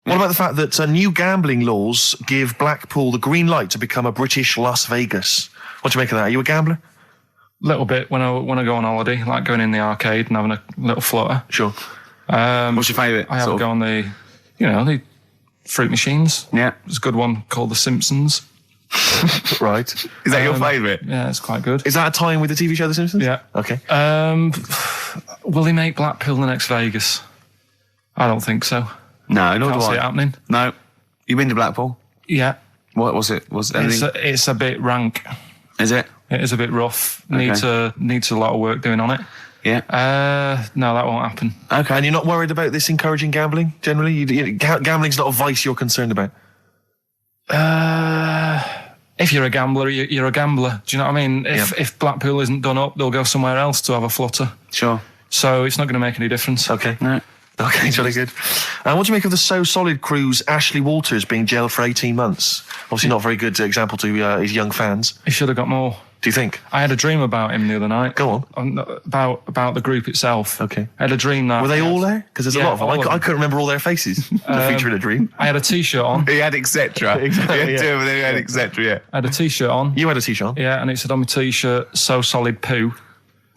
What about the fact that new gambling laws give Blackpool the green light to become a British Las Vegas? What do you make of that? Are you a gambler? Little bit when I go on holiday, like going in the arcade and having a little flutter. Sure. What's your favourite? I have a go on the fruit machines. Yeah. There's a good one called The Simpsons. Right. Is that your favourite? Yeah, it's quite good. Is that a tie-in with the TV show The Simpsons? Yeah. Okay. Will he make Blackpool the next Vegas? I don't think so. No, not Can't do see I. it happening. No. You been to Blackpool? Yeah. What was it? Was it anything? It's a bit rank. Is it? It is a bit rough. Okay. Needs a lot of work doing on it. Yeah. No, that won't happen. Okay. And you're not worried about this encouraging gambling, generally? Gambling's not a vice you're concerned about? If you're a gambler, you're a gambler. Do you know what I mean? If Blackpool isn't done up, they'll go somewhere else to have a flutter. Sure. So it's not going to make any difference. Okay. No. Okay, jolly good. What do you make of the So Solid crew's Ashley Walters being jailed for 18 months? Obviously not a very good example to his young fans. He should have got more. Do you think? I had a dream about him the other night. Go on. About the group itself. Okay. I had a dream that... Were they all there? Because there's a lot of them. I couldn't remember all their faces to feature in a dream. I had a T-shirt on. He had etc. Exactly, yeah. He had etc. Yeah. I had a T-shirt on. You had a T-shirt on? Yeah, and it said on my T-shirt, So Solid Poo.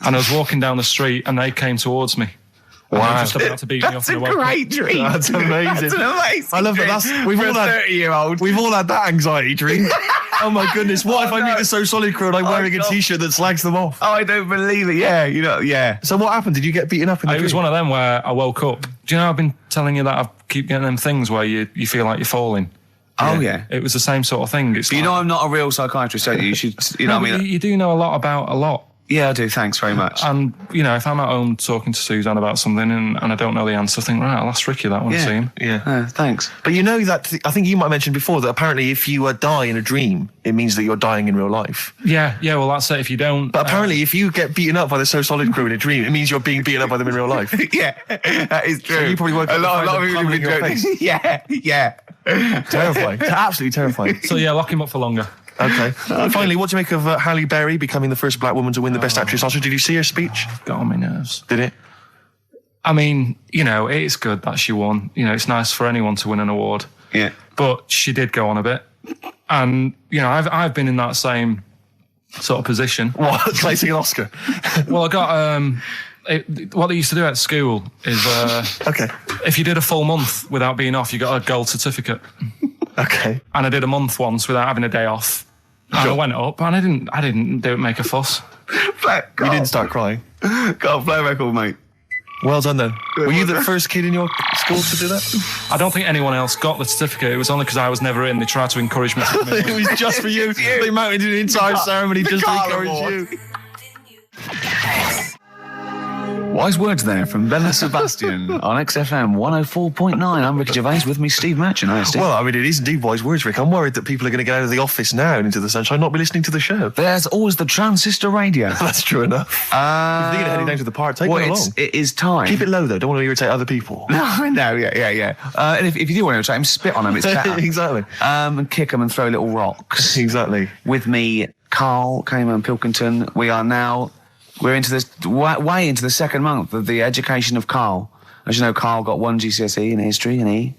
And I was walking down the street and they came towards me. And they were just about to beat me up. That's a great dream. That's amazing. That's an amazing I love dream that. We've for all a had 30-year-old. We've all had that anxiety dream. Oh my goodness! What if I meet no. the So Solid crew and I'm wearing a God. T-shirt that slags them off? Oh, I don't believe it. Yeah, yeah. So what happened? Did you get beaten up in the It was dream? one of them where I woke up. Do you know I've been telling you that I keep getting them things where you feel like you're falling? Oh, yeah. It was the same sort of thing. It's But you know I'm not a real psychiatrist, don't you? You should, you know No, what I but mean? you do know a lot about a lot. Yeah, I do. Thanks very much. And, if I'm at home talking to Suzanne about something and I don't know the answer, I think, right, I'll ask Ricky that one, see him. Yeah. Thanks. But you know that, I think you might have mentioned before that apparently if you die in a dream, it means that you're dying in real life. Yeah, well, that's it. If you don't... But apparently if you get beaten up by the So Solid crew in a dream, it means you're being beaten up by them in real life. Yeah, that is true. So you probably woke up a lot of and people find them have plumbing been your joking. Yeah. Terrifying. Absolutely terrifying. So, lock him up for longer. Okay. Finally, what do you make of Halle Berry becoming the first black woman to win the Best Actress Oscar? Did you see her speech? Got on my nerves. Did it? I mean, it's good that she won. It's nice for anyone to win an award. Yeah. But she did go on a bit. And, I've been in that same sort of position. What? Placing an Oscar? Well, I got... what they used to do at school is Okay. if you did a full month without being off, you got a gold certificate. Okay. And I did a month once without having a day off. And I went up and I didn't make a fuss. You didn't start crying. Got a play record, mate. Well done, then. Were you the first kid in your school to do that? I don't think anyone else got the certificate. It was only because I was never in. They tried to encourage me to come in. It was just for you. They mounted an entire ceremony just to Karl encourage Award. you. Wise words there from Bella Sebastian on XFM 104.9. I'm Ricky Gervais, with me Steve Merchant. Hi, Steve. Well, I mean, it is indeed wise words, Rick. I'm worried that people are going to get out of the office now and into the sunshine and not be listening to the show. There's always the transistor radio. That's true enough. If you're thinking of heading down to the park, take it along. It is time. Keep it low, though. Don't want to irritate other people. No, I know, yeah. And if you do want to irritate them, spit on them, it's better. Exactly. And kick them and throw little rocks. Exactly. With me, Karl Pilkington. We're into this way into the second month of the education of Karl. As you know, Karl got 1 GCSE in history and E,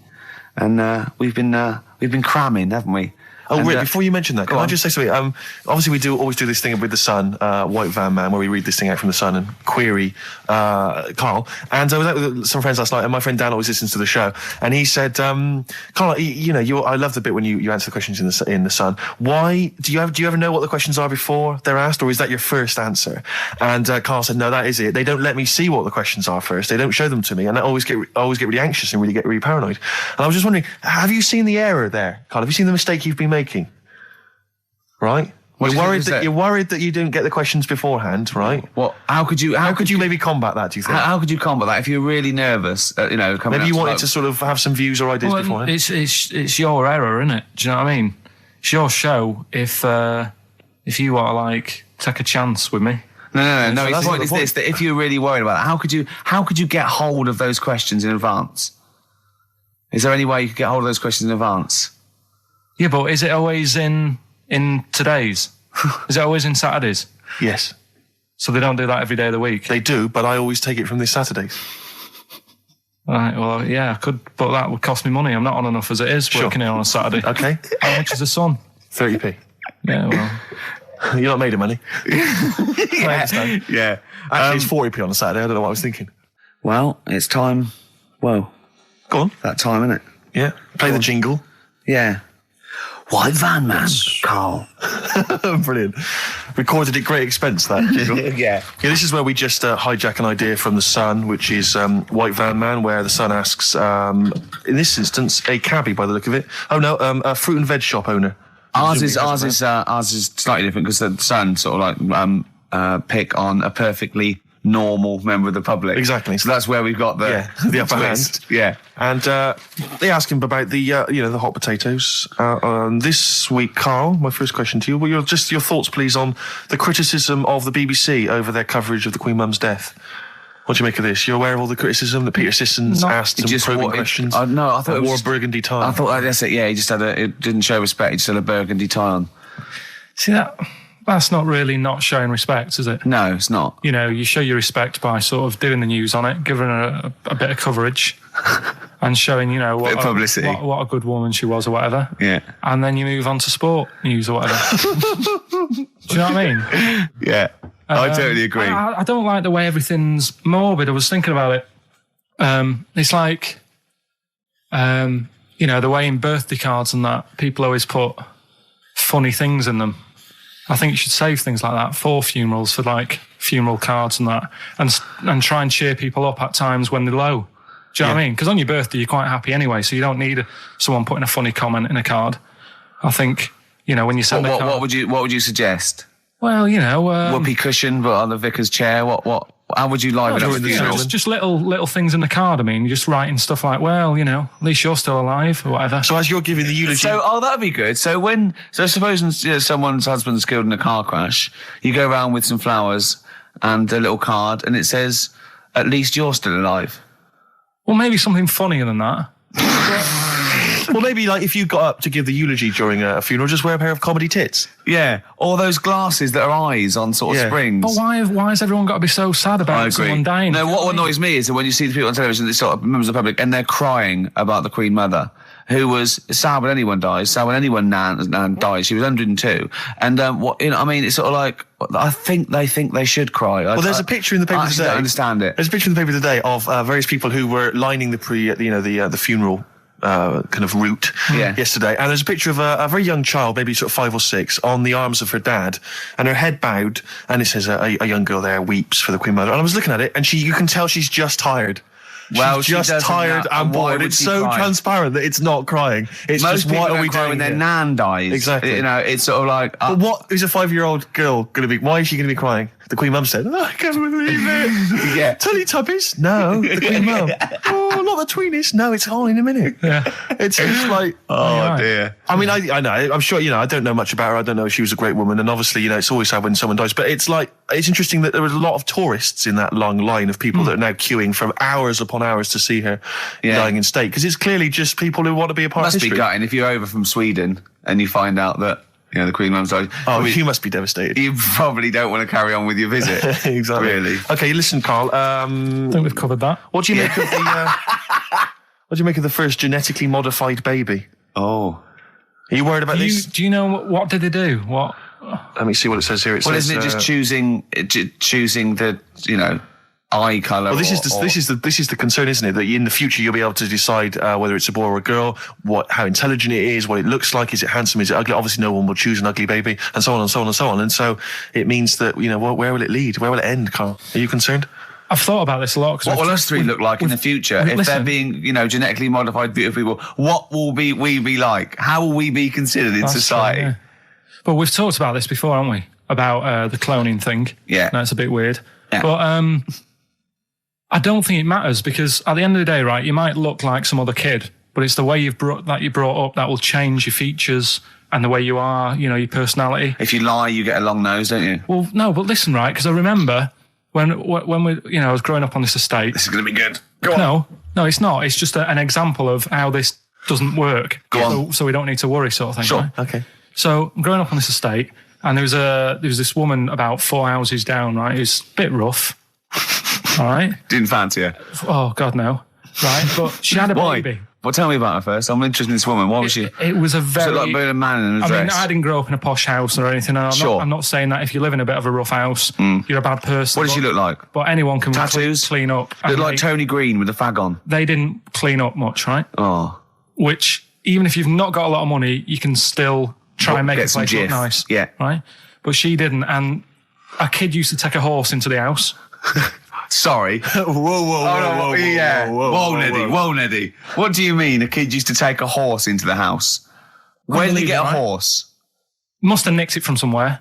and we've been cramming, haven't we? Oh, Rick, before you mention that, can I just say something? Obviously, we always do this thing with The Sun, White Van Man, where we read this thing out from The Sun and query Karl. And I was out with some friends last night, and my friend Dan always listens to the show, and he said, Karl, I love the bit when you answer the questions in the Sun. Why do you ever know what the questions are before they're asked, or is that your first answer? And Karl said, no, that is it. They don't let me see what the questions are first. They don't show them to me, and I always get really anxious and get really paranoid. And I was just wondering, have you seen the error there, Karl? Have you seen the mistake you've been making? Right? You're worried that you didn't get the questions beforehand, right? What? How could you maybe combat that, do you think? How could you combat that if you're really nervous? Maybe you wanted to sort of have some views or ideas beforehand. It's your error, isn't it? Do you know what I mean? It's your show. If you want to take a chance with me. No. The point is this: that if you're really worried about that, how could you get hold of those questions in advance? Is there any way you could get hold of those questions in advance? Yeah, but is it always in today's? Is it always in Saturdays? Yes. So they don't do that every day of the week? They do, but I always take it from this Saturdays. Right, well, yeah, I could, but that would cost me money. I'm not on enough as it is working here on a Saturday. Okay. How much is the sun? 30p. Yeah, well. You're not made of money. I understand. Yeah. Actually, it's 40p on a Saturday. I don't know what I was thinking. Well, it's time. Well, Go on. that time, isn't it? Yeah. Play the jingle. Yeah. White van man, Carl. Brilliant. Recorded at great expense, that jingle. Yeah. Yeah, this is where we just hijack an idea from The Sun, which is White Van Man, where The Sun asks, in this instance, a cabbie by the look of it. Oh, no, a fruit and veg shop owner. Ours is slightly different because the Sun sort of like pick on a perfectly normal member of the public. Exactly. So that's where we've got the upper hand. Yeah. And they ask him about the the hot potatoes. This week, Carl, my first question to you, well, your thoughts, please, on the criticism of the BBC over their coverage of the Queen Mum's death. What do you make of this? You're aware of all the criticism that Peter Sissons asked some probing questions? No, I thought it wore was a burgundy tie. I thought that's it. Yeah, he just had it didn't show respect. He just had a burgundy tie on. See, that's not really not showing respect, is it? No, it's not. You know, you show your respect by sort of doing the news on it, giving her a bit of coverage and showing, what, publicity. What a good woman she was or whatever. Yeah. And then you move on to sport news or whatever. Do you know what I mean? Yeah. I totally agree. I don't like the way everything's morbid. I was thinking about it. It's like, the way in birthday cards and that, people always put funny things in them. I think you should save things like that for funerals, for like funeral cards and that, and try and cheer people up at times when they're low. Do you know what I mean? Because on your birthday, you're quite happy anyway, so you don't need someone putting a funny comment in a card. I think, when you send a card... What would you suggest? Well, whoopee cushion, but on the vicar's chair. How would you liven up the funeral? Just little things in the card. I mean, you're just writing stuff like, well, at least you're still alive or whatever. So as you're giving the eulogy... that'd be good. So supposing someone's husband's killed in a car crash, you go around with some flowers and a little card, and it says, at least you're still alive. Well, maybe something funnier than that. Well, maybe like if you got up to give the eulogy during a funeral, just wear a pair of comedy tits. Yeah, or those glasses that are eyes on sort of springs. But why has everyone got to be so sad about someone dying? No, what annoys me is that when you see the people on television, they sort of members of the public, and they're crying about the Queen Mother, who was sad when anyone dies, sad when anyone nan dies. She was 102, and it's sort of like I think they should cry. Well, there's a picture in the paper today. I don't understand it. There's a picture in the paper today of various people who were lining the funeral. Kind of route yesterday, and there's a picture of a very young child, maybe sort of 5 or 6, on the arms of her dad, and her head bowed, and it says a young girl there weeps for the Queen Mother. And I was looking at it, and you can tell she's just tired. Well, she's just tired and bored. It's so transparent that it's not crying. It's most just, people what are we cry doing when their here? nan dies. Exactly. It's sort of like... But what is a 5-year-old girl going to be... Why is she going to be crying? The Queen Mum said, I can't believe it. Yeah. Teletubbies? No, the Queen Mum. Oh, not the Tweenies. No, it's all in a minute. Yeah. It's like... Oh, dear. I mean, I know. I'm sure, I don't know much about her. I don't know if she was a great woman. And obviously, it's always sad when someone dies. But it's interesting that there was a lot of tourists in that long line of people that are now queuing for hours upon hours to see her dying in state. Because it's clearly just people who want to be a part of history. Must be gutting if you're over from Sweden and you find out that the Queen Mum's died. Oh, you must be devastated. You probably don't want to carry on with your visit. Exactly. Really. Okay, listen, Carl. I think we've covered that. What do you make of the? What do you make of the first genetically modified baby? Oh, are you worried about this? Do you know what did they do? What? Let me see what it says here. Isn't it just choosing the eye colour? Well, this is the concern, isn't it? That in the future you'll be able to decide whether it's a boy or a girl, how intelligent it is, what it looks like, is it handsome, is it ugly? Obviously, no one will choose an ugly baby, and so on and so on and so on. And so it means that where will it lead? Where will it end, Carl? Are you concerned? I've thought about this a lot. What will us three look like in the future if they're being, genetically modified, beautiful people? What will we be like? How will we be considered in society? True, yeah. But we've talked about this before, haven't we? About the cloning thing. Yeah, that's a bit weird. Yeah. But I don't think it matters because at the end of the day, right, you might look like some other kid, but it's the way you brought up that will change your features and the way you are, your personality. If you lie, you get a long nose, don't you? Well, no, but listen, right, because I remember when we, I was growing up on this estate. This is going to be good. Go on. No, it's not. It's just an example of how this doesn't work. Go on. So we don't need to worry, sort of thing. Sure. Right? Okay. So I'm growing up on this estate, and there was this woman about 4 houses down, right, who's a bit rough. All right. Didn't fancy her. Oh God, no. right? But she had a baby. Well, tell me about her first. I'm interested in this woman. Why was she? It was a very... So like being a man in a dress. I mean, I didn't grow up in a posh house or anything. And I'm not saying that if you live in a bit of a rough house, you're a bad person. What did she look like? But anyone can Tattoos? clean up. Looked like Tony Green with a fag on. They didn't clean up much, right? Oh. Which, even if you've not got a lot of money, you can still try and make a place look nice. Yeah. Right? But she didn't. And a kid used to take a horse into the house. Sorry. Whoa, Neddy. What do you mean a kid used to take a horse into the house? Where did he get a horse? Must have nicked it from somewhere.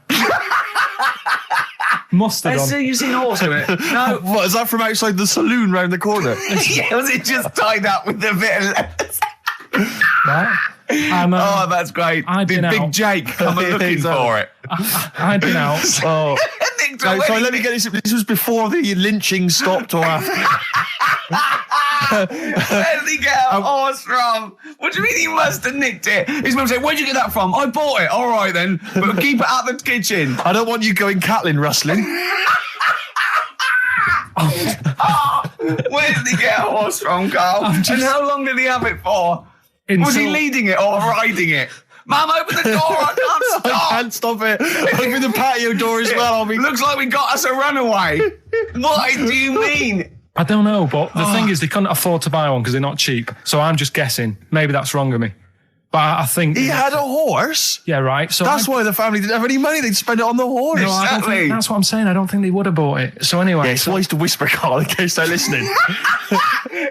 Must have done. You've seen a horse in it? No. What, is that from outside the saloon round the corner? Yeah, was it just tied up with a bit of lettuce? Right? Oh, that's great. Did Big Jake come looking for it? I'd been out. Oh. So let me get this. This was before the lynching stopped or after? Where did he get a horse from? What do you mean he must have nicked it? His mum said, where'd you get that from? I bought it. All right then. But keep it out of the kitchen. I don't want you going Catlin rustling. Where did he get a horse from, Carl? And how long did he have it for? Was he leading it or riding it? Mum, open the door. I can't stop. I can't stop it. Open the patio door as well. Looks like we got us a runaway. What do you mean? I don't know, but the thing is they couldn't afford to buy one because they're not cheap. So I'm just guessing. Maybe that's wrong of me. But I think... He had a horse? Yeah, right. So that's why the family didn't have any money. They'd spend it on the horse. No, I don't think, that's what I'm saying. I don't think they would have bought it. So anyway... Yeah, it's wise to whisper, Carl, in case they're listening.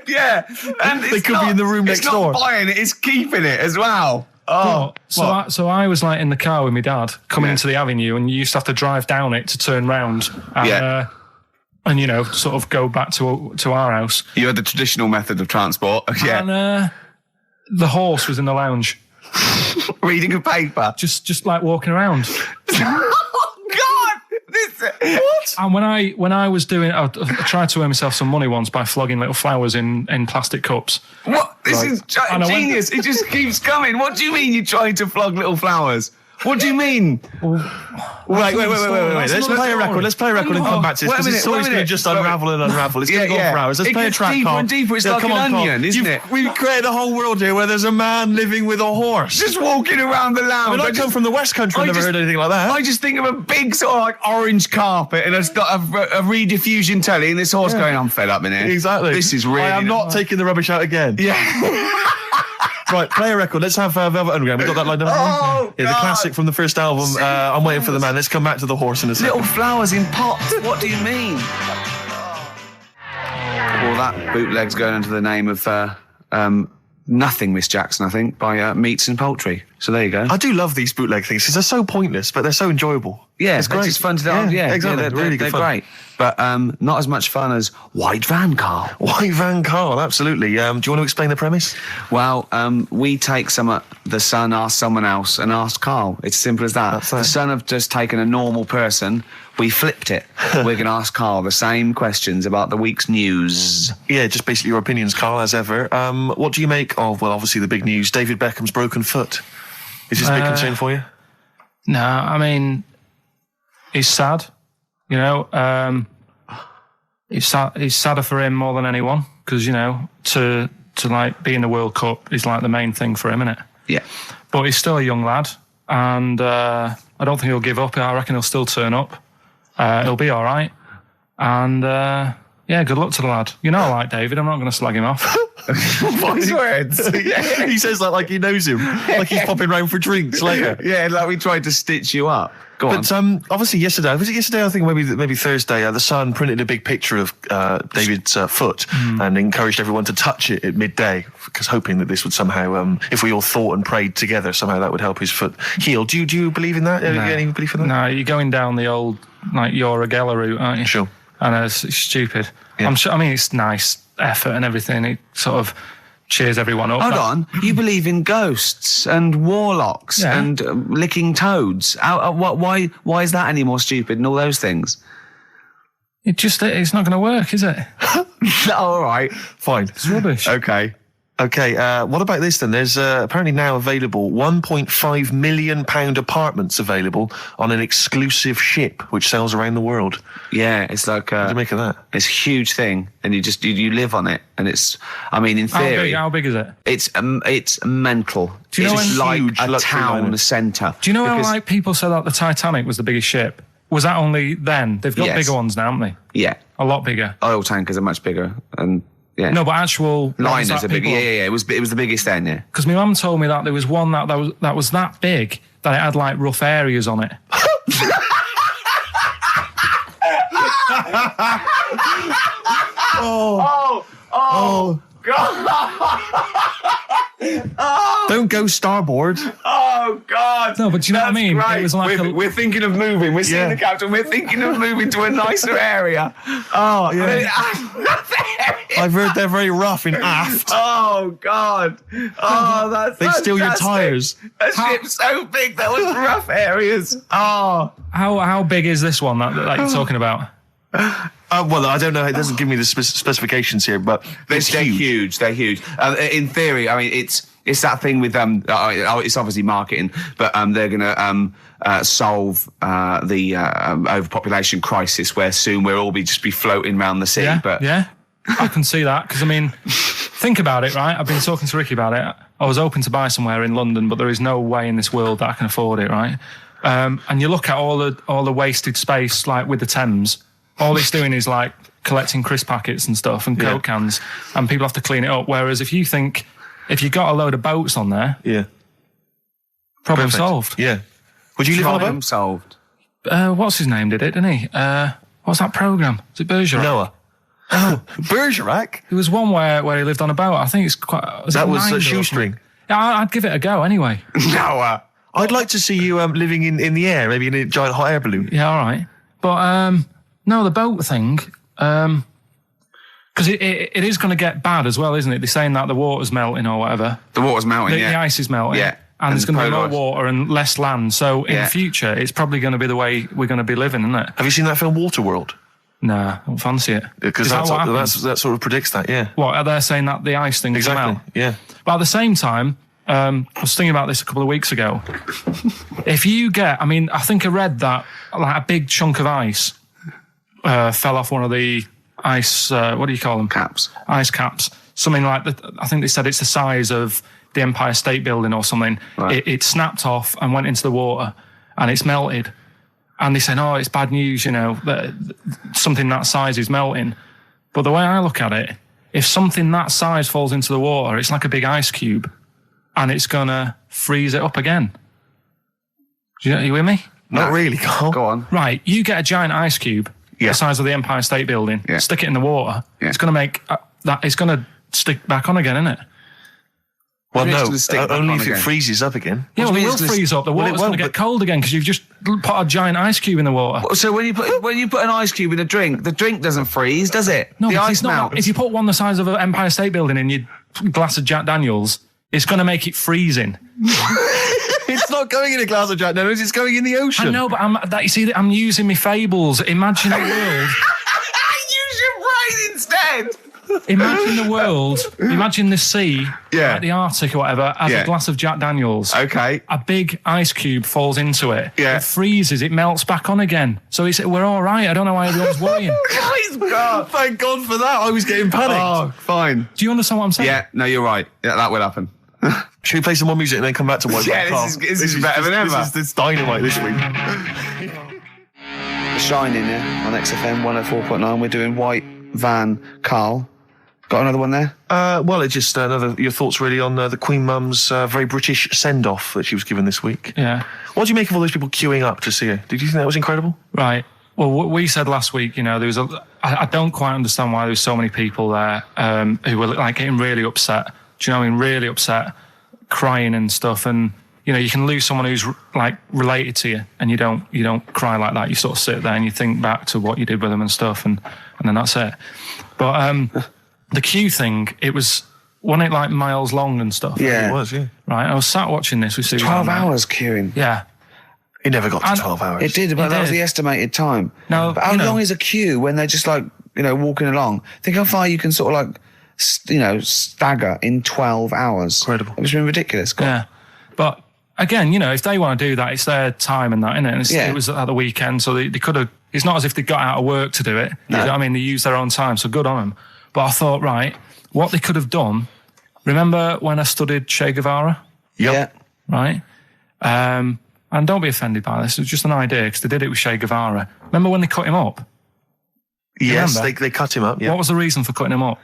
Yeah. And they could be in the room next door. It's not buying it, it's keeping it as well. Oh, so I was like in the car with my dad coming into the avenue, and you used to have to drive down it to turn round and you know, sort of go back to our house. You had the traditional method of transport. Yeah. And the horse was in the lounge. Reading a paper. Just like walking around. What? And when I was doing, I tried to earn myself some money once by flogging little flowers in plastic cups. What? This is genius. It just keeps coming. What do you mean you're trying to flog little flowers? What do you mean? Wait. Let's play a record. Let's play a record and come back to this, because it's always going to just unravel and unravel. It's going to go on for hours. Let's play a track, Carl. Deeper and deeper. It's like an onion, isn't it? We've created a whole world here where there's a man living with a horse. Just walking around the lounge. I come from the West Country. I've never heard anything like that. I just think of a big sort of like orange carpet, and it's got a rediffusion telly, and this horse going, I'm fed up in here. Exactly. This is really... I am not taking the rubbish out again. Yeah. Right, play a record. Let's have Velvet Underground. We've got that lined up. Oh, yeah, the classic from the first album. I'm Waiting for the Man. Let's come back to the horse in a second. Little flowers in pots. What do you mean? Well, that bootleg's going under the name of Nothing, Miss Jackson, I think, by Meats and Poultry. So there you go. I do love these bootleg things because they're so pointless, but they're so enjoyable. Yeah, it's great. It's fun to do. Yeah, exactly. They're really good fun. Great. But not as much fun as White Van Carl. White Van Carl, absolutely. Do you want to explain the premise? Well, we take the Sun, ask someone else, and ask Carl. It's as simple as that. The Sun have just taken a normal person. We flipped it. We're going to ask Carl the same questions about the week's news. Yeah, just basically your opinions, Carl, as ever. What do you make of, well, obviously the big news, David Beckham's broken foot? Is this a big concern for you? No, I mean, he's sad. You know, it's sadder for him more than anyone because, you know, to like be in the World Cup is like the main thing for him, isn't it? Yeah. But he's still a young lad, and I don't think he'll give up. I reckon he'll still turn up. He'll be all right. And yeah, good luck to the lad. You know, I like David. I'm not going to slag him off. Voice words. Yeah. He says that like he knows him, like he's popping round for drinks later. Yeah, like we tried to stitch you up. Go on. But obviously yesterday, was it yesterday? I think maybe Thursday. The Sun printed a big picture of David's foot and encouraged everyone to touch it at midday, because hoping that this would somehow, if we all thought and prayed together, somehow that would help his foot heal. Do you believe in that? No. Any belief in that? No, you're going down the old like Yoragella route, aren't you? Sure. And it's stupid. Yeah. I'm sure. I mean, it's nice effort and everything. It sort of cheers everyone up. Hold on. You believe in ghosts and warlocks and licking toads. Why is that any more stupid than all those things? It's not going to work, is it? All right. Fine. It's rubbish. Okay. Okay, what about this then? There's apparently now available £1.5 million apartments available on an exclusive ship which sails around the world. Yeah, it's like What do you make of that? it's a huge thing, and you live on it, and it's. I mean, in theory, How big is it? it's mental. Do you know it's when- like huge a luxury town liner. centre? Do you know Because- how like people said that the Titanic was the biggest ship? Was that only then? They've got Yes. bigger ones now, haven't they? Yeah, A lot bigger. oil tankers are much bigger, and yeah, No, but actual liners are bigger. Yeah. It was the biggest then. Yeah. Because my mum told me that there was one that was that big that it had like rough areas on it. Oh, don't go starboard. Oh God! No, but do you know what I mean? Great. It was like we're thinking of moving. We're seeing Yeah. the captain. We're thinking of moving to a nicer area. Oh Yeah. I've heard they're very rough in aft. Oh God! Oh, that's They steal your fantastic. tyres. A ship so big there was rough areas. Oh, how big is this one that you're talking about? Well, I don't know. It doesn't give me the specifications here, but they're it's huge. They're huge. In theory, I mean, it's that thing with it's obviously marketing, but they're going to solve the overpopulation crisis, where soon we'll all just be floating around the sea. Yeah, But yeah, I can see that because I mean, think about it, right? I've been talking to Ricky about it. I was hoping to buy somewhere in London, but there is no way in this world that I can afford it, right? And you look at all the wasted space, like with the Thames. All it's doing is like collecting crisp packets and stuff and Coke cans, and people have to clean it up. Whereas if you got a load of boats on there, problem Perfect. solved. Yeah. Would you live on a problem boat? solved. What's his name did it, didn't he? What's that programme? Is it Bergerac? Noah. Oh, Bergerac? There was one where he lived on a boat. I think it's quite... That was Nine a or shoestring. something? Yeah, I'd give it a go anyway. Noah. I'd like to see you living in the air, maybe in a giant hot air balloon. Yeah, all right. But no, the boat thing, because it is going to get bad as well, isn't it? They're saying that the water's melting or whatever. The water's melting. The ice is melting. Yeah. And there's going to be more polar ice. water and less land. So in Yeah. the future, it's probably going to be the way we're going to be living, isn't it? Have you seen that film Waterworld? Nah, I don't fancy it. Because Is that what happens? that sort of predicts that, yeah. What, are they saying that the ice thing is going to melt? Exactly, yeah. But at the same time, I was thinking about this a couple of weeks ago. If you get, I think I read that like a big chunk of ice fell off one of the ice, what do you call them? Caps. Ice caps. Something like that. I think they said it's the size of the Empire State Building or something. Right. It snapped off and went into the water and it's melted. And they said, oh, it's bad news, that something that size is melting. But the way I look at it, if something that size falls into the water, it's like a big ice cube and it's going to freeze it up again. Are you with me? Not really, Carl. Go on. Right, you get a giant ice cube Yeah. the size of the Empire State Building, Yeah. stick it in the water, Yeah. it's going to make it's going to stick back on again, isn't it? Well, It's no, gonna stick back only on if it again. freezes up again. Yeah, well, do it you will mean it's gonna- freeze up. The Well, it water's going to won't, get but- cold again because you've just put a giant ice cube in the water. So when you put an ice cube in a drink, the drink doesn't freeze, does it? No, the because ice it's not. melts. If you put one the size of an Empire State Building in your glass of Jack Daniels, it's going to make it freezing. It's not going in a glass of Jack Daniels, it's going in the ocean. I know, but I'm using my fables. Imagine a world. Use your brain instead. Imagine the world. Imagine the sea, Yeah. like the Arctic or whatever, as Yeah. a glass of Jack Daniels. Okay. A big ice cube falls into it. Yeah. It freezes. It melts back on again. So we're all right. I don't know why everyone's worrying. Thank God for that. I was getting panicked. Oh, fine. Do you understand what I'm saying? Yeah, no, you're right. Yeah, that will happen. Should we play some more music and then come back to White Yeah, Carl? this is better than ever. This is dynamite this week. Shining, yeah, on XFM 104.9. We're doing White Van Carl. Got another one there? Well, it's just your thoughts really on the Queen Mum's very British send-off that she was given this week. Yeah. What do you make of all those people queuing up to see her? Did you think that was incredible? Right. Well, what we said last week, there was I don't quite understand why there was so many people there who were like getting really upset. Do you know what I mean? Really upset, crying and stuff. And, you can lose someone who's like related to you and you don't cry like that. You sort of sit there and you think back to what you did with them and stuff and then that's it. But the queue thing, wasn't it like miles long and stuff? Yeah. It was, yeah. Right. I was sat watching this with Sue. 12 hours queuing. Yeah. It never got to And- 12 hours. It did, but It that was did. the estimated time. No, but how long is a queue when they're just like, walking along? Think how far you can sort of like stagger in 12 hours. Incredible. It was been ridiculous. Yeah. But again, if they want to do that, it's their time and that, isn't it? And it was at the weekend, so they could have. It's not as if they got out of work to do it. No. You know what I mean, they used their own time, so good on them. But I thought, right, what they could have done. Remember when I studied Che Guevara? Yep. Yeah. Right. And don't be offended by this. It was just an idea because they did it with Che Guevara. Remember when they cut him up? Yes, they cut him up. Yeah. What was the reason for cutting him up?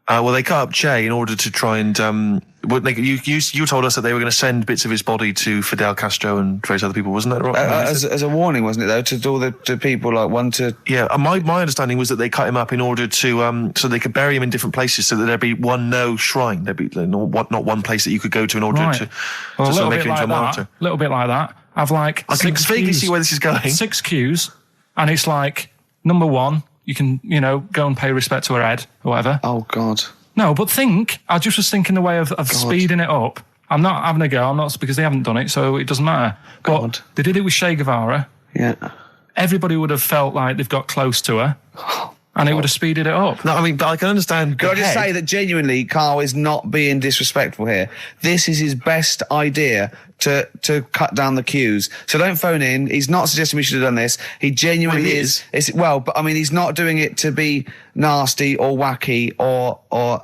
Well, they cut up Che in order to try and. You told us that they were going to send bits of his body to Fidel Castro and various other people, wasn't that right? As a warning, wasn't it, though, to all to people like one to. Yeah, my understanding was that they cut him up in order to so they could bury him in different places, so that there'd be no shrine, there'd be not one place that you could go to in order to sort of make him into a martyr. A little bit like that. I've I can vaguely see where this is going. 6 cues, and it's like number 1. You can, go and pay respect to her head or whatever. Oh, God. No, but I just was thinking the way of speeding it up. I'm not having a go. I'm not, because they haven't done it, so it doesn't matter. But they did it with Che Guevara. Yeah. Everybody would have felt like they've got close to her. And it would have speeded it up. No, I mean, but I can understand. Can I just say that genuinely, Karl is not being disrespectful here. This is his best idea to cut down the queues. So don't phone in. He's not suggesting we should have done this. He genuinely is. But I mean, he's not doing it to be nasty or wacky or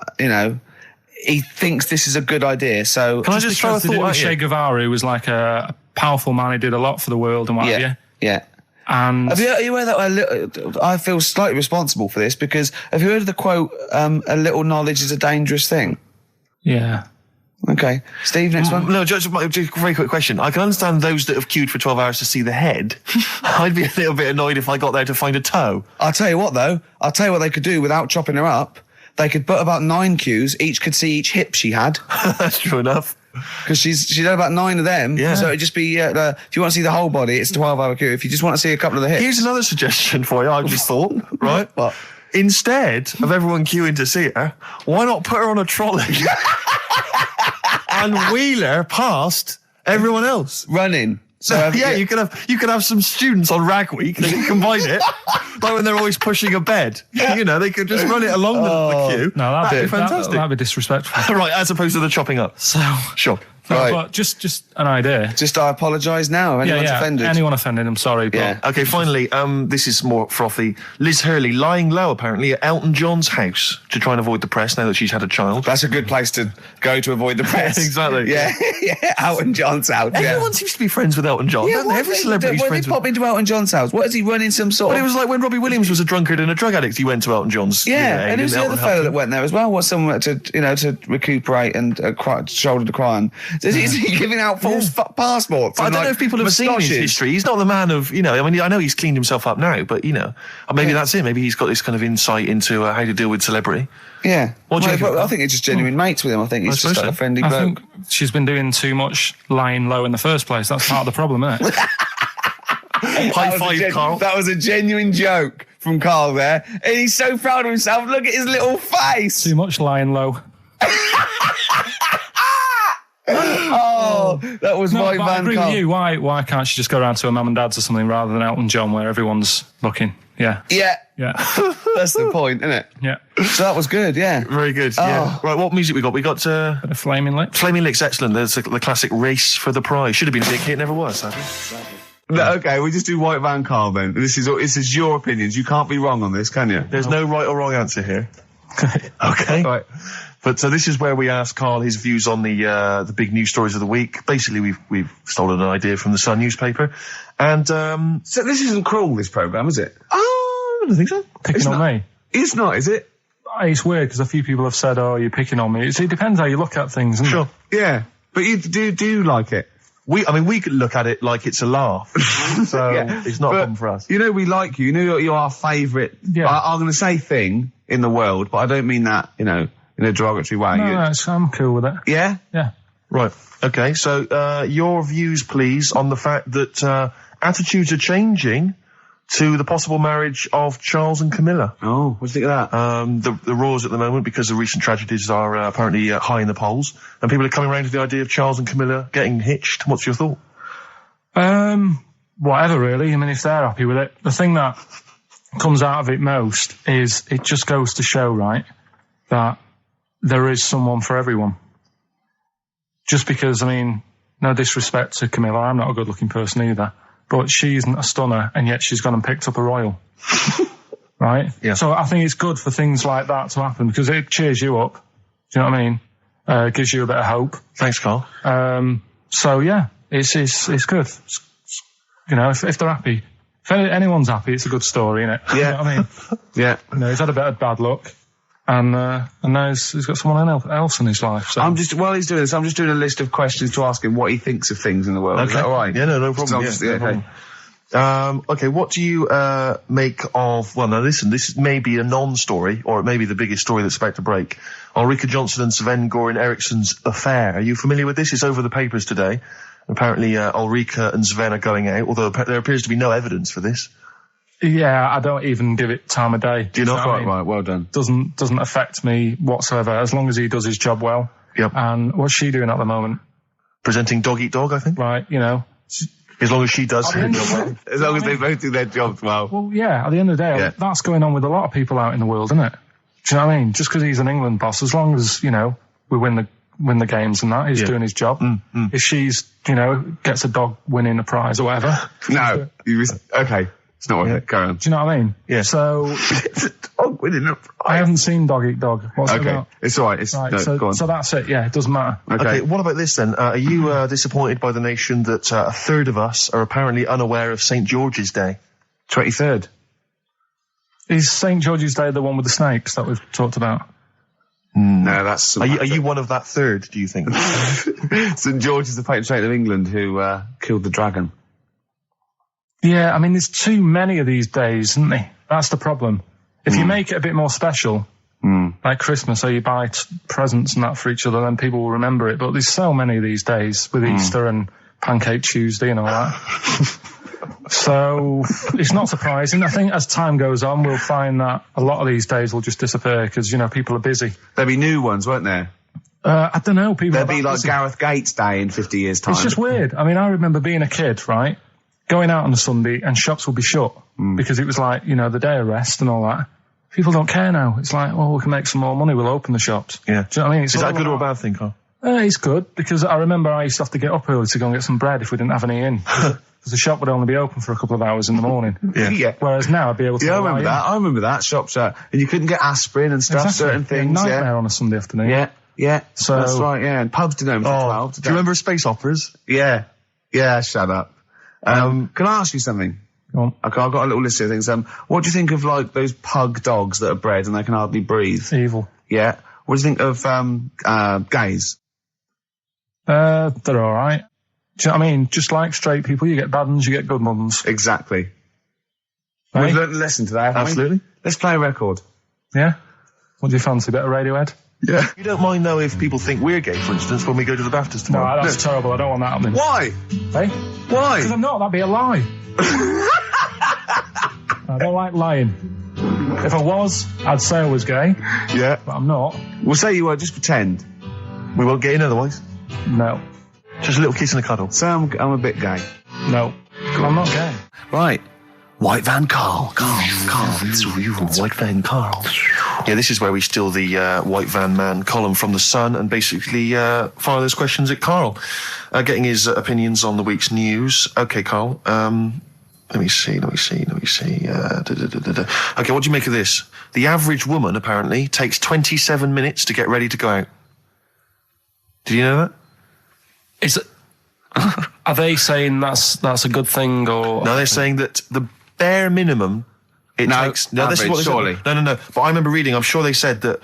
he thinks this is a good idea. So can I just throw a thought at Che Guevara, who was like a powerful man who did a lot for the world and what have you. Yeah. And have you heard that? I feel slightly responsible for this because have you heard of the quote, a little knowledge is a dangerous thing? Yeah. Okay. Steve, next one? No, just a very quick question. I can understand those that have queued for 12 hours to see the head. I'd be a little bit annoyed if I got there to find a toe. I'll tell you what, though. I'll tell you what they could do without chopping her up. They could put about 9 queues. Each could see each hip she had. That's true enough. Because she's had about 9 of them. Yeah. So it'd just be, if you want to see the whole body, it's a 12-hour queue. If you just want to see a couple of the hips. Here's another suggestion for you, I just thought, right? What? Instead of everyone queuing to see her, why not put her on a trolley and wheel her past everyone else? Running. So you could have some students on Rag Week. They can combine it, like when they're always pushing a bed. They could just run it along the queue. No, that'd be fantastic. That'd be disrespectful. Right, as opposed to the chopping up. So sure. Right. But just an idea. Just I apologise now if anyone's offended. Anyone offended, I'm sorry. But Yeah. Okay, finally, this is more frothy. Liz Hurley lying low, apparently, at Elton John's house to try and avoid the press now that she's had a child. That's a good place to go to avoid the press. Exactly. Yeah, Elton John's house. Everyone seems to be friends with Elton John, don't they? Every celebrity's When friends they with pop into Elton John's house, what is he running some sort But of... it was like when Robbie Williams was a drunkard and a drug addict, he went to Elton John's. Yeah, and who's the other fellow that went there as well? Was someone to recuperate and shoulder to cry on? Is he giving out false passports? I don't know if people have seen his history. He's not the man of, I know he's cleaned himself up now, but, maybe that's it. Maybe he's got this kind of insight into how to deal with celebrity. Yeah. What do you think? I think it's just genuine mates with him. I think he's just like a friendly bloke. I think she's been doing too much lying low in the first place. That's part of the problem, isn't it? High five, Karl. That was a genuine joke from Karl there. And he's so proud of himself. Look at his little face. Too much lying low. Oh, that was my van. I agree Karl. with you. Why can't she just go around to her mum and dad's or something rather than Elton John where everyone's looking? Yeah. That's the point, isn't it? Yeah. So that was good, yeah. Very good. Yeah. Right, what music we got? We got Bit of Flaming Lips. Flaming Lips, excellent. There's the classic Race for the Prize. Should have been a big hit, never was, sadly. No, okay, we just do White Van Karl then. This is your opinions. You can't be wrong on this, can you? There's no right or wrong answer here. Okay. Right. But so this is where we ask Karl his views on the big news stories of the week. Basically, we've stolen an idea from the Sun newspaper, and So this isn't cruel, this programme, is it? I don't think so. Picking on me. It's not, is it? It's weird because a few people have said, "Oh, you're picking on me." It depends how you look at things, doesn't Sure. it? Yeah, but you do like it. We could look at it like it's a laugh, so it's not a problem for us. We like you. You're our favourite. Yeah. I'm going to say thing in the world, but I don't mean that, in a derogatory way. No, I'm cool with it. Yeah? Yeah. Right. Okay. So your views, please, on the fact that attitudes are changing to the possible marriage of Charles and Camilla. Oh, what do you think of that? The roars at the moment, because the recent tragedies are apparently high in the polls, and people are coming around to the idea of Charles and Camilla getting hitched. What's your thought? Whatever, really. I mean, if they're happy with it. The thing that comes out of it most is it just goes to show, right, that there is someone for everyone. Just because, I mean, no disrespect to Camilla, I'm not a good-looking person either, but she isn't a stunner, and yet she's gone and picked up a royal. Right? Yeah. So I think it's good for things like that to happen because it cheers you up. Do you know what I mean? Gives you a bit of hope. Thanks, Carl. So yeah, it's good. You know, if they're happy, if anyone's happy, it's a good story, isn't it? Yeah. You know what I mean? Yeah. You know, he's had a bit of bad luck, and now he's got someone else in his life. So While he's doing this, I'm just doing a list of questions to ask him what he thinks of things in the world. Is that all right? Yeah, no problem. No problem. Okay, what do you make of... Well, now listen, this may be a non-story, or it may be the biggest story that's about to break. Ulrika Johnson and Sven-Goran Eriksson's affair. Are you familiar with this? It's over the papers today. Apparently, Ulrika and Sven are going out, although there appears to be no evidence for this. yeah, I don't even give it time of day. Do you not? Quite Right, right, well done. Doesn't affect me whatsoever, as long as he does his job well. Yep. And what's she doing at the moment? Presenting Dog Eat Dog, I think. Right, you know. As long as she does her job well. As long as they both do their jobs well. Well, yeah, at the end of the day, Yeah. that's going on with a lot of people out in the world, isn't it? Do you know what I mean? Just because he's an England boss, as long as, you know, we win the games and that, he's doing his job. If she's, you know, gets a dog winning a prize or whatever. No, okay. It's not worth it. Go on. Do you know what I mean? Yeah. So, Dog winning a prize. I haven't seen Dog Eat Dog. What's it Okay, about? it's all right. Right, No, go on. so that's it. Yeah, it doesn't matter. Okay, what about this then? Are you disappointed by the nation that a third of us are apparently unaware of St. George's Day? 23rd. Is St. George's Day the one with the snakes that we've talked about? No, that's... Are you one of that third, do you think? St. George is the patron saint of England who killed the dragon. Yeah, I mean, there's too many of these days, isn't there? That's the problem. If you make it a bit more special, like Christmas, so you buy presents and that for each other, then people will remember it. But there's so many of these days with Easter and Pancake Tuesday and all that. So it's not surprising. I think as time goes on, we'll find that a lot of these days will just disappear because, you know, people are busy. There'll be new ones, won't there? I don't know. People There'll are be like busy. Gareth Gates Day in 50 years' time. It's just weird. I mean, I remember being a kid, right? Going out on a Sunday and shops would be shut because it was like, you know, the day of rest and all that. People don't care now. It's like, well, we can make some more money. We'll open the shops. Yeah. Do you know what I mean? It's Is that all a good or a about- bad thing, Carl? It's good because I remember I used to have to get up early to go and get some bread if we didn't have any in. Because the shop would only be open for a couple of hours in the morning. Yeah. Whereas now I'd be able to... Yeah, I lie remember in. that. I remember that. Shops out. And you couldn't get aspirin and stuff, Exactly. certain things. Nightmare on a Sunday afternoon. Yeah. So- that's right, yeah. And pubs didn't open until 12. Do you remember space operas? Yeah. Yeah, shut up. Can I ask you something? Go on. Okay, I've got a little list of things. What do you think of, like, those pug dogs that are bred and they can hardly breathe? Evil. Yeah. What do you think of, gays? They're all right. Do you know what I mean? Just like straight people, you get bad ones, you get good ones. Exactly. Right? We've learned a lesson today, haven't we? Absolutely. Let's play a record. Yeah? What do you fancy? A bit of Radiohead? Yeah. You don't mind, though, if people think we're gay, for instance, when we go to the BAFTAs No, tomorrow? that's terrible. I don't want that happening. Why? Hey? Why? Because I'm not. That'd be a lie. I don't like lying. If I was, I'd say I was gay, Yeah. but I'm not. We'll say you were, just pretend. We won't get in otherwise. No. Just a little kiss and a cuddle. Say I'm a bit gay. No. I'm not gay. Right. White Van Carl. White Van Carl. Yeah, this is where we steal the White Van Man column from The Sun and basically fire those questions at Carl, getting his opinions on the week's news. Okay, Carl, let me see. Okay, what do you make of this? The average woman, apparently, takes 27 minutes to get ready to go out. Did you know that? Is it? Are they saying that's a good thing or? No, they're saying that the bare minimum it takes. No, this is what they surely. said. No. But I remember reading. I'm sure they said that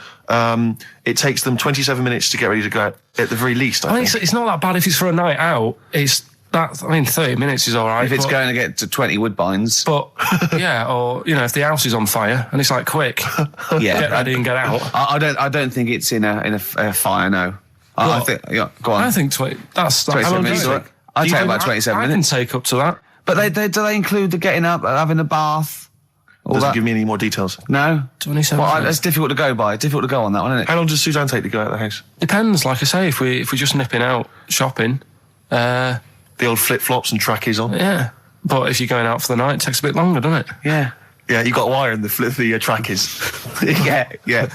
it takes them 27 minutes to get ready to go out at the very least. I I mean, think. it's not that bad if it's for a night out. It's that. I mean, 30 minutes is all right. If it's but, going to get to 20 woodbines. But yeah, or you know, if the house is on fire and it's like quick, Yeah. get ready and get out. I don't think it's in a fire, no. I think, yeah, go on. I think 20. That's 27 minutes. how long do you I'd think? take about 27 I minutes. can take up to that. But do they include the getting up, having a bath? All Doesn't that? give me any more details. No? 27 Well, minutes. it's difficult to go by. Difficult to go on that one, isn't it? How long does Suzanne take to go out of the house? Depends, like I say, if we're just nipping out shopping, The old flip flops and trackies on. yeah. But if you're going out for the night, it takes a bit longer, doesn't it? Yeah. Yeah, you got a wire in the track is. yeah.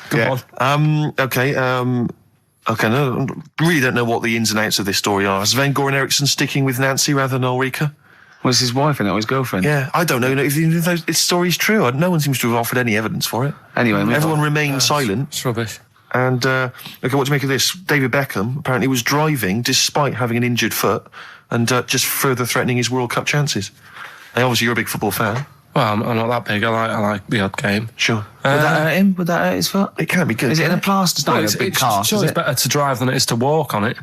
Come on. Okay. Okay. No, really don't know what the ins and outs of this story are. Is Sven Goran Eriksson sticking with Nancy rather than Ulrika? Was his wife and not his girlfriend? Yeah, I don't know if this story's true. No one seems to have offered any evidence for it. Anyway, everyone remained silent. It's rubbish. And okay, what do you make of this? David Beckham apparently was driving despite having an injured foot, and just further threatening his World Cup chances. And obviously, you're a big football fan. Well, I'm not that big. I like the odd game. Sure. Would that hurt him? Would that hurt his foot? It can't be good. Is it in a plaster? It's not a big cast. Sure, is it's it? better to drive than it is to walk on it.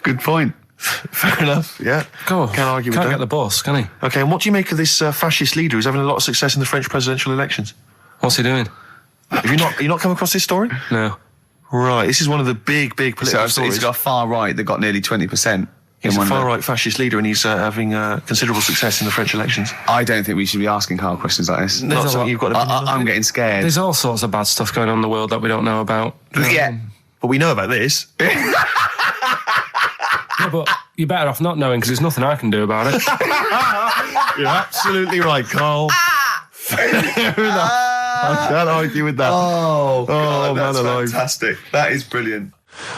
Good point. Fair enough. Yeah. Go on. Can't argue with Can't that. get the bus, can he? Okay, and what do you make of this fascist leader who's having a lot of success in the French presidential elections? What's he doing? Have you not come across this story? No. Right, this is one of the big political stories. He's got a far right that got nearly 20%. He's a far-right fascist leader, and he's having considerable success in the French elections. I don't think we should be asking Carl questions like this. Not something you've got to I'm getting scared. There's all sorts of bad stuff going on in the world that we don't know about. Yeah. But we know about this. Yeah, but you're better off not knowing because there's nothing I can do about it. You're absolutely right, Carl. Fair enough. I can't argue with that. Oh, God, man that's alive. fantastic. That is brilliant.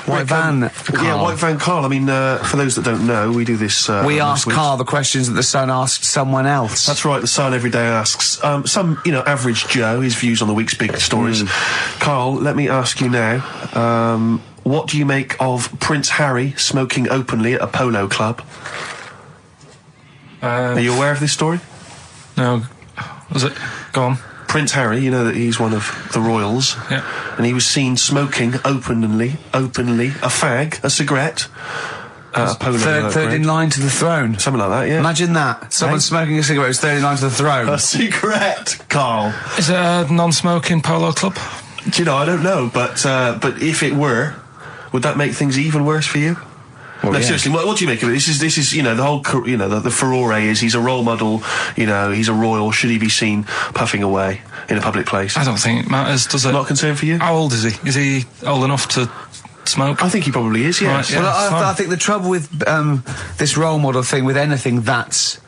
White van, Carl. Yeah, White Van Carl. I mean, for those that don't know, we do this. We this ask week. Carl the questions that the Sun asked someone else. That's right. The Sun every day asks some, average Joe his views on the week's big stories. Carl, let me ask you now. What do you make of Prince Harry smoking openly at a polo club? Are you aware of this story? No. Was it? Go on. Prince Harry, you know that he's one of the royals. Yeah. And he was seen smoking openly, a fag, a cigarette, a polo. Third in line to the throne. Something like that, yeah. Imagine that. Someone smoking a cigarette was third in line to the throne. A cigarette, Carl. Is it a non-smoking polo club? Do you know, I don't know, but if it were, would that make things even worse for you? Well, No, yeah. seriously, what do you make of it? This is the whole, the furore is he's a role model, he's a royal. Should he be seen puffing away in a public place? I don't think it matters, does it? Not a concern for you? How old is he? Is he old enough to smoke? I think he probably is, yes. Right, yeah. Well, I think the trouble with this role model thing, with anything that's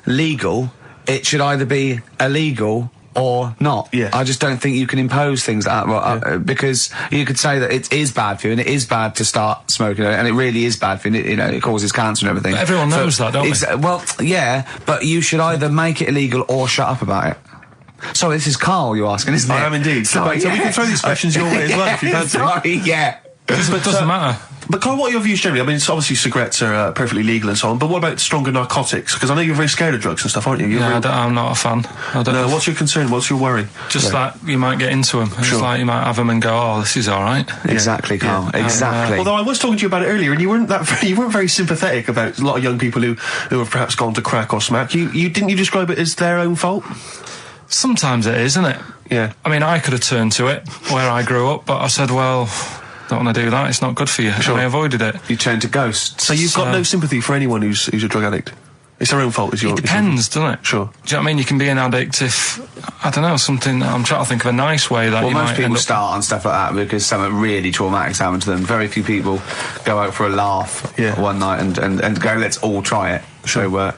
legal, it should either be illegal or not. Yes. I just don't think you can impose things like that, because you could say that it is bad for you, and it is bad to start smoking, and it really is bad for you, it causes cancer and everything. But everyone knows that, don't they? Well, yeah, but you should either make it illegal or shut up about it. So this is Carl you're asking, isn't it? I am indeed. Sorry, So we can throw these questions your way as well if you fancy. Sorry, yeah. But it doesn't matter. But Carl, what are your views generally? I mean, it's obviously cigarettes are perfectly legal and so on, but what about stronger narcotics? Because I know you're very scared of drugs and stuff, aren't you? I'm not a fan. No, what's your concern? What's your worry? Just that you might get into them. It's like you might have them and go, oh, this is all right. Exactly, Carl. Exactly. Although I was talking to you about it earlier, and you weren't very sympathetic about a lot of young people who have perhaps gone to crack or smack. Didn't you describe it as their own fault? Sometimes it is, isn't it? Yeah. I mean, I could have turned to it where I grew up, but I said, well, don't want to do that. It's not good for you. Sure. And I avoided it. You turn to ghosts. So you've got no sympathy for anyone who's a drug addict? It's their own fault, is your... It depends, doesn't it? Sure. Do you know what I mean? You can be an addict if, I don't know, something... I'm trying to think of a nice way that Well, you most might people end up... start on stuff like that because something really traumatic's happened to them. Very few people go out for a laugh one night and go, let's all try it. Sure. So,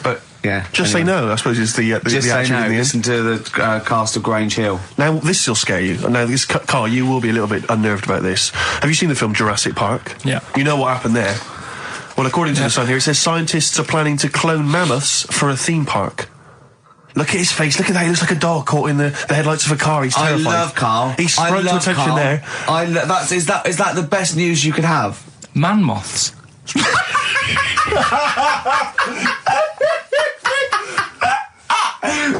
but... Yeah. Just say no, I suppose, is the Just say attitude no. in the end. Listen to the cast of Grange Hill. Now, this will scare you. Now, Carl, you will be a little bit unnerved about this. Have you seen the film Jurassic Park? Yeah. You know what happened there? Well, according to the Sun here, it says scientists are planning to clone mammoths for a theme park. Look at his face. Look at that. He looks like a dog caught in the headlights of a car. He's terrified. I love Carl. He sprung to attention Carl. there. Is that the best news you could have? Man moths.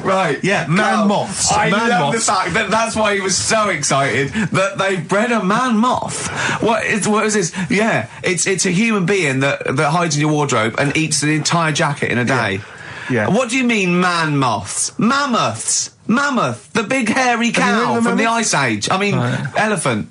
Right, Yeah, man moths. I Man love moths. the fact that that's why he was so excited that they bred a man moth. What is this? Yeah, it's a human being that hides in your wardrobe and eats an entire jacket in a day. Yeah. What do you mean, man moths? Mammoths. Mammoth, the big hairy Have you heard cow of a from the mammoth? Ice Age. I mean, Right. elephant.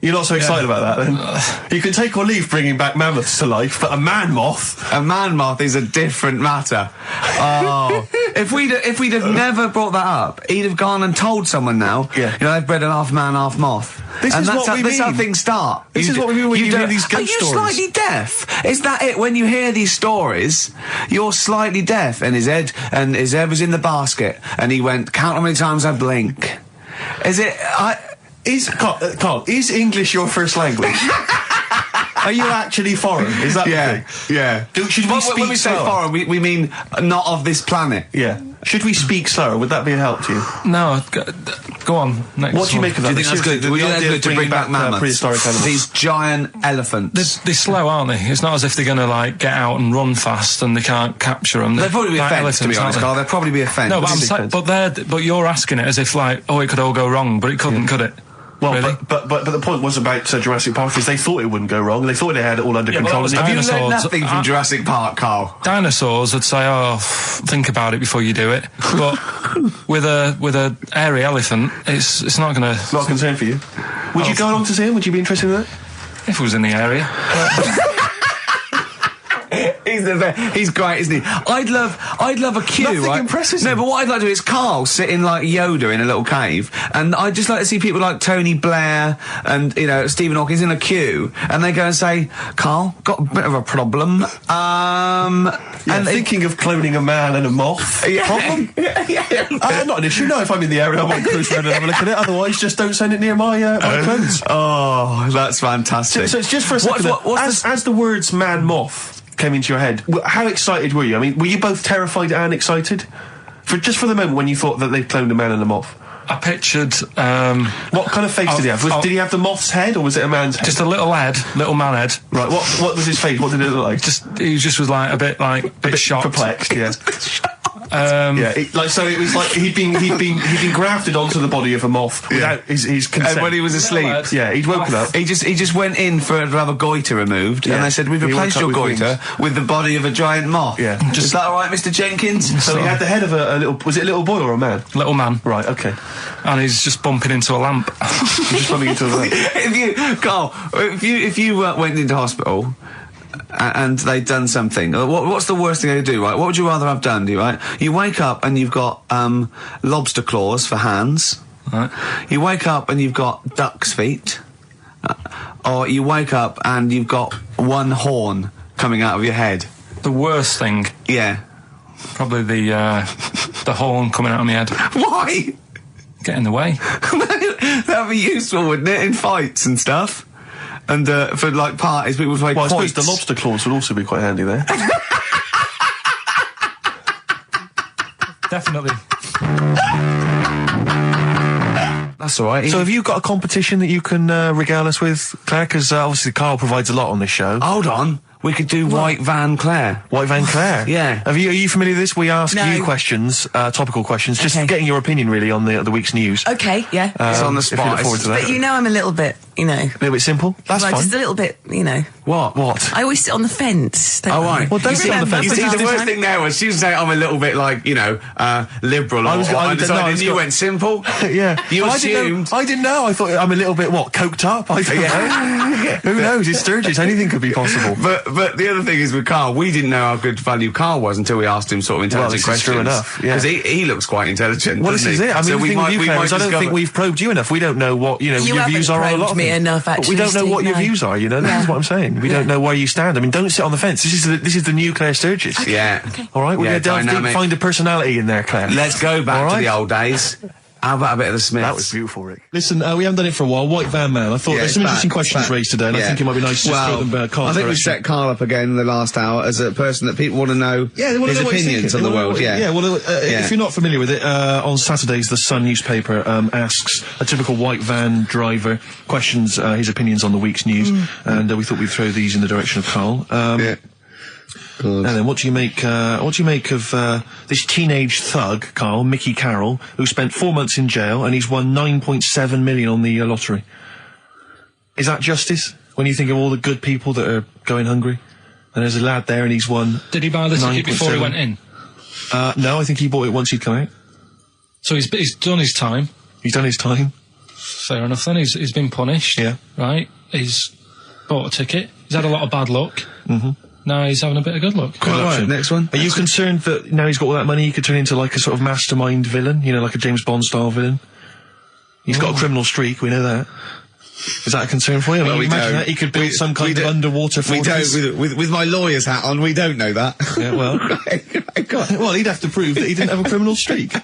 You're not so excited about that, then? You can take or leave bringing back mammoths to life, but a man moth... A man moth is a different matter. Oh. If we'd have never brought that up, he'd have gone and told someone now, they've bred an half man, half moth. This is how things start. This is what we mean when you hear these ghost stories. Are you slightly deaf? Is that it? When you hear these stories, you're slightly deaf. And his head was in the basket, and he went, count how many times I blink. Is it... Carl, is English your first language? Are you actually foreign? Is that the thing? Yeah. Should we speak when we say slower? foreign, we mean not of this planet. Yeah. Should we speak slower? Would that be a help to you? No, go on. Next What do you make of that? Do you think that's good? Would you think that's good to bring back mammoths? Prehistoric animals. These giant elephants. They're slow, aren't they? It's not as if they're going to like get out and run fast and they can't capture them. They'd probably be a fence, to be honest, Carl. They'd probably be a fence. No, but you're asking it as if like, it could all go wrong, but it couldn't, could it? Well, really? but the point was about Jurassic Park is they thought it wouldn't go wrong. They thought they had it all under control. Have you learned nothing from Jurassic Park, Carl? Dinosaurs would say, think about it before you do it. But with a airy elephant, it's not going to... Not a concern for you. Would you go along to see him? Would you be interested in that? If it was in the area. He's great, isn't he? I'd love a queue, Nothing right? impresses No, him. but what I'd like to do is Carl sitting like Yoda in a little cave, and I'd just like to see people like Tony Blair and Stephen Hawking in a queue, and they go and say, "Carl, got a bit of a problem." And thinking of cloning a man and a moth. Problem? Not an issue. No, if I'm in the area, I might cruise around and have a look at it. Otherwise, just don't send it near my clothes. Oh, that's fantastic. So it's just for a second. As the words "man moth" came into your head, how excited were you? I mean, were you both terrified and excited? For the moment when you thought that they'd cloned a man and a moth? I pictured... what kind of face did he have? Did he have the moth's head, or was it a man's head? Just a little man head. Right, what was his face? What did it look like? He just was like a bit shocked. Perplexed, yeah. It was like he'd been grafted onto the body of a moth without his consent. And when he was asleep, he'd woken up. He just went in to have a goiter removed, and they said, "We've replaced your goiter with the body of a giant moth." Yeah, is that all right, Mr. Jenkins? So he had the head of a little. Was it a little boy or a man? Little man. Right. Okay. And he's just bumping into a lamp. He's just bumping into a lamp. If you went into hospital and they'd done something, what's the worst thing they could do, right? What would you rather have done, right? You wake up and you've got lobster claws for hands. Right. You wake up and you've got duck's feet. Or you wake up and you've got one horn coming out of your head. The worst thing? Yeah. Probably the horn coming out of my head. Why? Get in the way. That'd be useful, wouldn't it, in fights and stuff? And for like parties, people would play Well, I quoits. suppose the lobster claws would also be quite handy there. Definitely. That's all right. So have you got a competition that you can regale us with, Claire? Because obviously Carl provides a lot on this show. Hold on. We could do White Van Claire. White Van Claire? Yeah. Are you familiar with this? We ask you questions, topical questions, just getting your opinion really on the week's news. Okay, yeah. It's on the spot. If you look forward to that. But I'm a little bit, A little bit simple? That's fine. just a little bit, What? I always sit on the fence. Oh, right. Well, don't sit on the fence. You see, the worst thing there was she was saying I'm a little bit like, liberal or undecided, and you went simple. Yeah. You assumed. I didn't know. I thought I'm a little bit, coked up? I don't know. Who knows? It's Sturgis. Anything could be possible. But the other thing is with Carl, we didn't know how good value Carl was until we asked him sort of intelligent questions. True enough, yeah. Because he looks quite intelligent, Well, this is it. I mean, so the thing with you, Claire, is I don't think we've probed you enough. We don't know what, your views are on a lot of me things. enough, actually, But we don't know what your Steve, views are, This is what I'm saying. We don't know where you stand. I mean, don't sit on the fence. This is the new Claire Sturgis. Okay. Yeah. Okay. All right, we're going to delve deep, find a personality in there, Claire. Let's go back to the old days. How about a bit of the Smiths? That was beautiful, Rick. Listen, we haven't done it for a while. White Van Man. I thought there's some interesting questions raised today, and I think it might be nice to throw them Carl's I think we direction. set Carl up again in the last hour as a person that people want to know his opinions on the world. If you're not familiar with it, on Saturdays, the Sun newspaper asks a typical white van driver questions, his opinions on the week's news, and we thought we'd throw these in the direction of Carl. And then what do you make of this teenage thug, Carl, Mickey Carroll, who spent 4 months in jail and he's won 9.7 million on the lottery? Is that justice? When you think of all the good people that are going hungry? And there's a lad there and he's won. Did he buy the ticket before he went in? No, I think he bought it once he'd come out. So he's done his time. He's done his time. fair enough then. He's been punished. Yeah. Right? He's bought a ticket. He's had a lot of bad luck. Mm-hmm. Now he's having a bit of good luck. All right, next one. Are you concerned that now he's got all that money, he could turn into like a sort of mastermind villain? You know, like a James Bond style villain? He's got a criminal streak, we know that. Is that a concern for you? I mean, imagine that he could build some kind of underwater fortress. We don't, with my lawyer's hat on, we don't know that. Yeah, well. Well, he'd have to prove that he didn't have a criminal streak.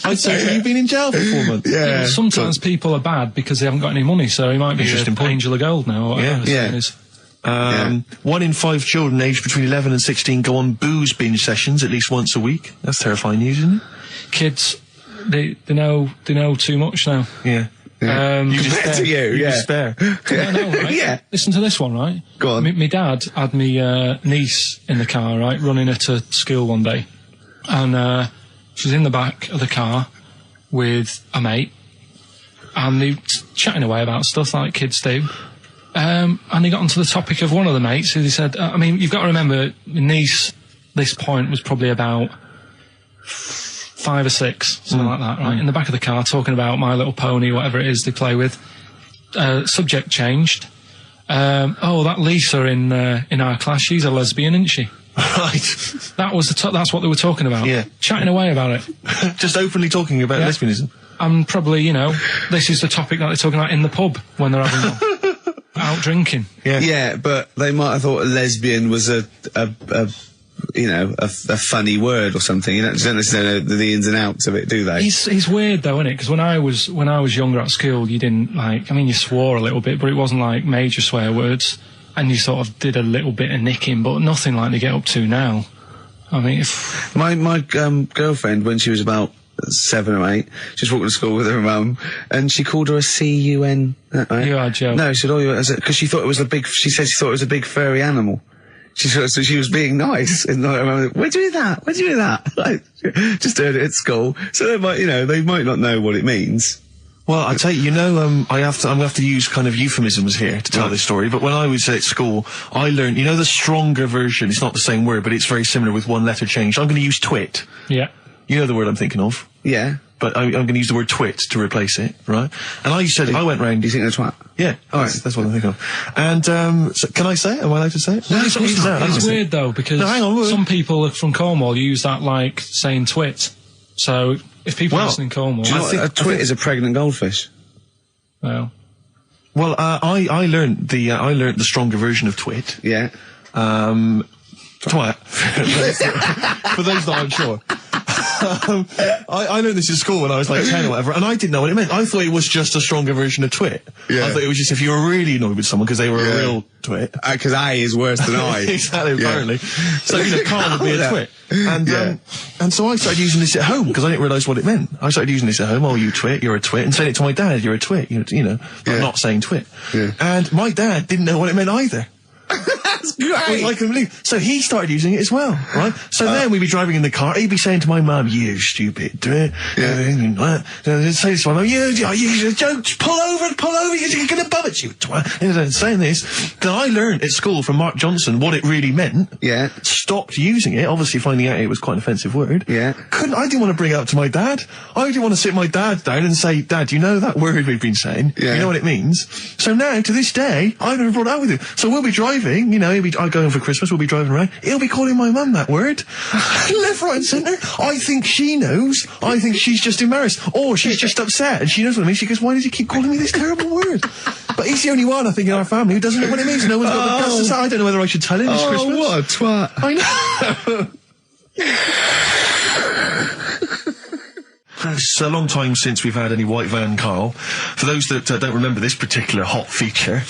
I'd say you've been in jail for 4 months. Yeah, well, sometimes people are bad because they haven't got any money, so he might be an angel of gold now, or whatever it is. 1 in 5 children aged between 11 and 16 go on booze binge sessions at least once a week. That's terrifying news, isn't it? Kids, they know too much now. Yeah. You despair. I know, right? Yeah. Listen to this one, right? Go on. My dad had me niece in the car, right, running her to school one day, and she was in the back of the car with a mate, and they were chatting away about stuff like kids do. And they got onto the topic of one of the mates who they said, I mean, you've got to remember, my niece, this point, was probably about 5 or 6, something like that, right? In the back of the car, talking about My Little Pony, whatever it is they play with. Subject changed. That Lisa in our class, she's a lesbian, isn't she? Right. That's what they were talking about. Yeah. Chatting away about it. Just openly talking about lesbianism. And probably, this is the topic that they're talking about in the pub when they're having out drinking. Yeah, but they might have thought a lesbian was a funny word or something. You don't necessarily know the ins and outs of it, do they? He's weird though, isn't it? Because when I was younger at school, you didn't you swore a little bit, but it wasn't like major swear words, and you sort of did a little bit of nicking, but nothing like they get up to now. I mean, my girlfriend, when she was about 7 or 8, she was walking to school with her mum, and she called her a C-U-N. Right? You are joking. No, she said, because she thought it was she said she thought it was a big furry animal. So she was being nice, and I remember, where'd you do that? Where'd you do that? Like, just heard it at school. So they might not know what it means. Well, I tell you, I'm gonna have to use kind of euphemisms here to tell this story, but when I was at school, I learned, the stronger version, it's not the same word, but it's very similar with one letter changed. I'm gonna use twit. Yeah. You know the word I'm thinking of. Yeah. But I'm going to use the word twit to replace it, right? And I went round... Do you think that's twat? Yeah. All right. That's what I'm thinking of. And, so can I say it? Am I allowed to say it? No, it's weird, though, because hang on, some people from Cornwall use that like saying twit. So, if people listen in Cornwall... Do you know what a twit is? A pregnant goldfish. Well... Well, I learned the stronger version of twit. Yeah. Twat. For those that aren't sure. I learned this in school when I was like 10 or whatever, and I didn't know what it meant. I thought it was just a stronger version of twit. Yeah. I thought it was just if you were really annoyed with someone because they were a real twit. Because A is worse than I. Exactly, apparently. So, Carl would be a twit. And so I started using this at home because I didn't realise what it meant. I started using this at home. Oh, you twit, you're a twit. And saying it to my dad, you're a twit, but not saying twit. Yeah. And my dad didn't know what it meant either. That's great. I couldn't believe. So he started using it as well, right? So then we'd be driving in the car. He'd be saying to my mum, "You stupid." Say this to my mum, "You don't pull over. You're going to bum it, you twat." Saying this. Then I learned at school from Mark Johnson what it really meant. Yeah. Stopped using it. Obviously, finding out it was quite an offensive word. Yeah. I didn't want to bring it up to my dad. I didn't want to sit my dad down and say, "Dad, you know that word we've been saying? Yeah. You know what it means?" So now, to this day, I've never brought it up with him. So we'll be driving. I go home for Christmas, we'll be driving around. He'll be calling my mum that word. Left, right and centre. I think she knows. I think she's just embarrassed. Or she's just upset and she knows what it means. She goes, "Why does he keep calling me this terrible word?" But he's the only one, I think, in our family who doesn't know what it means. No one's got the guts to say. I don't know whether I should tell him this Christmas. Oh, what a twat. I know. It's a long time since we've had any white van, Carl. For those that don't remember this particular hot feature,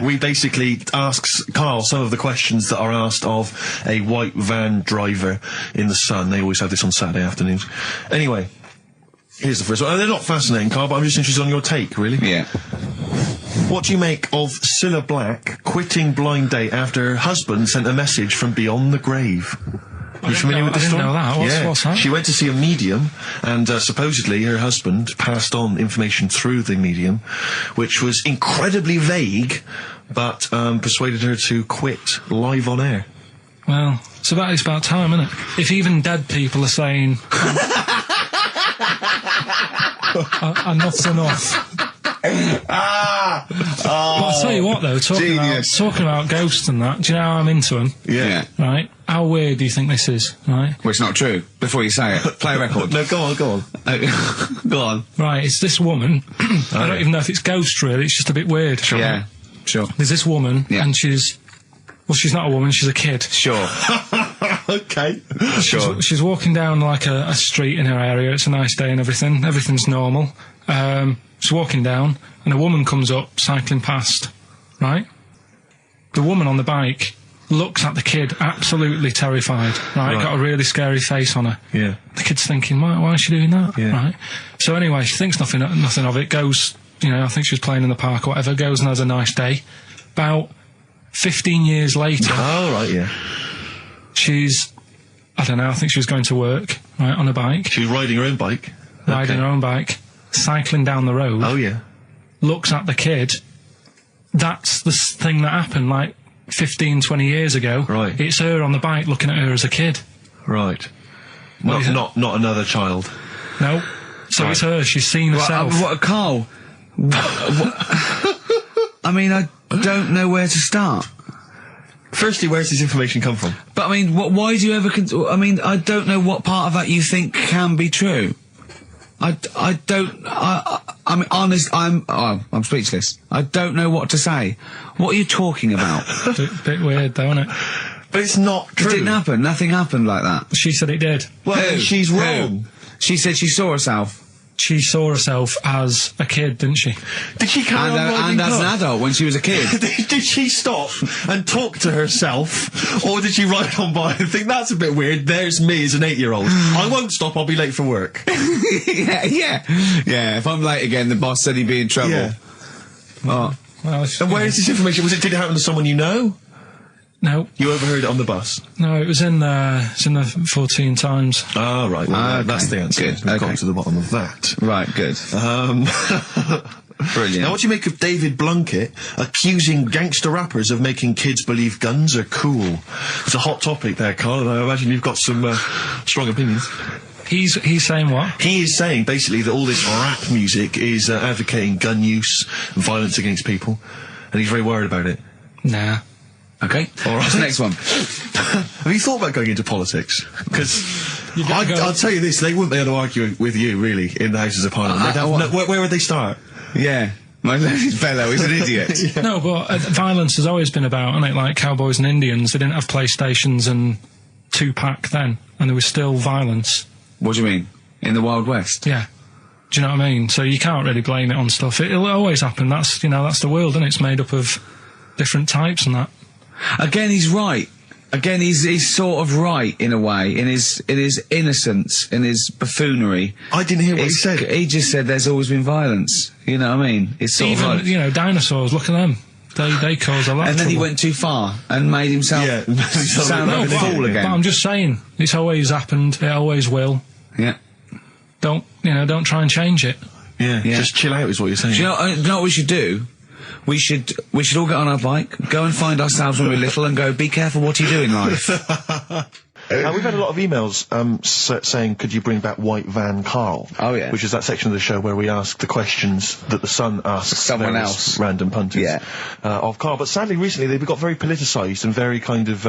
we basically ask Carl some of the questions that are asked of a white van driver in the Sun. They always have this on Saturday afternoons. Anyway, here's the first one. They're not fascinating, Carl, but I'm just interested on your take, really. Yeah. What do you make of Cilla Black quitting Blind Date after her husband sent a message from beyond the grave? Are you familiar with this story? I didn't know that. What's that? She went to see a medium, and supposedly her husband passed on information through the medium, which was incredibly vague, but persuaded her to quit live on air. Well, it's about time, isn't it? If even dead people are saying, enough's enough. Oh, I'll tell you what, though, talking about ghosts and that, do you know how I'm into them? Yeah. Right? How weird do you think this is, right? Well, it's not true. Before you say it, play a record. No, go on. Go on. Right, it's this woman. I don't even know if it's ghost, really. It's just a bit weird. Sure. Yeah, sure. There's this woman, Yeah. and she's not a woman, she's a kid. Sure. Okay. Sure. She's walking down, like, a street in her area. It's a nice day and everything. Everything's normal. She's walking down, and a woman comes up, cycling past, right? The woman on the bike looks at the kid, absolutely terrified, right? Got a really scary face on her. Yeah. The kid's thinking, why is she doing that? Yeah. Right? So anyway, she thinks nothing of it, goes, I think she was playing in the park or whatever, goes and has a nice day. About 15 years later... Oh, right, yeah. She's, I don't know, I think she was going to work, right, on a bike. She was riding her own bike. Riding her own bike, cycling down the road. Oh, yeah. Looks at the kid. That's the thing that happened, like, 15, 20 years ago. Right. It's her on the bike looking at her as a kid. Right. What is it? Not another child. No. So it's her. She's seen herself. Carl? I mean, I don't know where to start. Firstly, where's this information come from? But I mean, why do you ever? I mean, I don't know what part of that you think can be true. I mean, honest. I'm speechless. I don't know what to say. What are you talking about? Bit weird, though, isn't it? But it's not true. It didn't happen. Nothing happened like that. She said it did. Well, then she's wrong. She said she saw herself. She saw herself as a kid, didn't she? Did she carry on riding and as an adult when she was a kid. Did she stop and talk to herself, or did she ride on by and think, that's a bit weird, there's me as an 8-year-old. I won't stop, I'll be late for work. Yeah, if I'm late again, the boss said he'd be in trouble. Yeah. Oh. Well, And where is this information? Did it happen to someone you know? No. You overheard it on the bus? No, it was in the 14 Times. Oh, right. Well, Okay. that's the answer. Good. We've Okay. got to the bottom of that. Right, good. Brilliant. Now, what do you make of David Blunkett accusing gangster rappers of making kids believe guns are cool? It's a hot topic there, Carl, and I imagine you've got some strong opinions. He's saying what? He is saying, basically, that all this rap music is advocating gun use and violence against people, and he's very worried about it. Nah. Okay. All right. What's the next one? Have you thought about going into politics? Because gotta go. I'll tell you this, they wouldn't be able to argue with you, really, in the Houses of Parliament. They'd have where would they start? Yeah. My fellow is an idiot. No, but violence has always been about, isn't it? Like cowboys and Indians, they didn't have PlayStations and Tupac then, and there was still violence. What do you mean? In the Wild West? Yeah. Do you know what I mean? So you can't really blame it on stuff. It'll always happen. That's the world, and it's made up of different types and that. Again, he's right. Again, he's sort of right in a way, in his innocence, in his buffoonery. I didn't hear what he said. He just said there's always been violence. You know what I mean? It's sort Even, of like, dinosaurs, look at them. They cause a lot and of then he trouble. went too far and made himself sound like a fool But again. I'm just saying, it's always happened, it always will. Yeah. Don't try and change it. Yeah, Yeah. just chill out is what you're saying. Do you know what we should do? We should all get on our bike, go and find ourselves when we're little, and go, be careful what you do in life. We've had a lot of emails saying, could you bring back White Van Karl? Oh, yeah. Which is that section of the show where we ask the questions that the Sun asks Someone various else. random punters Yeah. of Karl. But sadly, recently, they've got very politicised and very kind of,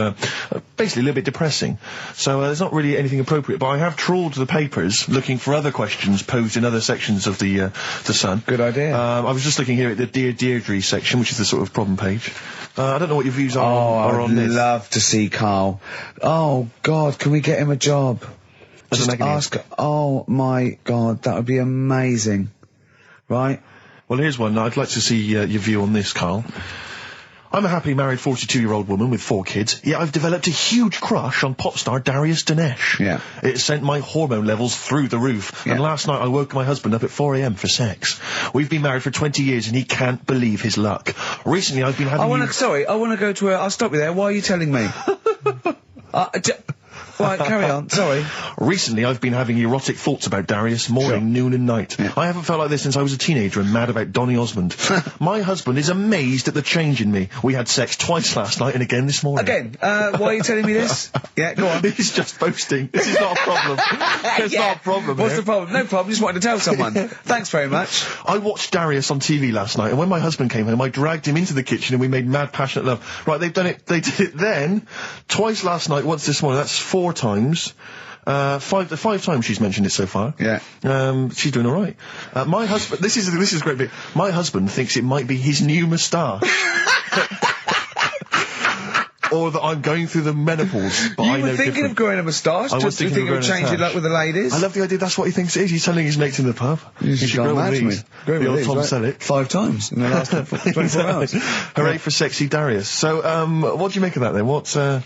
basically a little bit depressing. So there's not really anything appropriate. But I have trawled the papers looking for other questions posed in other sections of the Sun. Good idea. I was just looking here at the Dear Deirdre section, which is the sort of problem page. I don't know what your views are on I'd this. love to see Karl. Oh, God, can we get him a job? As Just an agony. ask. Oh, my God, that would be amazing. Right? Well, here's one. I'd like to see your view on this, Karl. I'm a happily married 42-year-old woman with 4 kids, yet I've developed a huge crush on pop star Darius Dinesh. Yeah. It sent my hormone levels through the roof, Yeah. and last night I woke my husband up at 4 a.m. for sex. We've been married for 20 years and he can't believe his luck. Recently I've been having I want to go to I'll stop you there. Why are you telling me? Wait Right, carry on. Sorry. Recently, I've been having erotic thoughts about Darius morning, noon and night. Yeah. I haven't felt like this since I was a teenager and mad about Donny Osmond. My husband is amazed at the change in me. We had sex twice last night and again this morning. Again, why are you telling me this? Yeah, go on. He's just boasting. This is not a problem. It's not a problem. What's here. the problem? No problem, just wanted to tell someone. Thanks very much. I watched Darius on TV last night, and when my husband came home, I dragged him into the kitchen and we made mad, passionate love. Right, they did it then, twice last night, once this morning. That's 4 times. Five times she's mentioned it so far. Yeah. She's doing all right. My husband, this is a great bit. My husband thinks it might be his new moustache. Or that I'm going through the menopause, but I know You were thinking of growing a moustache? I was Just thinking think of it would growing a change it moustache. like with the ladies? I love the idea that's what he thinks it is. He's telling his mates in the pub. You should grow one of these. The old Tom Selleck. 5 times in the last 24 hours. Hooray for sexy Darius. So, what do you make of that then? What are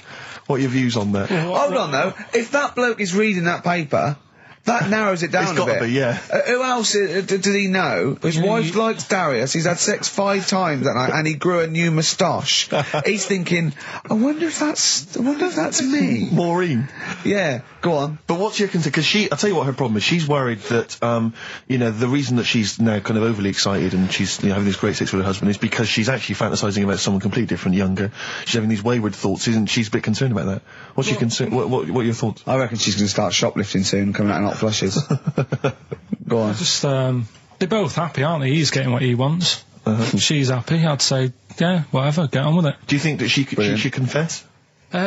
your views on that? Hold on though, if that bloke is reading that paper, that narrows it down It's a gotta bit. be, yeah. Who else did he know? His wife likes Darius, he's had sex 5 times that night, and he grew a new moustache. He's thinking, I wonder if that's me. Maureen. Yeah, go on. But what's your concern? Because I'll tell you what her problem is. She's worried that, the reason that she's now kind of overly excited and she's having this great sex with her husband is because she's actually fantasizing about someone completely different, younger. She's having these wayward thoughts, isn't she? She's a bit concerned about that. What's your concern? What are your thoughts? I reckon she's going to start shoplifting soon, coming out in hot flushes. Go on. Just, they're both happy, aren't they? He's getting what he wants. She's happy. I'd say, yeah, whatever, get on with it. Do you think that she should confess? She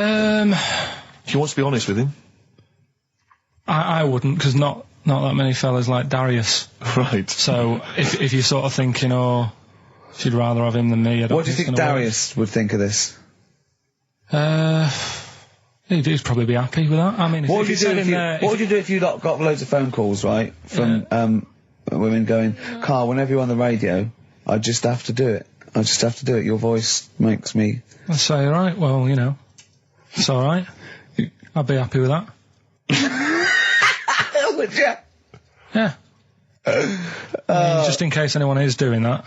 wants to be honest with him. I wouldn't, because not that many fellas like Darius. Right. So, if you're sort of thinking, oh, she'd rather have him than me, I don't What do you think Darius would think of this? He'd probably be happy with that. I mean, What would you do if you got loads of phone calls, right, from women going, Karl, whenever you're on the radio, I just have to do it. I just have to do it. Your voice makes me... I'd say, right, well, it's alright. I'd be happy with that. Would you? Yeah. I mean, just in case anyone is doing that.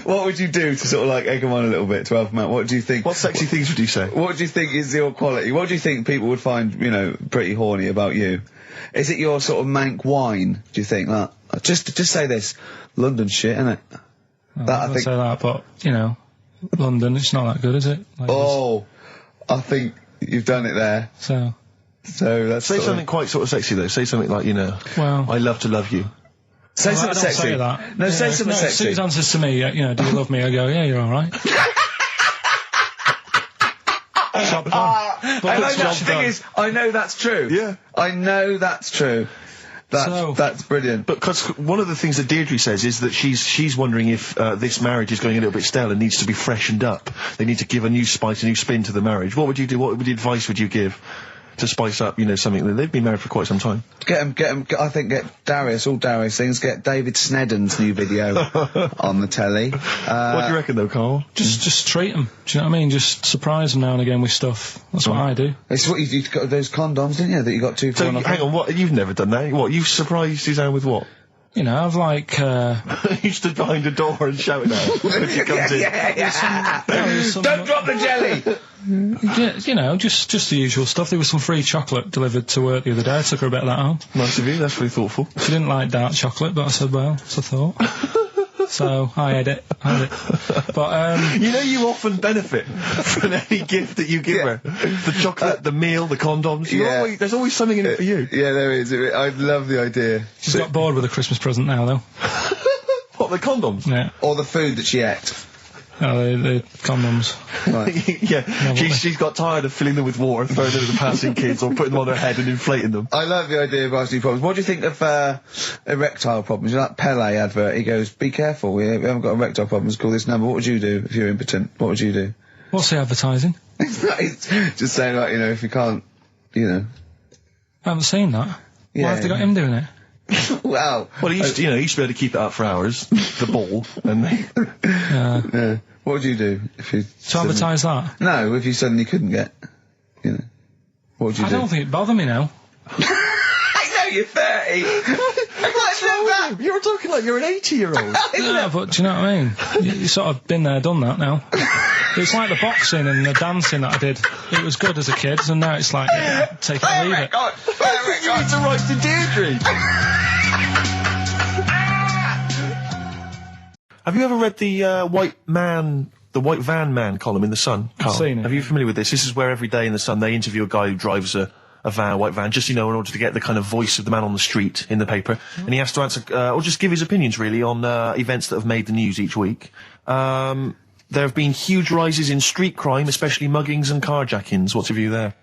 What would you do to sort of like egg them on a little bit to help them out? What do you think? What sexy things would you say? What do you think is your quality? What do you think people would find, pretty horny about you? Is it your sort of mank wine? Do you think that? Just say this, London shit, innit? I think say that, but London, it's not that good, is it? Oh, I think you've done it there. So that's say something quite sort of sexy though. Say something like, well, I love to love you. Say something sexy. Say that. No, say something sexy. If Suze answers to me, do you love me? I go, yeah, you're all right. I know that's true. Yeah. I know that's true. That's brilliant. But because one of the things that Deirdre says is that she's wondering if this marriage is going a little bit stale and needs to be freshened up. They need to give a new spice, a new spin to the marriage. What would you do? What advice would you give to spice up, something that they've been married for quite some time? Get I think get Darius, all Darius things, get David Snedden's new video on the telly. What do you reckon though, Karl? Just treat them. Do you know what I mean? Just surprise them now and again with stuff. That's what I do. It's what you've got those condoms, didn't you, that you got 2 for So, 1 hang on, what? You've never done that? What? You've surprised Suzanne with what? I've You stood behind a door and shouted at her when she comes in. Don't drop the jelly! just the usual stuff. There was some free chocolate delivered to work the other day. I took her a bit of that home. Nice of you, that's really thoughtful. She didn't like dark chocolate, but I said, well, it's a thought. So, I had it. But, you often benefit from any gift that you give her. The chocolate, the meal, the condoms. There's always something in it for you. Yeah, there is. I love the idea. She's got bored with a Christmas present now, though. What, the condoms? Yeah. Or the food that she ate. No, the condoms. Right. Yeah, she's got tired of filling them with water, throwing them at the passing kids, or putting them on her head and inflating them. I love the idea of asking problems. What do you think of erectile problems? That Pele advert, he goes, be careful, we haven't got erectile problems, call this number. What would you do if you're impotent? What would you do? What's the advertising? It's just saying, like, if you can't, I haven't seen that. Yeah. Why have they got him doing it? Wow. Well, he used to be able to keep it up for hours, the ball, and Yeah. What would you do if you... To advertise that? No, if you suddenly couldn't get, what would you do? I don't think it'd bother me now. I know you're 30! You're talking like you're an 80-year-old. Yeah, but do you know what I mean? You've sort of been there, done that now. It's like the boxing and the dancing that I did. It was good as a kid, and now it's like, take it or leave it. You need to write to Deirdre. Have you ever read the White Van Man column in The Sun, Carl? I've seen it. Are you familiar with this? This is where every day in The Sun they interview a guy who drives a white van, just, in order to get the kind of voice of the man on the street in the paper. And he has to answer, or just give his opinions, really, on events that have made the news each week. There have been huge rises in street crime, especially muggings and carjackings. What's your view there?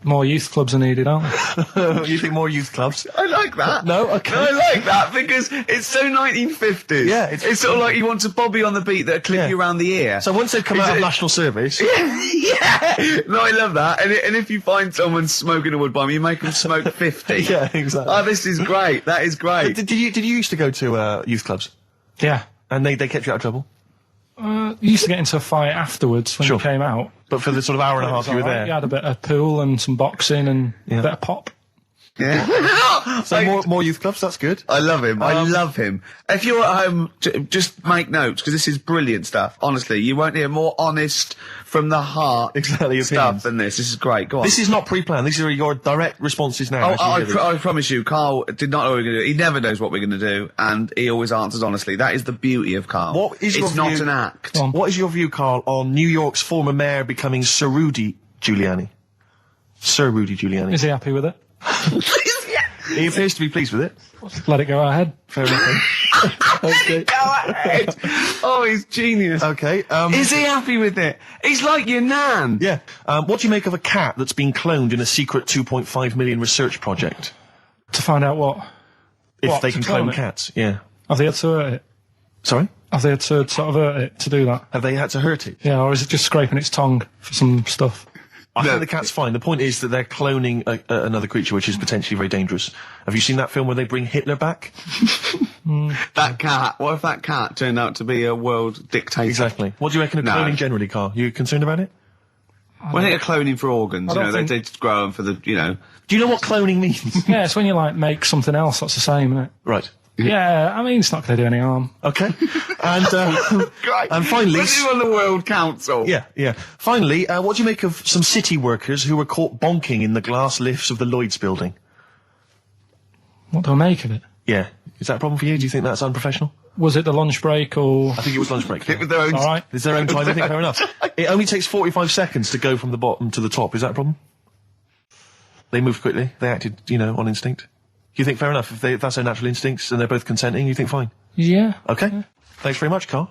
More youth clubs are needed, aren't there? You think more youth clubs? I like that. No? Okay. I like that because it's so 1950s. Yeah, it's sort of like you want a bobby on the beat that'll clip you around the ear. So once they've come out of national service... Yeah! No, I love that. And if you find someone smoking a wood bomb, you make them smoke 50. Yeah, exactly. Oh, this is great. That is great. Did you used to go to youth clubs? Yeah. And they kept you out of trouble? You used to get into a fight afterwards when you came out. But for the sort of hour and a half you were there? You had a bit of pool and some boxing and a bit of pop. Yeah. So more youth clubs, that's good. I love him. I love him. If you're at home, just make notes, because this is brilliant stuff. Honestly, you won't hear more honest, from the heart exactly stuff opinions. than this. This is great. Go on. This is not pre-planned. These are your direct responses now. I promise you, Carl did not know what we were going to do. He never knows what we're going to do, and he always answers honestly. That is the beauty of Carl. What is your it's not view- an act. What is your view, Carl, on New York's former mayor becoming Sir Rudy Giuliani? Sir Rudy Giuliani. Is he happy with it? He appears to be pleased with it. Let it go ahead. Fair enough. Okay. Go ahead. Oh, he's genius. Okay. Is he happy with it? He's like your nan. Yeah. What do you make of a cat that's been cloned in a secret 2.5 million research project? To find out what? If they to can clone clone it? cats, yeah. Have they had to hurt it? Sorry? Have they had to sort of hurt it to do that? Have they had to hurt it? Yeah, or is it just scraping its tongue for some stuff? I think the cat's fine. The point is that they're cloning another creature, which is potentially very dangerous. Have you seen that film where they bring Hitler back? That cat. What if that cat turned out to be a world dictator? Exactly. What do you reckon of No. cloning generally, Carl? You concerned about it? When they're cloning for organs, I don't they think- just grow them for the, Do you know what cloning means? Yeah, it's when you make something else that's the same, isn't it? Right. Yeah, I mean, it's not going to do any harm. Okay. And Great. and finally, Put him on the World Council. yeah. Finally, what do you make of some city workers who were caught bonking in the glass lifts of the Lloyd's building? What do I make of it? Yeah. Is that a problem for you? Do you think that's unprofessional? Was it the lunch break or... I think it was lunch break. It was their own. All right. It's their own time. I think fair enough. It only takes 45 seconds to go from the bottom to the top. Is that a problem? They moved quickly. They acted, on instinct. You think fair enough? If that's their natural instincts and they're both consenting, you think fine? Yeah. Okay. Thanks very much, Carl.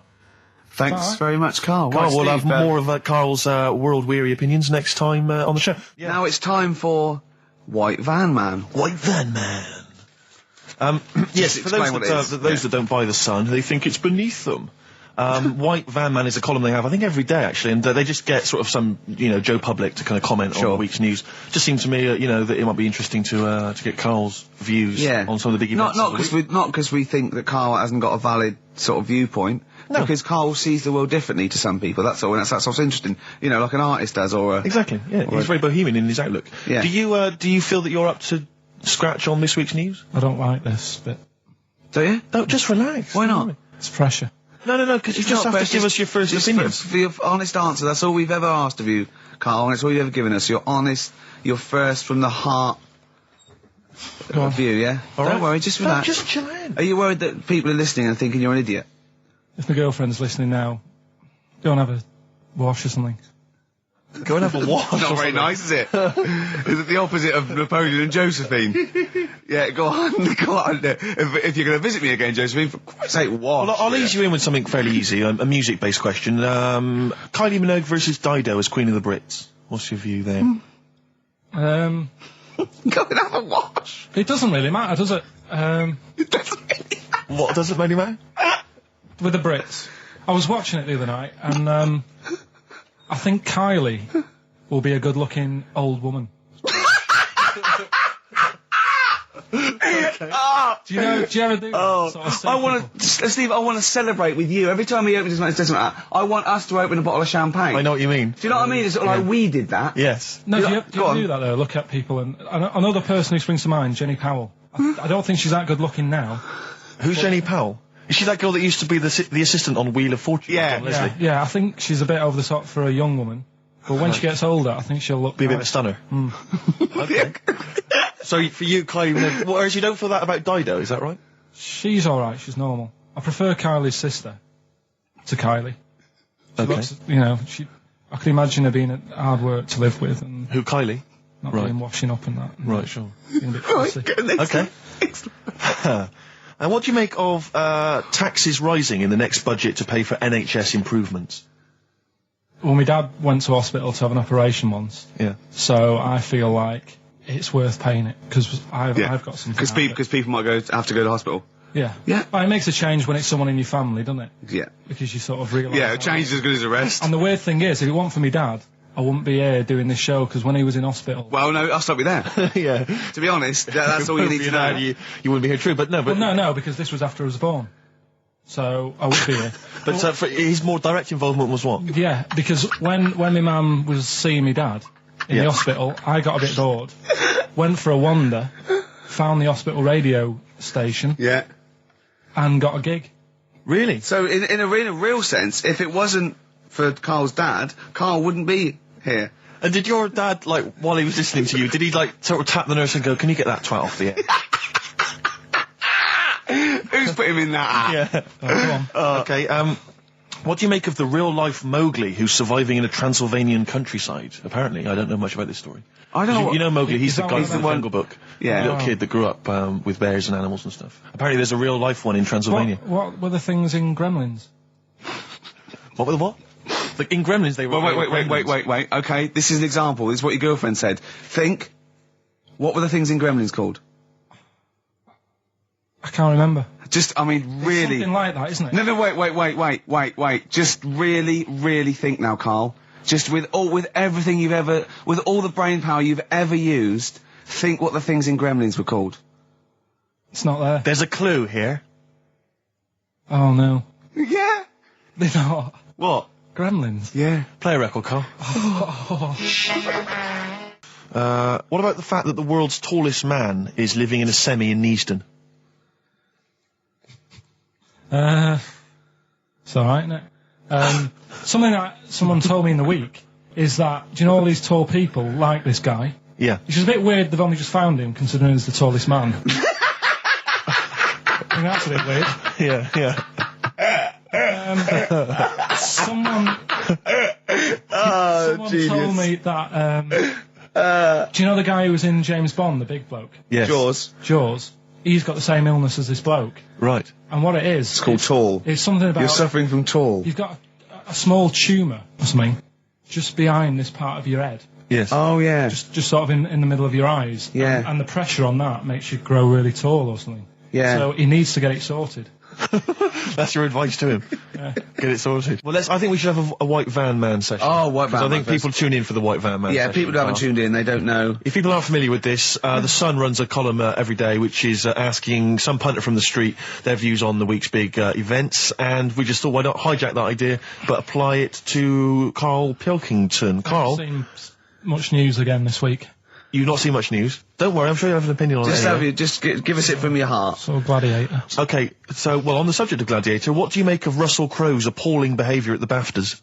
Thanks very much, Carl. Carl, Right, we'll have Steve, more of Carl's world-weary opinions next time on the show. Now it's time for White Van Man. White Van Man. Yes, for explain what it is. those that don't buy The Sun, they think it's beneath them. White Van Man is a column they have, I think, every day, actually, and they just get sort of some, Joe Public to kind of comment on the week's news. Just seems to me, that it might be interesting to get Carl's views on some of the big events. Not because we think that Carl hasn't got a valid sort of viewpoint. No. Because Carl sees the world differently to some people. That's all. And that's what's interesting. Like an artist does, or a... Exactly. Yeah, he's very bohemian in his outlook. Yeah. Do you feel that you're up to scratch on this week's news? I don't like this bit. Do you? No, just relax. Why not? It's pressure. No, because you just have to give us your first opinion. For your honest answer. That's all we've ever asked of you, Carl. And it's all you've ever given us. Your honest, your first from the heart view, yeah? All right. Don't worry, just relax. Just chill out. Are you worried that people are listening and thinking you're an idiot? If my girlfriend's listening now, go and have a wash or something. Go and have a wash. Not very nice, is it? Is it the opposite of Napoleon and Josephine? Yeah, go on. If you're going to visit me again, Josephine, for Christ's sake, wash. Well, I'll ease you in with something fairly easy, a music-based question. Kylie Minogue versus Dido as Queen of the Brits. What's your view there? Go and have a wash. It doesn't really matter, does it? It doesn't really matter. What doesn't really matter? With the Brits. I was watching it the other night, and I think Kylie will be a good-looking old woman. Do you ever do that? Sort of Steve, I want to celebrate with you. Every time he opens his mouth, it doesn't matter. I want us to open a bottle of champagne. I know what you mean. Do you know what I mean? It's sort of like we did that. Yes. No, do you Go on. do that, though? Look at people, and another person who springs to mind, Jenny Powell. I don't think she's that good-looking now. Who's Jenny Powell? Is she that girl that used to be the assistant on Wheel of Fortune? Yeah. John Leslie? Yeah, I think she's a bit over the top for a young woman. But when she gets older, I think she'll look... Be a bit of a stunner. Okay. So for you, Kylie, whereas you don't feel that about Dido, is that right? She's alright, she's normal. I prefer Kylie's sister to Kylie. She Okay. looks, you know, I could imagine her being hard work to live with and Who, Kylie? not Right. being washing up and that. And Right, sure. being a bit fussy. Okay. And what do you make of taxes rising in the next budget to pay for NHS improvements? Well, my dad went to hospital to have an operation once, Yeah. so I feel like it's worth paying it, because I've got something out of it. Because people might have to go to hospital. Yeah. Yeah. Well, it makes a change when it's someone in your family, doesn't it? Yeah. Because you sort of realise... Yeah, a change is as good as a rest. And the weird thing is, if it weren't for my dad, I wouldn't be here doing this show, because when he was in hospital... Well, no, I'll stop you there. Yeah. To be honest, that's all you need to know. You wouldn't be here, true, but no, but... Well, no, because this was after I was born. So, I would be here. But his more direct involvement was what? Yeah, because when my mum was seeing my dad in the hospital, I got a bit bored, went for a wander, found the hospital radio station, Yeah. and got a gig. Really? So, in a real sense, if it wasn't for Carl's dad, Carl wouldn't be here. And did your dad, like, while he was listening to you, did he, like, sort of tap the nurse and go, can you get that twat off the air? Who's put him in that? Yeah. Oh, go on. Okay, what do you make of the real-life Mowgli who's surviving in a Transylvanian countryside? Apparently, I don't know much about this story. I don't know. You know Mowgli, he's the that guy one from the about- Jungle Book. Yeah. The little Oh. kid that grew up with bears and animals and stuff. Apparently there's a real-life one in Transylvania. What were the things in Gremlins? What were the what? Like, in Gremlins, they were... Wait. Okay, this is an example. This is what your girlfriend said. Think. What were the things in Gremlins called? I can't remember. Just, I mean, really. Something like that, isn't it? No, wait. Just really think now, Carl. Just with everything with all the brain power you've ever used, think what the things in Gremlins were called. It's not there. There's a clue here. Oh, no. Yeah. They're not. What? Gremlins. Yeah. Play a record, Carl. What about the fact that the world's tallest man is living in a semi in Neasden? It's alright, isn't it? Something that someone told me in the week is that, do you know all these tall people like this guy? Yeah. Which is a bit weird they've only just found him, considering he's the tallest man. I think that's a bit weird. Yeah. Someone genius. told me that, do you know the guy who was in James Bond, the big bloke? Yes. Jaws. He's got the same illness as this bloke. Right. And what it is... It's called tall. It's something about... You're suffering from tall. You've got a small tumour or something just behind this part of your head. Yes. Oh, yeah. Just sort of in the middle of your eyes. Yeah. And the pressure on that makes you grow really tall or something. Yeah. So he needs to get it sorted. That's your advice to him. Yeah. Get it sorted. Well, I think we should have a white van man session. Oh, white 'Cause van I think man people tune in for the white van man Yeah, session. people who haven't tuned in, they don't know. If people aren't familiar with this, the Sun runs a column every day which is asking some punter from the street their views on the week's big events, and we just thought, why not hijack that idea but apply it to Karl Pilkington. Karl, I've seen much news again this week. you've not seen much news. Don't worry, I'm sure you have an opinion on it. Anyway. Give us it from your heart. So Gladiator. Okay, so, well, on the subject of Gladiator, what do you make of Russell Crowe's appalling behaviour at the BAFTAs?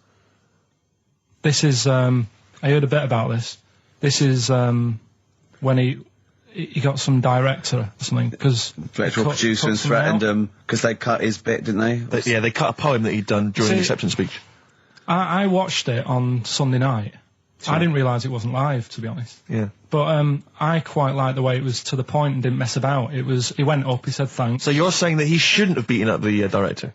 This is, I heard a bit about this. This is, when he got some director or something, because... Director or producer and threatened them because they cut his bit, didn't they? They cut a poem that he'd done during the acceptance speech. I watched it on Sunday night. Sure. I didn't realise it wasn't live, to be honest. Yeah. But I quite liked the way it was to the point and didn't mess about. He went up, he said thanks. So you're saying that he shouldn't have beaten up the director?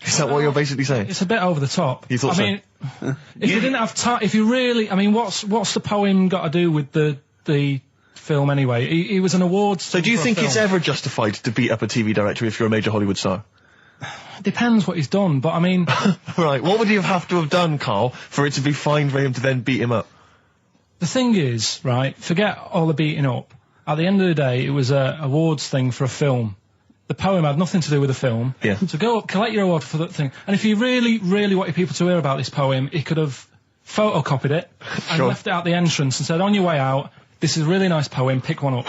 Is that what you're basically saying? It's a bit over the top. You thought I so? mean, if you didn't have time, if you really, I mean, what's the poem got to do with the film anyway? He was an awards. So do you think it's ever justified to beat up a TV director if you're a major Hollywood star? Depends what he's done, but I mean... Right, what would he have to have done, Karl, for it to be fine for him to then beat him up? The thing is, right, forget all the beating up. At the end of the day, it was a awards thing for a film. The poem had nothing to do with the film. Yeah. So go up, collect your award for that thing. And if he really, really wanted people to hear about this poem, he could have photocopied it and Sure. left it at the entrance and said, on your way out, this is a really nice poem, pick one up.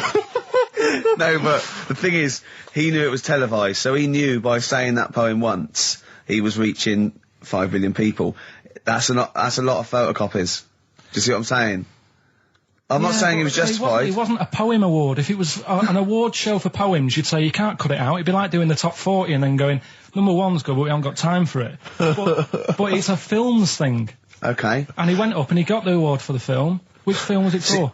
No, but the thing is, he knew it was televised, so he knew by saying that poem once, he was reaching 5 billion people. That's a lot of photocopies. Do you see what I'm saying? I'm not saying he was justified. It wasn't a poem award. If it was an award show for poems, you'd say you can't cut it out. It'd be like doing the top 40 and then going, number one's good, but we haven't got time for it. But it's a films thing. Okay. And he went up and he got the award for the film. Which film was it for?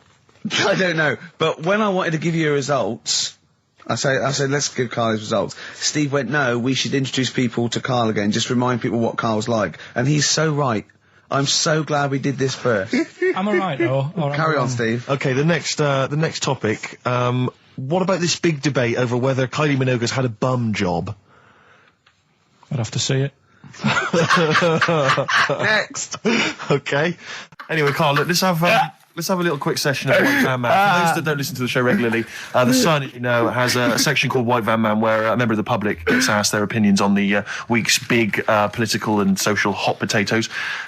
I don't know. But when I wanted to give you results, I said, let's give Carl his results. Steve went, no, we should introduce people to Carl again, just remind people what Carl's like. And he's so right. I'm so glad we did this first. Am I right, though? Carry on, Steve. Okay, the next topic. What about this big debate over whether Kylie Minogue's had a bum job? I'd have to see it. Next. Okay. Anyway, Carl, let's have a little quick session of White Van Man. For those that don't listen to the show regularly, The Sun, has a section called White Van Man where a member of the public gets asked their opinions on the week's big political and social hot potatoes.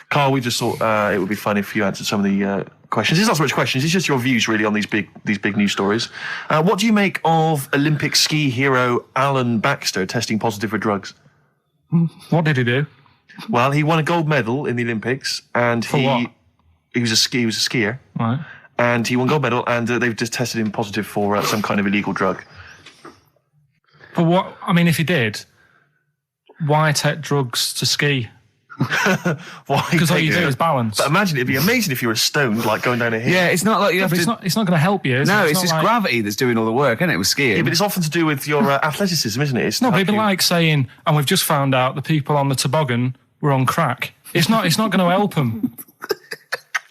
Carl, we just thought it would be fun if you answered some of the questions. It's not so much questions, it's just your views really on these big news stories. What do you make of Olympic ski hero Alan Baxter testing positive for drugs? What did he do? Well, he won a gold medal in the Olympics, and what? He was a skier, Right. and he won gold medal, and they've just tested him positive for some kind of illegal drug. But what? I mean, if he did, why take drugs to ski? Why? Because all you do is balance. But imagine, it'd be amazing if you were stoned, like going down a hill. Yeah, it's not like you have But to... it's not going to help you, is it? No, it's not just like, gravity that's doing all the work, isn't it, with skiing? Yeah, but it's often to do with your athleticism, isn't it? It's No, to but help it'd be you. like saying, and we've just found out the people on the toboggan were on crack. It's not going to help them.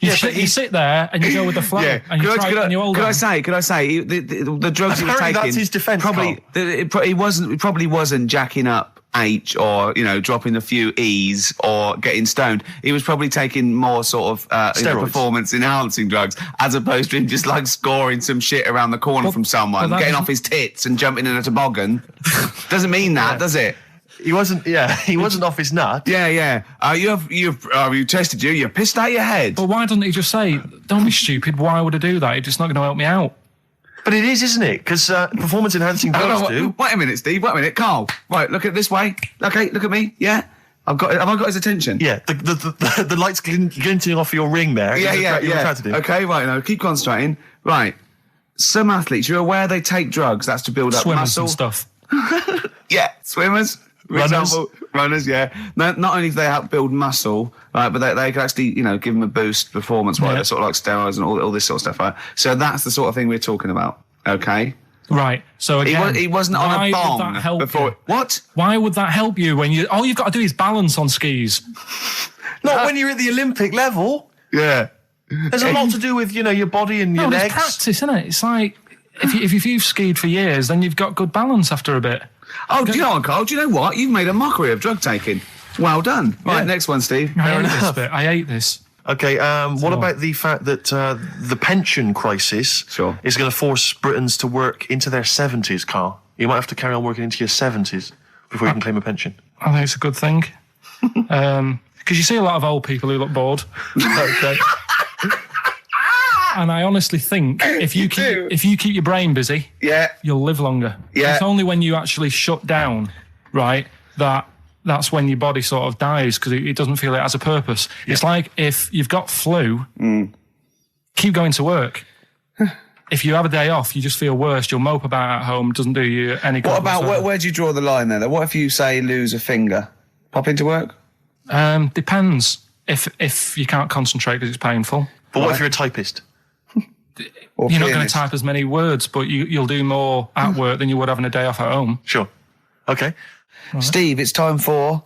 You sit there and you go with the flow, and you try and you hold on. Could I say, the drugs he was Apparently taking... that's his defence, He probably wasn't jacking up H or, dropping a few E's or getting stoned. He was probably taking more sort of performance-enhancing drugs, as opposed to him just, scoring some shit around the corner from someone, getting off his tits and jumping in a toboggan. Doesn't mean that, does it? He wasn't off his nut. Yeah. You tested you. You pissed out your head. But why doesn't he just say, don't be stupid, why would I do that? It's just not going to help me out. But it is, isn't it? Because performance-enhancing drugs do. Wait a minute, Steve. Wait a minute, Carl. Right, look at this way. Okay, look at me. Yeah, have I got his attention? Yeah, the lights glinting off your ring there. Yeah. Attracted him. Okay, right. Now keep concentrating. Right. Some athletes, you're aware they take drugs. That's to build up Swimmers muscle and stuff. Yeah, swimmers. For example, runners, yeah. Not only do they help build muscle, right, but they can actually, give them a boost performance, right? They're sort of like steroids and all this sort of stuff, right? So that's the sort of thing we're talking about, okay? Right. So again, he wasn't on a bong would that help before. you? What? Why would that help you when all you've got to do is balance on skis? Not when you're at the Olympic level. Yeah. There's a lot to do with, your body and your legs. It's practice, isn't it? It's like, if you've skied for years, then you've got good balance after a bit. Oh, do you know what, Carl? Do you know what? You've made a mockery of drug taking. Well done. Right, next one, Steve. I hate this. Okay, what about the fact that the pension crisis is going to force Britons to work into their 70s, Carl? You might have to carry on working into your 70s before you can claim a pension. I think it's a good thing. Because you see a lot of old people who look bored. Okay. And I honestly think if you keep your brain busy, you'll live longer. Yeah. It's only when you actually shut down, right, that's when your body sort of dies because it doesn't feel it has a purpose. Yeah. It's like if you've got flu, keep going to work. If you have a day off, you just feel worse. You'll mope about at home. Doesn't do you any good. What about where do you draw the line there? What if you say lose a finger? Pop into work? Depends. If you can't concentrate because it's painful. But what if you're a typist? You're not going to type as many words, but you'll do more at work than you would having a day off at home. Sure. Okay. Right. Steve, it's time for...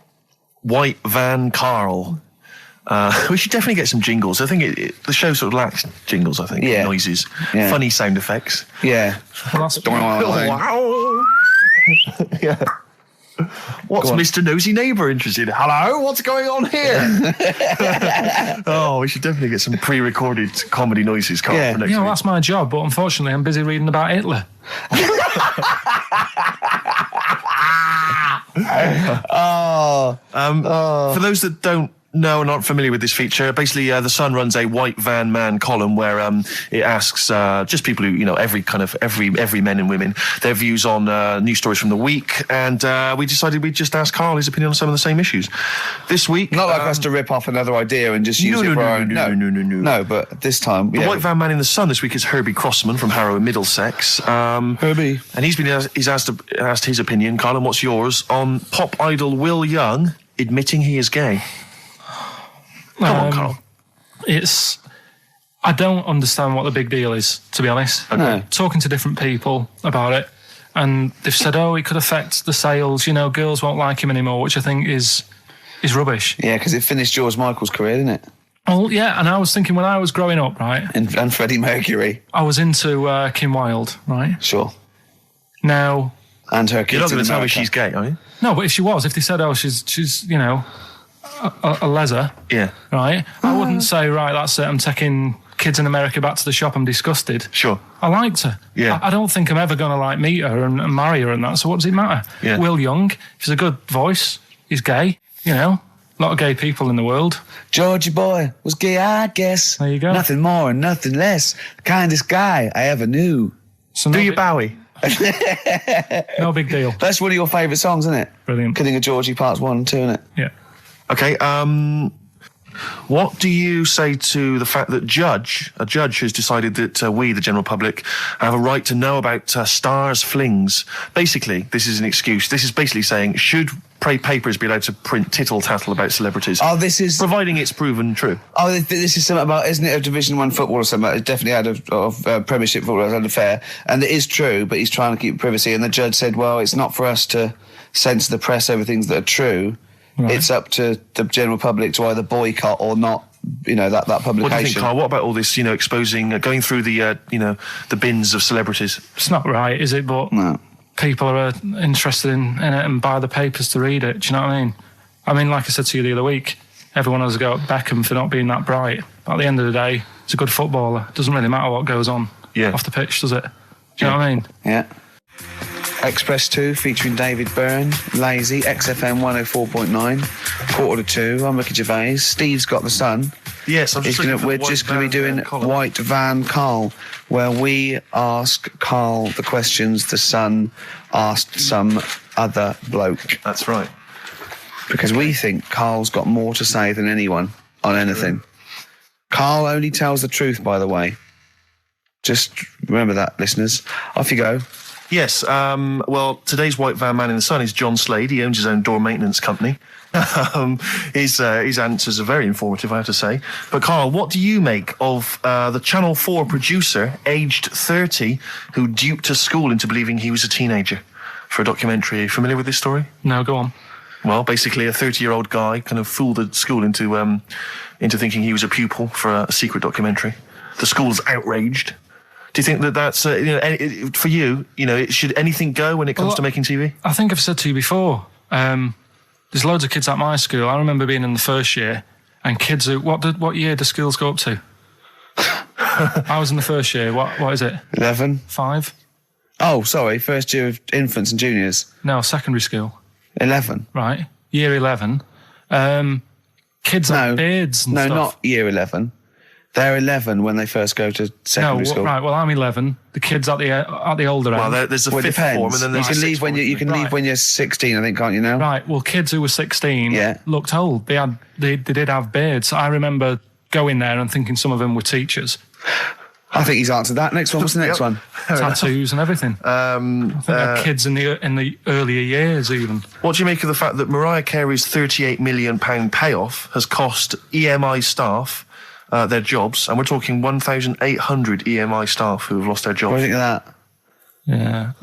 White Van Carl. We should definitely get some jingles. I think the show sort of lacks jingles, I think. Yeah. Noises. Yeah. Funny sound effects. Yeah. Wow. Yeah. What's Mr. Nosy Neighbour interested in? Hello, what's going on here? Oh, we should definitely get some pre-recorded comedy noises, Carl, for next week. That's my job, but unfortunately I'm busy reading about Hitler. For those that don't No, not familiar with this feature. Basically, The Sun runs a White Van Man column where it asks just people who, every men and women, their views on news stories from the week. And we decided we'd just ask Karl his opinion on some of the same issues. This week... Not like us to rip off another idea and just use it for our own... No. No, but this time... The White Van Man in The Sun this week is Herbie Crossman from Harrow in Middlesex. Herbie. And he's asked his opinion. Karl, and what's yours on pop idol Will Young admitting he is gay? Come on, Karl. I don't understand what the big deal is, to be honest. Okay. No. Talking to different people about it, and they've said, it could affect the sales, girls won't like him anymore, which I think is rubbish. Yeah, because it finished George Michael's career, didn't it? Well, yeah, and I was thinking when I was growing up, right? And Freddie Mercury. I was into Kim Wilde, right? Sure. Now... And her kids. You're not going to tell me she's gay, are you? No, but if she was, if they said, she's a leather, yeah, right? I wouldn't say, right, that's it, I'm taking kids in America back to the shop, I'm disgusted. Sure. I liked her. Yeah. I don't think I'm ever going to meet her and marry her and that, so what does it matter? Yeah. Will Young, he's a good voice, he's gay, a lot of gay people in the world. Georgie boy was gay, I guess. There you go. Nothing more and nothing less. The kindest guy I ever knew. So Do you Bowie? No big deal. That's one of your favourite songs, isn't it? Brilliant. Killing of Georgie Parts 1 and 2, isn't it? Yeah. Okay, what do you say to the fact that a judge has decided that we, the general public, have a right to know about stars' flings? Basically, this is an excuse. This is basically saying, should papers be allowed to print tittle-tattle about celebrities? Oh, this is... Providing it's proven true. Oh, this is something about, isn't it, a Division 1 football or something? It definitely had a Premiership football, had an affair. And it is true, but he's trying to keep privacy. And the judge said, well, it's not for us to censor the press over things that are true. Right. It's up to the general public to either boycott or not, that publication. What do you think, Karl? What about all this, exposing, going through the, the bins of celebrities? It's not right, is it? But no. People are interested in it and buy the papers to read it. Do you know what I mean? I mean, like I said to you the other week, everyone has a go at Beckham for not being that bright. But at the end of the day, he's a good footballer. It doesn't really matter what goes on off the pitch, does it? Do you know what I mean? Yeah. Express 2 featuring David Byrne, Lazy, XFM 104.9, quarter to 2. I'm Ricky Gervais. Steve's got The Sun. Yes, we're just going to be doing White Van Karl, where we ask Karl the questions The Sun asked some other bloke. That's right. Because we think Karl's got more to say than anyone on anything. Karl only tells the truth, by the way. Just remember that, listeners. Off you go. Yes, well, today's White Van Man in the Sun is John Slade. He owns his own door maintenance company. His answers are very informative, I have to say. But, Karl, what do you make of the Channel 4 producer, aged 30, who duped a school into believing he was a teenager for a documentary? Are you familiar with this story? No, go on. Well, basically, a 30-year-old guy kind of fooled the school into thinking he was a pupil for a secret documentary. The school's outraged. Do you think that that's, for you, should anything go when it comes to making TV? I think I've said to you before, there's loads of kids at my school. I remember being in the first year, and kids who, what year do schools go up to? I was in the first year. What is it? 11. 5? Oh, sorry, first year of infants and juniors. No, secondary school. 11. Right, year 11. Kids have beards and stuff. No, not year 11. They're 11 when they first go to secondary school. Right. Well, I'm 11. The kids at the older end. Well, there's a fifth form, and then there's you can leave when you're 16, I think, can't you now? Right. Well, kids who were 16 looked old. They did have beards. I remember going there and thinking some of them were teachers. I think he's answered that. Next one. What's the next one? Tattoos and everything. I think they're kids in the earlier years even. What do you make of the fact that Mariah Carey's £38 million payoff has cost EMI staff their jobs, and we're talking 1,800 EMI staff who have lost their jobs? What do you think of that? Yeah,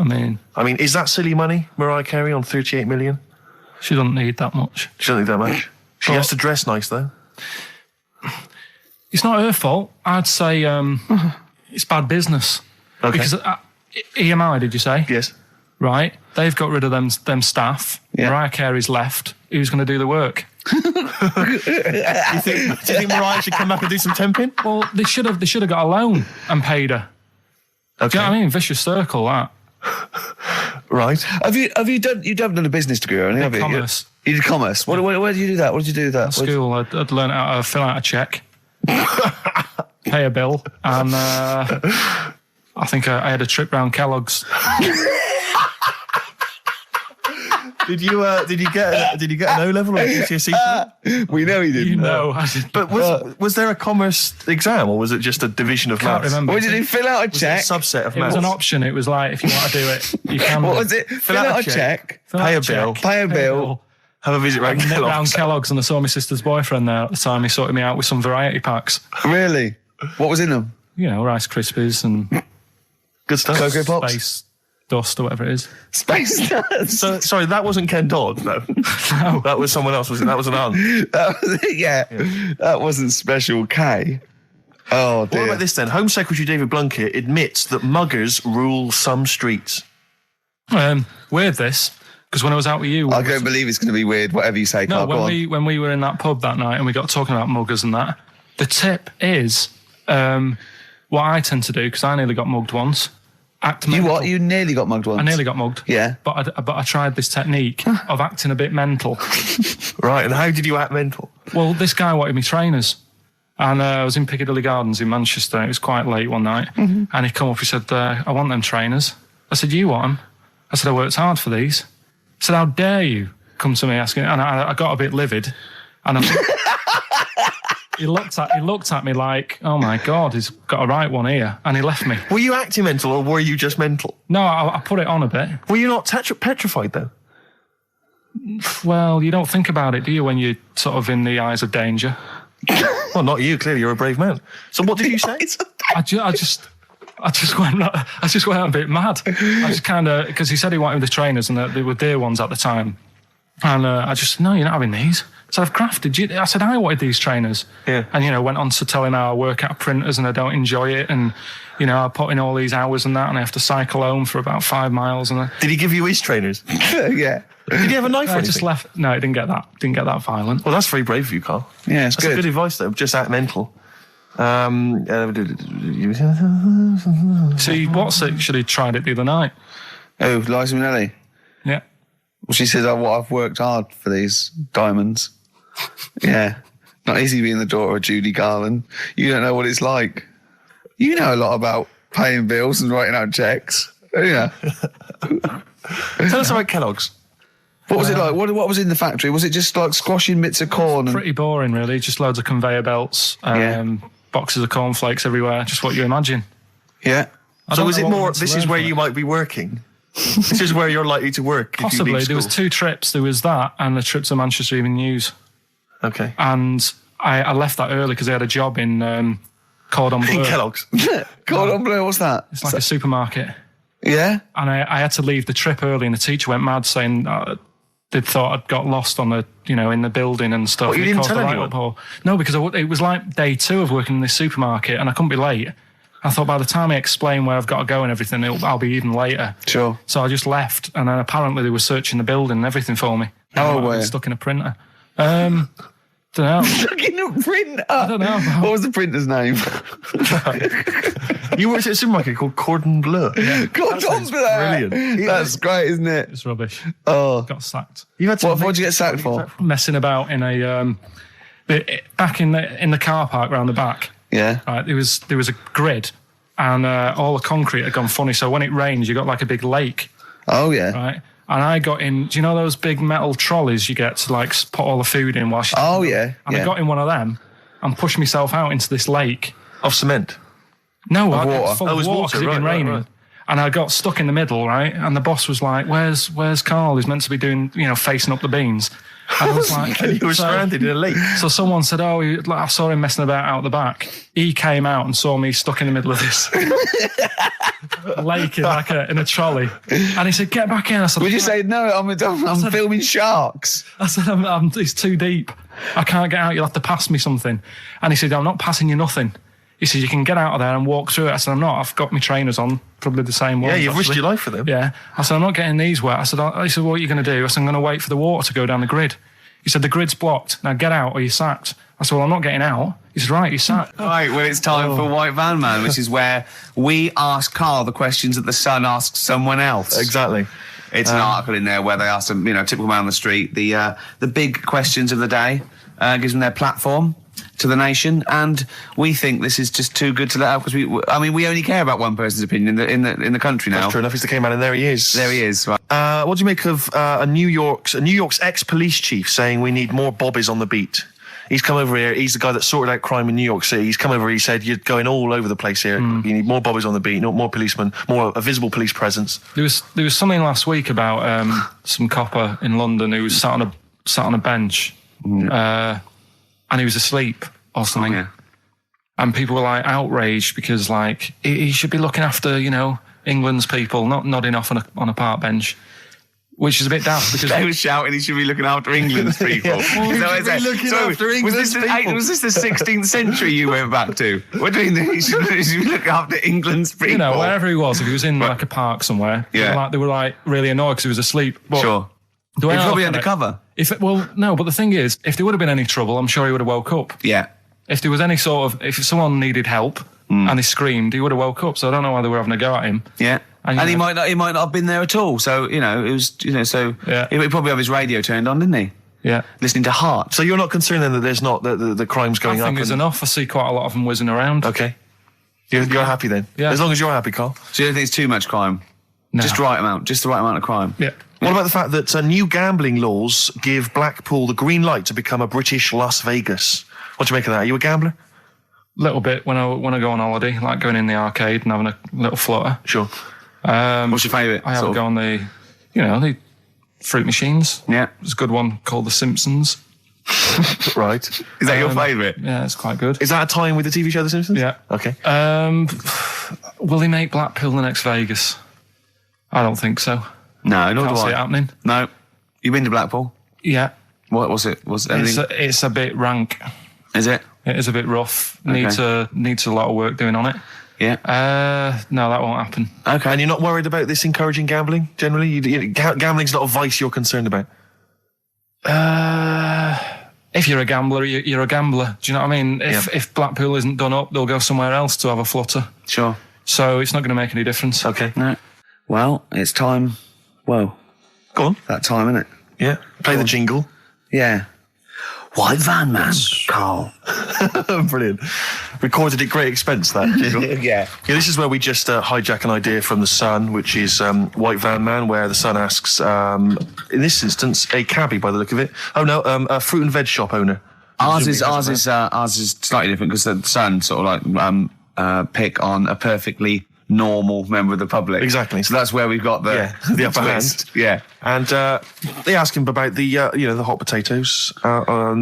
I mean, is that silly money, Mariah Carey, on 38 million? She doesn't need that much. She doesn't need that much. She has to dress nice, though. It's not her fault. I'd say it's bad business. Okay. Because EMI, did you say? Yes. Right. They've got rid of them staff. Yeah. Mariah Carey's left. Who's going to do the work? Do you think Mariah should come back and do some temping? Well, they should have got a loan and paid her. Okay. Do you know what I mean? Vicious circle, that. Right. Have you done a business degree or anything? Commerce. You did commerce. Where did you do that? What did you do with that? At school, I'd learned how to fill out a cheque, pay a bill, and I think I had a trip round Kellogg's. Did you get an O level or a GCSE? We know he didn't. You know, I did. But was there a commerce exam, or was it just a division of Can't maths? remember. What did he fill out a Was it check? a subset of It maths? was an option. It was like, if you want to do it, you can. What was it? Fill out a check. Fill out Pay a check, bill. Pay a bill. Have a visit round Nip round Kellogg's. Kellogg's, and I saw my sister's boyfriend there at the time. He sorted me out with some variety packs. Really? What was in them? You know, Rice Krispies and Good stuff. Cocoa Pops? Space Dust or whatever it is. Space Nuts. So, sorry, that wasn't Ken Dodd, no. No. That was someone else, was it? That was an aunt. That was it, yeah. That wasn't Special K. Oh, dear. What about this then? Home Secretary David Blunkett admits that muggers rule some streets. Weird this, because when I was out with you... I don't believe it's going to be weird, whatever you say, No, Carl. Go on. when we were in that pub that night and we got talking about muggers and that, the tip is what I tend to do, because I nearly got mugged once. Act You mental. what? You nearly got mugged once? I nearly got mugged. Yeah. But I tried this technique of acting a bit mental. Right, and how did you act mental? Well, this guy wanted me trainers. And I was in Piccadilly Gardens in Manchester. It was quite late one night. Mm-hmm. And he come up, he said, I want them trainers. I said, you want them? I said, I worked hard for these. I said, how dare you come to me asking? And I got a bit livid. And he looked at me like, oh my God, he's got a right one here. And he left me. Were you acting mental or were you just mental? No, I put it on a bit. Were you not petrified though? Well, you don't think about it, do you, when you're sort of in the eyes of danger? Well, not you. Clearly, you're a brave man. So, what did you say? I just went a bit mad. I just kind of, because he said he wanted the trainers and they were dear ones at the time. And I just, no, you're not having these. So I've crafted you. I said, I wanted these trainers. Yeah. And, went on to telling how I work at printers and I don't enjoy it. And, I put in all these hours and that and I have to cycle home for about 5 miles. And Did he give you his trainers? Yeah. Did he have a knife or I anything? just left. No, it didn't get that violent. Well, that's very brave of you, Carl. Yeah, it's That's good. good advice, though. Just act mental. See, Watts actually tried it the other night. Oh, Liza Minnelli. Yeah. Well, she says, I've worked hard for these diamonds. Yeah. Not easy being the daughter of Judy Garland. You don't know what it's like. You know a lot about paying bills and writing out checks. Yeah. Tell us about Kellogg's. What was it like? What was in the factory? Was it just like squashing bits of corn? And... Pretty boring, really. Just loads of conveyor belts, boxes of cornflakes everywhere. Just what you imagine. Yeah. So don't is know it what I more, want to this learn is where from you it. might be working? This is where you're likely to work if you Possibly. leave There was school. 2 trips. There was that and the trip to Manchester Evening News. Okay. And I left that early because I had a job in Cordon Bleu. In Kellogg's. Cordon Bleu, what's that? It's like a supermarket. Yeah? And I had to leave the trip early and the teacher went mad saying they'd thought I'd got lost on the, in the building and stuff. What, you It didn't caused tell a anyone? write-up. No, because it was like day 2 of working in this supermarket and I couldn't be late. I thought by the time I explain where I've got to go and everything, I'll be even later. Sure. So I just left, and then apparently they were searching the building and everything for me. Oh, I were you? was stuck in a printer. Don't know. Stuck in a printer. I don't know. What was the printer's name? You worked at a supermarket called Cordon Bleu. Cordon Bleu. brilliant. That's great, isn't it? It's rubbish. Oh. Got sacked. You had What did you get sacked for? Messing about in a back in the car park round the back. Yeah. Right, there was a grid, and all the concrete had gone funny. So when it rains, you got like a big lake, Oh, yeah. right? And I got in. Do you know those big metal trolleys you get to like put all the food in whilst? Oh, yeah. And yeah. I got in one of them and pushed myself out into this lake. Of cement. No, Of it water. was full Oh, it of was water water, 'cause it'd been right, raining. right. And I got stuck in the middle, right? And the boss was like, where's Carl? He's meant to be doing, facing up the beans. And I was like, And you were stranded in a lake. So someone said, I saw him messing about out the back. He came out and saw me stuck in the middle of this lake in a trolley. And he said, get back in. I said, Would you say, no, I'm filming sharks? I said, it's too deep. I can't get out. You'll have to pass me something. And he said, I'm not passing you nothing. He said, you can get out of there and walk through it. I said, I'm not. I've got my trainers on, probably the same ones. Yeah, you've risked actually. your life for them. Yeah. I said, I'm not getting these wet. I said, he said, what are you going to do? I said, I'm going to wait for the water to go down the grid. He said, the grid's blocked. Now get out or you're sacked. I said, well, I'm not getting out. He said, right, you're sacked. Right, well, it's time for White Van Man, which is where we ask Carl the questions that the Sun asks someone else. Exactly. It's an article in there where they ask them, typical man on the street, the big questions of the day, gives them their platform to the nation, and we think this is just too good to let out because we only care about one person's opinion in the country now. That's true enough. He's the K-man, and there he is. There he is. Right. What do you make of New York's ex-police chief saying we need more bobbies on the beat? He's come over here. He's the guy that sorted out crime in New York City. He's come over. He said, "You're going all over the place here. You need more bobbies on the beat, more policemen, a visible police presence." There was something last week about some copper in London who was sat on a bench, and he was asleep or something. Oh, yeah. And people were like outraged because like he should be looking after England's people, not nodding off on a park bench. Which is a bit daft because they were shouting he should be looking after England's people. Was this the 16th century you went back to? What do you mean he should be looking after England's people? Wherever he was, if he was in like a park somewhere, they were like really annoyed because he was asleep. But sure. He was probably undercover. No, but the thing is, if there would have been any trouble, I'm sure he would have woke up. Yeah. If there was any if someone needed help and he screamed, he would have woke up. So I don't know why they were having a go at him. Yeah. And he might not have been there at all. So, it was, so he probably have his radio turned on, didn't he? Yeah. Listening to Heart. So you're not concerned then that there's not the crime's going up? I think there's enough. I see quite a lot of them whizzing around. Okay. You're happy then? Yeah. As long as you're happy, Carl. So you don't think it's too much crime? No. Just the right amount of crime? Yeah. What about the fact that new gambling laws give Blackpool the green light to become a British Las Vegas? What do you make of that? Are you a gambler? Little bit when I go on holiday, like going in the arcade and having a little flutter. Sure. What's your favourite? I have a go on the fruit machines. Yeah. There's a good one called The Simpsons. Right. Is that your favourite? Yeah, it's quite good. Is that a tie-in with the TV show The Simpsons? Yeah. Okay. Will they make Blackpool the next Vegas? I don't think so. No, nor do Can't see I. it happening. No. You been to Blackpool? Yeah. What was it? It's a bit rank. Is it? It is a bit rough. Okay. Needs a lot of work doing on it. Yeah. No, that won't happen. Okay. And you're not worried about this encouraging gambling, generally? Gambling's not a vice you're concerned about? If you're a gambler, you're a gambler. Do you know what I mean? If Blackpool isn't done up, they'll go somewhere else to have a flutter. Sure. So it's not going to make any difference. Okay. No. Well, it's time. Whoa. Go on. That time, isn't it? Yeah. Play the jingle. Yeah. White Van Man, Carl. Brilliant. Recorded at great expense, that jingle. Yeah. This is where we just hijack an idea from The Sun, which is White Van Man, where The Sun asks, in this instance, a cabbie by the look of it. Oh, no, a fruit and veg shop owner. Ours is slightly different because The Sun sort of like pick on a perfectly normal member of the public. Exactly. So that's where we've got the upper hand. Yeah. And they ask him about the the hot potatoes.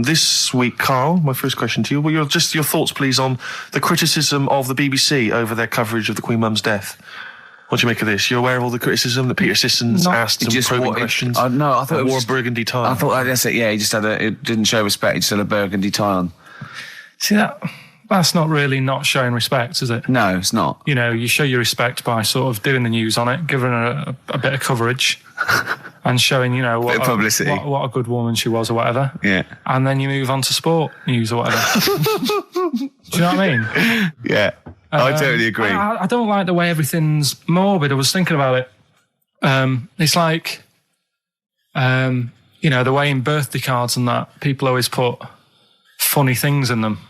This week, Carl, my first question to you, well, your thoughts, please, on the criticism of the BBC over their coverage of the Queen Mum's death. What do you make of this? You're aware of all the criticism that Peter Sissons asked some probing questions? No, I thought it wore a burgundy tie. I thought that's it. Yeah, he just it didn't show respect. He just had a burgundy tie on. See that? That's not really not showing respect, is it? No, it's not. You show your respect by sort of doing the news on it, giving her a bit of coverage and showing, what publicity. What a good woman she was or whatever. Yeah. And then you move on to sport news or whatever. Do you know what I mean? Yeah. I totally agree. I don't like the way everything's morbid. I was thinking about it. It's like, the way in birthday cards and that, people always put funny things in them.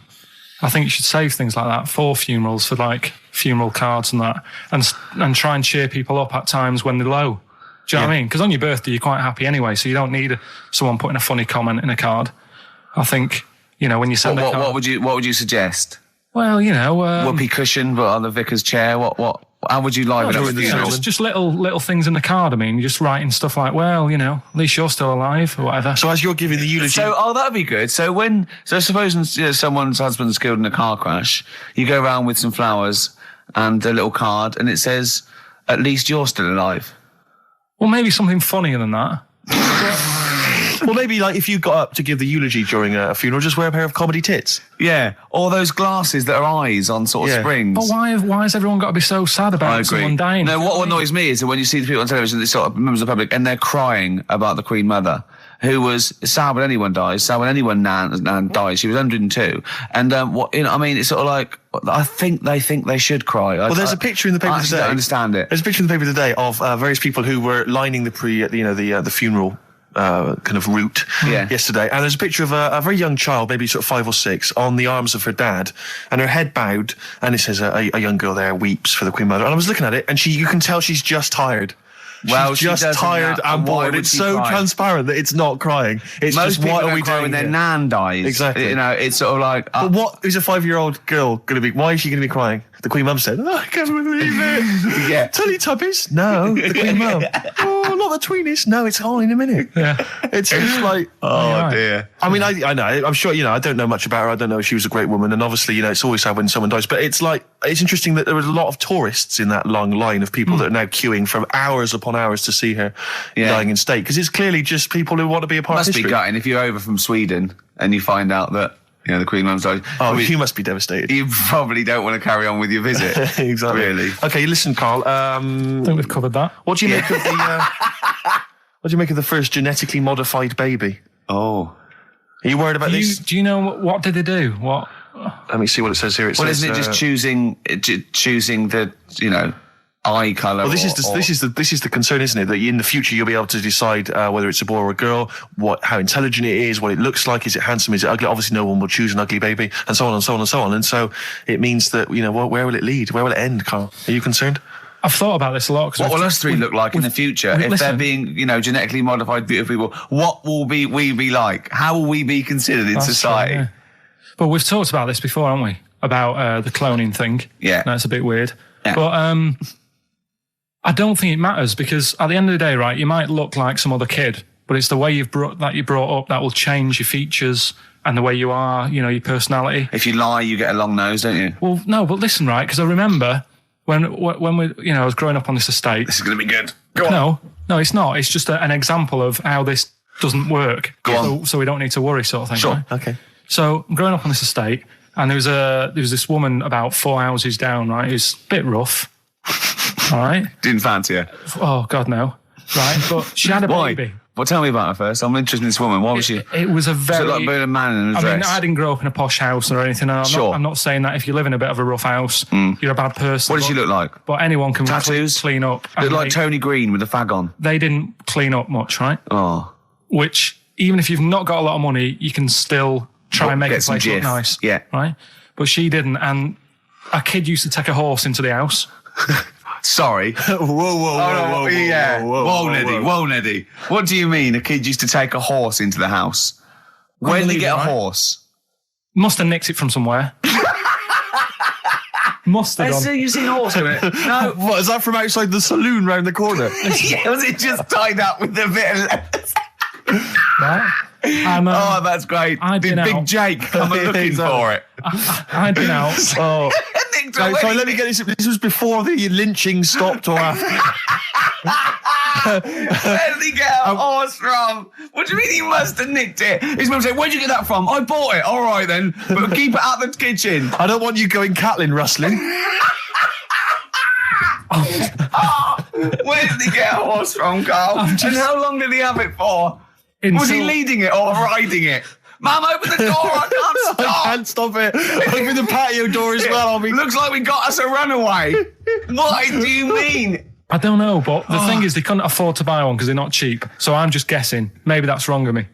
I think you should save things like that for funerals, for like funeral cards and that, and try and cheer people up at times when they're low. Do you know what I mean? Because on your birthday, you're quite happy anyway, so you don't need someone putting a funny comment in a card. I think, when you send a card... What would you suggest? Well, whoopee cushion, but on the vicar's chair. How would you liven up the funeral? Just little things in the card. I mean, you're just writing stuff like, well, at least you're still alive or whatever. So as you're giving the eulogy... that'd be good. So supposing someone's husband's killed in a car crash, you go around with some flowers and a little card, and it says, at least you're still alive. Well, maybe something funnier than that. Well, maybe like if you got up to give the eulogy during a funeral, just wear a pair of comedy tits. Yeah, or those glasses that are eyes on sort of springs. But why has everyone got to be so sad about someone dying? No, what annoys me is that when you see the people on television, these sort of members of the public, and they're crying about the Queen Mother, who was sad when anyone dies, sad when anyone nan dies. She was 102. And, it's sort of like, I think they should cry. Well, there's a picture in the paper I today. don't understand it. There's a picture in the paper today of various people who were lining the funeral kind of route yesterday, and there's a picture of a very young child, maybe sort of 5 or 6, on the arms of her dad, and her head bowed, and it says a young girl there weeps for the Queen Mother. And I was looking at it, and you can tell she's just tired. Well, she's just tired and bored. It's so transparent that it's not crying. It's most just, what are we cry doing when their here? nan dies. Exactly. It's sort of like. But what is a 5-year-old girl going to be? Why is she going to be crying? The Queen Mum said, I can't believe it. Yeah. Teletubbies? No. The Queen Mum. Oh, not the tweenies. No, it's all in a minute. Yeah. It's just like, Oh, dear. I mean, I know. I'm sure, I don't know much about her. I don't know if she was a great woman. And obviously, it's always sad when someone dies. But it's interesting that there were a lot of tourists in that long line of people that are now queuing for hours upon hours to see her dying in state. Because it's clearly just people who want to be a part of history. Must be gutting if you're over from Sweden and you find out that, the Queen Mum's died. Oh, you must be devastated. You probably don't want to carry on with your visit. Exactly. Really. Okay, listen, Carl. I think we've covered that. What do you make of the... what do you make of the first genetically modified baby? Oh. Are you worried about this? Do you know what did they do? What? Let me see what it says here. Isn't it just choosing the, eye colour? Well, this is the concern, isn't it? That in the future you'll be able to decide whether it's a boy or a girl, how intelligent it is, what it looks like, is it handsome, is it ugly? Obviously, no one will choose an ugly baby, and so on and so on and so on. And so it means that where will it lead? Where will it end, Carl? Are you concerned? I've thought about this a lot. What will us three look like in the future if they're being, genetically modified, beautiful people? What will we be like? How will we be considered in society? True, yeah. But we've talked about this before, haven't we? About the cloning thing. Yeah, that's a bit weird. Yeah. But I don't think it matters, because at the end of the day, right, you might look like some other kid, but it's the way you're brought up that will change your features and the way you are, your personality. If you lie, you get a long nose, don't you? Well, no, but listen, right, because I remember when we, I was growing up on this estate. This is going to be good. Go on. No, it's not. It's just an example of how this doesn't work. Go on. So we don't need to worry, sort of thing. Sure. Right? Okay. So I'm growing up on this estate, and there was this woman about 4 houses down, right, who's a bit rough. All right. Didn't fancy her. Oh God, no. Right, but she had a baby. Well, tell me about her first. I'm interested in this woman. Why was she? It was a very... So like being a man in a dress. I mean, I didn't grow up in a posh house or anything. And I'm not saying that if you live in a bit of a rough house, you're a bad person. What did she look like? But anyone can Tattoos? clean up. Looked like Tony Green with a fag on. They didn't clean up much, right? Oh. Which, even if you've not got a lot of money, you can still try and make the place look nice. Yeah. Right? But she didn't. And a kid used to take a horse into the house. Sorry. Whoa, Neddy. What do you mean a kid used to take a horse into the house? Where did he get a horse? Must have nicked it from somewhere. Must have done. You've seen a horse in it? No. What, is that from outside the saloon round the corner? Yeah, was it just tied up with a bit of leather? Right? Oh, that's great. Did Big Jake come looking for it? I'd been out. Oh. Sorry, let me get this. This was before the lynching stopped or after? Where did he get a horse from? What do you mean he must have nicked it? His mum said, where'd you get that from? I bought it. All right then. But keep it out of the kitchen. I don't want you going Catlin rustling. Where did he get a horse from, Carl? And how long did he have it for? Was he leading it or riding it? Mum, open the door. I can't stop. I can't stop it. Open the patio door as well. Looks like we got us a runaway. What do you mean? I don't know, but the thing is, they couldn't afford to buy one because they're not cheap. So I'm just guessing. Maybe that's wrong of me.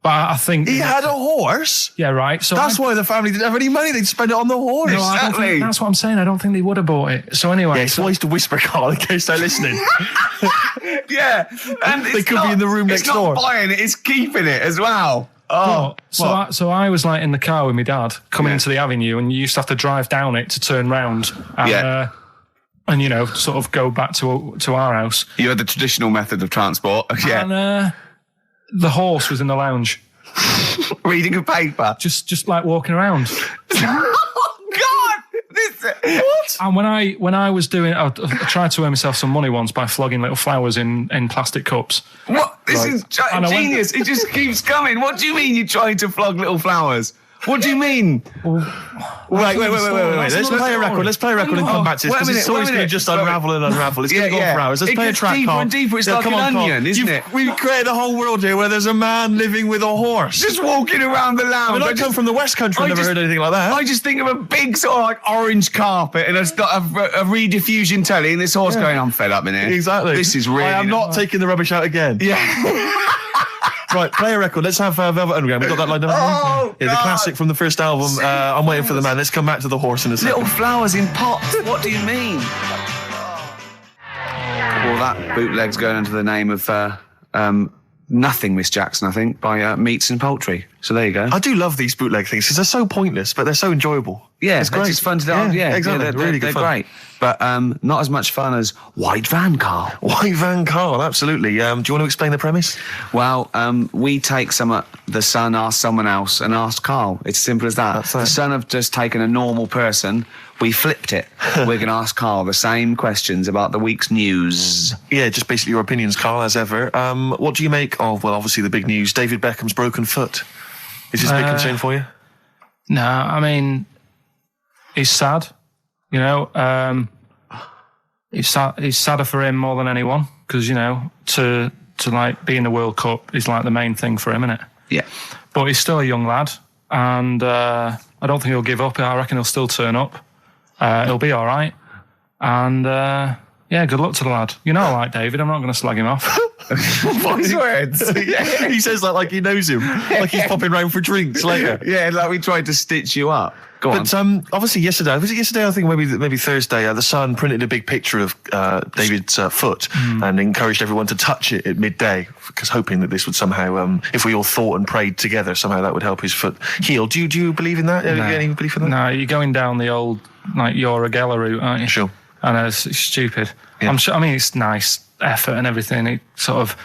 But I think... He had a horse? Yeah, right. So that's why the family didn't have any money. They'd spend it on the horse. No, I don't think, that's what I'm saying. I don't think they would have bought it. So anyway... Yeah, it's wise to whisper, Carl, in case they're listening. Yeah. And they could be in the room next door. It's not buying it, it's keeping it as well. Oh, so I was like in the car with my dad coming into the avenue, and you used to have to drive down it to turn round and sort of go back to our house. You had the traditional method of transport. Yeah. And the horse was in the lounge. Reading a paper. Just like walking around. Oh God! What? And when I was doing, I tried to earn myself some money once by flogging little flowers in plastic cups. What? This is genius. It just keeps coming. What do you mean you're trying to flog little flowers? What do you mean? Wait. Let's play a record. Let's play a record and come back to this, because this story's going to just unravel and unravel. It's going to go on for hours. Let's play a track, deeper Carl. and deeper. It's like an onion, isn't it? We've created a whole world here where there's a man living with a horse. Just walking around the lounge. I come from the West Country. I've never heard anything like that. I just think of a big sort of like orange carpet, and it's got a rediffusion telly, and this horse going, I'm fed up in here. Exactly. This is really... I am not taking the rubbish out again. Yeah. Right, play a record. Let's have Velvet Underground. We've got that lined up. Oh, the classic from the first album. I'm Waiting for the Man. Let's come back to the horse in a second. Little flowers in pots. What do you mean? Well, that bootleg's going under the name of Nothing, Miss Jackson, I think, by Meats and Poultry. So there you go. I do love these bootleg things because they're so pointless, but they're so enjoyable. Yeah, it's great. It's fun to do. Yeah, exactly. They're great. But not as much fun as White Van, Carl. White Van, Carl, absolutely. Do you want to explain the premise? Well, we take the Sun, ask someone else, and ask Carl. It's as simple as that. The Sun have just taken a normal person. We flipped it. We're going to ask Carl the same questions about the week's news. Yeah, just basically your opinions, Carl, as ever. What do you make of, well, obviously the big news, David Beckham's broken foot? Is this a big concern for you? No, I mean, he's sad. You know, it's sadder for him more than anyone because, you know, to like be in the World Cup is like the main thing for him, isn't it? Yeah. But he's still a young lad, and I don't think he'll give up. I reckon he'll still turn up. He'll be all right. And yeah, good luck to the lad. You know, I like David. I'm not going to slag him off. Voice words. Yeah. He says that like he knows him, like he's popping round for drinks later. Yeah, like we tried to stitch you up. Go on. But obviously yesterday, was it yesterday? I think maybe Thursday. The Sun printed a big picture of David's foot and encouraged everyone to touch it at midday, because hoping that this would somehow, if we all thought and prayed together, somehow that would help his foot heal. Do you believe in that? No. Any belief in that? No, you're going down the old like Yora Geller route, aren't you? Sure. I know, it's stupid. Yeah. I'm sure. I mean, it's nice effort and everything. It sort of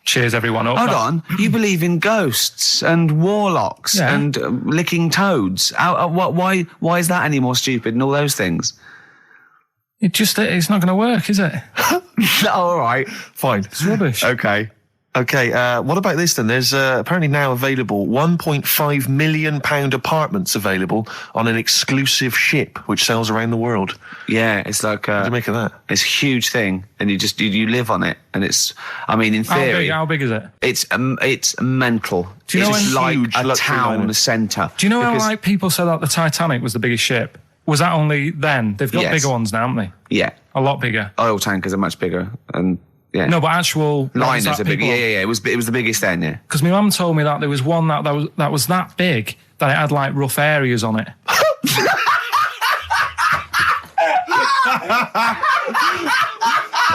cheers everyone up. Hold on, you believe in ghosts and warlocks and licking toads? Why is that any more stupid than all those things? It's not going to work, is it? All right, fine. It's rubbish. Okay. What about this then? There's apparently now available £1.5 million apartments available on an exclusive ship which sails around the world. Yeah, it's like what do you make of that? It's a huge thing, and you live on it, and it's. I mean, in theory, how big is it? It's mental. Do you know it's like huge a town centre. Do you know how like people said that the Titanic was the biggest ship? Was that only then? They've got bigger ones now, haven't they? Yeah, a lot bigger. Oil tankers are much bigger, and. Yeah. No, but actual liners are big. Yeah. It was the biggest then. Yeah. Because my mum told me that there was one that was that big that it had like rough areas on it.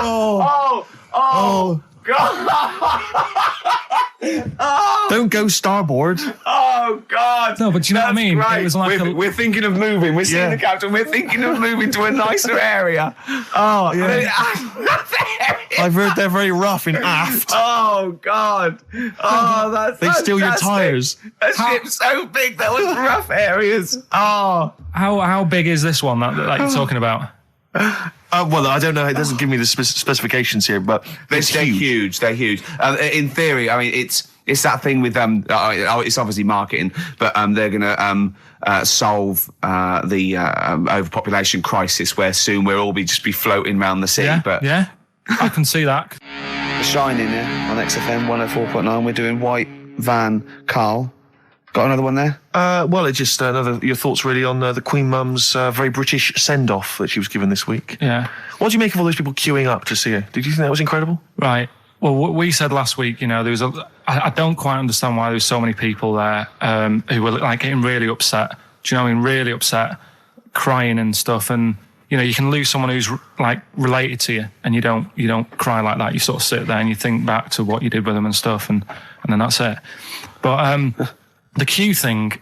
Oh God! Don't go starboard. Oh God! No, but do you know what I mean? Right. It was like we're thinking of moving. We're seeing the captain. We're thinking of moving to a nicer area. Oh yeah. I've heard they're very rough in aft. Oh God! Oh, that's they steal your tyres. A ship's so big there was rough areas. Oh, how big is this one that you're talking about? Well, I don't know. It doesn't give me the specifications here, but they're huge. They're huge. In theory, I mean, it's that thing with it's obviously marketing, but they're going to solve the overpopulation crisis, where soon we'll all just be floating around the sea. Yeah, I can see that. The Shining on XFM 104.9. We're doing White Van, Carl. Got another one there? Well, it's just your thoughts really on the Queen Mum's very British send-off that she was given this week. Yeah. What do you make of all those people queuing up to see her? Did you think that was incredible? Right. Well, what we said last week, you know, there was I don't quite understand why there was so many people there who were like getting really upset. Do you know what I mean? Really upset, crying and stuff. And, you know, you can lose someone who's like related to you and you don't cry like that. You sort of sit there and you think back to what you did with them and stuff and then that's it. But, the queue thing,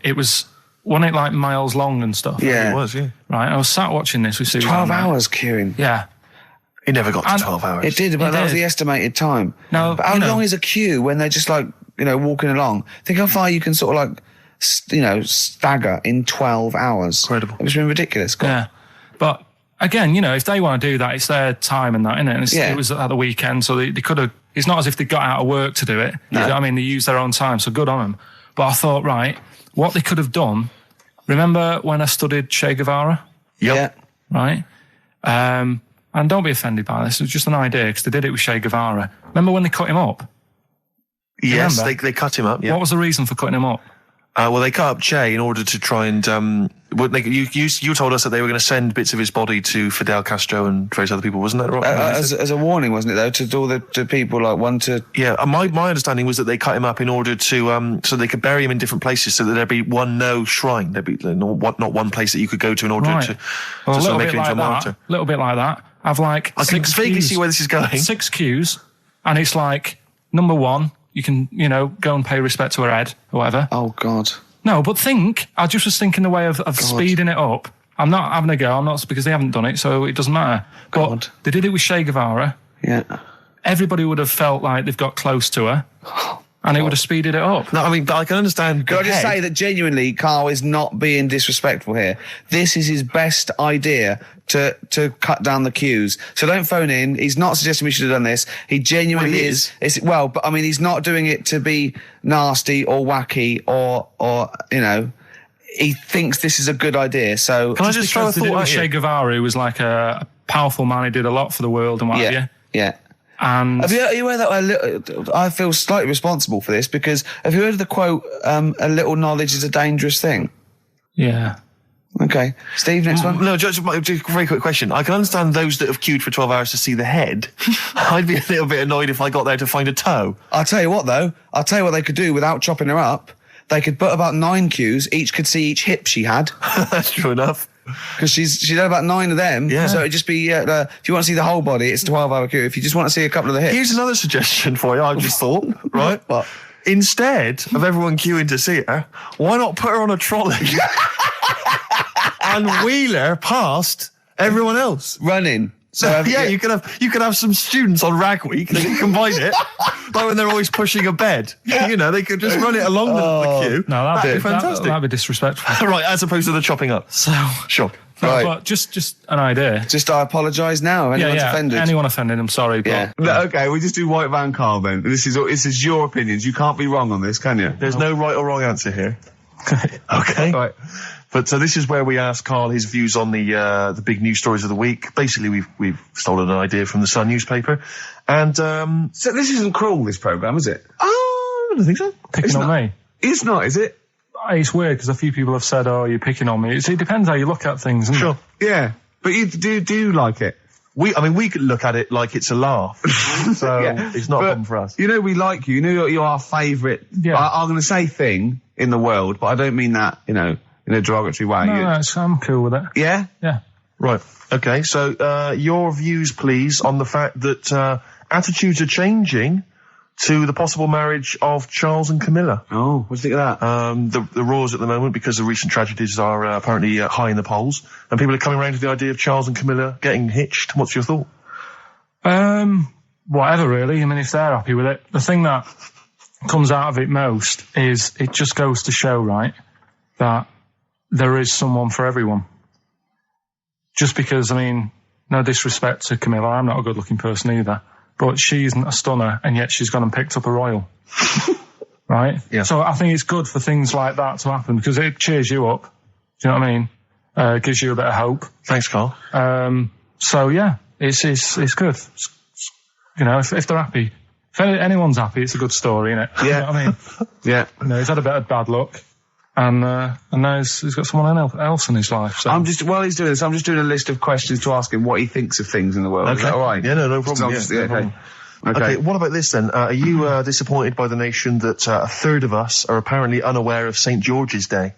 wasn't it like miles long and stuff? Yeah. It was, yeah. Right, I was sat watching this with Susan. 12 hours queuing. Yeah. It never got to 12 hours. It did, but that was the estimated time. No, but how long is a queue when they're just like, you know, walking along? Think how far you can sort of like, you know, stagger in 12 hours. Incredible. It's been ridiculous. Yeah. But again, you know, if they want to do that, it's their time and that, isn't it? And it was at the weekend, so they could have, it's not as if they got out of work to do it. No. You know what I mean? They used their own time, so good on them. But I thought, right, what they could have done. Remember when I studied Che Guevara? Yeah. Right? And don't be offended by this. It was just an idea because they did it with Che Guevara. Remember when they cut him up? Yes, they cut him up. Yeah. What was the reason for cutting him up? Well, they cut up Che in order to try and. You told us that they were going to send bits of his body to Fidel Castro and various other people, wasn't that right? As a warning, wasn't it, though, to all the people, like, one to... Yeah, my understanding was that they cut him up in order to, so they could bury him in different places so that there'd be no shrine. There'd be not one place that you could go to in order to sort of make him into a martyr. A little bit like that. I've like I can vaguely see where this is going. 6 queues, and it's like, number 1, you can, go and pay respect to her head, or whatever. Oh, God. No, but I just was thinking the way of speeding it up. I'm not having a go. I'm not, because they haven't done it, so it doesn't matter. But they did it with Che Guevara. Yeah. Everybody would have felt like they've got close to her, and it would have speeded it up. No, I mean, but I can understand. Can I just say that genuinely, Karl is not being disrespectful here. This is his best idea to cut down the queues. So don't phone in. He's not suggesting we should have done this. He genuinely is. But I mean, he's not doing it to be nasty or wacky or he thinks this is a good idea. So can I just throw a thought at Che Guevara, who was like a powerful man, he did a lot for the world and what have you. Yeah. And have you heard that? I feel slightly responsible for this because have you heard of the quote, a little knowledge is a dangerous thing? Yeah. Okay. Steve, next one? No, just a very quick question. I can understand those that have queued for 12 hours to see the head. I'd be a little bit annoyed if I got there to find a toe. I'll tell you what, though. I'll tell you what they could do without chopping her up. They could put about 9 queues. Each could see each hip she had. That's true enough. Because she's had about 9 of them. Yeah. So it'd just be, if you want to see the whole body, it's a 12-hour queue. If you just want to see a couple of the hips. Here's another suggestion for you, I've just thought, right? What? Instead of everyone queuing to see her, why not put her on a trolley and wheel her past everyone else? Running. So you could have some students on Rag Week. They can combine it, like when they're always pushing a bed. They could just run it along the queue. No, that'd be fantastic. That'd be disrespectful. Right, as opposed to the chopping up. So sure. No, right. But just an idea. Just I apologise now. Anyone's offended. Anyone offended, I'm sorry. But, Yeah. No, okay, we just do White Van Karl then. This is your opinions. You can't be wrong on this, can you? There's no right or wrong answer here. Okay. Right. But so this is where we ask Karl his views on the big news stories of the week. Basically, we've stolen an idea from the Sun newspaper, and So this isn't cruel, this programme, is it? I don't think so. picking on me. It's not, is it? It's weird because a few people have said, "Oh, you're picking on me." It depends how you look at things, isn't Sure. it? Yeah. But you do like it? We could look at it like it's a laugh. So it's not a problem for us. You know we like you. You know you're our favourite, Yeah. I'm going to say thing in the world, but I don't mean that, in a derogatory way. No, I'm cool with it. Yeah? Yeah. Right. Okay. So your views, please, on the fact that attitudes are changing to the possible marriage of Charles and Camilla. Oh, what do you think of that? The roars at the moment, because the recent tragedies are apparently high in the polls, and people are coming around to the idea of Charles and Camilla getting hitched. What's your thought? Whatever, really. I mean, if they're happy with it. The thing that comes out of it most is it just goes to show, right, that there is someone for everyone. Just because, I mean, no disrespect to Camilla, I'm not a good-looking person either, but she isn't a stunner, and yet she's gone and picked up a royal. Right? Yeah. So I think it's good for things like that to happen, because it cheers you up. Do you know what I mean? Gives you a bit of hope. Thanks, Karl. So yeah, it's good. If they're happy, if anyone's happy, it's a good story, isn't it? Yeah. You know what I mean? Yeah. He's had a bit of bad luck, and now he's got someone else in his life. So. While he's doing this, I'm just doing a list of questions to ask him what he thinks of things in the world. Is that all right? Yeah, no problem. No problem. Okay, what about this then? Are you disappointed by the nation that a third of us are apparently unaware of St. George's Day?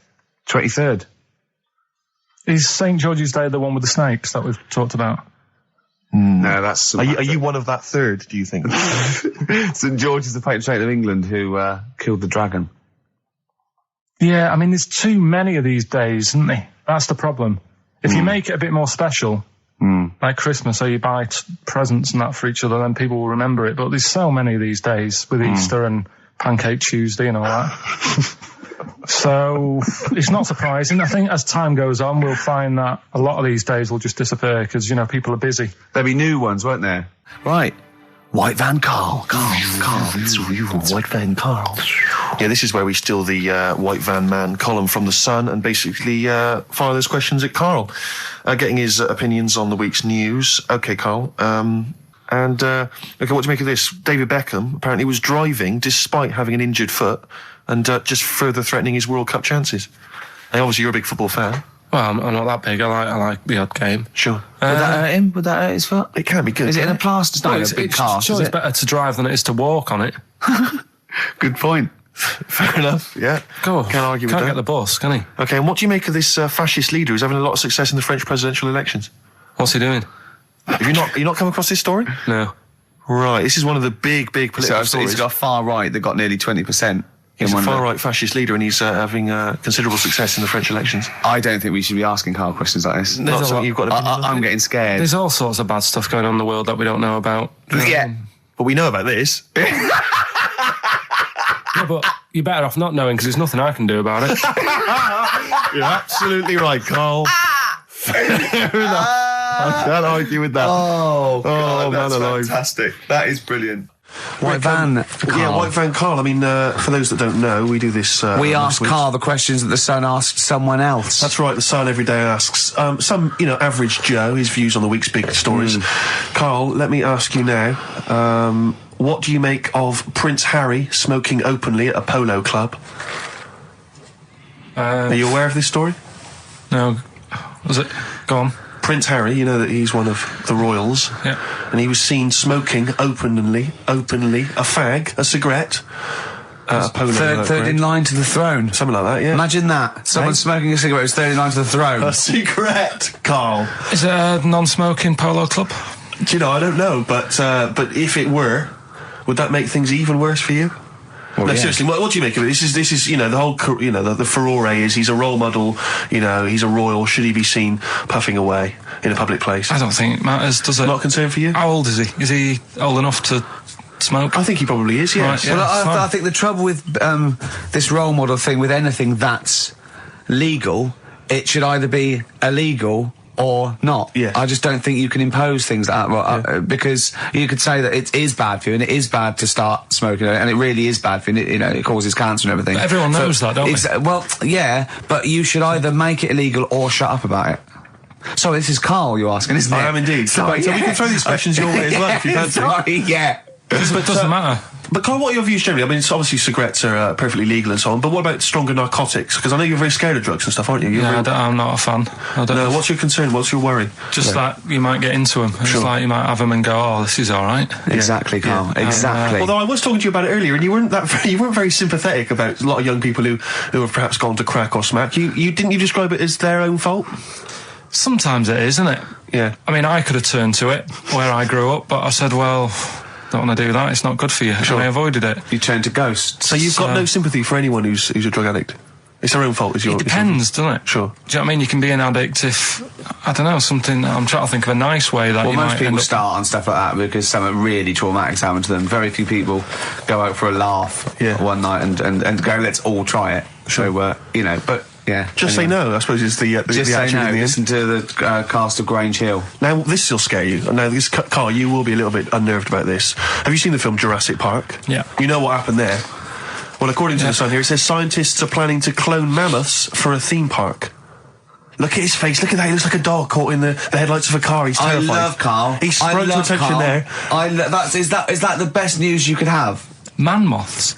23rd. Is St. George's Day the one with the snakes that we've talked about? No, that's... Are you one of that third, do you think? St. George is the patron saint of England who killed the dragon. Yeah, I mean, there's too many of these days, isn't there? That's the problem. If you make it a bit more special, like Christmas, so you buy presents and that for each other, then people will remember it. But there's so many of these days with Easter and Pancake Tuesday and all that. So it's not surprising. I think as time goes on, we'll find that a lot of these days will just disappear because, people are busy. There'll be new ones, won't there? Right. White Van Karl. White Van Karl. Yeah, this is where we steal the White Van Man column from The Sun and basically fire those questions at Karl, getting his opinions on the week's news. Okay, Karl. Okay, what do you make of this? David Beckham apparently was driving despite having an injured foot and just further threatening his World Cup chances. And obviously, you're a big football fan. Well, I'm not that big. I like the odd game. Sure. Would that hurt him? Would that hurt his foot? It can be good. Is it in a plaster? It's not in a big cast, Sure, is it's it? better to drive than it is to walk on it. Good point. Fair enough, yeah. Go. Can't argue with Can't that. get the bus, can he? Okay, and what do you make of this fascist leader who's having a lot of success in the French presidential elections? What's he doing? Have you not come across this story? No. Right, this is one of the big political So stories. he's got a far right that got nearly 20%. He's a far-right fascist leader and he's having considerable success in the French elections. I don't think we should be asking Karl questions like this. Not something you've got to I'm getting scared. There's all sorts of bad stuff going on in the world that we don't know about. Yeah. But we know about this. Yeah, but you're better off not knowing because there's nothing I can do about it. You're absolutely right, Karl. Fair enough. I can't argue with that. Oh, God, man that's alive. fantastic. That is brilliant. White Van Karl. Yeah, White Van Karl. I mean, for those that don't know, we do this. We on ask this week. Karl the questions that the Sun asked someone else. That's right. The Sun every day asks some, average Joe his views on the week's big stories. Karl, let me ask you now. What do you make of Prince Harry smoking openly at a polo club? Are you aware of this story? No. Was it? Go on. Prince Harry, you know that he's one of the royals. Yeah. And he was seen smoking openly, a fag, a cigarette, a polo. Third in line to the throne. Something like that, yeah. Imagine that. Someone smoking a cigarette who's third in line to the throne. A cigarette, Karl. Is it a non-smoking polo club? Do you know, I don't know, but if it were, would that make things even worse for you? Well, No, yeah. seriously, what do you make of it? This is the whole, the furore is he's a role model, he's a royal. Should he be seen puffing away in a public place? I don't think it matters, does it? Not a concern for you? How old is he? Is he old enough to smoke? I think he probably is, yes. Right, yeah. Well, it's fine. I think the trouble with this role model thing, with anything that's legal, it should either be illegal or not. Yeah. I just don't think you can impose things like that, because you could say that it is bad for you, and it is bad to start smoking, and it really is bad for you. It causes cancer and everything. But everyone knows that, don't they? Well, yeah, but you should either make it illegal or shut up about it. So this is Karl you're asking, isn't it? I am indeed. Sorry, So we can throw these questions your way as well if you fancy. Sorry, yeah. It doesn't matter. But Karl, what are your views generally? I mean, it's obviously cigarettes are perfectly legal and so on, but what about stronger narcotics? Because I know you're very scared of drugs and stuff, aren't you? You're Yeah, very- I'm not a fan. I don't No, what's your concern? What's your worry? Just like you might get into them. It's Sure. like you might have them and go, oh, this is all right. Exactly, Karl. Yeah. Exactly. Although I was talking to you about it earlier, and you weren't very sympathetic about a lot of young people who have perhaps gone to crack or smack. You didn't you describe it as their own fault? Sometimes it is, isn't it? Yeah. I mean, I could have turned to it where I grew up, but I said, well, don't want to do that. It's not good for you. Sure. And I avoided it. You turn to ghosts. So you've got no sympathy for anyone who's a drug addict. It's their own fault. It depends, doesn't it? Sure. Do you know what I mean? You can be an addict if, I don't know, something, I'm trying to think of a nice way that Well, you most might people end up... start on stuff like that because something really traumatic's happened to them. Very few people go out for a laugh one night and go, let's all try it. Sure. So, but yeah. Just say no, I suppose, is the Just say attitude no. in the end. Listen to the cast of Grange Hill. Now, this will scare you. Now, Karl, you will be a little bit unnerved about this. Have you seen the film Jurassic Park? Yeah. You know what happened there? Well, according to the Sun here, it says scientists are planning to clone mammoths for a theme park. Look at his face. Look at that. He looks like a dog caught in the headlights of a car. He's terrified. I love Karl. He sprung to attention Karl. there. Is that the best news you could have? Man moths.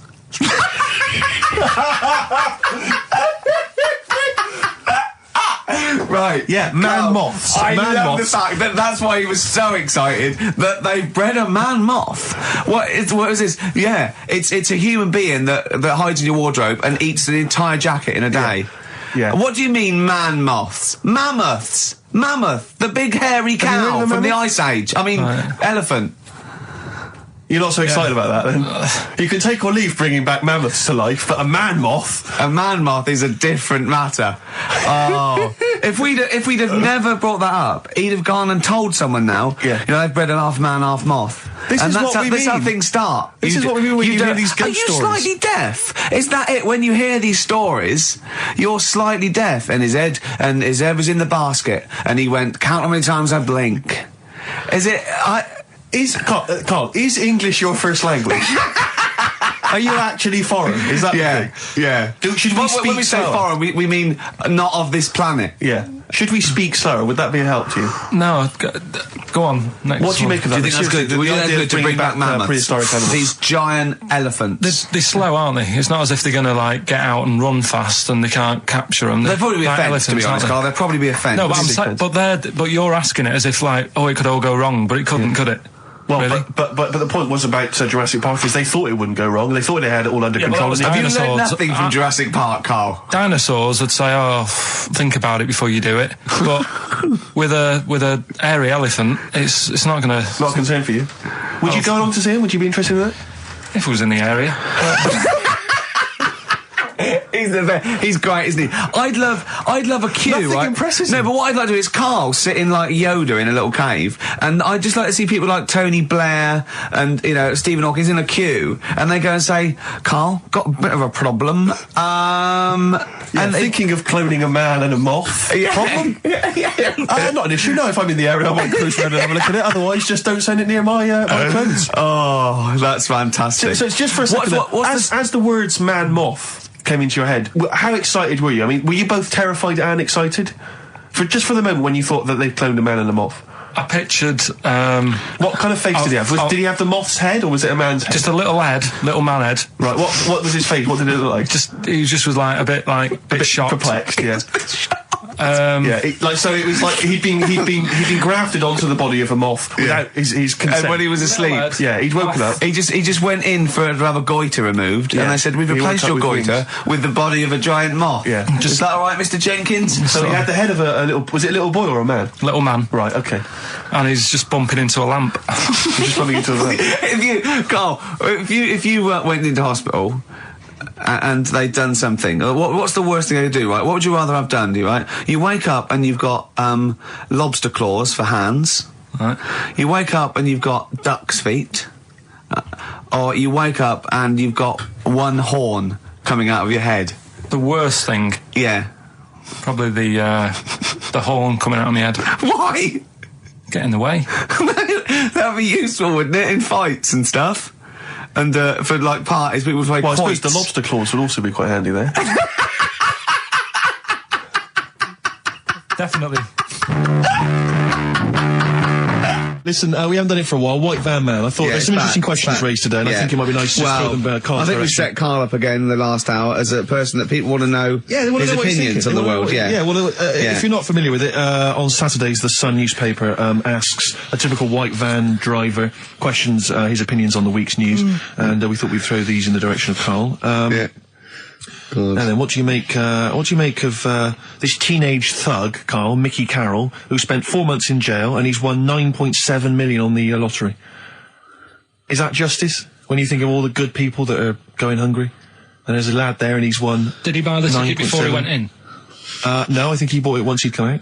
Right, Yeah, man moths. I Man love moths. the fact that that's why he was so excited that they bred a man moth. What is this? Yeah, it's a human being that hides in your wardrobe and eats the entire jacket in a day. Yeah. What do you mean, man moths? Mammoths. Mammoth, the big hairy you heard cow of a from the mammoth? Ice Age. I mean, elephant. You're not so excited about that, then? You can take or leave bringing back mammoths to life, but a man moth... A man moth is a different matter. Oh, if we'd have never brought that up, he'd have gone and told someone now. Yeah. You know, they've bred an half man, half moth. This and is that's what we this is how mean. things start. This is what we mean when you hear don't- these ghost Are you stories. slightly deaf? Is that it? When you hear these stories, you're slightly deaf. And his head was in the basket, and he went, "Count how many times I blink." Is it? Carl, is English your first language? Are you actually foreign? Is that the thing? Yeah. Should we speak When we say slower? foreign, we mean not of this planet. Yeah. Should we speak slower? Would that be a help to you? No, go on. Next What do you one. make of that? Do you think that's good? The Would you idea think of that's good to bring back mammoths? prehistoric animals. These giant elephants. They're slow, aren't they? It's not as if they're going to like get out and run fast and they can't capture them. They'd probably be Like a fence, to elephants, be honest, aren't they? Carl. They'd probably be a fence. No, but I'm Big saying, fence. but you're asking it as if like, oh, it could all go wrong, but it couldn't, could it? Well, Really? but the point was about Jurassic Park is they thought it wouldn't go wrong. They thought they had it all under Yeah, but control. that was and Have you dinosaurs. learned nothing from Jurassic Park, Carl? Dinosaurs would say, "Oh, think about it before you do it." But with a airy elephant, it's not going to. not a concern for you. Would you go along to see him? Would you be interested in that? If it was in the area, He's great, isn't he? I'd love a queue, Nothing right? impresses No, him. but what I'd like to do is Carl sitting like Yoda in a little cave, and I'd just like to see people like Tony Blair and Stephen Hawking's in a queue, and they go and say, "Carl, got a bit of a problem." And thinking of cloning a man and a moth. Problem? Not an issue. No, if I'm in the area, I might cruise around and have a look at it. Otherwise, just don't send it near my clothes. Oh, that's fantastic. So it's just for a second. As the words "man moth" came into your head, how excited were you? I mean, were you both terrified and excited? For the moment when you thought that they'd cloned a man and a moth? I pictured What kind of face did he have? Did he have the moth's head or was it a man's head? just a little man head. Right, what was his face? What did it look like? He was like a bit shocked. Perplexed, yeah. Yeah, So it was like he'd been grafted onto the body of a moth without his consent. And when he was asleep, Yeah, he'd woken up. he just went in to have a goiter removed, Yeah. and they said, "We've He replaced woke your up with goiter with the body of a giant moth." Yeah. Is that all right, Mr. Jenkins? So he had the head of a little. Was it a little boy or a man? little man, Right. Okay. and he's just bumping into a lamp. You're just bumping into a lamp. If you went into hospital and they'd done something, what's the worst thing they do, right? What would you rather have done, right? You wake up and you've got lobster claws for hands. Right. You wake up and you've got duck's feet. Or you wake up and you've got one horn coming out of your head. The worst thing, Yeah. probably the horn coming out of my head. Why? Get in the way. That'd be useful, wouldn't it, in fights and stuff? And for like parties, people would play Well, I suppose quoits. the lobster claws would also be quite handy there. Definitely. Listen, we haven't done it for a while. White Van Man. I thought there's some interesting questions raised today, and I think it might be nice to just throw them Carl's I think we direction. set Carl up again in the last hour as a person that people want to know Yeah, they want his to know what he's opinions thinking. on the They wanna world. know what- Yeah. If you're not familiar with it, on Saturdays, the Sun newspaper asks a typical white van driver questions his opinions on the week's news, and we thought we'd throw these in the direction of Carl. Yeah. And then, what do you make of this teenage thug, Carl, Mickey Carroll, who spent 4 months in jail and he's won 9.7 million on the lottery? Is that justice? When you think of all the good people that are going hungry, and there's a lad there and he's won. Did he buy the ticket before he 9.7? went in? No, I think he bought it once he'd come out.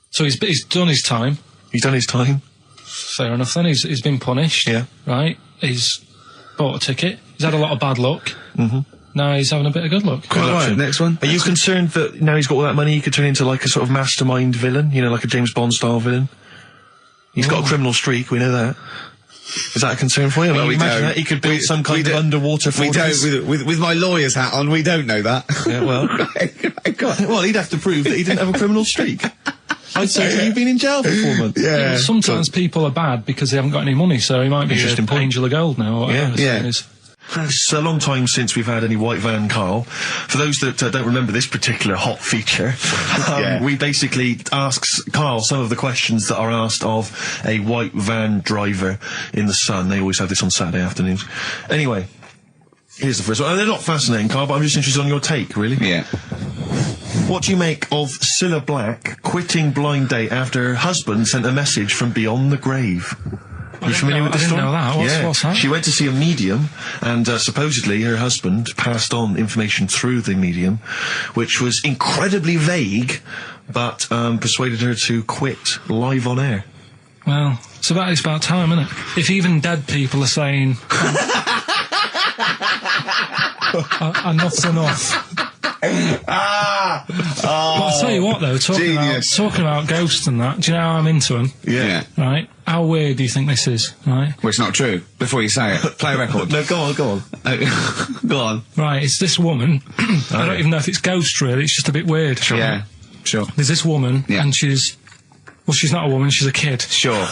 So he's done his time. He's done his time. Fair enough then. He's been punished. Yeah. Right. He's bought a ticket. He's had a lot of bad luck. Mm-hmm. Now he's having a bit of good luck. All right, next one. Are you concerned that now he's got all that money, he could turn into like a sort of mastermind villain? You know, like a James Bond style villain? He's got a criminal streak, we know that. Is that a concern for you? I mean, we imagine don't. that he could build some kind of underwater We fortress. don't. With my lawyer's hat on, we don't know that. Yeah, well. Well, he'd have to prove that he didn't have a criminal streak. I'd say you've been in jail for 4 months. Yeah, well, sometimes people are bad because they haven't got any money, so he might be Interesting an point. angel of gold now. Or whatever Yeah. it is. It's a long time since we've had any white van, Carl. For those that don't remember this particular hot feature, we basically ask Carl some of the questions that are asked of a white van driver in the Sun. They always have this on Saturday afternoons. Anyway, here's the first one. And they're not fascinating, Carl, but I'm just interested on your take, really. Yeah. What do you make of Cilla Black quitting Blind Date after her husband sent a message from beyond the grave? Are you familiar with I this didn't story? know that. What's that? She went to see a medium, and supposedly her husband passed on information through the medium, which was incredibly vague, but persuaded her to quit live on air. Well, it's about time, isn't it? If even dead people are saying enough's enough. But I'll tell you what, though, talking about ghosts and that, do you know how I'm into them? Yeah. Right? How weird do you think this is, right? Well, it's not true. Before you say it, play a record. No, go on. Go on. Right, it's this woman. I don't even know if it's ghost, really. It's just a bit weird. Sure. Yeah, sure. There's this woman, Yeah. and she's not a woman, she's a kid. Sure.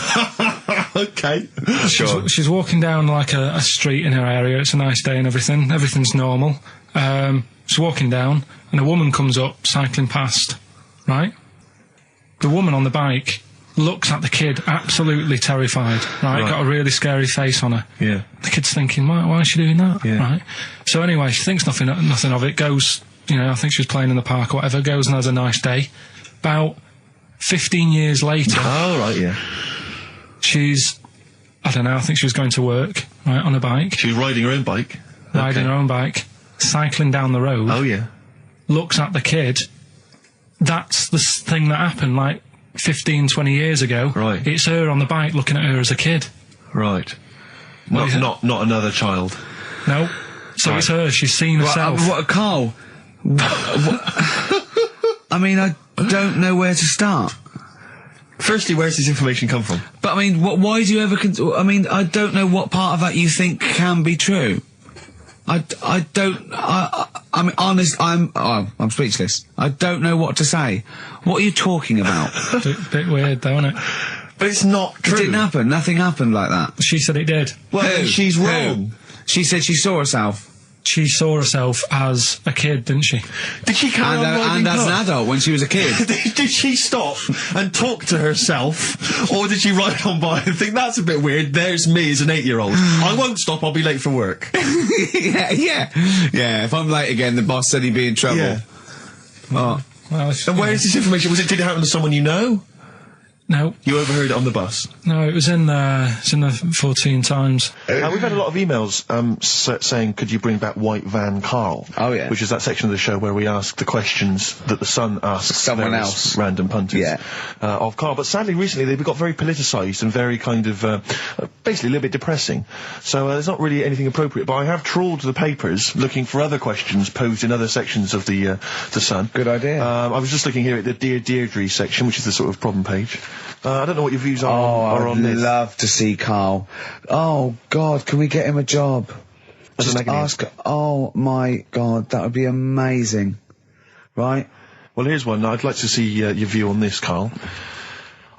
Okay. Sure. She's walking down, like, a street in her area. It's a nice day and everything. Everything's normal. She's walking down, and a woman comes up, cycling past, right? The woman on the bike looks at the kid, absolutely terrified, right? Got a really scary face on her. Yeah. The kid's thinking, why is she doing that? Yeah. Right? So anyway, she thinks nothing of it, goes, I think she was playing in the park or whatever, goes and has a nice day. About 15 years later... Oh, right, yeah. She's, I don't know, I think she was going to work, right, on a bike. She was riding her own bike. Riding her own bike, cycling down the road. Oh, yeah. Looks at the kid. That's the thing that happened, like, 15, 20 years ago. Right. It's her on the bike looking at her as a kid. Right. Not another child. No. So it's her. She's seen herself. Carl? I mean, I don't know where to start. Firstly, where's this information come from? But I mean, why do you ever? I mean, I don't know what part of that you think can be true. I mean, honest. I'm speechless. I don't know what to say. What are you talking about? Bit weird, though, isn't it? But it's not true. It didn't happen. Nothing happened like that. She said it did. Well, then she's wrong. She said she saw herself. She saw herself as a kid, didn't she? Did she carry on riding and as an adult when she was a kid. Did she stop and talk to herself, or did she ride on by and think, that's a bit weird, there's me as an 8-year-old. I won't stop, I'll be late for work. Yeah, if I'm late again, the boss said he'd be in trouble. Yeah. Oh. Well, And where is this information? Did it happen to someone you know? No. You overheard it on the bus? No, it was in the 14 Times. We've had a lot of emails saying, could you bring back White Van Karl? Oh, yeah. Which is that section of the show where we ask the questions that the Sun asks Someone various else. random punters of Karl. But sadly, recently, they've got very politicised and very kind of, basically a little bit depressing. So there's not really anything appropriate. But I have trawled the papers looking for other questions posed in other sections of the Sun. Good idea. I was just looking here at the Dear Deirdre section, which is the sort of problem page. I don't know what your views are on this. I'd love to see Karl. Oh, God, can we get him a job? Just ask... Oh, my God, that would be amazing. Right? Well, here's one. I'd like to see your view on this, Karl.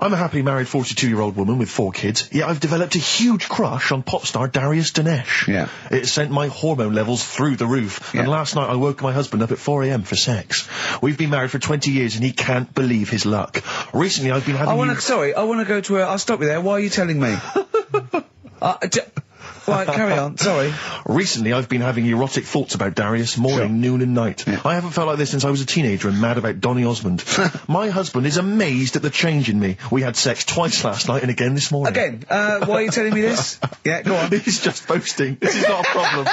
I'm a happily married 42-year-old woman with 4 kids, yet I've developed a huge crush on pop star Darius Dinesh. Yeah. It sent my hormone levels through the roof, and last night I woke my husband up at 4 a.m. for sex. We've been married for 20 years and he can't believe his luck. Recently I've been having... I want to go to I'll stop you there. Why are you telling me? Right, carry on. Sorry. Recently, I've been having erotic thoughts about Darius morning, noon and night. Yeah. I haven't felt like this since I was a teenager and mad about Donny Osmond. My husband is amazed at the change in me. We had sex twice last night and again this morning. Again? Why are you telling me this? Yeah, go on. He's just boasting. This is not a problem.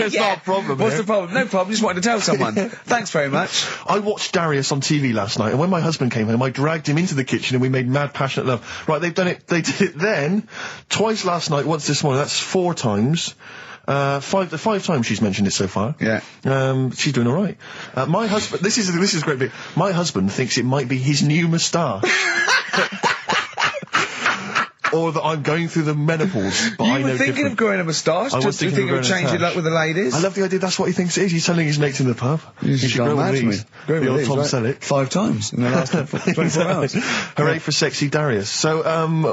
It's not a problem. What's the problem? No problem. Just wanted to tell someone. Thanks very much. I watched Darius on TV last night, and when my husband came home, I dragged him into the kitchen and we made mad, passionate love. Right, they've done it. They did it then, twice last night, once this morning. That's 4 times. 5 times she's mentioned it so far. Yeah. She's doing all right. My husband. This is a great bit. My husband thinks it might be his new moustache. Or that I'm going through the menopause, but I know You were thinking of growing a moustache? I was thinking of growing change it like with the ladies? I love the idea. That's what he thinks it is. He's telling his mates in the pub. You should go mad to me. The old Tom Selleck. 5 times in the last 24 hours. Hooray for sexy Darius. So,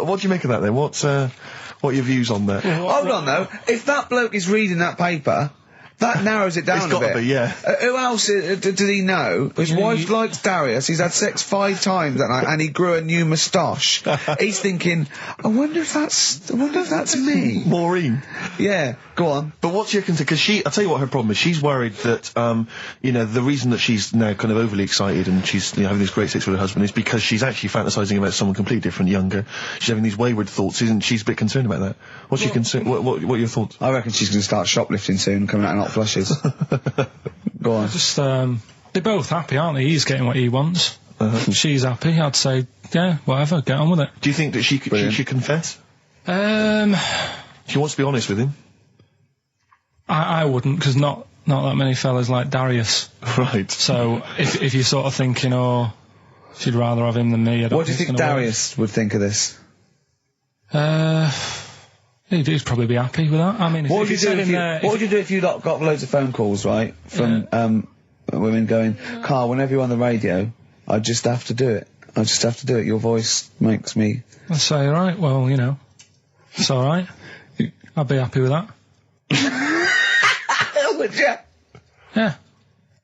what do you make of that then? What are your views on that? Hold on though. If that bloke is reading that paper, that narrows it down a bit. It's got to be, yeah. Who else did he know? His wife likes Darius. He's had sex 5 times that night, and he grew a new moustache. He's thinking, I wonder if that's me. Maureen. Yeah, go on. But what's your concern? Because I'll tell you what her problem is. She's worried that, the reason that she's now kind of overly excited and she's having this great sex with her husband is because she's actually fantasizing about someone completely different, younger. She's having these wayward thoughts, isn't she? She's a bit concerned about that. What's your concern? What are your thoughts? I reckon she's going to start shoplifting soon, coming out in hot flushes. Go on. Just, they're both happy, aren't they? He's getting what he wants. She's happy. I'd say, yeah, whatever, get on with it. Do you think that she should confess? She wants to be honest with him. I wouldn't, because not not that many fellas like Darius. Right. So if you're sort of thinking, oh, she'd rather have him than me, I don't What do you think Darius would think of this? He'd probably be happy with that. I mean, What would you do if you got loads of phone calls, right, from women going, Karl, whenever you're on the radio, I just have to do it. I just have to do it. Your voice makes me... I'd say, right, well, you know, it's all right. I'd be happy with that. Would you? Yeah.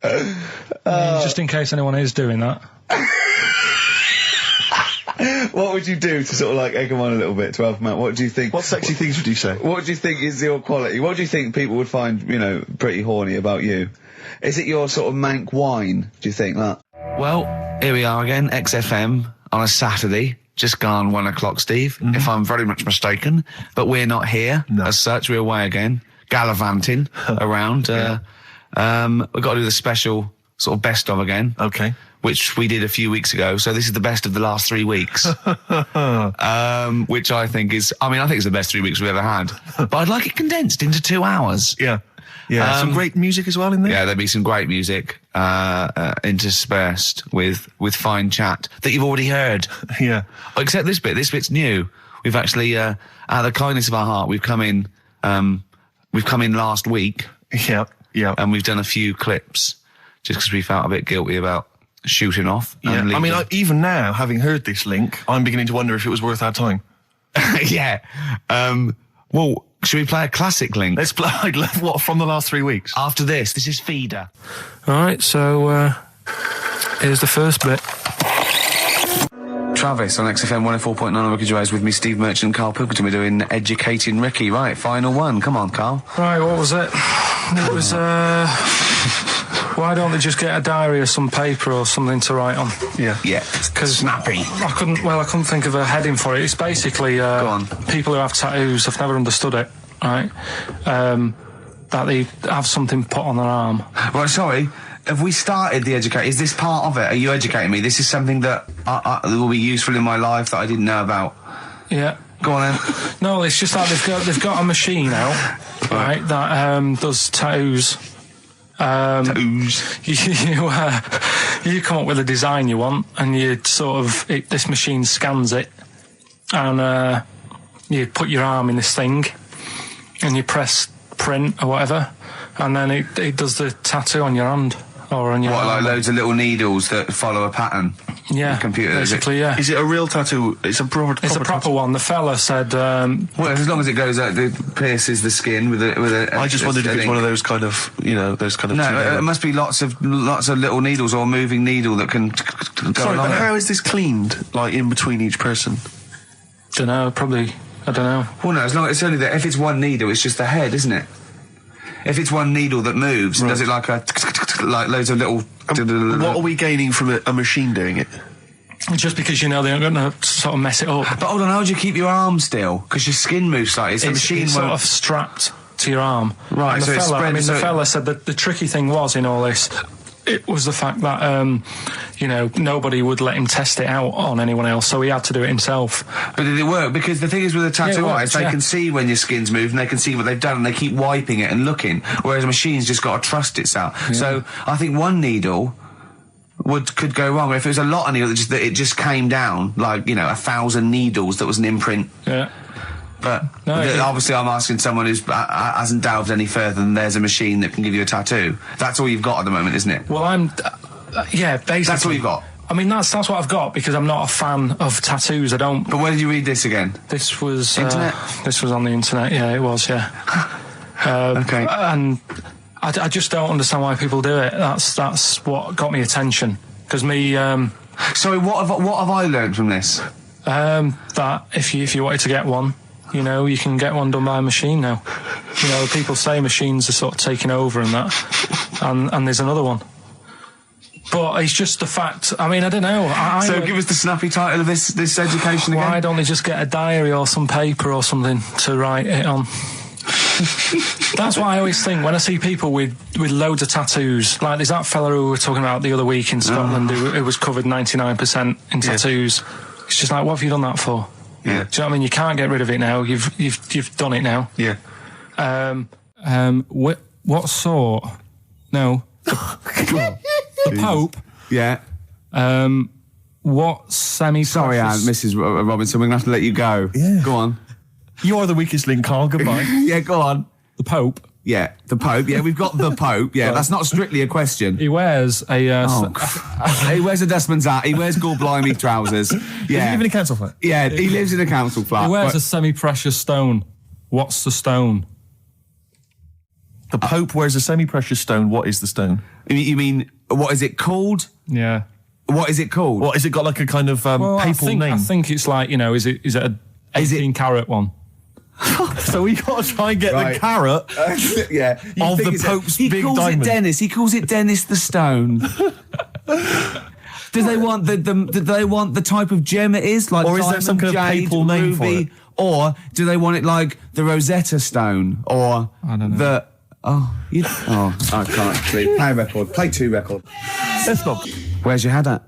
I mean, just in case anyone is doing that. What would you do to sort of like egg them on a little bit to help them out? What do you think? What sexy things would you say? What do you think is your quality? What do you think people would find, you know, pretty horny about you? Is it your sort of mank wine? Do you think that? Well, here we are again, XFM, on a Saturday, just gone 1 o'clock, Steve, if I'm very much mistaken. But we're not here, as such, we're away again, gallivanting around. We've got to do the special sort of best of again. Okay. Which we did a few weeks ago, so this is the best of the last 3 weeks. Which I think is, I think it's the best 3 weeks we've ever had. But I'd like it condensed into 2 hours. Yeah. Yeah, some great music as well in there. Yeah, there'll be some great music interspersed with fine chat that you've already heard. Yeah. Except this bit. This bit's new. We've actually, out of the kindness of our heart, we've come in last week. Yeah, yeah. And we've done a few clips just because we felt a bit guilty about shooting off. Yeah. And leaving. Even now, having heard this link, I'm beginning to wonder if it was worth our time. Yeah. Well, should we play a classic link? Let's play, what, from the last 3 weeks? After this is Feeder. Alright, so, here's the first bit. Travis on XFM 104.9 on Ricky Gervais with me, Steve Merchant and Karl Pilkington. We're doing Educating Ricky. Right, final one. Come on, Karl. Right, what was it? It was, why don't they just get a diary or some paper or something to write on? Yeah. Yeah. Because snappy. I couldn't think of a heading for it. It's basically Go on. people who have tattoos. I've never understood it. Right, that they have something put on their arm. Right, sorry. Have we started the educate? Is this part of it? Are you educating me? This is something that will be useful in my life that I didn't know about. Yeah. Go on then. No, it's just that they've got a machine out, right, that does tattoos. You come up with a design you want, and you sort of this machine scans it, and you put your arm in this thing, and you press print or whatever, and then it does the tattoo on your hand or on your arm. Like loads of little needles that follow a pattern? Yeah, the computer, basically, yeah. Is it a real tattoo? It's a proper proper one. The fella said... well, as long as it goes out, it pierces the skin with a I just wondered if it's one of those kind of, those kind of... No, it must be lots of little needles or a moving needle that can go Sorry, along but it. how is this cleaned, like, in between each person? Dunno, probably... I don't know. Well, no, as long as it's only that. If it's one needle, it's just the head, isn't it? If it's one needle that moves, and does it like loads of little... What are we gaining from a machine doing it? Just because they're not going to sort of mess it up. But hold on, how do you keep your arm still? Because your skin moves slightly. It's a machine it's sort of strapped to your arm. Right, and so the it's fella, spread... the fella said that the tricky thing was in all this, it was the fact that, nobody would let him test it out on anyone else, so he had to do it himself. But did it work? Because the thing is with a tattoo artist, they can see when your skin's moved and they can see what they've done and they keep wiping it and looking, whereas a machine's just got to trust itself. Yeah. So I think one needle could go wrong. If it was a lot of needles, that it just came down, like, 1,000 needles that was an imprint. Yeah. But obviously I'm asking someone who hasn't delved any further than there's a machine that can give you a tattoo. That's all you've got at the moment, isn't it? Well, basically. That's all you've got? I mean, that's what I've got, because I'm not a fan of tattoos. I don't... But where did you read this again? This was... Internet? This was on the internet, yeah, it was, yeah. Okay. And I just don't understand why people do it. That's what got me attention. Because me... Sorry, what have I learned from this? That if you wanted to get one, you can get one done by a machine now. People say machines are sort of taking over and that, and there's another one. But it's just the fact. I mean, I don't know. So give us the snappy title of this education again. Why don't they just get a diary or some paper or something to write it on? That's what I always think when I see people with loads of tattoos. Like there's that fella who we were talking about the other week in Scotland who was covered 99% in tattoos. It's just like, what have you done that for? Yeah. Do you know what I mean? You can't get rid of it now. You've done it now. Yeah. What sort No. The Pope. Yeah. What semi-precious... Sorry, Mrs. Robinson, we're going to have to let you go. Yeah. Go on. You are the weakest link, Carl. Goodbye. Yeah, go on. The Pope. Yeah, the Pope. Yeah, we've got the Pope. Yeah, that's not strictly a question. He wears a... He wears a Desmond's hat. He wears Gorblimey trousers. Yeah. Does he live in a council flat? Yeah, he lives in a council flat. He wears a semi-precious stone. What's the stone? The Pope wears a semi-precious stone. What is the stone? You mean, what is it called? Yeah. What is it called? What, is it got like a kind of papal name? I think it's like, is it a 18-carat one? So we got to try and get the carrot yeah, of the Pope's big diamond. He calls it Dennis. He calls it Dennis the Stone. Do they want the type of gem it is, like or is diamond, there some kind jade, of papal name ruby, for it? or do they want it like the Rosetta Stone, or I don't know. I can't see. Play a record. Play 2 record. Let's not. Where's your head at?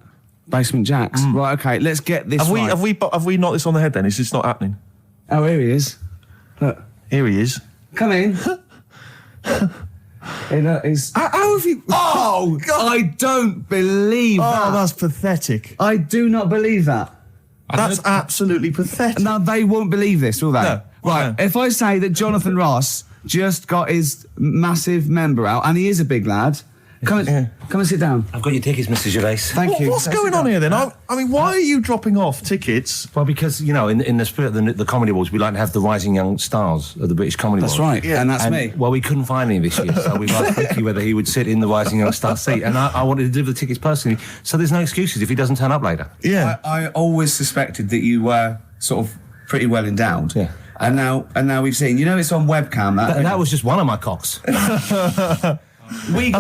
Basement Jacks. Right. Okay. Let's get this. Have we knocked this on the head? Then is this not happening? Oh, here he is. Look. Here he is. Come in. How have you... Oh, God. I don't believe that. Oh, that's pathetic. I do not believe that. That's absolutely pathetic. Now, they won't believe this, will they? No. Right, No. if I say that Jonathan Ross just got his massive member out, and he is a big lad, come and sit down. I've got your tickets, Mr. Gervais. Thank you. What's going on here then? I mean, why are you dropping off tickets? Well, because, in the spirit of the Comedy Awards, we like to have the rising young stars of the British Comedy That's Awards. right, and that's me. Well, we couldn't find any this year, so we've asked Ricky whether he would sit in the rising young star seat, and I wanted to deliver the tickets personally, so there's no excuses if he doesn't turn up later. Yeah. I always suspected that you were sort of pretty well endowed. Yeah. And now we've seen. It's on webcam. That was just one of my cocks. That's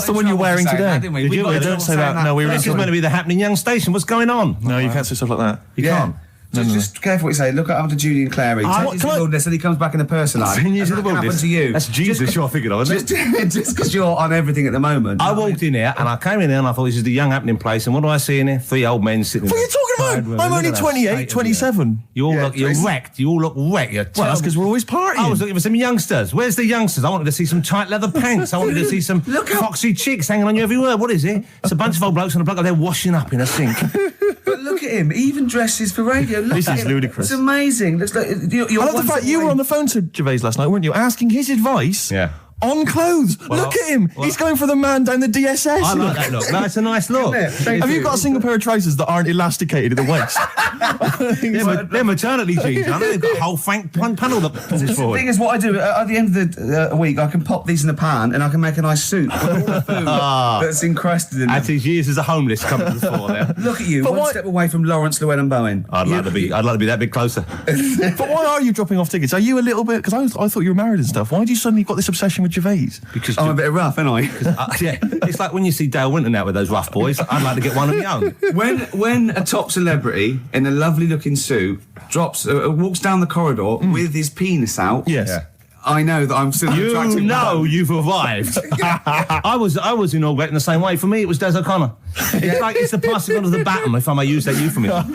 the one you're wearing today. Didn't we? Did We you? got in Don't trouble say saying that. No, we were This is recording. meant to be the happening young station. What's going on? No, you can't say stuff like that. You can't. Just careful what you say. Look after Julian Clary. 10 years in the wilderness, and he comes back in the person line. 10 years in the That happened wilderness. to you. That's Jesus you're thinking of, isn't it? Just because you're on everything at the moment. I walked in here and I came in there and I thought this is the young happening place, and what do I see in here? 3 old men sitting What are you talking about? I'm only 28, 27. You're Tracy. wrecked. You all look wrecked. Well, that's because we're always partying. I was looking for some youngsters. Where's the youngsters? I wanted to see some tight leather pants. I wanted to see some foxy chicks hanging on you every word. What is it? It's a bunch of old blokes on a block up there washing up in a sink. But look at him. He even dresses for radio. Look This at is him. ludicrous. It's amazing. Looks like you're I love the fact you were on the phone to Gervais last night, weren't you? Asking his advice Yeah. on clothes. Look at him. He's going for the man down the DSS. I like that look. No, it's a nice look. Have you got a single pair of trousers that aren't elasticated at the waist? They're maternity jeans, aren't they? They've got a whole panel that pulls The forward. thing is, what I do at the end of the week, I can pop these in the pan and I can make a nice soup with all the food that's encrusted in At them. his years as a homeless coming to the fore there. Look at you, But one why- step away from Lawrence Llewellyn Bowen. I'd like to be that bit closer. But why are you dropping off tickets? Are you a little bit... Because I thought you were married and stuff. Why do you suddenly got this obsession with Gervais? Because I'm a bit rough, ain't I? yeah, it's like when you see Dale Winton out with those rough boys. I'd like to get one of my own. When a top celebrity in a lovely looking suit walks down the corridor with his penis out, Yes. Yeah. I know that I'm still an You attractive know man. you've arrived. I was inaugurated in the same way. For me, it was Des O'Connor. It's like it's the passing on of the baton, if I may use that euphemism.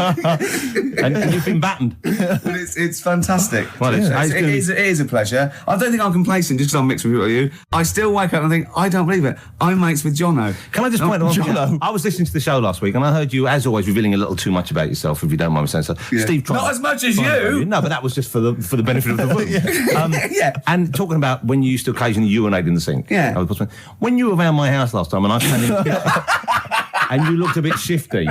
and you've been battened. But it's fantastic. Well, it's- It's- it's gonna be- it is a pleasure. I don't think I'm complacent just because I'm mixed with you. I still wake up and think, I don't believe it. I'm mates with Jono. Can I just point out? Jono. I was listening to the show last week, and I heard you, as always, revealing a little too much about yourself, if you don't mind me saying so. Steve, tried Not as much as tried you. No, but that was just for the benefit of the room. Yeah. And talking about when you used to occasionally urinate in the sink. Yeah. When you were around my house last time, and I came in, and you looked a bit shifty.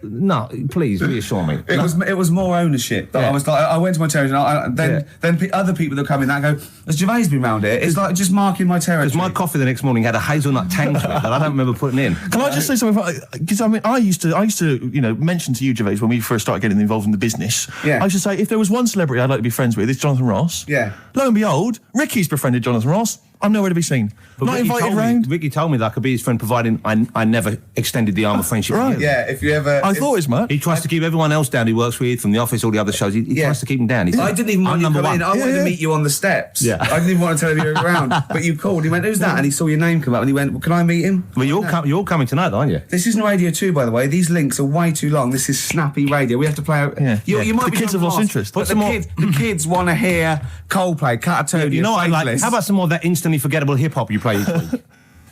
No, please reassure me. It was more ownership. That Yeah. I was like, I went to my territory, and then other people that come in that go, has Gervais been round here? It's like just marking my territory. Because my coffee the next morning had a hazelnut tang to it that I don't remember putting in. Can I just say something? Because I used to mention to you, Gervais, when we first started getting involved in the business. Yeah. I used to say, if there was one celebrity I'd like to be friends with, it's Jonathan Ross. Yeah. Lo and behold, Ricky's befriended Jonathan Ross. I'm nowhere to be seen. But Not Ricky invited told me- round. Ricky told me that I could be his friend, providing I never extended the arm of friendship. Right. to you. Yeah, if you ever... I thought it was mad. He tries to keep everyone else down he works with, from the office, all the other shows. He Yeah. tries to keep them down. He says, I didn't even want I'm you to number come in. one. I wanted Yeah. to meet you on the steps. Yeah. I didn't even want to tell you you were around. But you called. He went, who's that? And he saw your name come up and he went, well, can I meet him? Well, you're all coming tonight, aren't you? This isn't Radio 2, by the way. These links are way too long. This is snappy radio. We have to play out... Yeah. You might The be kids John have lost Ross, interest. But Put the some more- kids want to hear Coldplay, Catatonia, You know what I like? Faithless. How about some more of that instantly forgettable hip hop you play each week?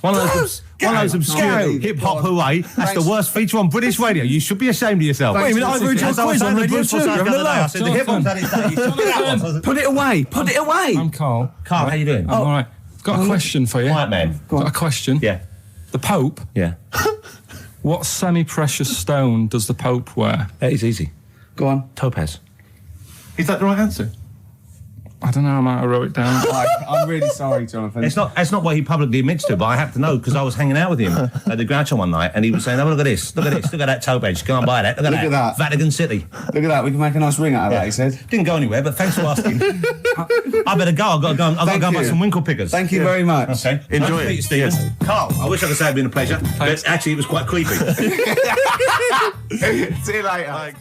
One of those obscure hip-hop hooey. That's the worst feature on British radio. You should be ashamed of yourself. Wait a minute, I wrote your quiz on radio too. I said the hip-hop's had its day. Put it away. Put it away. I'm Carl. Carl, how you doing? I'm all right. Got a question for you. Right, man. Got a question. Yeah. The Pope. Yeah. What semi-precious stone does the Pope wear? That is easy. Go on. Topaz. Is that the right answer? I don't know. I might have wrote it down. I'm really sorry, Jonathan. It's not what he publicly admits to, but I have to know because I was hanging out with him at the Groucho one night and he was saying, "Oh, look at this, look at that topaz. Go and buy that. Look at that. Vatican City. Look at that. We can make a nice ring out of that," he said. Didn't go anywhere, but thanks for asking. I better go. I've got to go. I've got to go and buy some winkle pickers. Thank you very much. Okay. Enjoy Nice to meet it. you, Stephen. Yes. Carl, I wish I could say it'd been a pleasure, but actually it was quite creepy. See you later.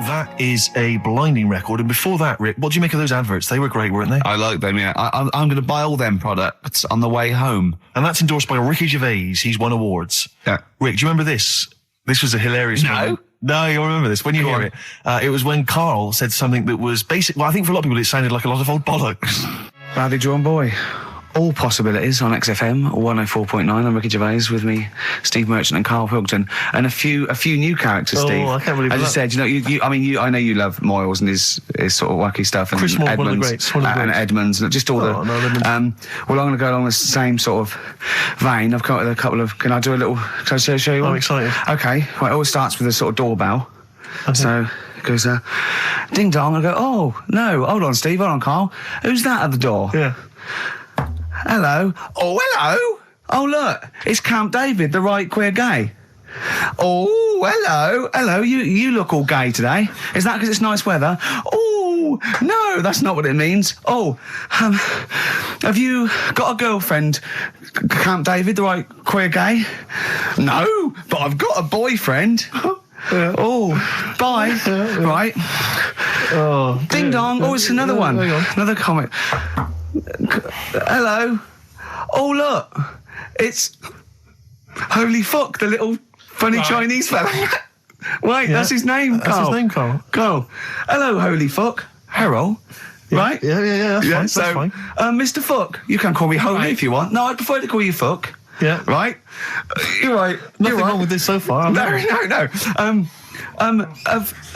That is a blinding record. And before that, Rick, what do you make of those adverts? They were great, weren't they? I like them, yeah. I'm going to buy all them products on the way home. And that's endorsed by Ricky Gervais. He's won awards. Yeah. Rick, do you remember this? This was a hilarious moment. No, you'll remember this when you hear it. It was when Karl said something that was basic. Well, I think for a lot of people it sounded like a lot of old bollocks. Badly drawn boy. All possibilities on XFM 104.9. I'm Ricky Gervais, with me, Steve Merchant and Karl Pilkington, and a few new characters. Oh, Steve. I can't believe As I that. said, I know you love Moyles and his sort of wacky stuff, and Chris Moore, one of the Edmonds, greats, one of the and greats. Edmonds, and just all Oh, no, Edmonds. well, I'm going to go along the same sort of vein. I've got a couple of. Can I do a little? Can I show you one? I'm excited. Okay. Well, it always starts with a sort of doorbell. So it goes, ding dong. I go, oh no, hold on, Steve, hold on, Karl. Who's that at the door? Yeah. Hello. Oh, hello. Oh, look, it's Camp David, the right queer gay. Oh, hello. Hello, you look all gay today. Is that because it's nice weather? Oh, no, that's not what it means. Oh, have you got a girlfriend, Camp David, the right queer gay? No, but I've got a boyfriend. Oh, bye. Right. Oh. Ding dong. Oh, it's another one. Hang on. Another comic. Hello. Oh, look. It's Holy Fuck, the little funny Chinese fella. Wait, that's his name, That's Karl. his name, Karl. Karl. Hello, Holy Fuck. Harold. Right? Yeah. That's so, fine. Mr. Fuck, you can call me Holy Right. if you want. No, I'd prefer to call you Fuck. Yeah. Right? You're right. Nothing You're right. wrong with this so far. No.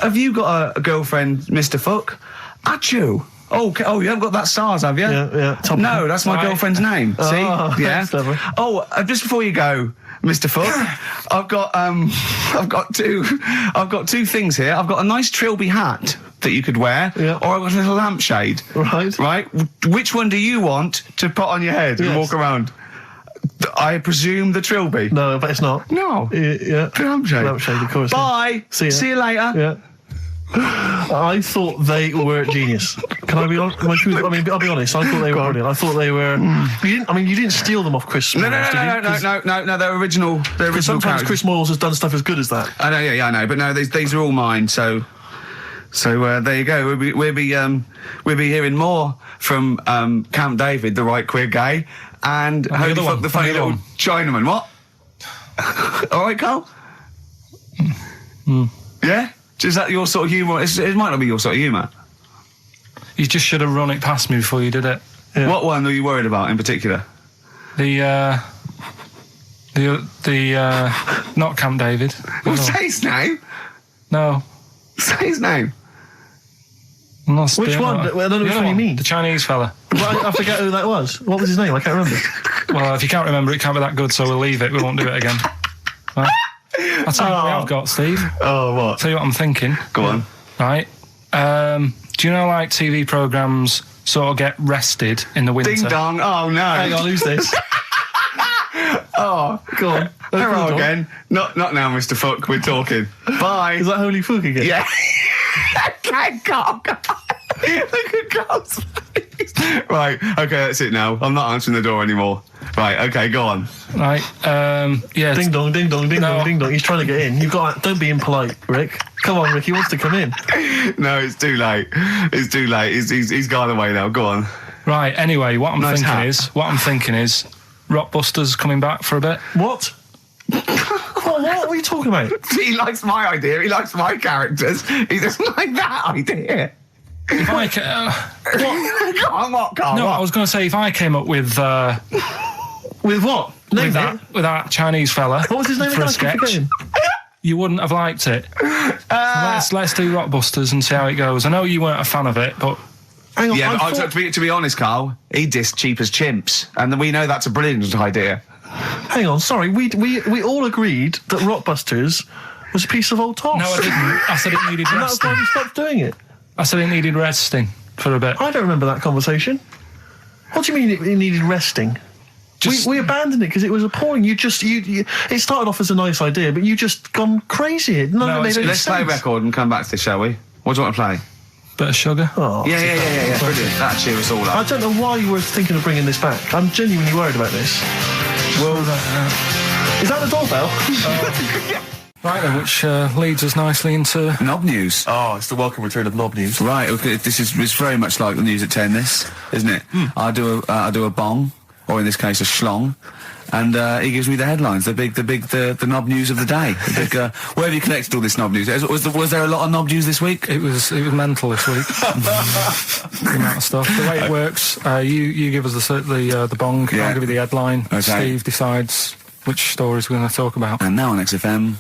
Have you got a girlfriend, Mr. Fuck? Achoo. Oh, you haven't got that SARS, have you? Yeah. Top No, that's my Right. girlfriend's name. See? Oh, Yeah. that's clever. Oh, just before you go, Mr. Fuck, I've got two things here. I've got a nice Trilby hat that you could wear, Yeah. or I've got a little lampshade. Right. Right. Which one do you want to put on your head and Yes. walk around? I presume the Trilby. No, but it's not. No. Yeah. The lampshade. Lampshade, of course. Bye. See ya. See you later. Yeah. I thought they were genius. Can I be honest? I'll be honest. I thought they were brilliant. I thought they were. You didn't steal them off Chris. No, Moyles, did you? no. They're original. They're original Sometimes characters. Chris Moyles has done stuff as good as that. I know, yeah, I know. But no, these are all mine. So there you go. We'll be hearing more from Camp David, the right queer gay, and Holy other Fuck, one. the funny And the other little Chinaman. What? All right, Karl. Yeah. Is that your sort of humour? It might not be your sort of humour. You just should have run it past me before you did it. Yeah. What one are you worried about in particular? The not Camp David. Well, No. say his name. No. Say his name. I'm not Which the one? other Well, I don't know The which other one you mean. The Chinese fella. Well, I forget who that was. What was his name? I can't remember. Well, if you can't remember, it can't be that good, so we'll leave it. We won't do it again. Right? I'll tell you what I've got, Steve. Oh, what? Tell you what I'm thinking. Go on. Right. Do you know, like, TV programmes sort of get rested in the winter? Ding dong. Oh no. Hang on, who's this? Oh, Go on. hello again. Not now, Mr. Fuck. We're talking. Bye. Is that Holy Fuck again? Yeah. Okay, Karl. Look at Karl's face. Right. Okay, that's it now. I'm not answering the door anymore. Right. Okay, go on. Right. Yeah. Ding dong, ding dong, ding No. dong, ding dong. He's trying to get in. You've got. Don't be impolite, Rick. Come on, Rick. He wants to come in. No, it's too late. It's too late. He's gone away now. Go on. Right. Anyway, what I'm Nice thinking hat. is Rockbusters coming back for a bit. What? What are you talking about? He likes my idea. He likes my characters. He doesn't like that idea. If I Go on, what, Karl? no, What? I was going to say if I came up with With what? Name with that Chinese fella. What was his name for again? a I keep sketch? forgetting. You wouldn't have liked it. Let's do Rockbusters and see how it goes. I know you weren't a fan of it, but Hang on, Yeah, I but thought- to be honest, Carl, he dissed Cheap as Chimps, and we know that's a brilliant idea. hang on, sorry, we all agreed that Rockbusters was a piece of old toss. no, I didn't. I said it needed And that's why resting. we stopped doing it. I said it needed resting for a bit. I don't remember that conversation. What do you mean it needed resting? We abandoned it because it was appalling. You it started off as a nice idea, but you just gone crazy. None of it made any Let's play a sense. record and come back to this, shall we? What do you want to play? Bit of sugar. Oh, Yeah. Brilliant. That cheer us all I up. don't know why you were thinking of bringing this back. I'm genuinely worried about this. Well, Is that the doorbell? right then, which leads us nicely into. Knob news. Oh, it's the welcome return of Knob News. Right. Okay, it's very much like the news at 10. This, isn't it? I do a bong, or in this case a schlong, and he gives me the headlines, the knob news of the day. The big, where have you collected all this knob news? Was there a lot of knob news this week? It was mental this week. The amount of stuff. The way it works, you give us the bong. Yeah. I'll give you the headline. Okay. Steve decides which stories we're going to talk about. And now on XFM,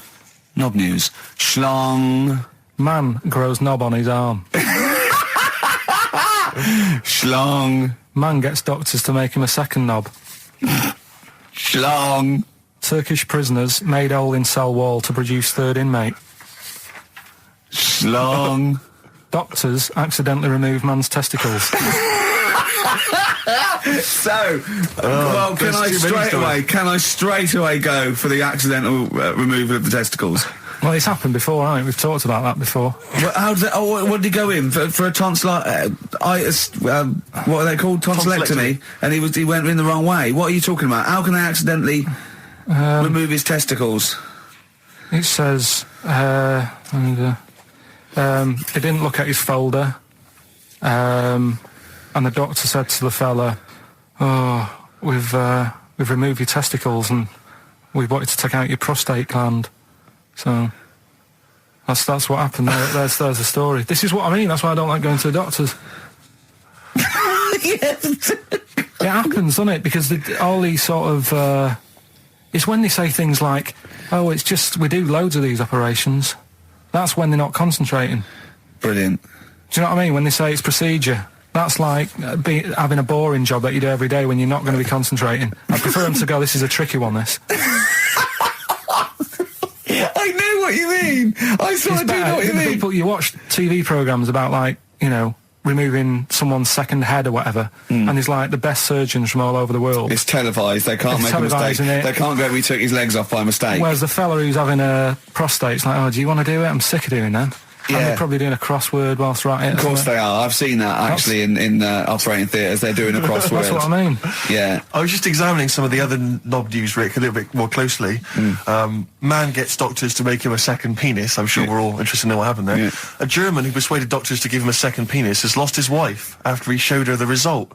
knob news. Schlong. Man grows knob on his arm. Schlong. Man gets doctors to make him a second knob. Schlong. Turkish prisoners made hole in cell wall to produce third inmate. Schlong. Doctors accidentally remove man's testicles. So, well, can I straight away go for the accidental removal of the testicles? Well, it's happened before, hasn't it? We've talked about that before. Well, how did what did he go in for a tonsillitis? What are they called? Tonsillectomy. And he went in the wrong way. What are you talking about? How can they accidentally remove his testicles? It says, he didn't look at his folder, and the doctor said to the fella, "Oh, we've removed your testicles and we wanted to take out your prostate gland." So that's what happened. There's the story. This is what I mean. That's why I don't like going to the doctors. It happens, doesn't it? Because all these sort of it's when they say things like, "Oh, it's just we do loads of these operations." That's when they're not concentrating. Brilliant. Do you know what I mean? When they say it's procedure, that's like having a boring job that you do every day when you're not going to be concentrating. I prefer them to go, "This is a tricky one, this." I know what you mean. I sort of do know what you mean. People, you watch TV programmes about, like, you know, removing someone's second head or whatever, and there's like the best surgeons from all over the world. It's televised. They can't make a mistake. Isn't it? They can't go, "We took his legs off by mistake." Whereas the fella who's having a prostate's like, "Oh, do you want to do it? I'm sick of doing that." And Yeah. they're probably doing a crossword whilst we're at it. Of course they are. I've seen that actually in operating theatres. They're doing a crossword. That's what I mean. Yeah. I was just examining some of the other knob news, Rick, a little bit more closely. Man gets doctors to make him a second penis. I'm sure we're all interested in what happened there. Yeah. A German who persuaded doctors to give him a second penis has lost his wife after he showed her the result.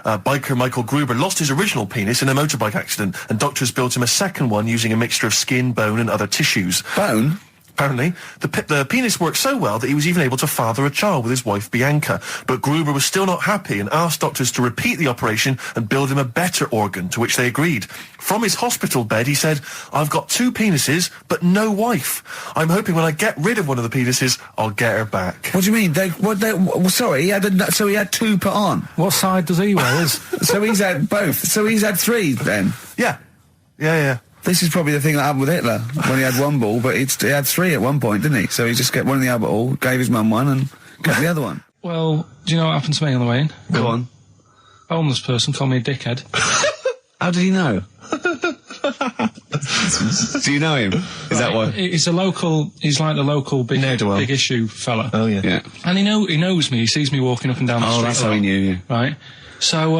Biker Michael Gruber lost his original penis in a motorbike accident, and doctors built him a second one using a mixture of skin, bone, and other tissues. Bone? Apparently, the penis worked so well that he was even able to father a child with his wife Bianca. But Gruber was still not happy and asked doctors to repeat the operation and build him a better organ, to which they agreed. From his hospital bed, he said, "I've got 2 penises, but no wife. I'm hoping when I get rid of one of the penises, I'll get her back." What do you mean? Sorry, he had 2 put on. What side does he wear? So he's had both. So he's had 3 then. Yeah. Yeah. This is probably the thing that happened with Hitler when he had 1 ball, but he had 3 at one point, didn't he? So he just kept one in the Albert Hall, gave his mum one, and kept the other one. Well, do you know what happened to me on the way in? Go on. A homeless person called me a dickhead. How did he know? Do you know him? Is that why? He's like the local big issue fella. Oh, yeah. Yeah. And he knows me. He sees me walking up and down the street. Oh, that's how he knew you. Right. So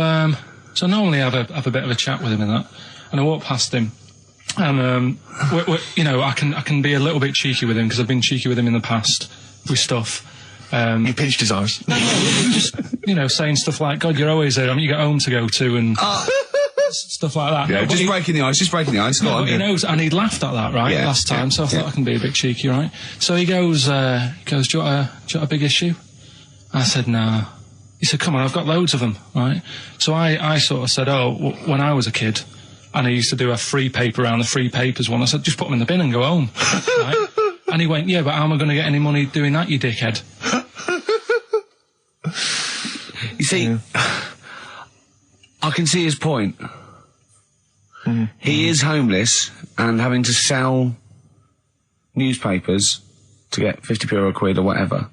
normally I have a bit of a chat with him and that. And I walk past him. And, you know, I can be a little bit cheeky with him because I've been cheeky with him in the past with stuff. You pinched his arse. No, just, you know, saying stuff like, "God, you're always there. I mean, you got home to go to," and stuff like that. Yeah, No, just breaking the ice. Go on. He knows, and he'd laughed at that, right, Yeah, last time, so I thought I can be a bit cheeky, right? So he goes, "Do you want a big issue?" I said, "No." He said, "Come on, I've got loads of them," right? So I sort of said, "Oh, when I was a kid, and I used to do a free paper around the free papers one. I said, just put them in the bin and go home. Right? And he went, yeah, but how am I going to get any money doing that, you dickhead? You see, I can see his point. He is homeless and having to sell newspapers to get 50p or a quid or whatever.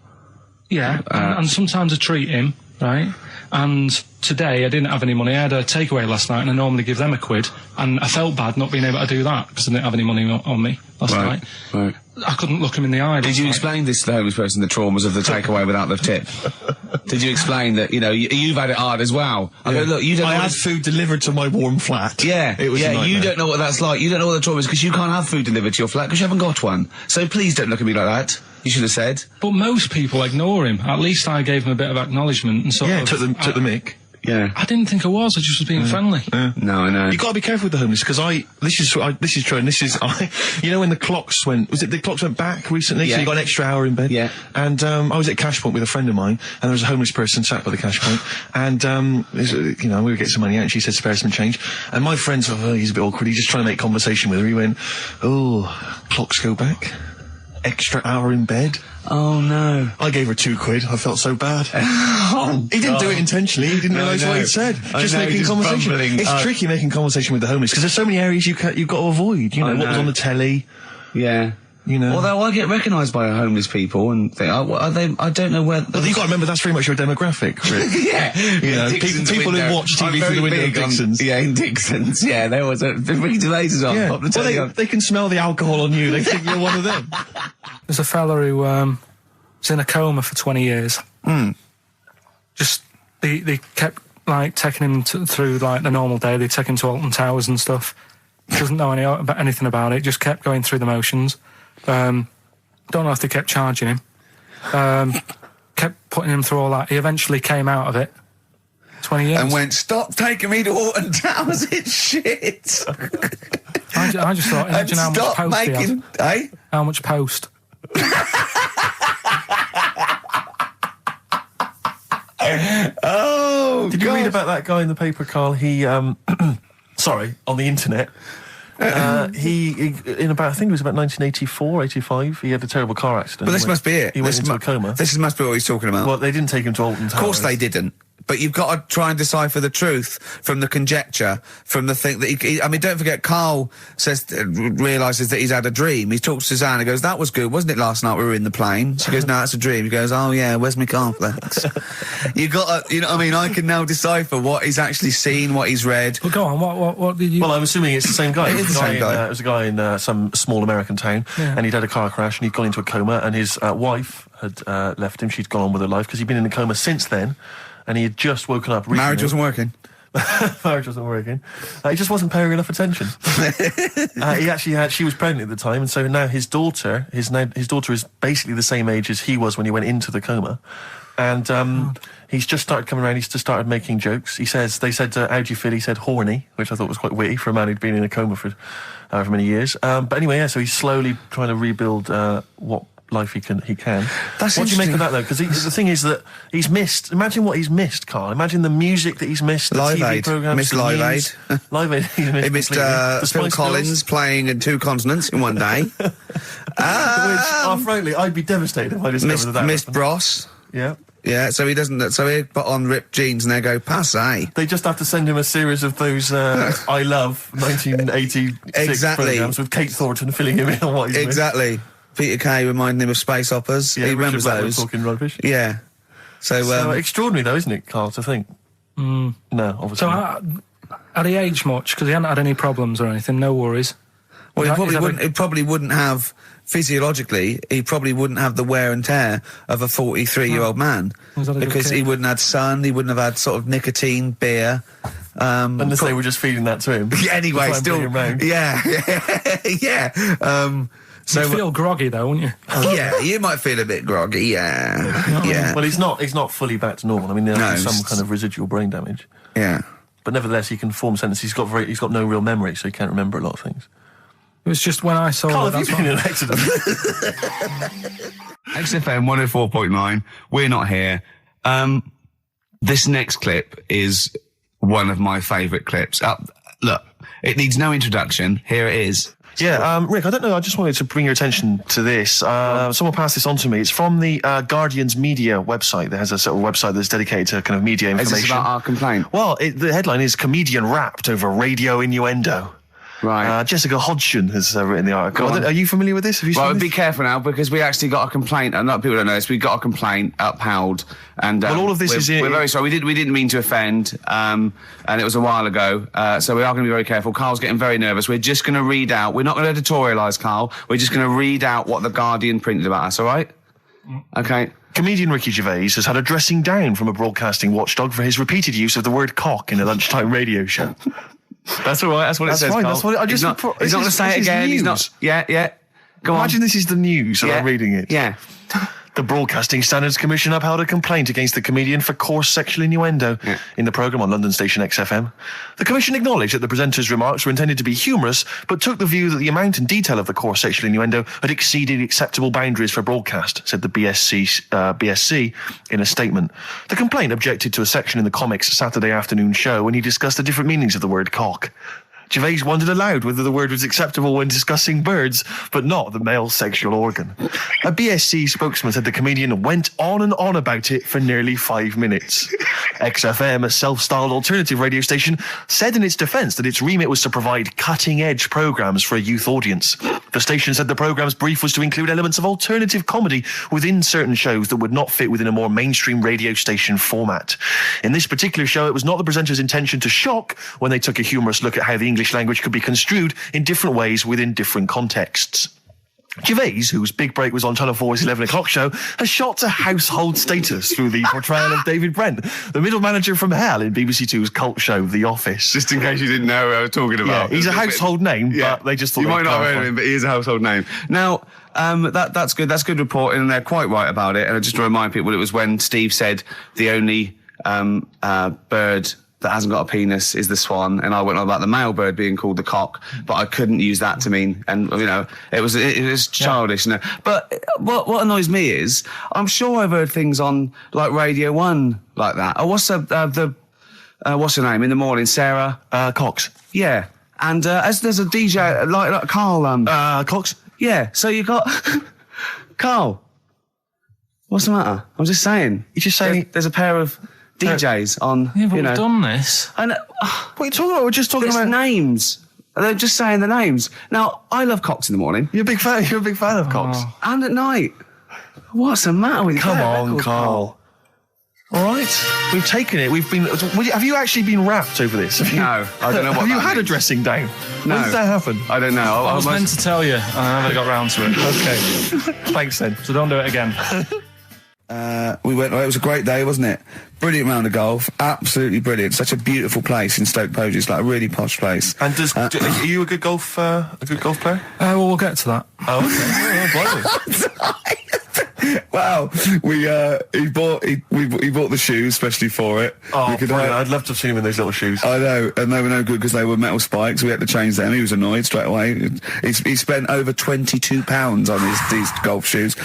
Yeah, and sometimes I treat him, right? And today I didn't have any money. I had a takeaway last night and I normally give them a quid. And I felt bad not being able to do that because I didn't have any money on me last night. Right. I couldn't look him in the eye. Did you explain this to the homeless person, the traumas of the takeaway without the tip? Did you explain that, you know, you've had it hard as well? I go, look, you don't I know had food delivered to my warm flat. Yeah, it was a nightmare. You don't know what that's like. You don't know what the trauma is because you can't have food delivered to your flat because you haven't got one. So please don't look at me like that. You should have said. But most people ignore him. At least I gave him a bit of acknowledgement and sort of... took the mick. Yeah. I didn't think I was. I just was being friendly. No, I know. You got to be careful with the homeless because this is true, and this is you know when the clocks went back recently, so you got an extra hour in bed. Yeah. And I was at Cash Point with a friend of mine, and there was a homeless person sat by the Cash Point, and you know we would get some money out, and she said spare some change, and my friend thought, oh, he's a bit awkward. He's just trying to make conversation with her. He went, oh, clocks go back. Extra hour in bed. Oh no. I gave her £2. I felt so bad. He didn't do it intentionally. He didn't realise what he said. Just making conversation. It's tricky making conversation with the homeless because there's so many areas you've got to avoid. You know what was on the telly. Yeah. You know. Although I get recognised by homeless people and think, are they? I don't know where. But you got to remember that's very much your demographic, Rick. Yeah. You know, people who watch TV through the window of Dixon's. In Dixon's. Yeah, there was Ricky Gervais is on. Yeah. Pop the telly on. They can smell the alcohol on you. They think you're one of them. There's a fella who was in a coma for 20 years. Just they kept like taking him through like the normal day. They take him to Alton Towers and stuff. Doesn't know anything about it. Just kept going through the motions. Don't know if they kept charging him. Kept putting him through all that. He eventually came out of it. 20 years. And went, stop taking me to Alton Towers, it's shit. I just thought, imagine how much post he had. Eh? How much post? Oh, Did you read about that guy in the paper, Carl? He, sorry, on the internet. He in about, I think it was about 1984, 85, he had a terrible car accident. But this must be it. He went into a coma. This must be what he's talking about. Well, they didn't take him to Alton Towers. Of course they didn't. But you've got to try and decipher the truth from the conjecture, from the thing that I mean, don't forget, Karl realises that he's had a dream. He talks to Suzanne and goes, that was good, wasn't it, last night we were in the plane? She goes, no, that's a dream. He goes, oh yeah, where's my cornflakes? You got to, you know what I mean? I can now decipher what he's actually seen, what he's read. Well, go on, what did you... Well, I'm assuming it's the same guy. It is the same guy. It was a guy in some small American town, and he'd had a car crash and he'd gone into a coma, and his wife had left him. She'd gone on with her life because he'd been in a coma since then. And he had just woken up recently. Marriage wasn't working. Marriage wasn't working. He just wasn't paying enough attention. He actually had, she was pregnant at the time, and so now his daughter is basically the same age as he was when he went into the coma. And he's just started coming around, he's just started making jokes. They said, how do you feel? He said horny, which I thought was quite witty for a man who'd been in a coma for however many years. But anyway, yeah, so he's slowly trying to rebuild what life he can. That's what do you make of that though? Because the thing is that he's missed. Imagine what he's missed, Carl. Imagine the music that he's missed. The Live TV Aid. programs, Missed Live Aid. Live Aid. He missed Phil Collins playing in 2 continents in one day. Which, frankly, I'd be devastated if I discovered that. Missed Bros. Yeah. Yeah, so he doesn't. So he put on ripped jeans and they go passe. They just have to send him a series of those I Love 1986 programs with Kate Thornton filling him in on what he's Exactly. Peter Kay reminding him of space operas. Yeah, he remembers those. Talking rubbish. Yeah. So extraordinary though, isn't it, Carl, to think? No, obviously. So had he aged much? Because he hadn't had any problems or anything, no worries. Well, he probably wouldn't have, physiologically, he probably wouldn't have the wear and tear of a 43-year-old man. Because he wouldn't have had sun, he wouldn't have had sort of nicotine, beer. Unless they were just feeding that to him. Anyway, still. Yeah. Yeah. So you'd feel groggy though, wouldn't you? Yeah, you might feel a bit groggy, yeah. Well, he's not fully back to normal. I mean, there's some kind of residual brain damage. Yeah. But nevertheless, he can form sentences. He's got no real memory, so he can't remember a lot of things. It was just when I saw Carl, have you been in an accident? XFM 104.9, we're not here. This next clip is one of my favourite clips. Look, It needs no introduction. Here it is. Yeah, Rick, I don't know, I just wanted to bring your attention to this. Someone passed this on to me. It's from the Guardian's media website. There has a sort of website that's dedicated to kind of media information. Is this about our complaint? Well, the headline is Comedian Rapped Over Radio Innuendo. Right. Jessica Hodgson has written the article. Are you familiar with this? Have you seen this? Be careful now, because we actually got a complaint. A lot of people don't know this. We got a complaint upheld, and all of this we're very sorry. We didn't mean to offend, and it was a while ago. So we are going to be very careful. Carl's getting very nervous. We're just going to read out. We're not going to editorialise, Carl. We're just going to read out what the Guardian printed about us. All right? Okay. Comedian Ricky Gervais has had a dressing down from a broadcasting watchdog for his repeated use of the word cock in a lunchtime radio show. That's all right. That's what it says. Fine. Carl. That's what I just. He's not going to say it again. He's not. Yeah. Go on. Imagine this is the news and I'm reading it. Yeah. The Broadcasting Standards Commission upheld a complaint against the comedian for coarse sexual innuendo in the programme on London station XFM. The Commission acknowledged that the presenter's remarks were intended to be humorous, but took the view that the amount and detail of the coarse sexual innuendo had exceeded acceptable boundaries for broadcast, said the BSC in a statement. The complaint objected to a section in the Comics Saturday afternoon show when he discussed the different meanings of the word cock. Gervais wondered aloud whether the word was acceptable when discussing birds, but not the male sexual organ. A BSC spokesman said the comedian went on and on about it for nearly 5 minutes. XFM, a self-styled alternative radio station, said in its defence that its remit was to provide cutting-edge programmes for a youth audience. The station said the programme's brief was to include elements of alternative comedy within certain shows that would not fit within a more mainstream radio station format. In this particular show, it was not the presenter's intention to shock when they took a humorous look at how the English language could be construed in different ways within different contexts. Gervais, whose big break was on Channel 4's 11 o'clock show, has shot to household status through the portrayal of David Brent, the middle manager from hell in BBC Two's cult show The Office. Just in case you didn't know who I was talking about. Yeah, he's a household name, but they just thought you might not have heard of him, but he is a household name. Now, that's good. That's good reporting, and they're quite right about it. And just to remind people, it was when Steve said the only bird that hasn't got a penis is the swan, and I went on about the male bird being called the cock, but I couldn't use that to mean, and it was childish. Yeah. But what annoys me is, I'm sure I've heard things on like Radio 1 like that. Oh, what's what's her name in the morning? Sarah Cox. Yeah, and as there's a DJ like Karl Cox. Yeah, so you got Karl. What's the matter? I'm just saying. You're just saying there's a pair of DJs on, yeah, but we've done this. And what are you talking about? We're just talking about names. They're just saying the names. Now, I love Cox in the morning. You're a big fan of Cox. And at night. What's the matter with you? Come on, Carl. All right, we've taken it. We've been. Have you actually been rapped over this? No, I don't know what. Have you had a dressing down? No. When did that happen? I don't know. I was meant to tell you, and I never got round to it. Okay, thanks then. So don't do it again. We went. It was a great day, wasn't it? Brilliant round of golf, absolutely brilliant. Such a beautiful place in Stoke Poges, like a really posh place. And are you a good golf player? Well, we'll get to that. Oh, okay. Wow, he bought the shoes especially for it. Oh, I'd love to have seen him in those little shoes. I know, and they were no good because they were metal spikes. We had to change them. He was annoyed straight away. He spent over £22 on these golf shoes.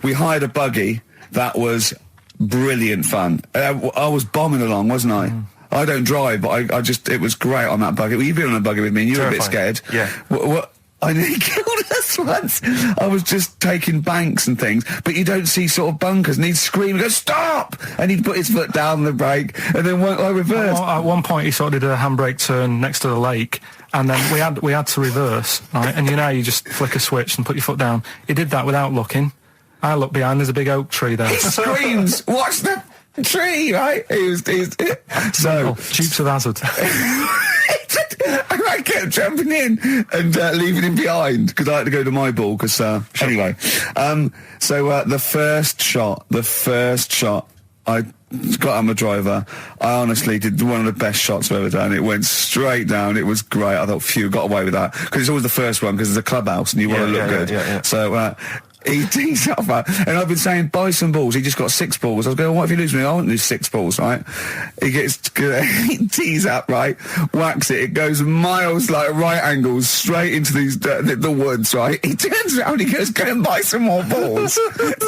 We hired a buggy that was brilliant fun. I was bombing along, wasn't I? I don't drive, but it was great on that buggy. Well, you've been on a buggy with me, and you were a bit scared. Yeah. What? I nearly killed us once. I was just taking banks and things, but you don't see sort of bunkers, and he'd scream and go, "Stop!" And he'd put his foot down the brake, and then I reversed. At one point, he sort of did a handbrake turn next to the lake, and then we had to reverse, right? And you just flick a switch and put your foot down. He did that without looking. I looked behind, there's a big oak tree there. He screams, "Watch the tree!" Right? So Dukes of Hazzard. I kept jumping in and leaving him behind because I had to go to my ball. Because anyway, so the first shot, I got on the driver. I honestly did one of the best shots I've ever done. It went straight down. It was great. I thought, phew, got away with that because it's always the first one because it's a clubhouse and you want to look good. Yeah. So He tees up, and I've been saying, buy some balls. He just got 6 balls. I was going, what if you lose me? I won't lose 6 balls, right? He tees up, right? Whacks it. It goes miles, like right angles, straight into the woods, right? He turns around, he goes, go and buy some more balls.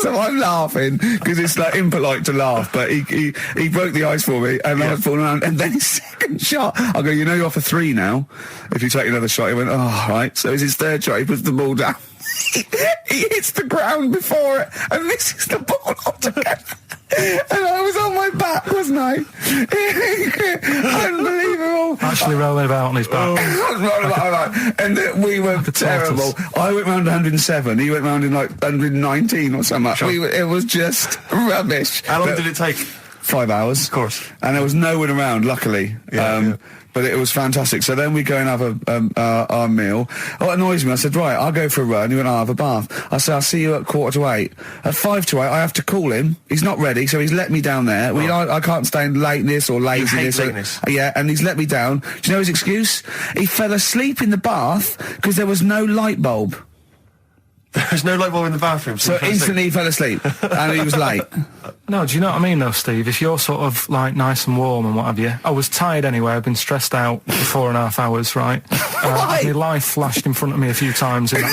So I'm laughing, because it's like impolite to laugh, but he broke the ice for me, and I was falling around, and then his second shot, I go, you know you're off a 3 now. If you take another shot, he went, oh, right. So it's his third shot, he puts the ball down. He hits the ground before it and misses the ball altogether. And I was on my back, wasn't I? Unbelievable. Actually rolling about on his back. And we were terrible. I went round 107. He went round in like 119 or something. Sure. It was just rubbish. How long did it take? 5 hours. Of course. And there was no one around, luckily. Yeah. But it was fantastic. So then we go and have our meal. What annoys me, I said, right, I'll go for a run. He went, I'll have a bath. I said, I'll see you at 7:45. At 7:55, I have to call him. He's not ready, so he's let me down there. I can't stand lateness or laziness. You hate lateness. Yeah, and he's let me down. Do you know his excuse? He fell asleep in the bath because there was no light bulb. There's no light bulb in the bathroom. So instantly he fell asleep, and he was late. No, do you know what I mean though, Steve? If you're sort of like nice and warm and what have you, I was tired anyway. I've been stressed out for 4.5 hours, right? My life flashed in front of me a few times in that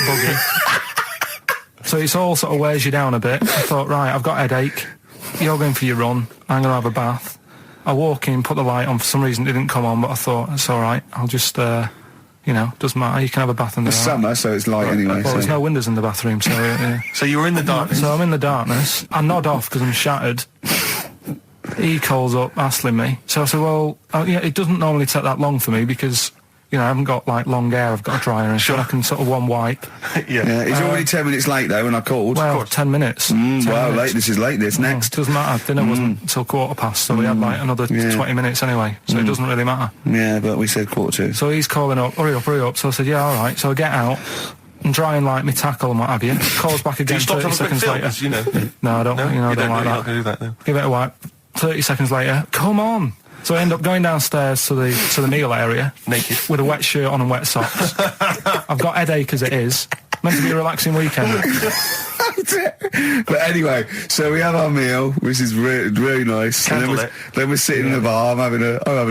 buggy. So it's all sort of wears you down a bit. I thought, right, I've got a headache. You're going for your run. I'm going to have a bath. I walk in, put the light on. For some reason it didn't come on, but I thought, it's all right. I'll just, doesn't matter. You can have a bath in the It's summer, so it's light anyway. Well, there's no windows in the bathroom, so... Yeah. So you were in the darkness? So I'm in the darkness. I nod off because I'm shattered. He calls up, hassling me. So I said, well, it doesn't normally take that long for me because, I haven't got, like, long hair. I've got a dryer and so I can sort of one wipe. Yeah, he's already 10 minutes late, though, when I called. Well, 10 minutes. 10 wow, minutes. This is late, next. Doesn't matter. Dinner wasn't until 7:15, so we had, like, another 20 minutes anyway, so it doesn't really matter. Yeah, but we said 7:45. So he's calling up, hurry up. So I said, yeah, all right. So I get out and dry and like my tackle and what have you. Calls back again 30 seconds later. No, I don't, I don't like that. You're not going to do that, no. Give it a wipe. 30 seconds later, come on. So I end up going downstairs to the meal area. Naked. With a wet shirt on and wet socks. I've got headache as it is. Meant to be a relaxing weekend. But anyway, so we have our meal, which is really nice. And then we're sitting in the bar. I'm having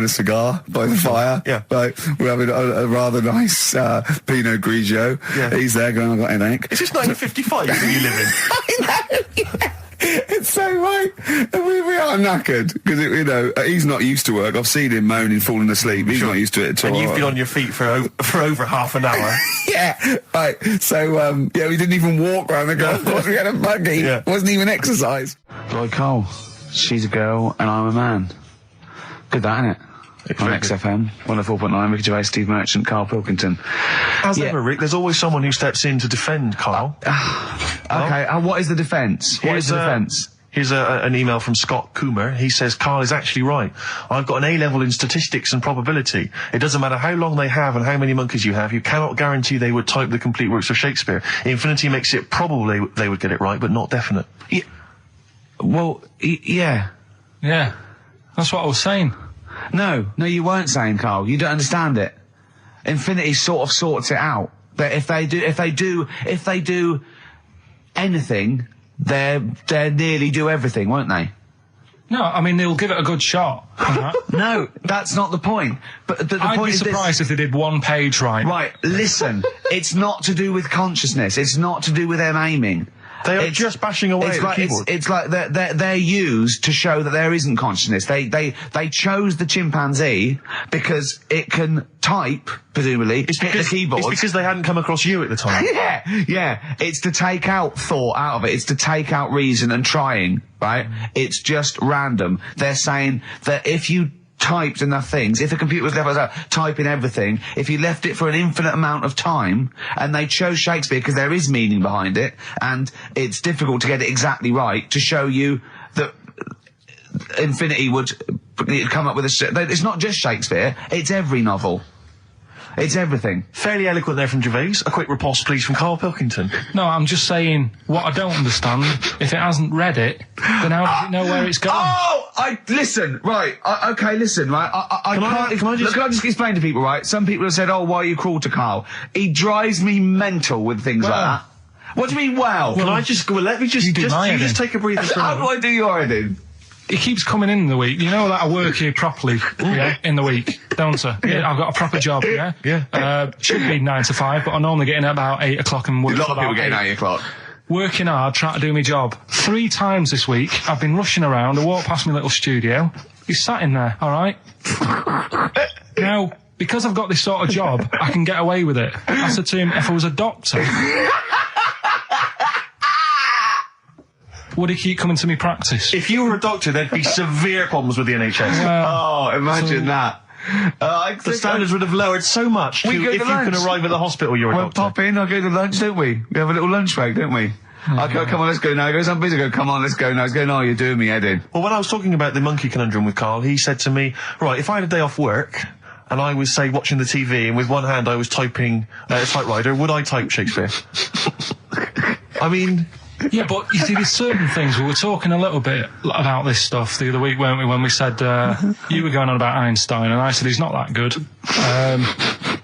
a cigar by the fire. Yeah. Like, we're having a rather nice Pinot Grigio. Yeah. He's there going, I've got headache. Is this 1955 that you live in? I know, yeah. It's so right. We are knackered because he's not used to work. I've seen him moaning, falling asleep. He's not used to it at all. And you've been on your feet for over half an hour. Yeah, right. So we didn't even walk around the golf course. We had a buggy. Yeah. It wasn't even exercise. Lloyd Cole, she's a girl and I'm a man. Good, that, isn't it? On XFM 104.9, Ricky Gervais, Steve Merchant, Karl Pilkington. As ever, Rick, there's always someone who steps in to defend Karl. Okay, what is the defence? What is the defence? Here's an email from Scott Coomer. He says, Karl is actually right. I've got an A-level in statistics and probability. It doesn't matter how long they have and how many monkeys you have. You cannot guarantee they would type the complete works of Shakespeare. Infinity makes it probable they would get it right, but not definite. Yeah. Well, yeah. Yeah. That's what I was saying. No, you weren't saying, Karl. You don't understand it. Infinity sort of sorts it out. That if they do anything, they nearly do everything, won't they? No, I mean they'll give it a good shot. No, that's not the point. But the I'd point be is surprised if they did one page right. Right, listen. It's not to do with consciousness. It's not to do with them aiming. They are just bashing away at the keyboard. It's like they're used to show that there isn't consciousness. They chose the chimpanzee because it can type, presumably, hit the keyboard. It's because they hadn't come across you at the time. Yeah. It's to take out thought out of it. It's to take out reason and trying, right? It's just random. They're saying that if you typed enough things, if the computer was left typing everything, if you left it for an infinite amount of time, and they chose Shakespeare because there is meaning behind it, and it's difficult to get it exactly right, to show you that Infinity would come up with it's not just Shakespeare, it's every novel. It's everything. Fairly eloquent there from Gervais. A quick riposte, please, from Karl Pilkington. No, I'm just saying, what I don't understand, if it hasn't read it, then how does it know where it's going? Listen, right, listen, right, Can I just explain to people, right? Some people have said, why are you cruel to Karl? He drives me mental with things like that. What do you mean, wow? Can I just go? Let me just You do my just editing. take a breather for a How do moment. I do your editing? He keeps coming in the week. You know that I work here properly, yeah, in the week, don't I? Yeah, I've got a proper job, yeah? Yeah. Should be 9 to 5, but I normally get in at about 8 o'clock and work A lot till of people about getting 8. 8 o'clock. Working hard, trying to do my job. 3 times this week, I've been rushing around. I walked past my little studio. He's sat in there, all right? Now, because I've got this sort of job, I can get away with it. I said to him, if I was a doctor, would he keep coming to me practice? If you were a doctor, there'd be severe problems with the NHS. Oh, imagine that. The standards would have lowered so much We to go if to you lunch. can arrive at the hospital, you're a We'll doctor. pop in, I'll go to lunch, don't we? We have a little lunch break, don't we? I go, come on, let's go now. He goes, I'm busy. I go, come on, let's go now. He's going, oh, you're doing me head in. Well, when I was talking about the monkey conundrum with Karl, he said to me, right, if I had a day off work and I was, say, watching the TV and with one hand I was typing a typewriter, would I type Shakespeare? I mean... Yeah, but you see, there's certain things. We were talking a little bit about this stuff the other week, weren't we? When we said you were going on about Einstein, and I said he's not that good.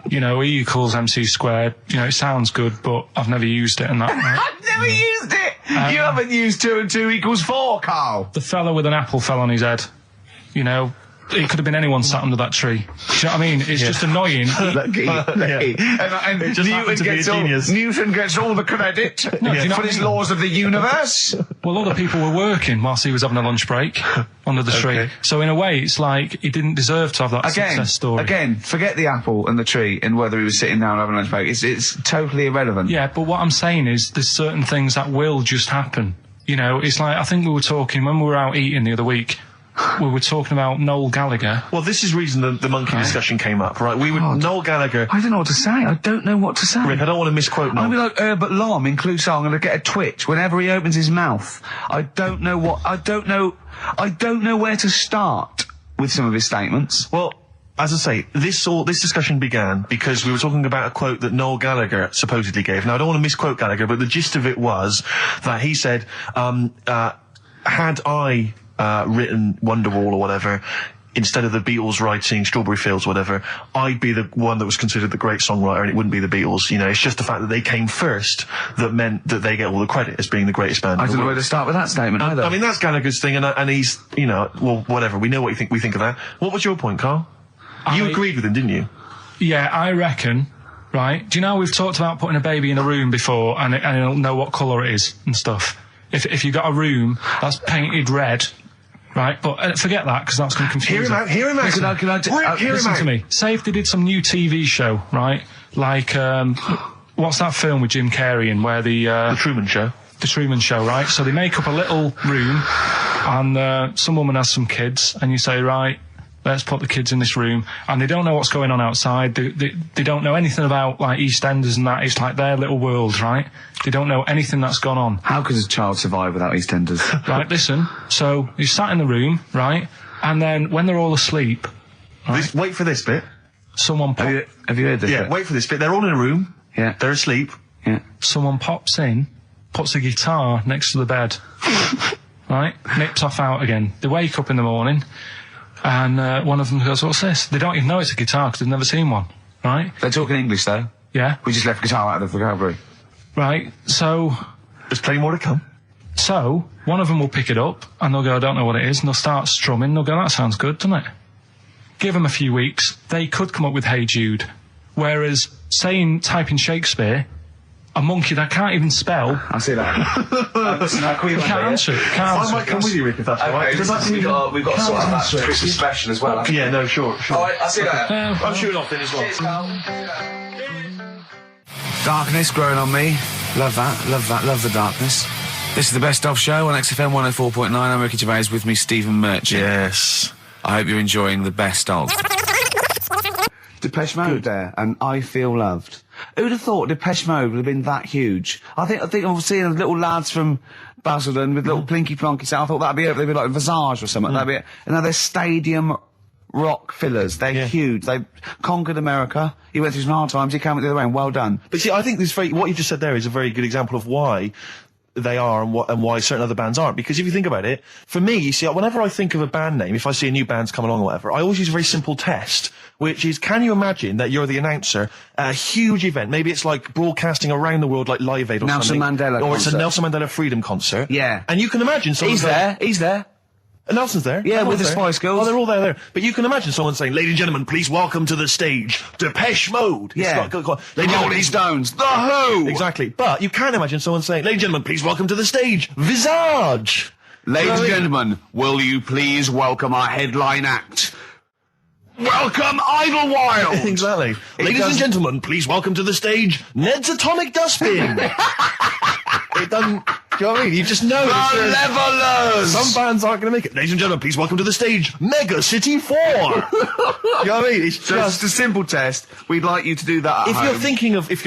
You know, E equals MC squared. You know, it sounds good, but I've never used it. And that. I've never used it. You haven't used 2 and 2 equals 4, Karl. The fella with an apple fell on his head. You know, it could have been anyone sat under that tree. Do you know what I mean? It's just annoying. Lucky. And It just happened to be a genius. Newton gets all the credit do you know for what his I mean? laws of the universe. Well, other people were working whilst he was having a lunch break under the tree. Okay. So in a way, it's like he didn't deserve to have that success story. Again, forget the apple and the tree and whether he was sitting down having a lunch break. It's totally irrelevant. Yeah, but what I'm saying is there's certain things that will just happen. You know, it's like, I think we were talking, when we were out eating the other week, we were talking about Noel Gallagher. Well, this is the reason the monkey discussion came up, right? We would Noel Gallagher. I don't know what to say. I don't know what to say. Rick, I don't want to misquote I'll Noel. be like Herbert Lom in Clouseau. I'm going to get a twitch whenever he opens his mouth. I don't know where to start with some of his statements. Well, as I say, this discussion began because we were talking about a quote that Noel Gallagher supposedly gave. Now, I don't want to misquote Gallagher, but the gist of it was that he said, had I written Wonderwall or whatever, instead of the Beatles writing Strawberry Fields or whatever, I'd be the one that was considered the great songwriter and it wouldn't be the Beatles. You know, it's just the fact that they came first that meant that they get all the credit as being the greatest band I in the don't know world. where to start with that statement either. I mean, that's Gallagher's thing, and he's, you know, well, whatever. We know what we think of that. What was your point, Karl? You agreed with him, didn't you? Yeah, I reckon, right? Do you know we've talked about putting a baby in a room before and it'll know what colour it is and stuff? If you've got a room that's painted red, right? But forget that, because that's going to confuse Hear him out. Listen to me. Say if they did some new TV show, right? Like, what's that film with Jim Carrey in where The Truman Show. The Truman Show, right? So they make up a little room and some woman has some kids and you say, right, let's put the kids in this room, and they don't know what's going on outside. They don't know anything about, like, EastEnders and that. It's like their little world, right? They don't know anything that's gone on. How could a child survive without EastEnders? Right, listen. So he's sat in the room, right? And then when they're all asleep, Wait for this bit. someone Have you heard this? Yeah, bit? wait for this bit. They're all in a room. Yeah. They're asleep. Yeah. someone pops in, puts a guitar next to the bed, right? Nips off out again. They wake up in the morning, and one of them goes, "What's this?" They don't even know it's a guitar because they've never seen one, right? They're talking English though. Yeah, We just left guitar out of the vocabulary. right. So There's plenty more to come. one of them will pick it up and they'll go, "I don't know what it is," and they'll start strumming. They'll go, "That sounds good, doesn't it?" Give them a few weeks, they could come up with "Hey Jude," whereas typing Shakespeare, a monkey that can't even spell, I see that. Listen, can't answer it. Can't I answer might it. come with you, Rick, if that's all right. Because that's we've got to sort out that Christmas special as well. Yeah, no, sure. Alright, I'll see you later. I'm shooting off then as well. Darkness growing on me. Love that, love the darkness. This is the Best Of Show on XFM 104.9. I'm Ricky Gervais, with me Stephen Merchant. Yes. I hope you're enjoying the Best Of. Depeche Mode there, and I Feel Loved. Who'd have thought Depeche Mode would have been that huge? I think I'm seeing little lads from Basildon with little plinky plonky sound. I thought that'd be it. They'd be like Visage or something. That'd be it. And now they're stadium rock fillers. They're huge. They conquered America. He went through some hard times. He came out the other way, and well done. But see, I think what you just said there is a very good example of why they are and why certain other bands aren't. Because if you think about it, for me, you see, whenever I think of a band name, if I see a new band's come along or whatever, I always use a very simple test, which is, can you imagine that you're the announcer at a huge event? Maybe it's like broadcasting around the world, like Live Aid or Nelson something. Mandela or it's a concert. Nelson Mandela Freedom concert. Yeah. And you can imagine someone He's there. Nelson's there. Yeah, Everyone's with the there. Spice Girls. Oh, they're all there. But you can imagine someone saying, ladies and gentlemen, please welcome to the stage, Depeche Mode. Yeah. Rolling Stones, The Who. Exactly. But you can't imagine someone saying, ladies and gentlemen, please welcome to the stage, Visage. Ladies and gentlemen, will you please welcome our headline act? Welcome Idlewild! Exactly. Ladies and gentlemen, please welcome to the stage, Ned's Atomic Dustbin. It doesn't... Do you know what I mean? You just know. The Levelers! Some bands aren't going to make it. Ladies and gentlemen, please welcome to the stage, Mega City 4. You know what I mean? It's Just a simple test. We'd like you to do that at If home. you're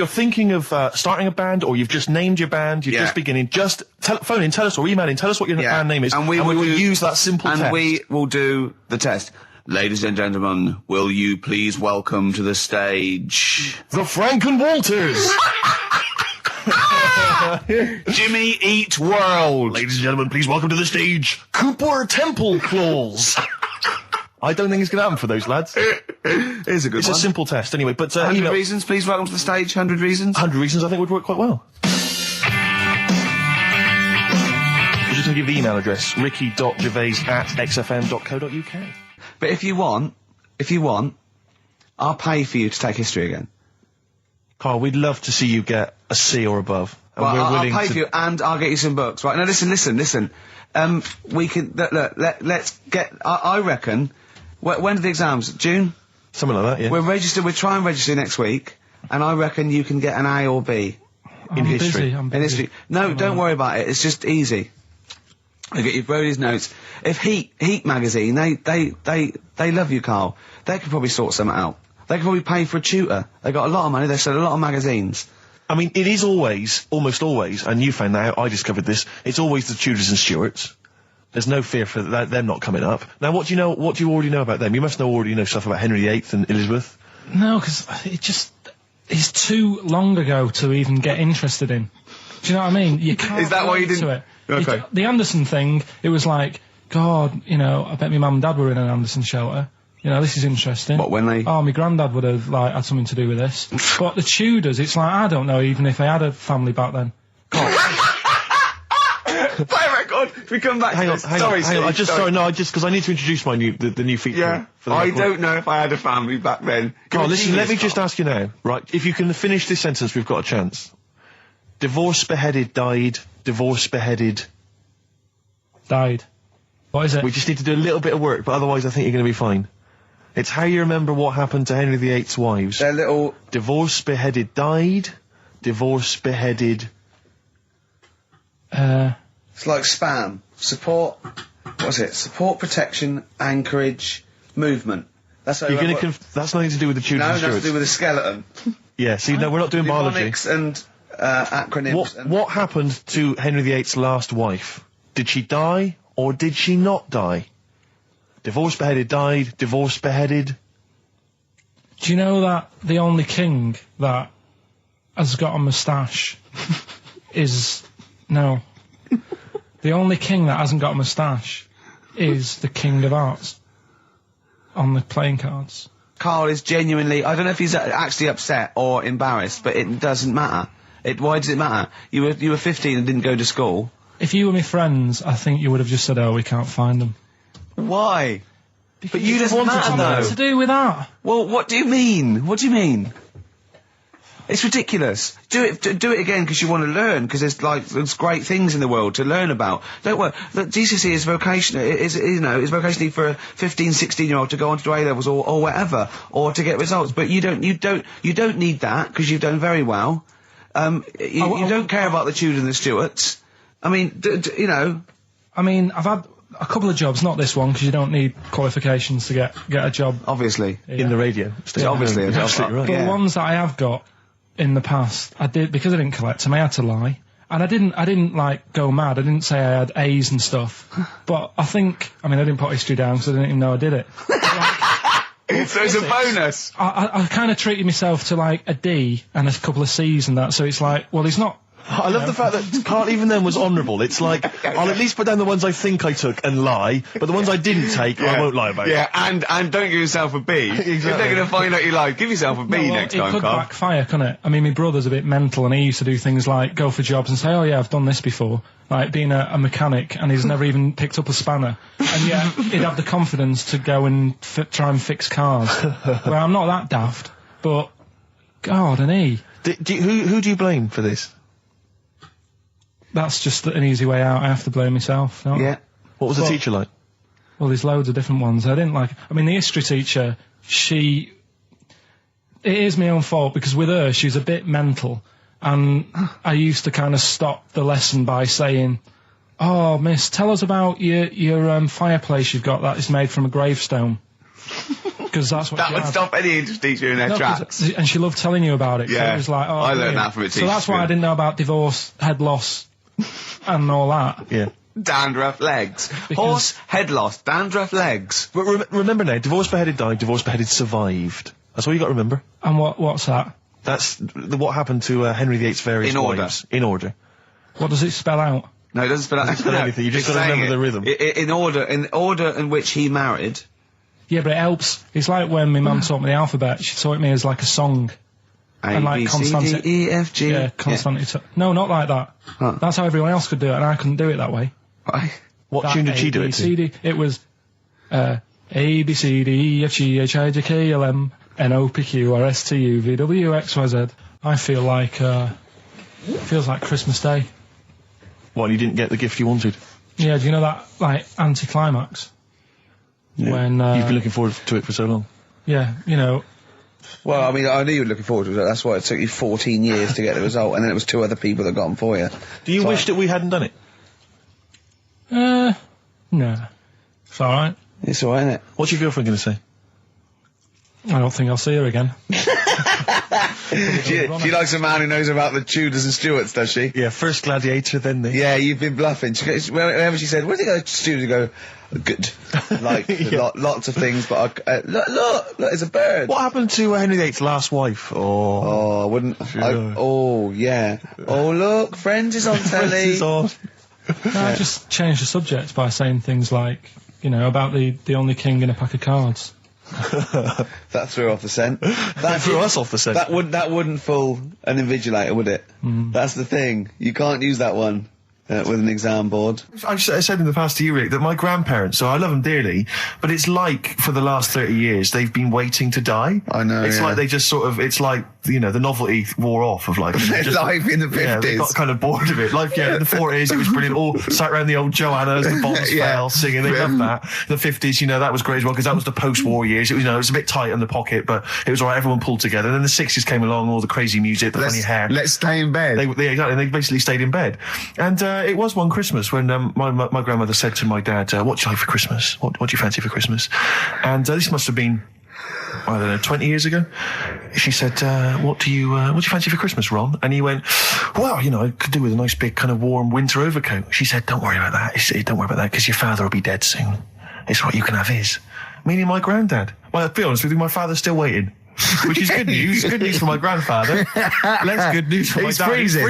thinking of starting a band, or you've just named your band, you're just beginning, just phone in, tell us, or email in, tell us what your band name is, and we will use that simple test. And we will do the test. Ladies and gentlemen, will you please welcome to the stage the Franken Walters. Jimmy Eat World. Ladies and gentlemen, please welcome to the stage, Cooper Temple Claws. I don't think it's going to happen for those lads. Here's a good It's one. a simple test anyway, but 100 email. reasons, please welcome to the stage. 100 reasons. 100 reasons I think would work quite well. I'm just going to give the email address, ricky.gervais@xfm.co.uk. But if you want, I'll pay for you to take history again. Carl, we'd love to see you get a C or above. And Well, we're I'll willing pay to... for you, and I'll get you some books. Right, now listen. We can, let's get, I reckon, when are the exams? June? Something like that, yeah. We'll try and register next week, and I reckon you can get an A or B. In history. I'm In busy. history. No, don't worry about it, it's just easy. I get you Brody's notes. If Heat magazine, they love you, Carl. They could probably sort something out. They could probably pay for a tutor. They got a lot of money, they sell a lot of magazines. I mean, it is always, almost always, and you found that out, I discovered this, it's always the Tudors and Stuarts. There's no fear for them not coming up. Now, what do you already know about them? You must already know stuff about Henry VIII and Elizabeth. No, because it's too long ago to even get interested in. Do you know what I mean? You can't. Is that why you relate to didn't- it. Okay. The Anderson thing, it was like, God, I bet my mum and dad were in an Anderson shelter. This is interesting. What, when they- Oh, my granddad would have, had something to do with this. But the Tudors, it's like, I don't know even if they had a family back then. Play record. We come back. Hang on, to hang this. on. Steve, because I need to introduce my the new feature. Yeah. For the I record. don't know if I had a family back then. Carl, listen, let me just Carl. ask you now, right? If you can finish this sentence, we've got a chance. Divorce beheaded, died. Divorce beheaded. Died. What is it? We just need to do a little bit of work, but otherwise I think you're going to be fine. It's how you remember what happened to Henry VIII's wives. They're little. Divorce beheaded, died. Divorce beheaded. It's like spam. Support. What's it? Support, protection, anchorage, movement. That's how You're going what- to. That's nothing to do with the Tudors No, and nothing to Stuarts. do with the skeleton. Yeah. See, no, we're not doing biology. Mnemonics and acronyms. What happened to Henry VIII's last wife? Did she die or did she not die? Divorce beheaded, died. Divorce beheaded. Do you know that the only king that has got a moustache is... No. The only king that hasn't got a moustache is the King of Hearts on the playing cards. Carl is genuinely. I don't know if he's actually upset or embarrassed, but it doesn't matter. Why does it matter? You were 15 and didn't go to school. If you were my friends, I think you would have just said, "Oh, we can't find them." Why? But you doesn't matter What's though. to do with that? Well, what do you mean? What do you mean? It's ridiculous. Do it again because you want to learn. Because there's great things in the world to learn about. Don't worry. Look, GCSE is vocational. Is vocationally for a 15, 16-year-old to go on to do A levels or whatever, or to get results. But you don't need that because you've done very well. You don't care about the Tudors and the Stuarts. I mean, I mean, I've had a couple of jobs, not this one, because you don't need qualifications to get a job. obviously. In the radio. It's obviously a You're job. absolutely right. But Yeah. the ones that I have got in the past, I did, because I didn't collect them, I had to lie. And I didn't go mad. I didn't say I had A's and stuff. But I didn't put history down because I didn't even know I did it. So it's a bonus. I kind of treated myself to a D and a couple of C's and that. So it's like, well, he's not I love the fact that Carl even then was honourable. It's like, I'll at least put down the ones I think I took and lie, but the ones I didn't take, I won't lie about. Yeah, and don't give yourself a B. Exactly. If they're going to find out you lied, give yourself a B next time, It could Carl. backfire, couldn't it? I mean, my brother's a bit mental, and he used to do things like go for jobs and say, oh yeah, I've done this before. Like being a mechanic, and he's never even picked up a spanner. And yet, he'd have the confidence to go and try and fix cars. Well, I'm not that daft, but God, and he. Who do you blame for this? That's just an easy way out. I have to blame myself. No? Yeah. What was the teacher like? Well, there's loads of different ones. I didn't like... I mean, the history teacher, it is my own fault, because with her, she's a bit mental. And I used to kind of stop the lesson by saying, oh, miss, tell us about your fireplace you've got that is made from a gravestone. Because that's what That would stop any English teacher in their tracks. And she loved telling you about it. Yeah. It was like, oh, I learned brilliant. that from a teacher. So that's why I didn't know about divorce, head loss, and all that. Yeah. Dandruff legs. Horse, head loss, dandruff legs. But remember now, divorce beheaded died, divorce beheaded survived. That's all you got to remember. And what's that? That's what happened to Henry VIII's various wives. In order. What does it spell out? No, it doesn't spell out anything. You just got to remember the rhythm. In order in which he married. Yeah, but it helps. It's like when my mum taught me the alphabet. She taught me as like a song. A, B, C, D, E, F, G. Yeah, constantly. No, not like that. Huh. That's how everyone else could do it, and I couldn't do it that way. Why? What tune did she do it to? It was A, B, C, D, E, F, G, H, I, J, K, L, M, N, O, P, Q, R, S, T, U, V, W, X, Y, Z. I feel like, feels like Christmas Day. What, you didn't get the gift you wanted? Yeah, do you know that, like, anticlimax? Yeah. When, you've been looking forward to it for so long. Yeah, you know. Well, I mean, I knew you were looking forward to it. That's why it took you 14 years to get the result, and then it was 2 other people that got them for you. Do you wish that we hadn't done it? No. It's alright. It's alright, isn't it? What's your girlfriend going to say? I don't think I'll see her again. She likes a man who knows about the Tudors and Stuarts, does she? Yeah, first gladiator, then the... Yeah, you've been bluffing. Whenever she said, where did you go to Stuarts? You go, good. Like, lots of things, but look, it's a bird. What happened to Henry VIII's last wife? Oh, I wouldn't... oh, yeah. Oh, look, Friends is on telly. Friends is on. No, I just changed the subject by saying things like, you know, about the only king in a pack of cards. That threw off the scent. That threw us off the scent. That wouldn't fool an invigilator, would it? That's the thing. You can't use that one with an exam board. I've said in the past to you, Rick, that my grandparents, so I love them dearly, but it's like for the last 30 years they've been waiting to die. I know. It's like they just sort of, it's like, you know, the novelty wore off of like... Life in the 50s. Yeah, they got kind of bored of it. Like, yeah, in the 40s it was brilliant. All sat around the old Joannas, the bombs fell, singing. They loved that. The 50s, you know, that was great as well, because that was the post-war years. It was, you know, it was a bit tight in the pocket, but it was all right. Everyone pulled together. And then the 60s came along, all the crazy music, the funny hair. Let's stay in bed. Exactly. They basically stayed in bed. And it was one Christmas when my grandmother said to my dad, what do you like for Christmas? What do you fancy for Christmas? And this must have been, I don't know, 20 years ago. She said, what do you fancy for Christmas, Ron? And he went, well, you know, I could do with a nice big kind of warm winter overcoat. She said, don't worry about that. Don't worry about that, because your father will be dead soon. It's right, you can have his. Meaning my granddad. Well, to be honest with you, my father's still waiting. Which is good news. Good news for my grandfather. Less good news for my dad. Freezing.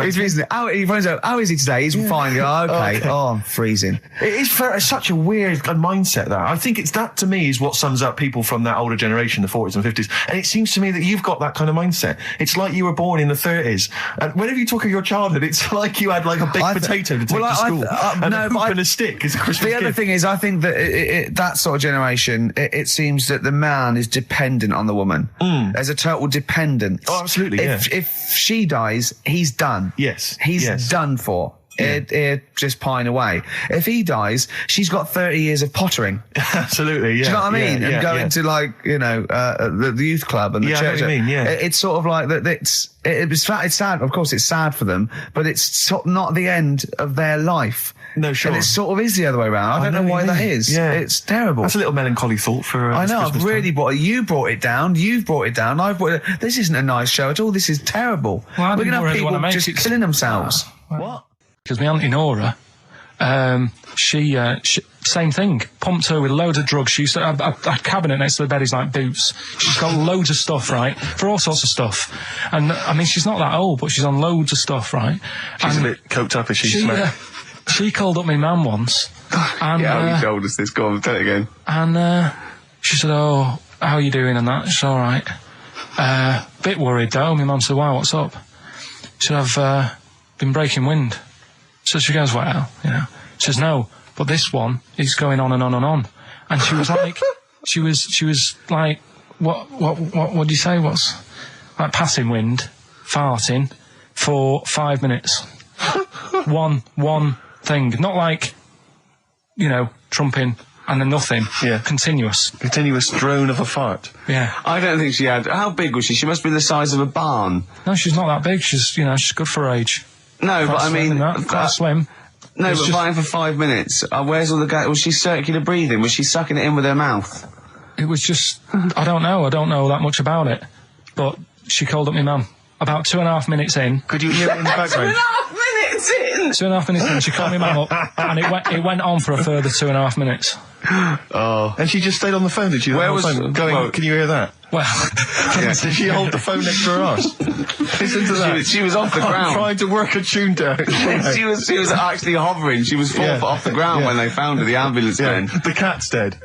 He's freezing. He finds out, how is he today? He's fine. Oh, okay. Oh, I'm freezing. It's such a weird mindset, that. I think that, to me, is what sums up people from that older generation, the 40s and 50s. And it seems to me that you've got that kind of mindset. It's like you were born in the 30s. And whenever you talk of your childhood, it's like you had like a baked potato to take to school. And a hoop and a stick is a Christmas gift. The other thing is, I think that that sort of generation, it seems that the man is dependent on the woman. There's a total dependence. Oh, absolutely, If she dies, he's done. Yes. He's done for. It just pine away. If he dies, she's got 30 years of pottering. Absolutely, yeah. Do you know what I mean? And going to, like, you know, the youth club and the church. I know what you mean, yeah. It's sort of like that. It's sad. Of course, it's sad for them, but it's not the end of their life. No, sure. And it sort of is the other way around. I don't know why that is. Yeah. It's terrible. That's a little melancholy thought for I know, Christmas I've really time. you brought it down, you've brought it down, I've brought it down. This isn't a nice show at all, this is terrible. Well, we're going to have really people just killing themselves. What? Because my Auntie Nora, same thing. Pumped her with loads of drugs. She used to have a cabinet next to the bed is like boots. She's got loads of stuff, right, for all sorts of stuff. And I mean, she's not that old, but she's on loads of stuff, right? She's a bit coked up, is she? She called up my mum once. And, yeah, you told us this. Go on, tell it again. And she said, "Oh, how are you doing?" And that. She's all right. Bit worried though. My mum said, "Why? What's up?" She said, "I've been breaking wind." So she goes, "Well, you know." She says, "No, but this one is going on and on and on." And she was like, she was like, what do you say? What's like passing wind, farting for 5 minutes. one thing, not like, you know, trumping and then nothing. Yeah. Continuous drone of a fart. Yeah. I don't think she had... How big was she? She must be the size of a barn. No, she's not that big. She's, you know, she's good for her age. No, but I mean... Quite slim. No, It's but just- fighting for 5 minutes. Where's all the gas? Was she circular breathing? Was she sucking it in with her mouth? It was just, I don't know that much about it. But she called up my mum. About 2.5 minutes in. Could you hear it in the background? 2.5 minutes in! 2.5 minutes in, she called my mum up, and it went on for a further 2.5 minutes. Oh. And she just stayed on the phone, did she? Where The was- phone going, well- can you hear that? Well, Did she hold the phone next to her arse? Listen to that. She was off the I'm ground. trying to work a tune down. She was actually hovering. She was 4 Yeah. foot off the ground Yeah. when they found her, the ambulance men. The cat's dead.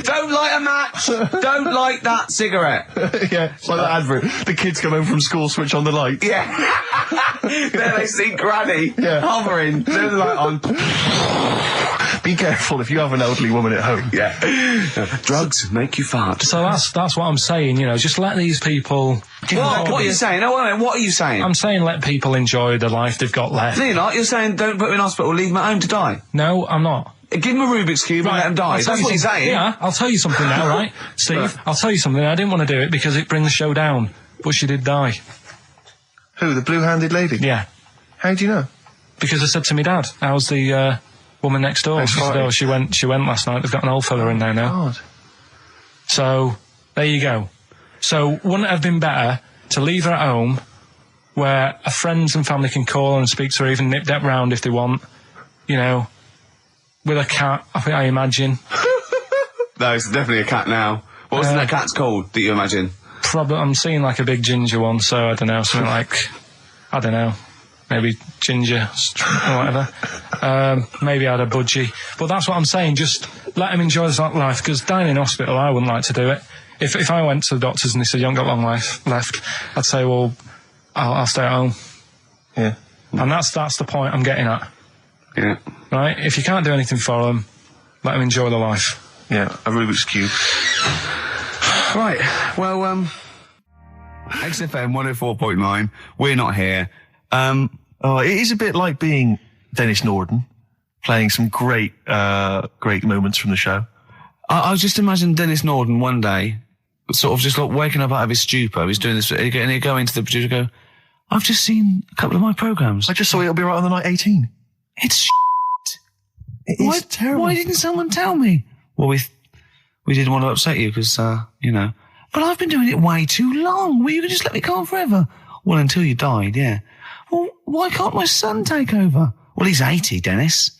Don't light a match! Don't light that cigarette! Yeah, it's like that advert. The kids come home from school, switch on the light. Yeah. Then they see Granny Yeah. hovering, turn the light on. Be careful if you have an elderly woman at home. Yeah. Drugs make you fart. so that's what I'm saying, you know, just let these people... What are you saying? No, wait a minute, what are you saying? I'm saying let people enjoy the life they've got left. No, you're not. You're saying don't put them in hospital, leave them at home to die. No, I'm not. Give them a Rubik's Cube and let them die. I'll tell That's what you you're some- saying. Yeah, I'll tell you something now, right? Steve, I'll tell you something. I didn't want to do it because it brings the show down, but she did die. Who, the blue-handed lady? Yeah. How do you know? Because I said to my dad, how's the woman next door? Next She said, party. oh, she went last night. They've got an old fella in there now. God. So, there you go. So, wouldn't it have been better to leave her at home where her friends and family can call and speak to her, even nip that round if they want, you know, with a cat, I imagine. No, it's definitely a cat now. What was that cat's called, that you imagine? Probably, I'm seeing like a big ginger one, so I don't know, something like, I don't know, maybe ginger or whatever. Maybe I had a budgie. But that's what I'm saying, just let them enjoy this life, because dying in hospital, I wouldn't like to do it. If I went to the doctors and they said, you haven't got long life left, I'd say, well, I'll stay at home. Yeah. And that's the point I'm getting at. Yeah. Right? If you can't do anything for them, let them enjoy their life. Yeah, a Rubik's Cube. Right, well, XFM 104.9, we're not here. Oh, it is a bit like being Dennis Norden, playing some great moments from the show. I just imagine Dennis Norden one day, sort of just like waking up out of his stupor, he's doing this, and he'd go into the producer and go, I've just seen a couple of my programmes. I just saw It'll Be Right on the Night 18. It's It is terrible. Why didn't someone tell me? Well, we didn't want to upset you because, you know. But I've been doing it way too long. Well, you could just let me go on forever. Well, until you died, yeah. Well, why can't my son take over? Well, he's 80, Dennis.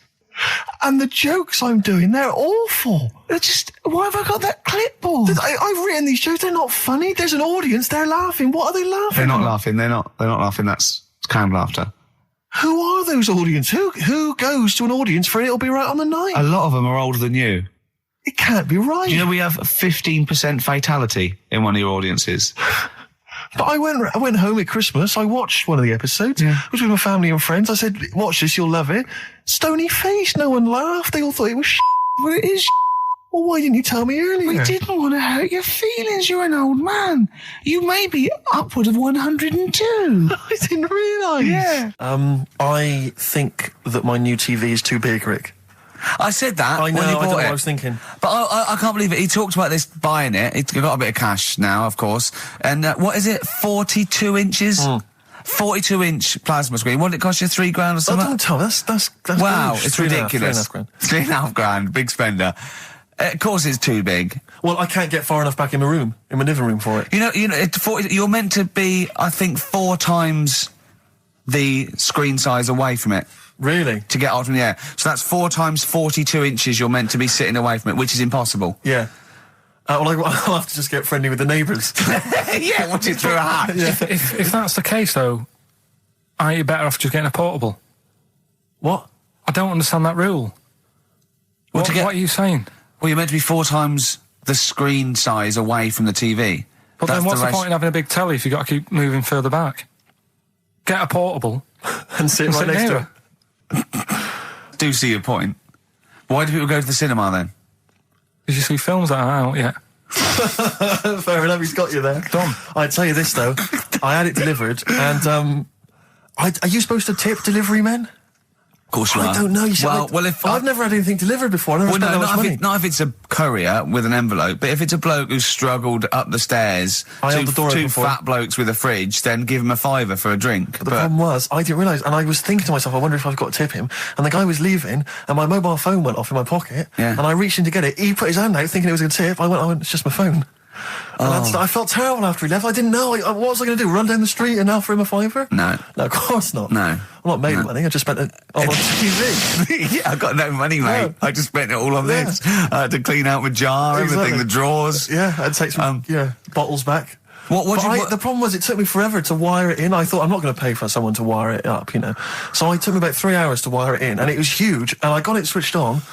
And the jokes I'm doing, they're awful. They're just, why have I got that clipboard? I've written these jokes, they're not funny. There's an audience, they're laughing. What are they laughing They're not at? laughing. They're not laughing. That's canned laughter. Who are those audience? Who goes to an audience for It'll Be Right on the Night? A lot of them are older than you. It can't be right. Do you know we have 15% fatality in one of your audiences? But I went home at Christmas. I watched one of the episodes. Yeah. I was with my family and friends. I said, watch this, you'll love it. Stony face. No one laughed. They all thought it was Well, it is. Well, why didn't you tell me earlier? We didn't want to hurt your feelings. You're an old man. You may be upward of 102. I didn't realise. Yeah. I think that my new TV is too big, Rick. I said that I know, when he I don't know bought what it. I was thinking. But I can't believe it. He talked about this buying it. He's got a bit of cash now, of course. And what is it? 42 inches? 42-inch plasma screen. What did it cost you? $3,000 or Oh, something? don't tell me. That's Wow, huge. it's 3.5 ridiculous. grand. $3,500, big spender. Of course it's too big. Well, I can't get far enough back in my room, in my living room for it. You know, you're meant to be, I think, 4 times the screen size away from it. Really? to get out from the air. So that's 4 times 42 inches you're meant to be sitting away from it, which is impossible. Yeah. Well, I'll have to just get friendly with the neighbours. Yeah, watch it through a hatch. If that's the case, though, aren't you better off just getting a portable? What? I don't understand that rule. What are you saying? Well, you're meant to be 4 times the screen size away from the TV. But then what's the point in having a big telly if you've got to keep moving further back? Get a portable And sit right next to near it. Do see your point. Why do people go to the cinema then? Did you see films that aren't out yet? Fair enough, he's got you there. Done. I'd tell you this, though. I had it delivered, and are you supposed to tip delivery men? Of course you are. I don't know. You see, I've never had anything delivered before. I never spent that much money. Not if it's a courier with an envelope, but if it's a bloke who's struggled up the stairs, I held the door open two for him. fat blokes with a fridge, then give him a £5 for a drink. But the problem was, I didn't realise, and I was thinking to myself, I wonder if I've got to tip him. And the guy was leaving, and my mobile phone went off in my pocket, Yeah. and I reached in to get it. He put his hand out, thinking it was a tip. I went, it's just my phone. And I felt terrible after he left. I didn't know. What was I going to do? Run down the street and offer him a £5? No. No, of course not. No. I'm not made of money. I just spent it on TV. Yeah, I've got no money, mate. No. I just spent it all on this. I had to clean out my jar, everything, Exactly. the drawers. Yeah, I'd take some bottles back. What The problem was, it took me forever to wire it in. I thought, I'm not going to pay for someone to wire it up, So it took me about 3 hours to wire it in, and it was huge, and I got it switched on,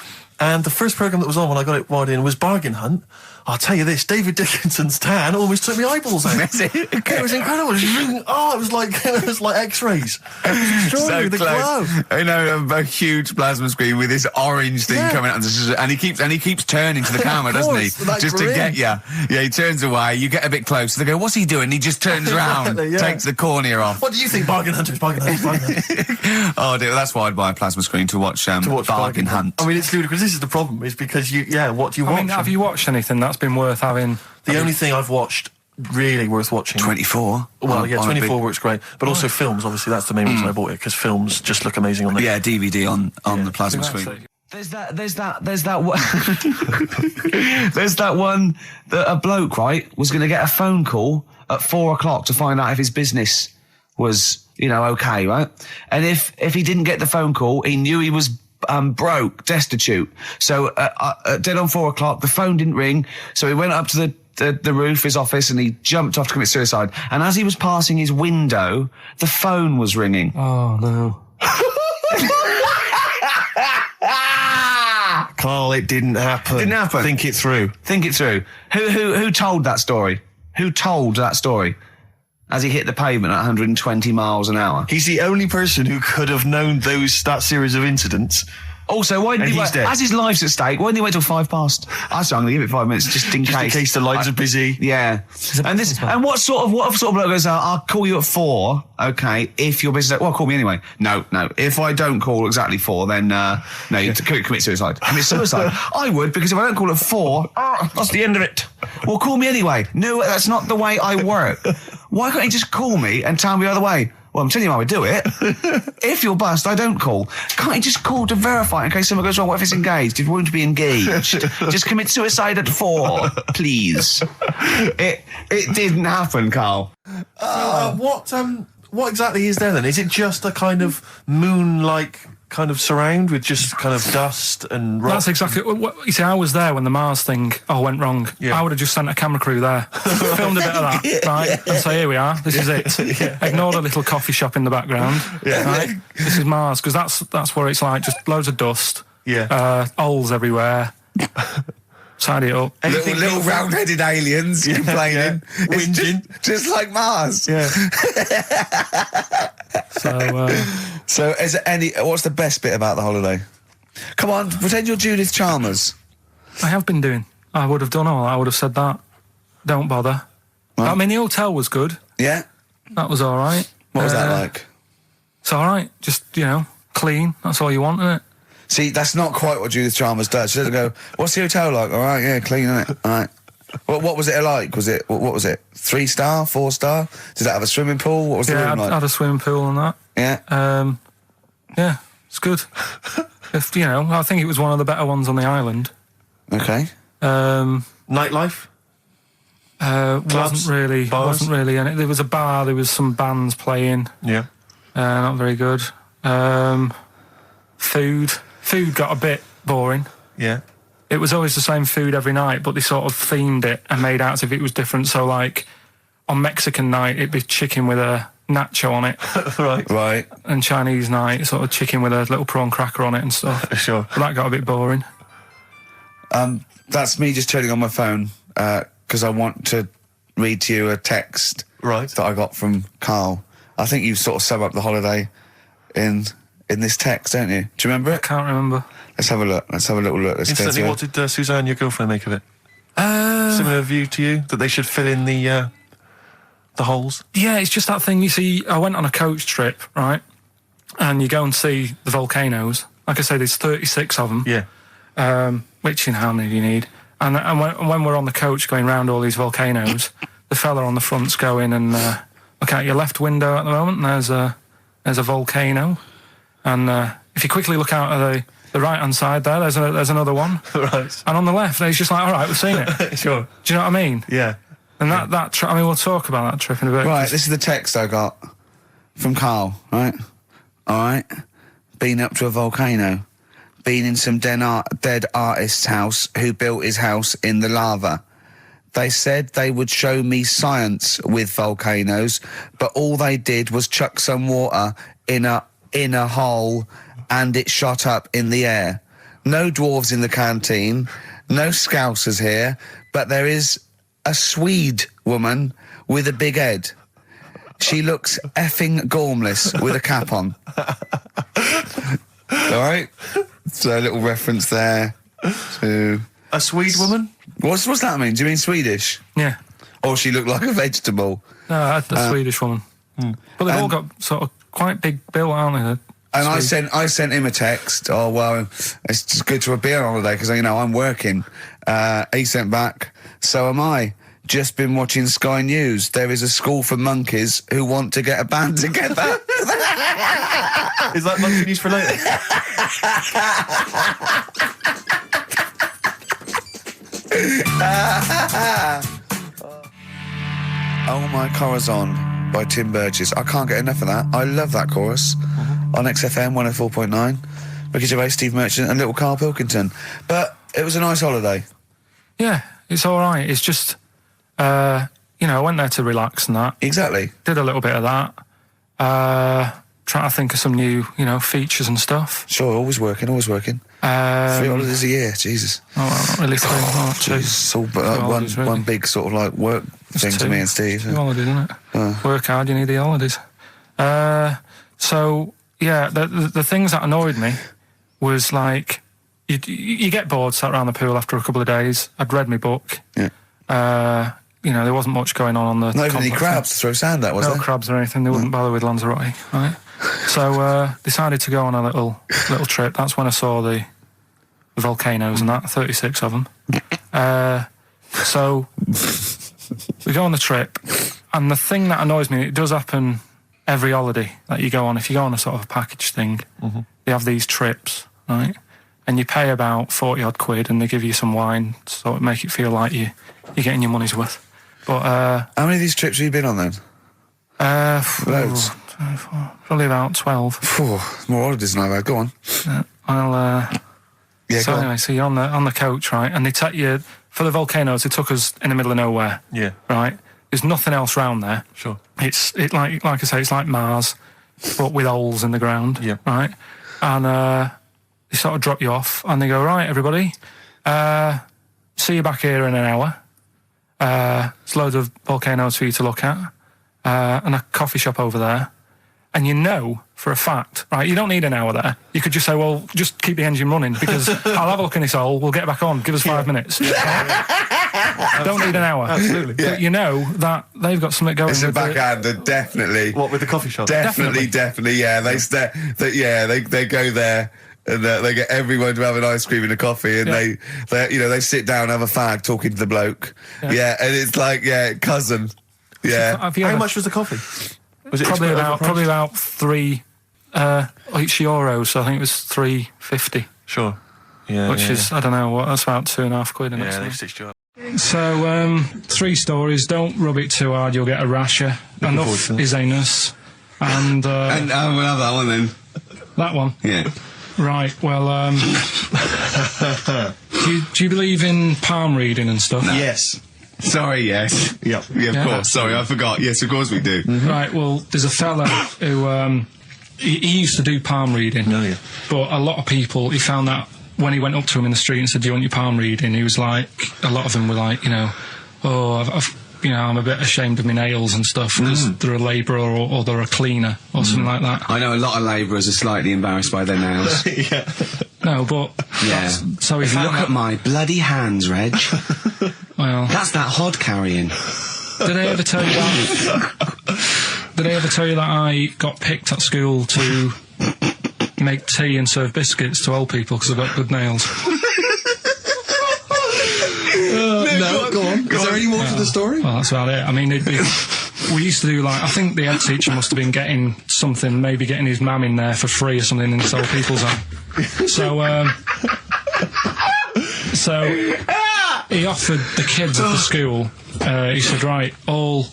and the first programme that was on when I got it wired in was Bargain Hunt. I'll tell you this, David Dickinson's tan almost took my eyeballs out. It was incredible. It was like X-rays. It was extraordinary, the glow. I know, a huge plasma screen with this orange thing coming out, and he keeps turning to the camera, doesn't he? That Just grin. to get you. Yeah, he turns away. You get a bit closer. They go, "What's he doing?" He just turns around, Exactly, yeah. takes the cornea off. What do you think, Bargain Hunters? Bargain Hunters, Bargain Hunters. Oh dear, that's why I'd buy a plasma screen to watch Bargain Hunt. I mean, it's ludicrous. This is the problem, is because what do you I watch? mean, have you watched anything that's been worth having? The only thing I've watched really worth watching. 24. Well, 24 works great, but also films. Obviously, that's the main reason I bought it, because films just look amazing on there. Yeah, DVD on the plasma screen. There's that one that a bloke, right, was going to get a phone call at 4 o'clock to find out if his business was, okay, right? And if he didn't get the phone call, he knew he was broke, destitute. So dead on 4 o'clock, the phone didn't ring, so he went up to the roof, his office, and he jumped off to commit suicide. And as he was passing his window, the phone was ringing. Oh, no. Carl, it didn't happen. Didn't happen. Think it through. Think it through. Who told that story? Who told that story? As he hit the pavement at 120 miles an hour. He's the only person who could have known that series of incidents. Also, why didn't And he he's wait? dead. As his life's at stake, why didn't he wait till 5 past? I was going to give it 5 minutes just in Just in case the lines are busy. Yeah. And what sort of bloke goes, I'll call you at 4, okay, if your business... Well, call me anyway. No. If I don't call exactly 4, then, you commit suicide. Commit suicide. I would, because if I don't call at 4, that's the end of it. Well, call me anyway. No, that's not the way I work. Why can't you just call me and tell me the other way? Well, I'm telling you how I do it. If you're bust, I don't call. Can't you just call to verify in case something goes wrong? What if it's engaged? It won't be engaged. Just commit suicide at 4, please. It didn't happen, Carl. What exactly is there then? Is it just a kind of moon-like kind of surround with just kind of dust and rock? That's exactly what you see. I was there when the Mars thing went wrong. Yeah. I would have just sent a camera crew there, filmed a bit of that, right, and say, here we are, this is it. Ignore the little coffee shop in the background, right? This is Mars, because that's what it's like, just loads of dust, holes everywhere. Tidy it up. Little round-headed aliens complaining. It's Whinging. just like Mars. Yeah. So is there what's the best bit about the holiday? Come on, pretend you're Judith Chalmers. I have been doing. I would have done all. I would have said that. Don't bother. Well, I mean, the hotel was good. Yeah? That was all right. What was that like? It's all right. Just, clean. That's all you want, isn't it? See, that's not quite what Judith Chalmers does. She doesn't go, what's the hotel like? All right, yeah, clean, innit? All right. What was it like? What was it? 3-star, 4-star? Did it have a swimming pool? What was the room like? I had a swimming pool and that. Yeah? Yeah, it's good. I think it was one of the better ones on the island. Okay. Nightlife? Wasn't really. And there was a bar, there was some bands playing. Yeah. Not very good. Food got a bit boring. Yeah. It was always the same food every night, but they sort of themed it and made out as if it was different. So, like, on Mexican night, it'd be chicken with a nacho on it. Right. And Chinese night, sort of chicken with a little prawn cracker on it and stuff. Sure. But that got a bit boring. That's me just turning on my phone, because I want to read to you a text that I got from Karl. I think you sort of sum up the holiday in this text, don't you? Do you remember it? Can't remember. Let's have a look. Let's have a little look. Let's go Instantly, to what did Suzanne, your girlfriend, make of it? Similar view to you, that they should fill in the holes? Yeah, it's just that thing. You see, I went on a coach trip, right? And you go and see the volcanoes. Like I say, there's 36 of them. Yeah. Which, how many do you need? And when we're on the coach going round all these volcanoes, the fella on the front's going and look out your left window at the moment, and there's a volcano. And if you quickly look out of the right-hand side there's another one. Right. And on the left, he's just like, all right, we've seen it. Sure. Do you know what I mean? Yeah. And that trip, we'll talk about that trip in a bit. Right, this is the text I got from Karl, right? All right. Been up to a volcano. Been in some dead artist's house who built his house in the lava. They said they would show me science with volcanoes, but all they did was chuck some water in a hole and it shot up in the air. No dwarves in the canteen, no scousers here, but there is a Swede woman with a big head. She looks effing gormless with a cap on. All right? So a little reference there to... A Swede woman? What's that mean? Do you mean Swedish? Yeah. Or she looked like a vegetable? No, a Swedish woman. But they've all got sort of quite big bill, aren't they? And I sent him a text. Oh, well, it's just good to a beer holiday because, I'm working. He sent back, so am I. Just been watching Sky News. There is a school for monkeys who want to get a band together. Is that monkey news for later? Oh My Corazon by Tim Burgess. I can't get enough of that. I love that chorus. On XFM 104.9. Ricky Gervais, Steve Merchant and little Karl Pilkington. But it was a nice holiday. Yeah, it's all right. It's just, I went there to relax and that. Exactly. Did a little bit of that. Trying to think of some new, features and stuff. Sure, always working. 3 holidays a year, Jesus. Oh, not really 3. Two. It's all one big sort of like work thing to me and Steve. 2 holidays, isn't it? Work hard, you need the holidays. So, yeah, the things that annoyed me was like, you get bored sat around the pool after a couple of days. I'd read my book. Yeah. There wasn't much going on the Not even any crabs to throw sand at, was there? No crabs or anything. They wouldn't bother with Lanzarote, right? So decided to go on a little trip. That's when I saw the volcanoes and that, 36 of them. So we go on the trip, and the thing that annoys me, it does happen every holiday that you go on. If you go on a sort of a package thing, they have these trips, right? And you pay about 40 odd quid, and they give you some wine, so it make it feel like you're getting your money's worth. But how many of these trips have you been on then? Loads. Probably about 12. More holidays than I've had. Go on. Yeah, so anyway, so you're on the coach, right? And they take you for the volcanoes. They took us in the middle of nowhere. Yeah. Right. There's nothing else round there. Sure. It's like I say, it's like Mars, but with holes in the ground. Yeah. Right. And they sort of drop you off, and they go, right, everybody, see you back here in an hour. There's loads of volcanoes for you to look at, and a coffee shop over there. And for a fact, right, you don't need an hour there. You could just say, well, just keep the engine running because I'll have a look in this hole, we'll get back on, give us 5 minutes. Don't need an hour. Absolutely. But that they've got something going. It's a backhander, definitely. What, with the coffee shop? Definitely, yeah. They go there. And they get everyone to have an ice cream and a coffee, and they sit down, have a fag, talking to the bloke. Yeah, and it's like, cousin. Yeah. How much was the coffee? Was it probably about 3 each euros? So I think it was $3.50. Sure. Yeah. Which is I don't know what that's about 2.5 quid. Yeah, they stitched you up. So 3 stories. Don't rub it too hard; you'll get a rasher. Enough is anus. And we'll have that one then. That one. Yeah. Right, well, do you believe in palm reading and stuff? Yes. Sorry, yes. Yep. Yeah, of Yeah. course. Sorry, I forgot. Yes, of course we do. Right, well, there's a fella who, he used to do palm reading. Oh, yeah. But a lot of people, he found that when he went up to him in the street and said, do you want your palm reading? He was like, a lot of them were like, you know, oh, I'm a bit ashamed of my nails and stuff because they're a labourer or they're a cleaner or something like that. I know a lot of labourers are slightly embarrassed by their nails. Yeah. No, but Yeah. so he If you found look at my bloody hands, Reg, well, that's that hod carrying. did I ever tell you that? Did I ever tell you that I got picked at school to make tea and serve biscuits to old people because I've got good nails? No, go on. Is there any more to the story? Well, that's about it. I mean, we used to do like, I think the head teacher must have been getting something, maybe getting his mum in there for free or something in this old people's home. So he offered the kids at the school, he said, right, all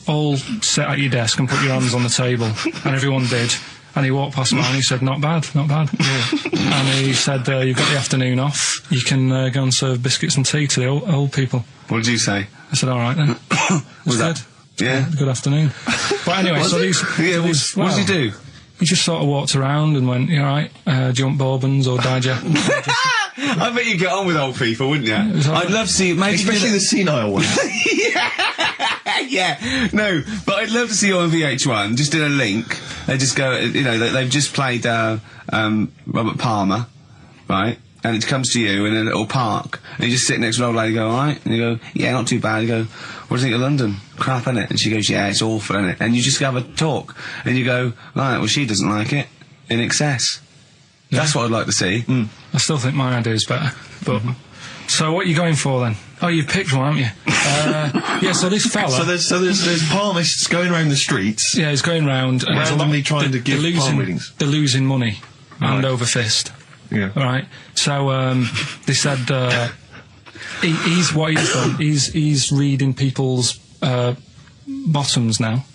sit at your desk and put your hands on the table. And everyone did. And he walked past mine and he said, not bad, not bad. And he said, you've got the afternoon off. You can go and serve biscuits and tea to the old people. What did you say? I said, all right then. Was good. that? Yeah. Good afternoon. But anyway, so these... Yeah, so what these- did you do? He just sort of walked around and went, you all right? Do you want bourbons or digest? I bet you get on with old people, wouldn't you? was all I'd right. love to see, maybe Especially the senile one. yeah, no, but I'd love to see you on VH1, just in a link. They just go, you know, they've just played Robert Palmer, right? And it comes to you in a little park, and you just sit next to an old lady and go, alright? And you go, yeah, not too bad. You go, what do you think of London? Crap, innit? And she goes, yeah, it's awful, innit? And you just have a talk, and you go, right, well, she doesn't like it, in excess. That's what I'd like to see. I still think my idea is better. But so what are you going for then? Oh, you've picked one, haven't you? Yeah. So this fella. So there's palmists going around the streets. Yeah, he's going round and there's a lot- Randomly trying to give palm readings. They're losing money, hand Right. over fist. Yeah. All right. So they said he's what he's done. He's reading people's bottoms now.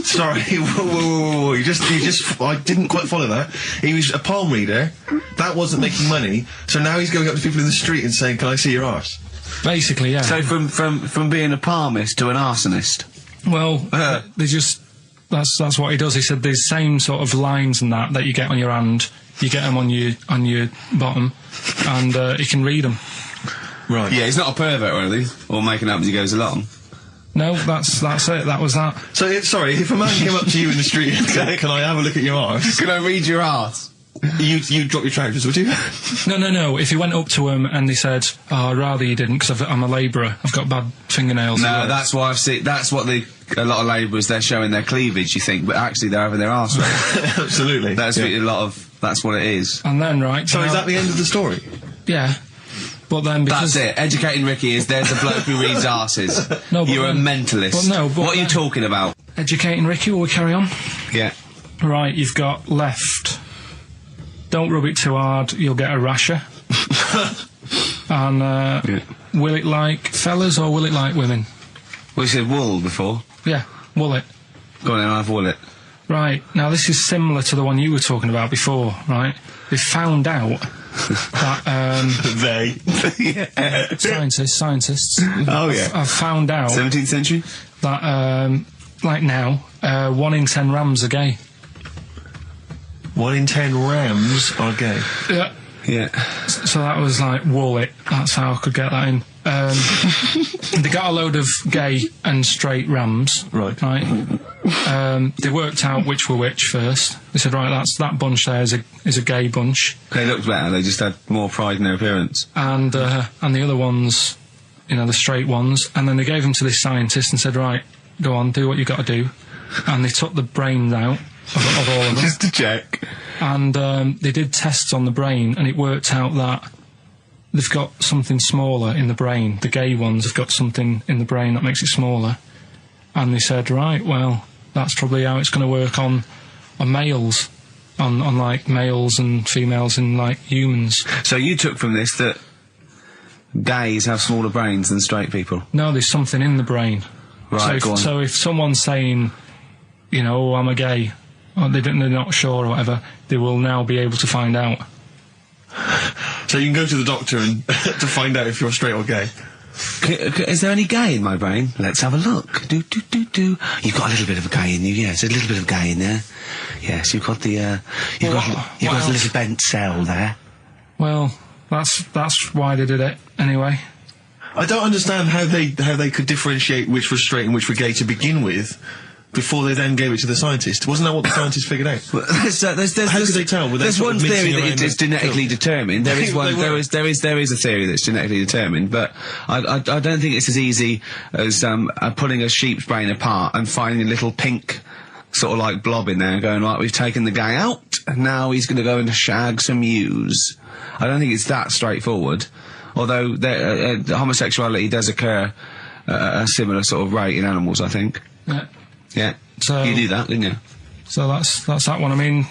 Sorry, whoa. You just, I didn't quite follow that. He was a palm reader. That wasn't making money. So now he's going up to people in the street and saying, can I see your arse? Basically, yeah. So from being a palmist to an arsonist. Well, they just that's what he does. He said these same sort of lines and that you get on your hand, you get them on your bottom, and he can read them. Right. Yeah, he's not a pervert or anything, or making up as he goes along. No, that's it. That was that. So, if a man came up to you in the street and said, can I have a look at your arse? Can I read your arse? You'd drop your trousers, would you? No. If he went up to him and he said, "Oh, I'd rather you didn't because I'm a labourer. I've got bad fingernails." No, that's why I've seen. That's what a lot of labourers, they're showing their cleavage. You think, but actually they're having their arse read. Absolutely. That's that's what it is. And then So is that the end of the story? Yeah. But then because That's it. Educating Ricky is there's a bloke who reads arses. No, but You're a then- mentalist. but no, but what are you then- talking about? educating Ricky, will we carry on? Yeah. Right, you've got left. Don't rub it too hard, you'll get a rasher. And will it like fellas or will it like women? Well, you said wool before. Yeah, will it? Go on then, I've wool it. Right, now this is similar to the one you were talking about before, right? They found out that scientists Oh yeah. have found out 17th century. that like now 1 in 10 rams are gay. 1 in 10 rams are gay. Yeah. Yeah. So that was like wool it. That's how I could get that in. They got a load of gay and straight rams. Right. They worked out which were which first. They said, right, that bunch there is a gay bunch, They looked better. They just had more pride in their appearance. and the other ones, the straight ones. And then they gave them to this scientist and said, right, go on, do what you got to do. And they took the brains out of all of them. Just to check. And they did tests on the brain, and it worked out that they've got something smaller in the brain. The gay ones have got something in the brain that makes it smaller. And they said, right, well, that's probably how it's going to work on males, on like males and females and like humans. So you took from this that gays have smaller brains than straight people. No, there's something in the brain. Right, go on. So if someone's saying, oh, I'm a gay, or they're not sure or whatever, they will now be able to find out. So you can go to the doctor and to find out if you're straight or gay. Is there any gay in my brain? Let's have a look. Do. You've got a little bit of a gay in you, yes. A little bit of gay in there. Yes, you've got the, you've got a little bent cell there. Well, that's why they did it, anyway. I don't understand how they could differentiate which was straight and which were gay to begin with, before they then gave it to the scientist. Wasn't that what the scientists figured out? How could they tell? There's one theory that it's genetically determined. There is one. There is a theory that's genetically determined, but I don't think it's as easy as pulling a sheep's brain apart and finding a little pink sort of like blob in there and going, right, we've taken the guy out and now he's going to go and shag some ewes. I don't think it's that straightforward. Although homosexuality does occur at a similar sort of rate in animals, I think. Yeah. Yeah. So you do that, didn't you? So that's that one. I mean,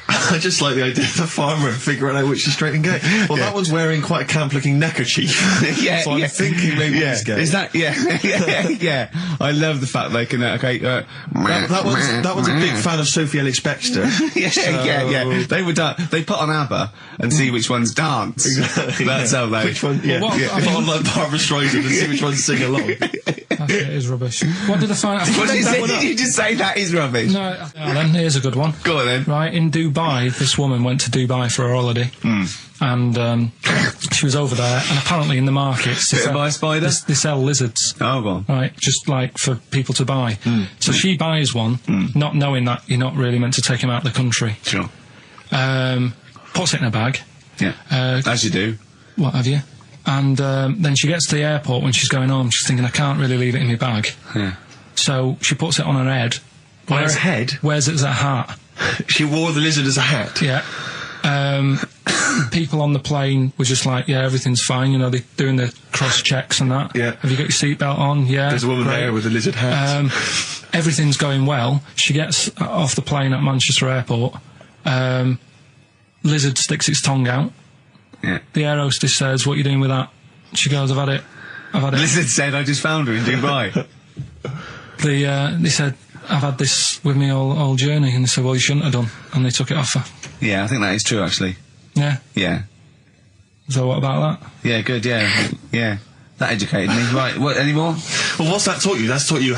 I just like the idea of the farmer figuring out which is straight and gay. Well, that one's wearing quite a camp-looking neckerchief. So I'm thinking maybe he's gay. Is that? Yeah. I love the fact they can. That one's a big fan of Sophie Ellis-Bextor. Yeah. They would. They put on ABBA and see which ones dance. Exactly. That's how they. Which one? Yeah. Put on like Barbara Streisand and see which ones sing along. It is rubbish. What did I find out? Did you just say that is rubbish? No. Then here's a good one. Go on then. Right, in Dubai, this woman went to Dubai for her holiday, and she was over there, and apparently in the markets Bit by spider? they sell lizards. Oh, go on. Right, just like for people to buy. So she buys one, not knowing that you're not really meant to take him out of the country. Sure. Puts it in a bag. Yeah. As you do. What have you? And then she gets to the airport when she's going home. She's thinking, I can't really leave it in my bag. Yeah. So she puts it on her head. On her head? Wears it as a hat. She wore the lizard as a hat? Yeah. People on the plane were just like, yeah, everything's fine. You know, they're doing the cross checks and that. Yeah. Have you got your seatbelt on? Yeah. There's a woman there with a lizard hat. Everything's going well. She gets off the plane at Manchester Airport. Lizard sticks its tongue out. Yeah. The air hostess says, what are you doing with that? She goes, I've had it. Lizard said, I just found her in Dubai. They said, I've had this with me all journey. And they said, well, you shouldn't have done. And they took it off her. Yeah, I think that is true, actually. Yeah. Yeah. So what about that? Yeah, good, yeah. Yeah. That educated me. Right, what, any more? Well, what's that taught you? That's taught you,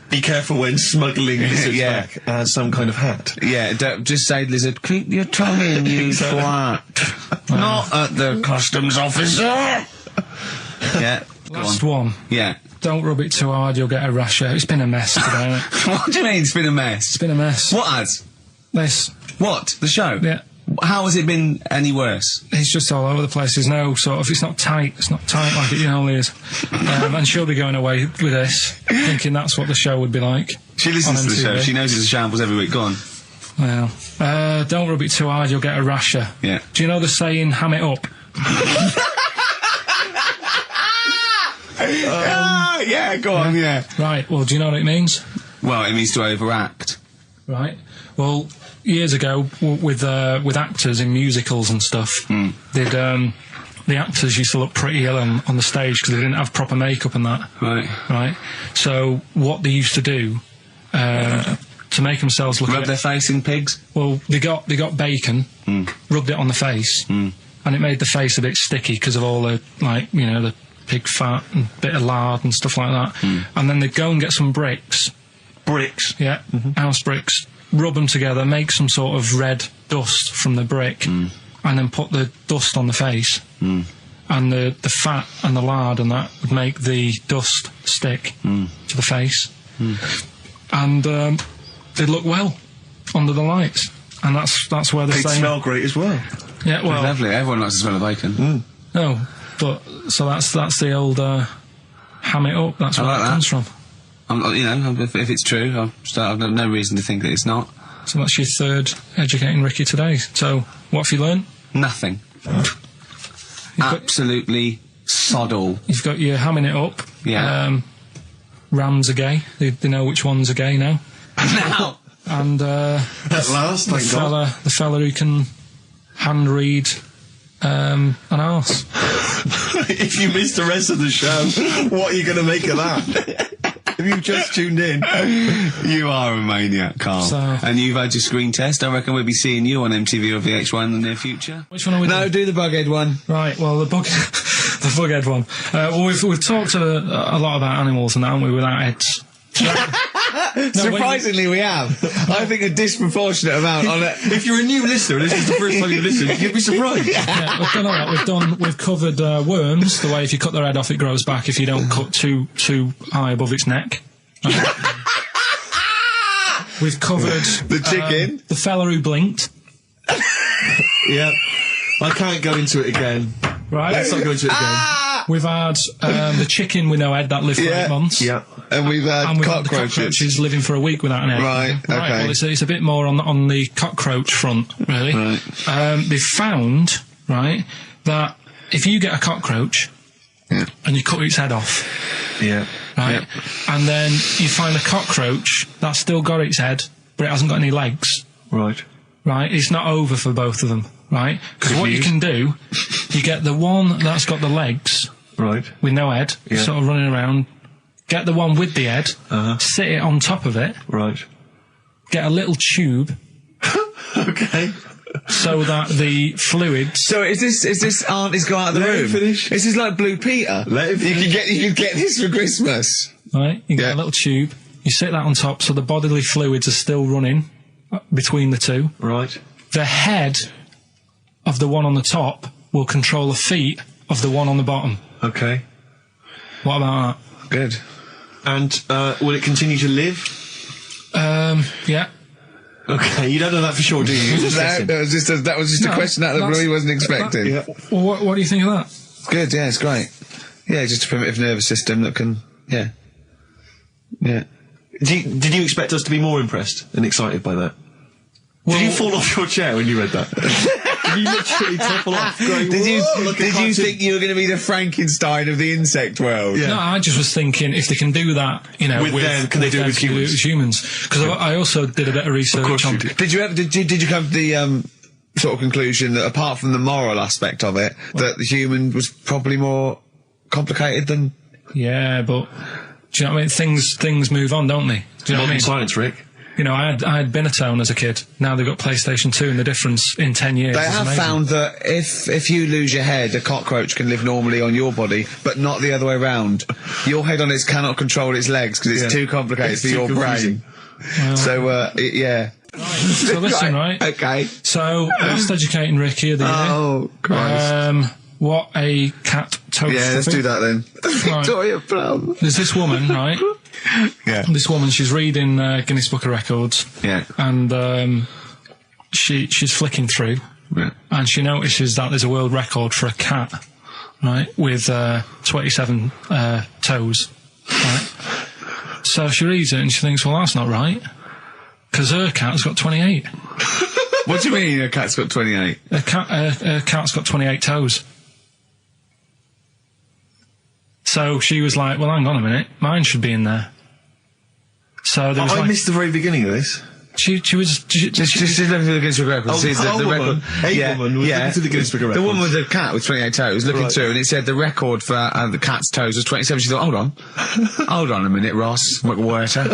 be careful when smuggling lizards back as some kind of hat. Yeah, don't just say, lizard, keep your tongue in, you twat. Not at the customs officer. Yeah. Last one. Yeah. Don't rub it too hard, you'll get a rash out. It's been a mess today, hasn't it? What do you mean it's been a mess? It's been a mess. What has? This. What? The show? Yeah. How has it been any worse? It's just all over the place. There's no sort of, it's not tight like it normally is. And she'll be going away with this, thinking that's what the show would be like. She listens to the show. She knows it's a shambles every week. Go on. Well, don't rub it too hard, you'll get a rasher. Yeah. Do you know the saying, ham it up? Yeah, go on, yeah. Right, well, do you know what it means? Well, it means to overact. Right. Well, years ago, with actors in musicals and stuff, the actors used to look pretty ill on the stage because they didn't have proper makeup and that. Right. Right. So what they used to do to make themselves look rub their face in pigs. Well, they got bacon, rubbed it on the face, and it made the face a bit sticky because of all the the pig fat and bit of lard and stuff like that. And then they'd go and get some bricks. Bricks? Yeah, house bricks. Rub them together, make some sort of red dust from the brick, and then put the dust on the face. And the fat and the lard and that would make the dust stick to the face. And they'd look well under the lights. And that's where they're saying... They'd smell great as well. Yeah, well... They're lovely. Everyone likes the smell of bacon. No, but... So that's the old ham it up. That's where that comes from. If it's true, I've no reason to think that it's not. So that's your third educating Ricky today. So what have you learned? Nothing. Absolutely sod all. You've got your hamming it up. Yeah. Rams are gay. They know which ones are gay now. Now. And at last, thank God. The fella who can hand read an arse. If you miss the rest of the show, what are you going to make of that? If you've just tuned in, you are a maniac, Carl. So- And you've had your screen test. I reckon we'll be seeing you on MTV or VH1 in the near future. Which one are we No, doing? do the Bughead one. Right, well, the bughead one. Well, we've talked a lot about animals and that, haven't we, without heads. Surprisingly, we have. I think a disproportionate amount on it. If you're a new listener and this is the first time you've listened, you'd be surprised. Yeah, we've done all that. We've covered worms, the way if you cut their head off, it grows back if you don't cut too high above its neck. We've covered The chicken. the fella who blinked. Yeah. I can't go into it again. Right. Let's not go into it again. We've had the chicken with no head that lived for 8 months. Yeah. And we've had And we've had the cockroaches. cockroaches living for a week without an egg. Right, okay. Well, it's a bit more on the cockroach front, really. Right. They've found, right, that if you get a cockroach Yeah. and you cut its head off, Yeah. right, and then you find a cockroach that's still got its head, but it hasn't got any legs, Right. right, it's not over for both of them, right? Because Good what you news. can do, you get the one that's got the legs Right. with no head, Yeah. sort of running around, get the one with the head, sit it on top of it, Right. get a little tube Okay. so that the fluids. So is this auntie's go out of the Let him room? finish. This is like Blue Peter. Let him You could get this for Christmas. Right, you get Yeah. a little tube, you sit that on top so the bodily fluids are still running between the two. Right. The head of the one on the top will control the feet of the one on the bottom. Okay. What about Good. And will it continue to live? that? Yeah. Okay, you don't know that for sure, do you? You're just guessing. That was just a No, question out of the blue he wasn't expecting. Yeah. Well, what do you think of that? Good, yeah, it's great. Yeah, just a primitive nervous system that can, yeah. Did you expect us to be more impressed and excited by that? Did you fall off your chair when you read that? Did you literally topple off? Going, Did you "Whoa, like a cartoon." think you were going to be the Frankenstein of the insect world? Yeah. No, I just was thinking if they can do that, you know, With them, can they do it with humans? Because I also did a bit of research course on. you did. Did you come to the sort of conclusion that apart from the moral aspect of it, that the human was probably more complicated than? Yeah, but do you know what I mean? Things move on, don't they? Do you know what I Modern mean? science, Rick. You know, I had Binatone as a kid. Now they've got PlayStation 2, and the difference in 10 years. They is have amazing. found that if you lose your head, a cockroach can live normally on your body, but not the other way around. Your head on it cannot control its legs because it's Yeah. too complicated It's for too your confusing. brain. So, yeah. So listen, right? Okay. So, last educating Ricky of the year. Oh, Christ. What a cat toast. Yeah, let's do that then. Right. Victoria Plum. There's this woman, right? Yeah. This woman, she's reading Guinness Book of Records. Yeah. And she's flicking through. Yeah. And she notices that there's a world record for a cat, right, with 27 toes, right? So she reads it and she thinks, well, that's not right, because her cat's got 28. What do you mean a cat's got 28? Her cat's got 28 toes. So she was like, well, hang on a minute, mine should be in there. So there was I like, missed the very beginning of this. she was Just looking through the Guinness Book of Records. Oh, Sees the woman. record. A woman was looking through the Guinness Book of The Records. woman with the cat with 28 toes looking Right. through, and it said the record for the cat's toes was 27. She thought, hold on a minute, Ross McWhirter.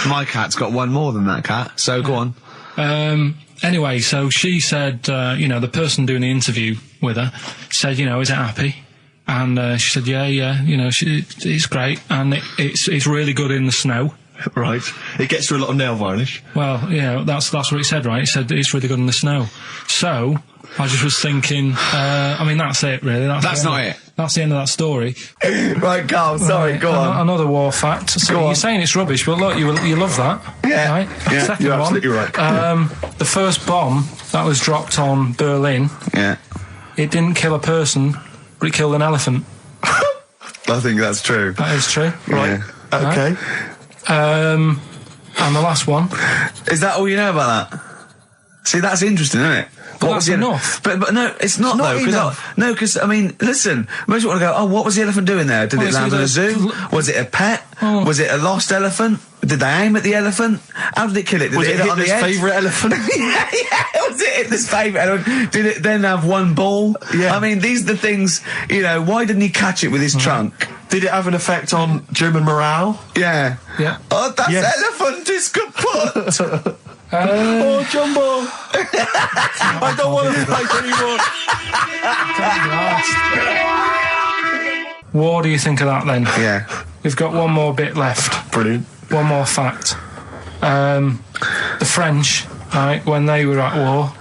My cat's got one more than that cat, so go on. Anyway, so she said, you know, the person doing the interview with her said, you know, is it happy? And she said, yeah, you know, it's great, and it's really good in the snow. Right. It gets through a lot of nail varnish. Well, you know, that's what it said, right? It said it's really good in the snow. So I just was thinking, I mean, that's it, really. That's not it. That's the end of that story. Right, Carl, sorry, go on. Another war fact. So Go you're on. saying it's rubbish, but look, you love that. Yeah. Right? Yeah, Second you're one. absolutely right. The first bomb that was dropped on Berlin, Yeah. it didn't kill a person, but it killed an elephant. I think that's true. That is true. Right. Okay. And the last one. Is that all you know about that? See, that's interesting, isn't it? But What that's was the- enough. But no, it's not not though. enough. Because I mean, listen. Most people want to go. Oh, what was the elephant doing there? Did Well, it it's land in a either- zoo? Was it a pet? Oh. Was it a lost elephant? Did they aim at the elephant? How did it kill it? Did Was it hit on the Hitler's head? favourite elephant? yeah. Was it Hitler's favourite elephant? Did it then have one ball? Yeah. I mean, these are the things. You know, why didn't he catch it with his trunk? Did it have an effect on German morale? Yeah. Yeah. Oh, das Yes. Elefant ist kaputt. Oh, Jumbo! I don't want to fight anymore. What do you think of that then? Yeah. We've got one more bit left. Brilliant. One more fact. The French, right, when they were at war,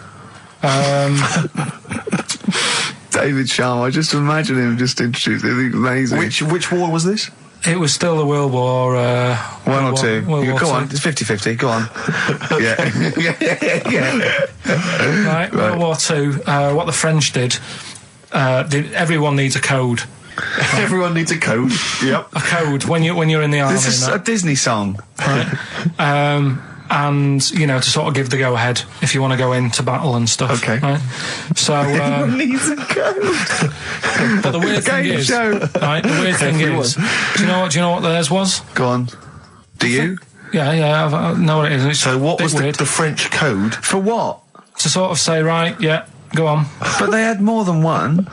David Sharma, I just imagine him just introduced. It's amazing. Which war was this? it was still the World War... One or two. World War Go II. on, it's 50-50, go on. yeah. Right, World War II, what the French did, everyone needs a code. Everyone needs a code. Yep. A code when you're in the army. This is a and Disney song. that, right? And you know, to sort of give the go ahead if you want to go into battle and stuff. Okay. Right? So, Everyone needs a code. but the weird thing Game is, show. right? The weird thing is, do you know what theirs was? Go on. Do you? Yeah, I know what it is. It's So what a bit was weird. the French code? For what? To sort of say, right, yeah, go on But they had more than one.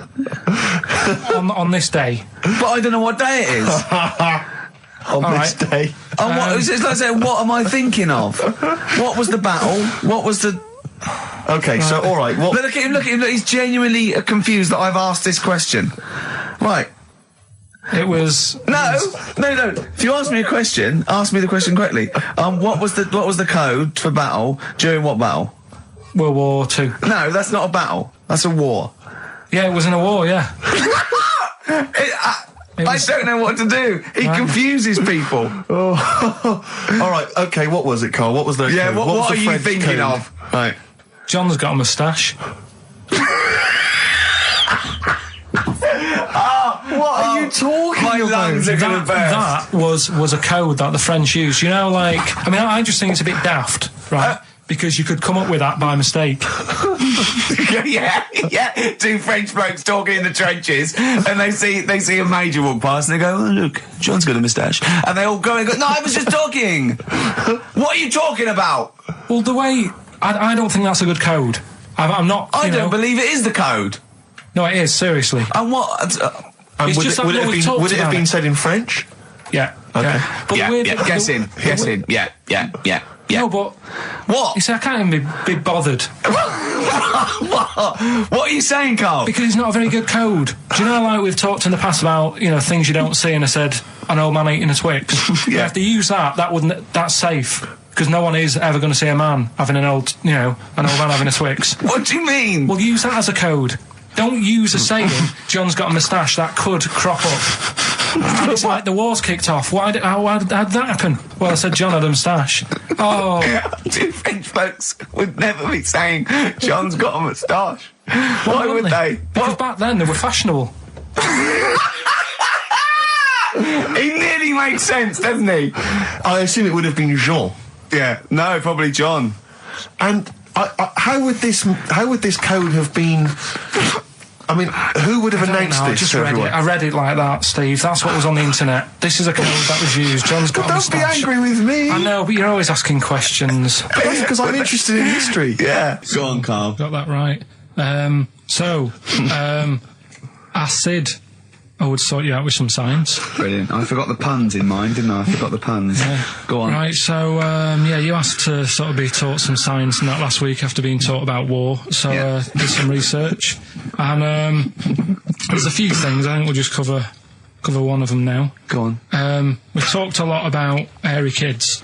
on this day. But I don't know what day it is. On All this right. day. And what, it's like saying, what am I thinking of? What was the battle? What was the... Okay, so all right. What? Look at him, look, he's genuinely confused that I've asked this question. Right. It was No. If you ask me a question, ask me the question correctly. What was the code for battle during what battle? World War II. No, that's not a battle. That's a war. Yeah, it was in a war. Yeah. I don't know what to do. He confuses people. All right. Okay. What was it, Carl? What was the? Yeah. code? What was are the you French thinking code? of? Right. John's got a moustache. What are you talking My about? lungs are gonna burst. That was a code that the French used. You know, like, I mean, I just think it's a bit daft, right? Because you could come up with that by mistake. yeah. Two French blokes talking in the trenches, and they see a major walk past, and they go, "Oh, look, John's got a moustache," and they all go and go, "No, I was just talking. What are you talking about?" Well, the way I don't think that's a good code. I'm not. I you don't know, believe it is the code. No, it is seriously. And what? And It's would just it, like would it what have we been? talked Would it have about been it. said in French? Yeah. Okay. Yeah. But the weird, Guess in. Yeah. No, but What? you see, I can't even be bothered What are you saying, Carl? because it's not a very good code. Do you know, like we've talked in the past about, you know, things you don't see, and I said an old man eating a Twix. Yeah. If they use that's safe. Because no one is ever going to see a man having an old man having a Twix. What do you mean? Well, use that as a code. Don't use a saying, John's got a moustache, that could crop up. And it's like the war's kicked off. How did that happen? Well, I said John had a moustache. Oh. Two French folks would never be saying John's got a moustache. Why would wouldn't they? Because back then they were fashionable. He nearly makes sense, doesn't he? I assume it would have been Jean. Yeah. No, probably John. And how would this code have been? I mean, who would have announced No, I this just to read it. everyone? I read it like that, Steve. That's what was on the internet. This is a code that was used. John's got a Don't be moustache. angry with me. I know, but you're always asking questions. That's because I'm interested in history. Yeah. Go on, Carl. Got that right. Acid. I would sort you out with some science. Brilliant. I forgot the puns in mine, didn't I? I forgot the puns. Go on. Right, so, you asked to sort of be taught some science and that last week after being taught about war. So, did some research. And, there's a few things. I think we'll just cover one of them now. Go on. We've talked a lot about hairy kids.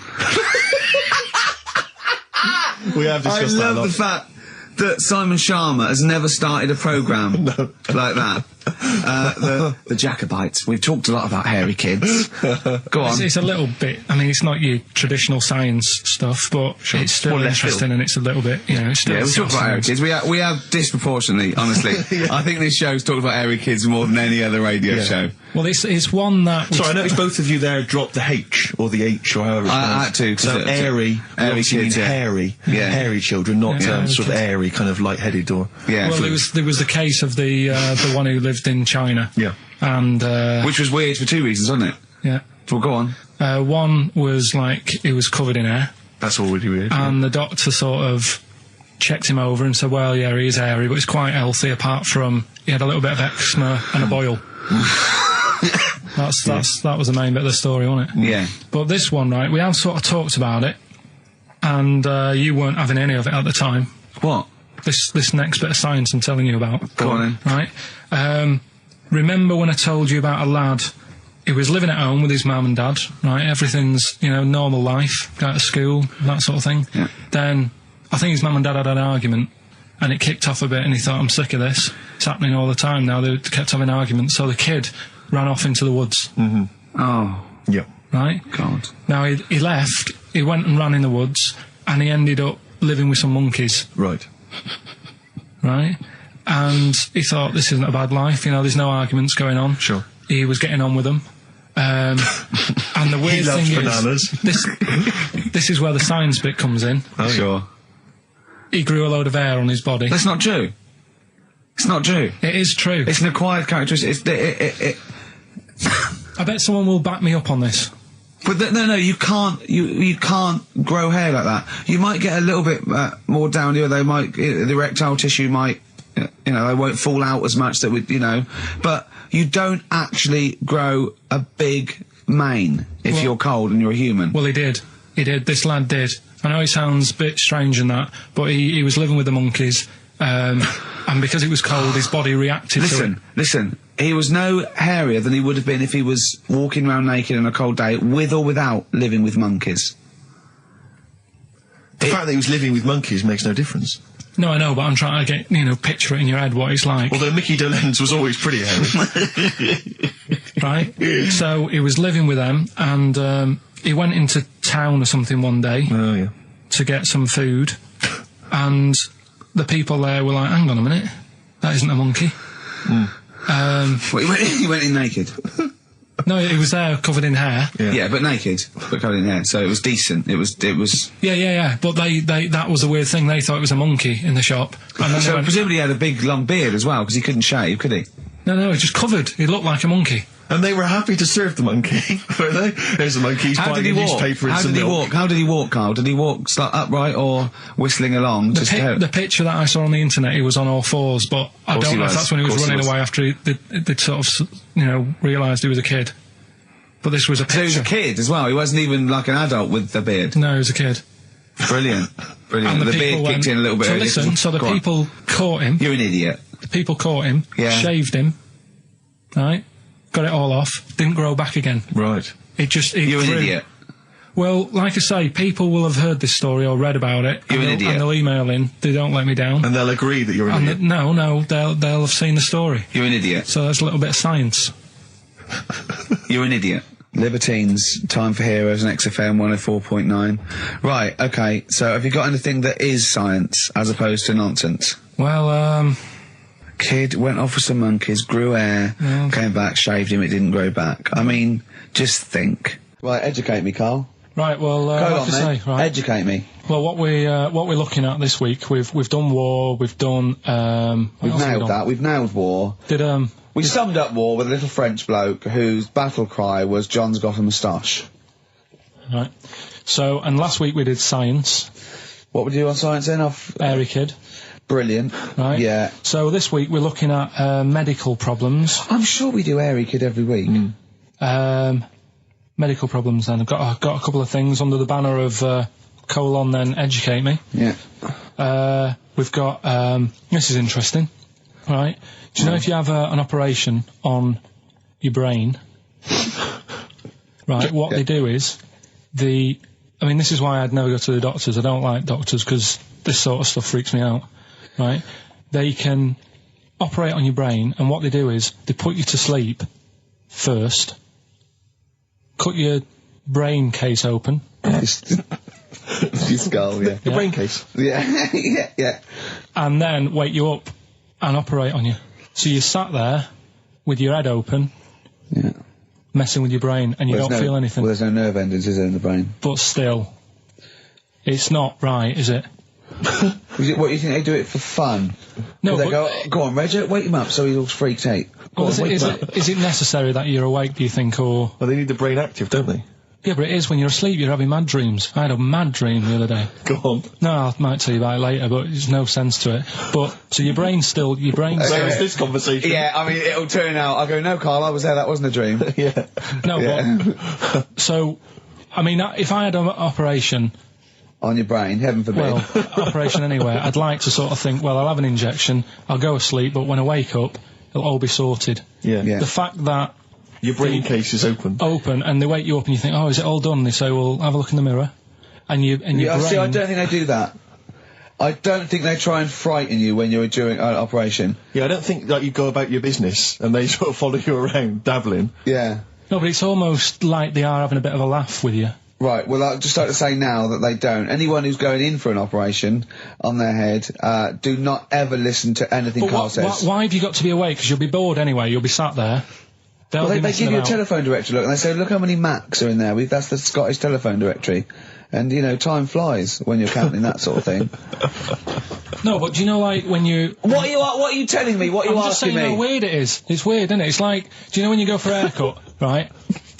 We have I discussed that a love lot. the fact that Simon Sharma has never started a programme like that. The Jacobites. We've talked a lot about hairy kids. Go on. It's a little bit, I mean, it's not your traditional science stuff, but it's still More left interesting and it's a little bit, it's still... Yeah, we've talked about hairy kids. We have disproportionately, honestly. I think this show's talked about hairy kids more than any other radio show. Well, it's one that... Sorry, I noticed both of you there dropped the H or the H or however. I had to, 'cause So it- airy, airy obviously kids, means yeah. hairy, Yeah. hairy children, not Yeah, sort of kids. airy, kind of light-headed or. Yeah. Well, there was the case of the one who lived in China. Yeah. And, Which was weird for two reasons, wasn't it? yeah. Well, go on. One was like, he was covered in hair, That's already weird. and the doctor sort of checked him over and said, well, yeah, he is hairy, but he's quite healthy apart from he had a little bit of eczema and a boil. That was the main bit of the story, wasn't it? Yeah. But this one, right, we have sort of talked about it, and you weren't having any of it at the time. What? This next bit of science I'm telling you about. Go on Right? Remember when I told you about a lad who was living at home with his mum and dad, right? Everything's, normal life, go to school, that sort of thing. Yeah. Then, I think his mum and dad had an argument, and it kicked off a bit, and he thought, I'm sick of this. It's happening all the time now. They kept having arguments, so the kid ran off into the woods. Mm-hmm. Oh. Yeah. Right? God. Now, he left, he went and ran in the woods, and he ended up living with some monkeys. Right. Right? And he thought, this isn't a bad life, there's no arguments going on. Sure. He was getting on with them. And the weird thing bananas. is, this is where the science bit comes in. Oh, Sure. He grew a load of hair on his body. That's not true. It's not true. It is true. It's an acquired characteristic. I bet someone will back me up on this. But no, you can't. You can't grow hair like that. You might get a little bit more down here. The erectile tissue might, they won't fall out as much. But you don't actually grow a big mane if you're cold and you're a human. Well, he did. This lad did. I know it sounds a bit strange in that, but he was living with the monkeys, and because it was cold, his body reacted to it. Listen. He was no hairier than he would have been if he was walking around naked on a cold day, with or without living with monkeys. The fact that he was living with monkeys makes no difference. No, I know, but I'm trying to get, picture it in your head what it's like. Although Mickey Dolenz was always pretty hairy. Right? So he was living with them, and he went into town or something one day to get some food, and the people there were like, hang on a minute, that isn't a monkey. He went in naked. No, he was there covered in hair. Yeah, but naked, but covered in hair. So it was decent. It was. Yeah. But that was a weird thing. They thought it was a monkey in the shop. And then So presumably he had a big long beard as well, because he couldn't shave, could he? No, he just covered. He looked like a monkey. And they were happy to serve the monkey, were they? There's a monkey. He's buying a newspaper and some milk. How did he walk, Carl? Did he walk upright or whistling along? The picture that I saw on the internet, he was on all fours, but I don't know if that's when he was running away after they'd sort of, realised he was a kid. But this was a picture. So he was a kid as well. He wasn't even like an adult with the beard. No, he was a kid. Brilliant. And the beard kicked in a little bit earlier. So the people caught him. You're an idiot. The people caught him, shaved him, right? Got it all off, didn't grow back again. Right. You're an idiot. Well, like I say, people will have heard this story or read about it. You're an idiot. And they'll email in. They don't let me down. And they'll agree that you're an idiot. No, they'll have seen the story. You're an idiot. So there's a little bit of science. You're an idiot. Libertines, Time for Heroes, and XFM 104.9. Right, okay, so have you got anything that is science as opposed to nonsense? Well, Kid went off with some monkeys, grew hair, came back, shaved him, it didn't grow back. I mean, just think. Right, educate me, Carl. Right, well, Go on, mate. Educate me. Well, what we're looking at this week, we've done war, we've done We've nailed that. We've nailed war. We summed up war with a little French bloke whose battle cry was "John's got a moustache." Right. So, and last week we did science. What would you do on science then? Airy kid. Brilliant. Right. Yeah. So this week we're looking at medical problems. I'm sure we do airy kid every week. Medical problems. Then I've got a couple of things under the banner of colon. Then educate me. Yeah. We've got this is interesting. Right. Do you know if you have an operation on your brain, right, what they do is, this is why I'd never go to the doctors. I don't like doctors because this sort of stuff freaks me out, right? They can operate on your brain, and what they do is, they put you to sleep first, cut your brain case open. Your skull, yeah. The brain case. Yeah, yeah. And then wake you up and operate on you. So you sat there with your head open, messing with your brain, and you don't feel anything. Well, there's no nerve endings, is there, in the brain? But still, it's not right, is it? What, you think they do it for fun? No, they go on, Reg, wake him up so he's all freaked out. Is it necessary that you're awake, do you think, or... Well, they need the brain active, don't they? Yeah, but it is when you're asleep, you're having mad dreams. I had a mad dream the other day. Go on. No, I might tell you about it later, but there's no sense to it. But, so your brain's still... There's this conversation. Yeah, I mean, it'll turn out, I go, no, Carl, I was there, that wasn't a dream. Yeah. No, but... So, I mean, if I had an operation... On your brain, heaven forbid. Well, operation anywhere, I'd like to sort of think, well, I'll have an injection, I'll go asleep, but when I wake up, it'll all be sorted. Yeah. The fact that... Your brain case is open. And they wake you up and you think, oh, is it all done? And they say, well, have a look in the mirror. And your brain... See, I don't think they do that. I don't think they try and frighten you when you're during an operation. Yeah, I don't think that you go about your business and they sort of follow you around, dabbling. Yeah. No, but it's almost like they are having a bit of a laugh with you. Right, well, I'd just like to say now that they don't. Anyone who's going in for an operation on their head, do not ever listen to anything Carl says. Why have you got to be awake? Because you'll be bored anyway, you'll be sat there. Well, they give you a telephone directory, look, and they say, look how many Macs are in there. That's the Scottish telephone directory. And, you know, time flies when you're counting that sort of thing. No, but do you know, like, when you... What are you telling me? What are you I'm just asking saying me? how weird it is. It's weird, isn't it? It's like, do you know when you go for a haircut, right?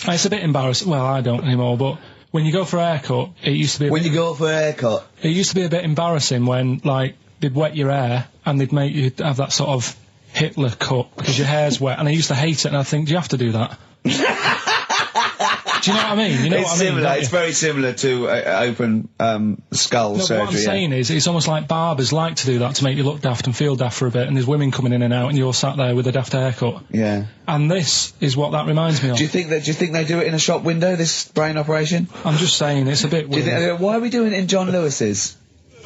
It's a bit embarrassing. Well, I don't anymore, but when you go for a haircut, it used to be... You go for a haircut? It used to be a bit embarrassing when, like, they'd wet your hair and they'd make you have that sort of Hitler cut because your hair's wet, and I used to hate it, and I think, do you have to do that? Do you know what I mean? You know it's what I mean, similar. It's very similar to open skull surgery. What I'm saying is, it's almost like barbers like to do that to make you look daft and feel daft for a bit, and there's women coming in and out, and you're sat there with a daft haircut. Yeah. And this is what that reminds me of. Do you think they do it in a shop window? This brain operation? I'm just saying, it's a bit weird. Why are we doing it in John Lewis's?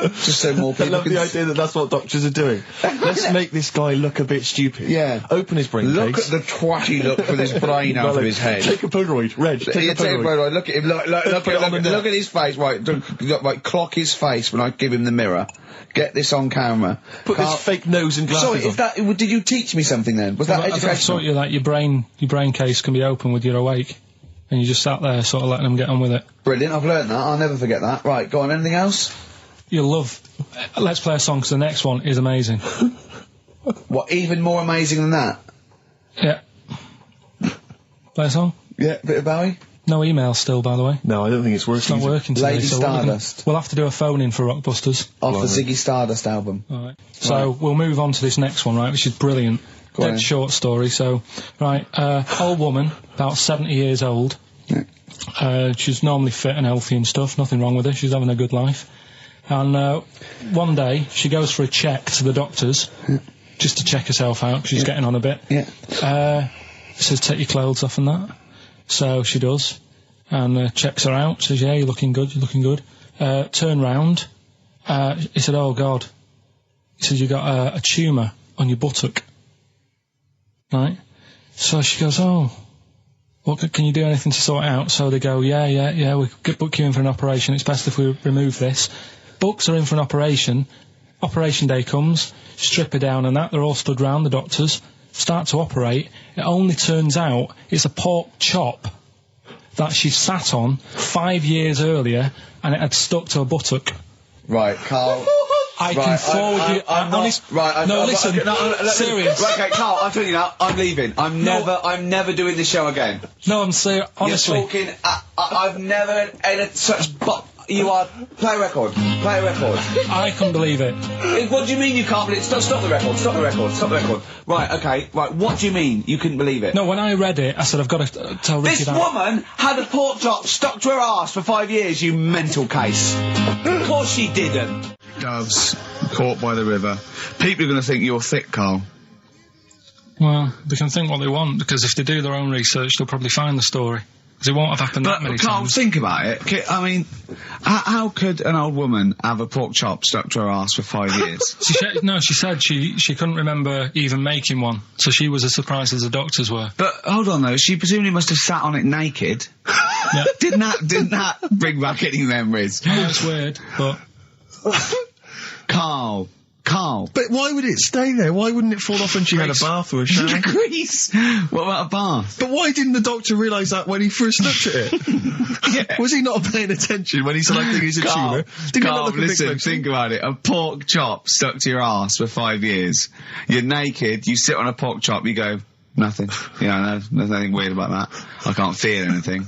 Just so more people I love the idea that that's what doctors are doing. Let's make this guy look a bit stupid. Yeah. Open his brain Look case. at the twatty look for this brain out of his head. Take a Polaroid, Reg. Take a Polaroid. Look at him. Look at his face. Right, clock his face when I give him the mirror. Get this on camera. Put this fake nose and glasses Sorry, on. did you teach me something then? Was that educational? I thought you that your brain case can be open with your awake, and you just sat there sort of letting them get on with it. Brilliant. I've learned that. I'll never forget that. Right, go on. Anything else? You'll love... Let's play a song, because the next one is amazing. What, even more amazing than that? Yeah. Play a song? Yeah, bit of Bowie? No email still, by the way. No, I don't think it's working. It's not working today. Lady Stardust. We'll have to do a phone-in for Rockbusters. Off the Ziggy Stardust album. Right. So, we'll move on to this next one, right, which is brilliant. Dead short story, so... Right, old woman, about 70 years old. Yeah. She's normally fit and healthy and stuff, nothing wrong with her, she's having a good life. And one day, she goes for a check to the doctors, just to check herself out, because she's getting on a bit. Yeah. Says, take your clothes off and that. So she does, and checks her out, says, yeah, you're looking good, you're looking good. Turn round. He said, oh, God. He said, you got a tumour on your buttock. Right? So she goes, oh... What, can you do anything to sort it out? So they go, yeah, we could book you in for an operation. It's best if we remove this. Books are in for an operation. Operation day comes, strip her down and that. They're all stood round, the doctors. Start to operate. It only turns out it's a pork chop that she sat on 5 years earlier, and it had stuck to her buttock. Right, Carl... I can forward you... serious. Right, okay, Carl, I'm telling you now, I'm leaving. I'm never doing this show again. No, I'm serious, honestly. You're talking... I've never had such... You are... Play a record. Play a record. I couldn't believe it. What do you mean you can't believe it? Stop the record. Stop the record. Stop the record. Right, okay. Right, what do you mean you couldn't believe it? No, when I read it, I said, I've got to tell Ricky that. This woman had a pork chop stuck to her arse for 5 years, you mental case. Of course she didn't. Doves caught by the river. People are going to think you're thick, Carl. Well, they can think what they want, because if they do their own research, they'll probably find the story. Because it won't have happened that many Carl, times. think about it. I mean, how could an old woman have a pork chop stuck to her arse for 5 years? She said she couldn't remember even making one, so she was as surprised as the doctors were. But hold on though, she presumably must have sat on it naked. Yeah. Didn't that bring back any memories? Oh, it's weird, but... Carl. But why would it stay there? Why wouldn't it fall off when she had a bath or a shower? Grease! What about a bath? But why didn't the doctor realise that when he first looked at it? Yeah. Was he not paying attention when he said, I think it's a tumour? Carl, listen, think about it. A pork chop stuck to your arse for 5 years. You're naked, you sit on a pork chop, you go, nothing. Yeah, I know, there's nothing weird about that. I can't feel anything.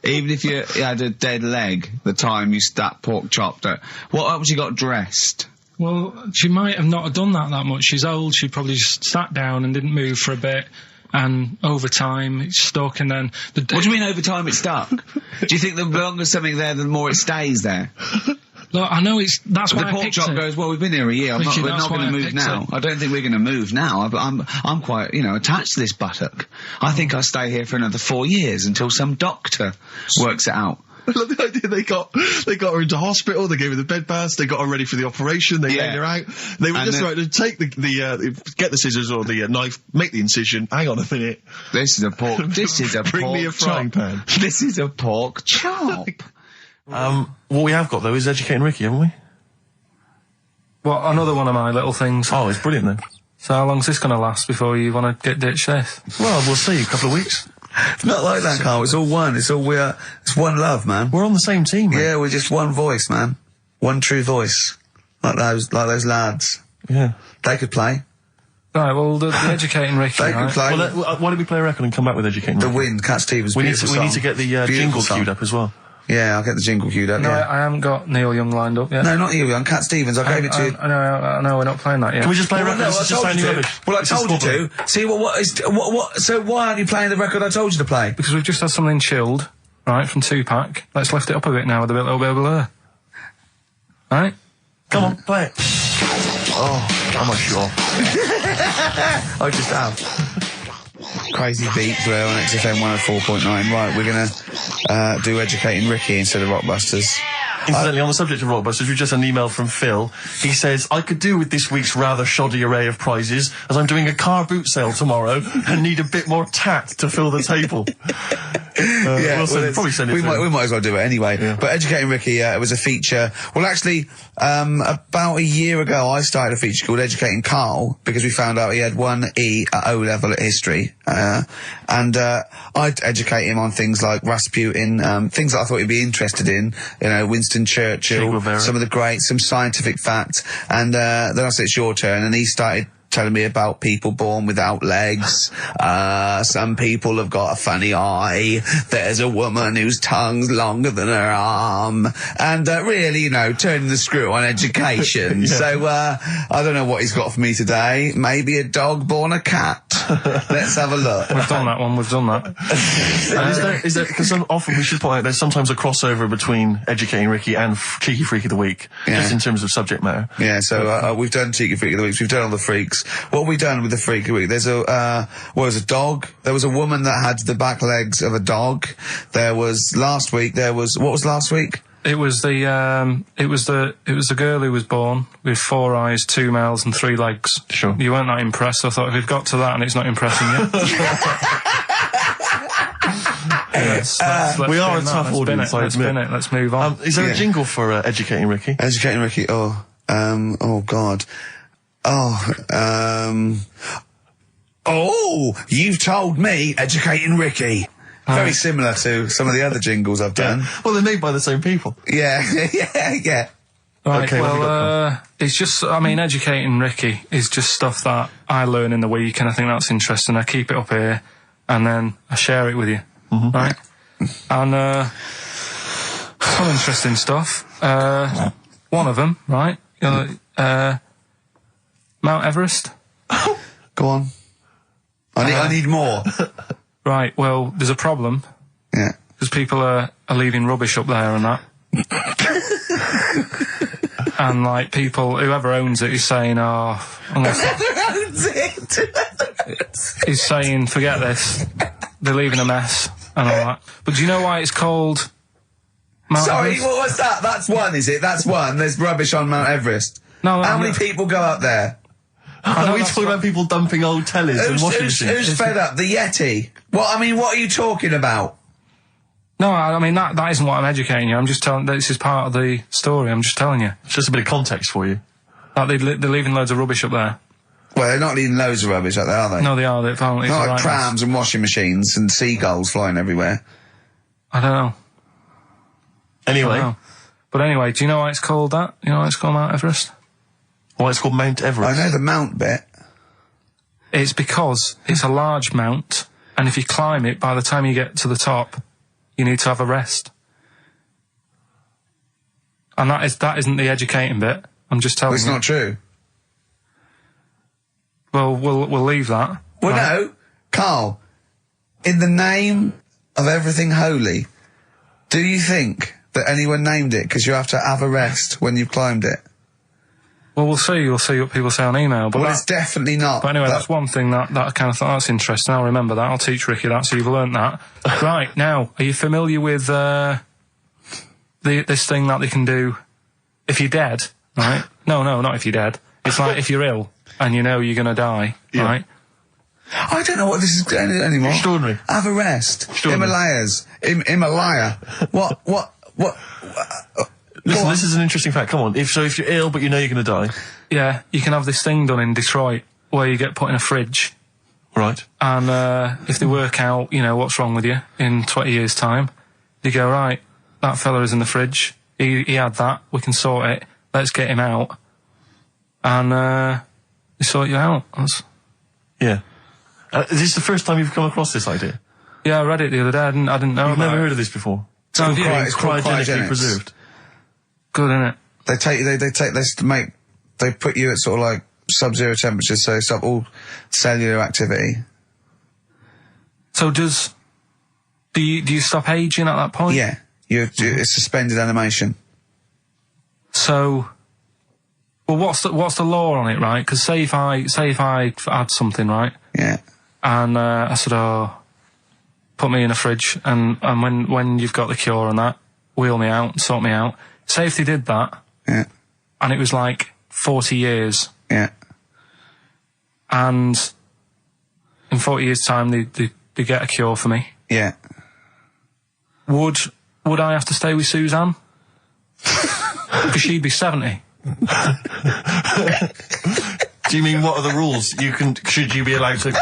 Even if you had a dead leg, the time you stuck pork chop, what else you got dressed? Well, she might have not done that much. She's old. She probably just sat down and didn't move for a bit. And over time, it's stuck, and then... What do you mean over time it's stuck? Do you think the longer something there, the more it stays there? Look, I know that's why the pork chop goes, well, we've been here a year, we're not going to move now. I don't think we're going to move now. I'm quite, attached to this buttock. I think I'll stay here for another 4 years until some doctor works it out. I love the idea they got her into hospital, they gave her the bed baths, they got her ready for the operation, they laid her out. They were just right to take get the scissors or the knife, make the incision. Hang on a minute. This is a pork. Bring me a frying pan. This is a pork chop. What we have got though is Educating Ricky, haven't we? Well, another one of my little things. Oh, it's brilliant then. So how long's this going to last before you want to get ditched this? Well, we'll see. A couple of weeks. It's not like that, Carl. It's all one. It's one love, man. We're on the same team, man. Yeah, we're just one voice, man. One true voice. Like those lads. Yeah. They could play. Right, well, the Educating Ricky, They could play. Well, why don't we play a record and come back with Educating The Ricky? Wind, Cat Stevens. We need to get the jingle queued up as well. Yeah, I'll get the jingle queued up. No, yeah. I haven't got Neil Young lined up yet. No, not you, young Cat Stevens. I gave it to you. I know, we're not playing that yet. Can we just play a record? No, This is just sounding rubbish. Well, I told you to. See, so why aren't you playing the record I told you to play? Because we've just had something chilled, right, from Tupac. Let's lift it up a bit now with a little bit of blur. Right? Come on, play it. Oh, I'm not sure. I just have. Crazy beat there on XFM 104.9. Right, we're gonna do Educating Ricky instead of Rockbusters. Incidentally, on the subject of Rockbusters, we've just had an email from Phil. He says, I could do with this week's rather shoddy array of prizes, as I'm doing a car boot sale tomorrow and need a bit more tat to fill the table. Probably send it we might as well do it anyway. Yeah. But Educating Ricky, it was a feature. Well, actually, about a year ago, I started a feature called Educating Karl, because we found out he had 1 E at O level at history. And I'd educate him on things like Rasputin, things that I thought he'd be interested in, Winston Churchill, some of the greats, some scientific facts. And then I said, it's your turn, and he started telling me about people born without legs. Some people have got a funny eye. There's a woman whose tongue's longer than her arm. And really, turning the screw on education. Yeah. So I don't know what he's got for me today. Maybe a dog born a cat. Let's have a look. We've done that one. We've done that. Is there, because often we should point out there's sometimes a crossover between Educating Ricky and Cheeky Freak of the Week, just in terms of subject matter. Yeah, so we've done Cheeky Freak of the Week. We've done all the freaks. What have we done with the Freak of the Week? There's a dog. There was a woman that had the back legs of a dog. There was last week. What was last week? It was the girl who was born with 4 eyes, 2 mouths, and 3 legs. Sure. You weren't that impressed. I thought if we've got to that and it's not impressing you. We are a tough audience, I admit. Let's move on. Is there a jingle for Educating Ricky? Educating Ricky. Oh God. You've told me Educating Ricky. Very similar to some of the other jingles I've done. Well, they're made by the same people. Yeah. Right, okay, well, it's just, Educating Ricky is just stuff that I learn in the week, and I think that's interesting. I keep it up here, and then I share it with you, right? And some interesting stuff. One of them, right? Mount Everest. Go on. I need more. Right, well, there's a problem. Yeah. Because people are leaving rubbish up there and that. And, whoever owns it is saying, Whoever owns it? He's saying, forget this. They're leaving a mess and all that. But do you know why it's called Mount Everest? What was that? That's one, is it? That's one. There's rubbish on Mount Everest. No, How many people go up there? Are we talking about people dumping old tellies and washing machines? Who's fed up? The Yeti? What are you talking about? No, that isn't what I'm educating you. I'm just telling, this is part of the story. I'm just telling you. It's just a bit of context for you. They're leaving loads of rubbish up there. Well, they're not leaving loads of rubbish up there, are they? No, they are. They're apparently not like prams and washing machines and seagulls flying everywhere. I don't know. Anyway. But anyway, do you know why it's called that? You know why it's called Mount Everest? Why it's called Mount Everest? I know the mount bit. It's because it's a large mount, and if you climb it, by the time you get to the top, you need to have a rest. And that isn't the educating bit. I'm just telling you. It's not true. Well, we'll leave that. Well, right? no, Carl. In the name of everything holy, do you think that anyone named it because you have to have a rest when you've climbed it? Well, we'll see. We'll see what people say on email. But Well, it's definitely not. But anyway, that's one thing that I kind of thought, that's interesting. I'll remember that. I'll teach Ricky that, so you've learnt that. Right, now, are you familiar with this thing that they can do if you're dead, right? No, not if you're dead. It's like if you're ill and you know you're going to die, right? I don't know what this is anymore. Extraordinary. Have a rest. Extraordinary. Himalaya. What? Listen, this is an interesting fact. Come on. If you're ill but you know you're going to die. Yeah, you can have this thing done in Detroit where you get put in a fridge. Right. And if they work out, what's wrong with you in 20 years' time, they go, right, that fella is in the fridge. He had that. We can sort it. Let's get him out. And they sort you out. Yeah. Is this the first time you've come across this idea? Yeah, I read it the other day. I didn't know You've about never it. heard of this before? It's called Cryogenically cryogenics. preserved. Good, innit? They put you at sort of like sub-zero temperatures, so stop all cellular activity. So do you stop aging at that point? Yeah, it's suspended animation. So, well, what's the law on it, right? Because say if I had something, right? Yeah. And I said, put me in a fridge, and when you've got the cure and that, wheel me out, sort me out. Say if they did that, Yeah. and it was like 40 years, Yeah. and in 40 years' time they get a cure for me. Yeah. Would I have to stay with Suzanne? Because she'd be 70. Do you mean what are the rules? Should you be allowed to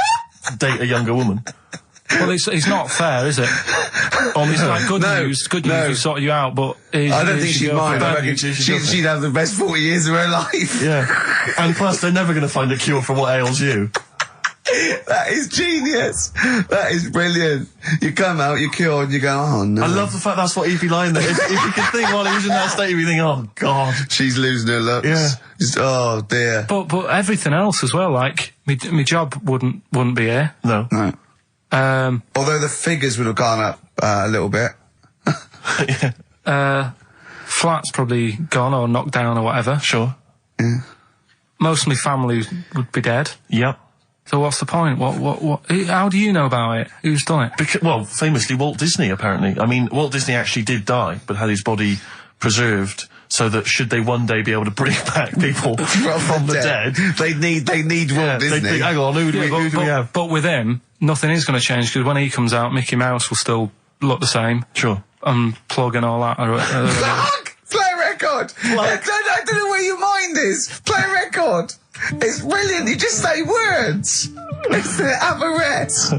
date a younger woman? Well, it's not fair, is it? It's like good news, we sorted you out, but... I don't think she'd mind. I reckon she'd she'd have the best 40 years of her life. Yeah. And plus, they're never going to find a cure for what ails you. That is genius. That is brilliant. You come out, you're cured, and you go, oh no. I love the fact that's what he'd be lying there. If you could think while he was in that state, you'd be thinking, oh God. She's losing her looks. Yeah. Just, oh dear. But everything else as well, like, my job wouldn't be here. No. No. Although the figures would have gone up a little bit. Flat's probably gone or knocked down or whatever. Sure. Yeah. Most of my family would be dead. Yep. So what's the point? What? How do you know about it? Who's done it? Well, famously Walt Disney, apparently. I mean, Walt Disney actually did die, but had his body preserved so that should they one day be able to bring back people from the dead, they need Walt Disney. they'd think, hang on, who do we have? But with him, nothing is going to change because when he comes out, Mickey Mouse will still look the same. Sure. Plug and all that. Play a record. I don't know where your mind is. Play a record. It's brilliant. You just say words. It's the have a rest.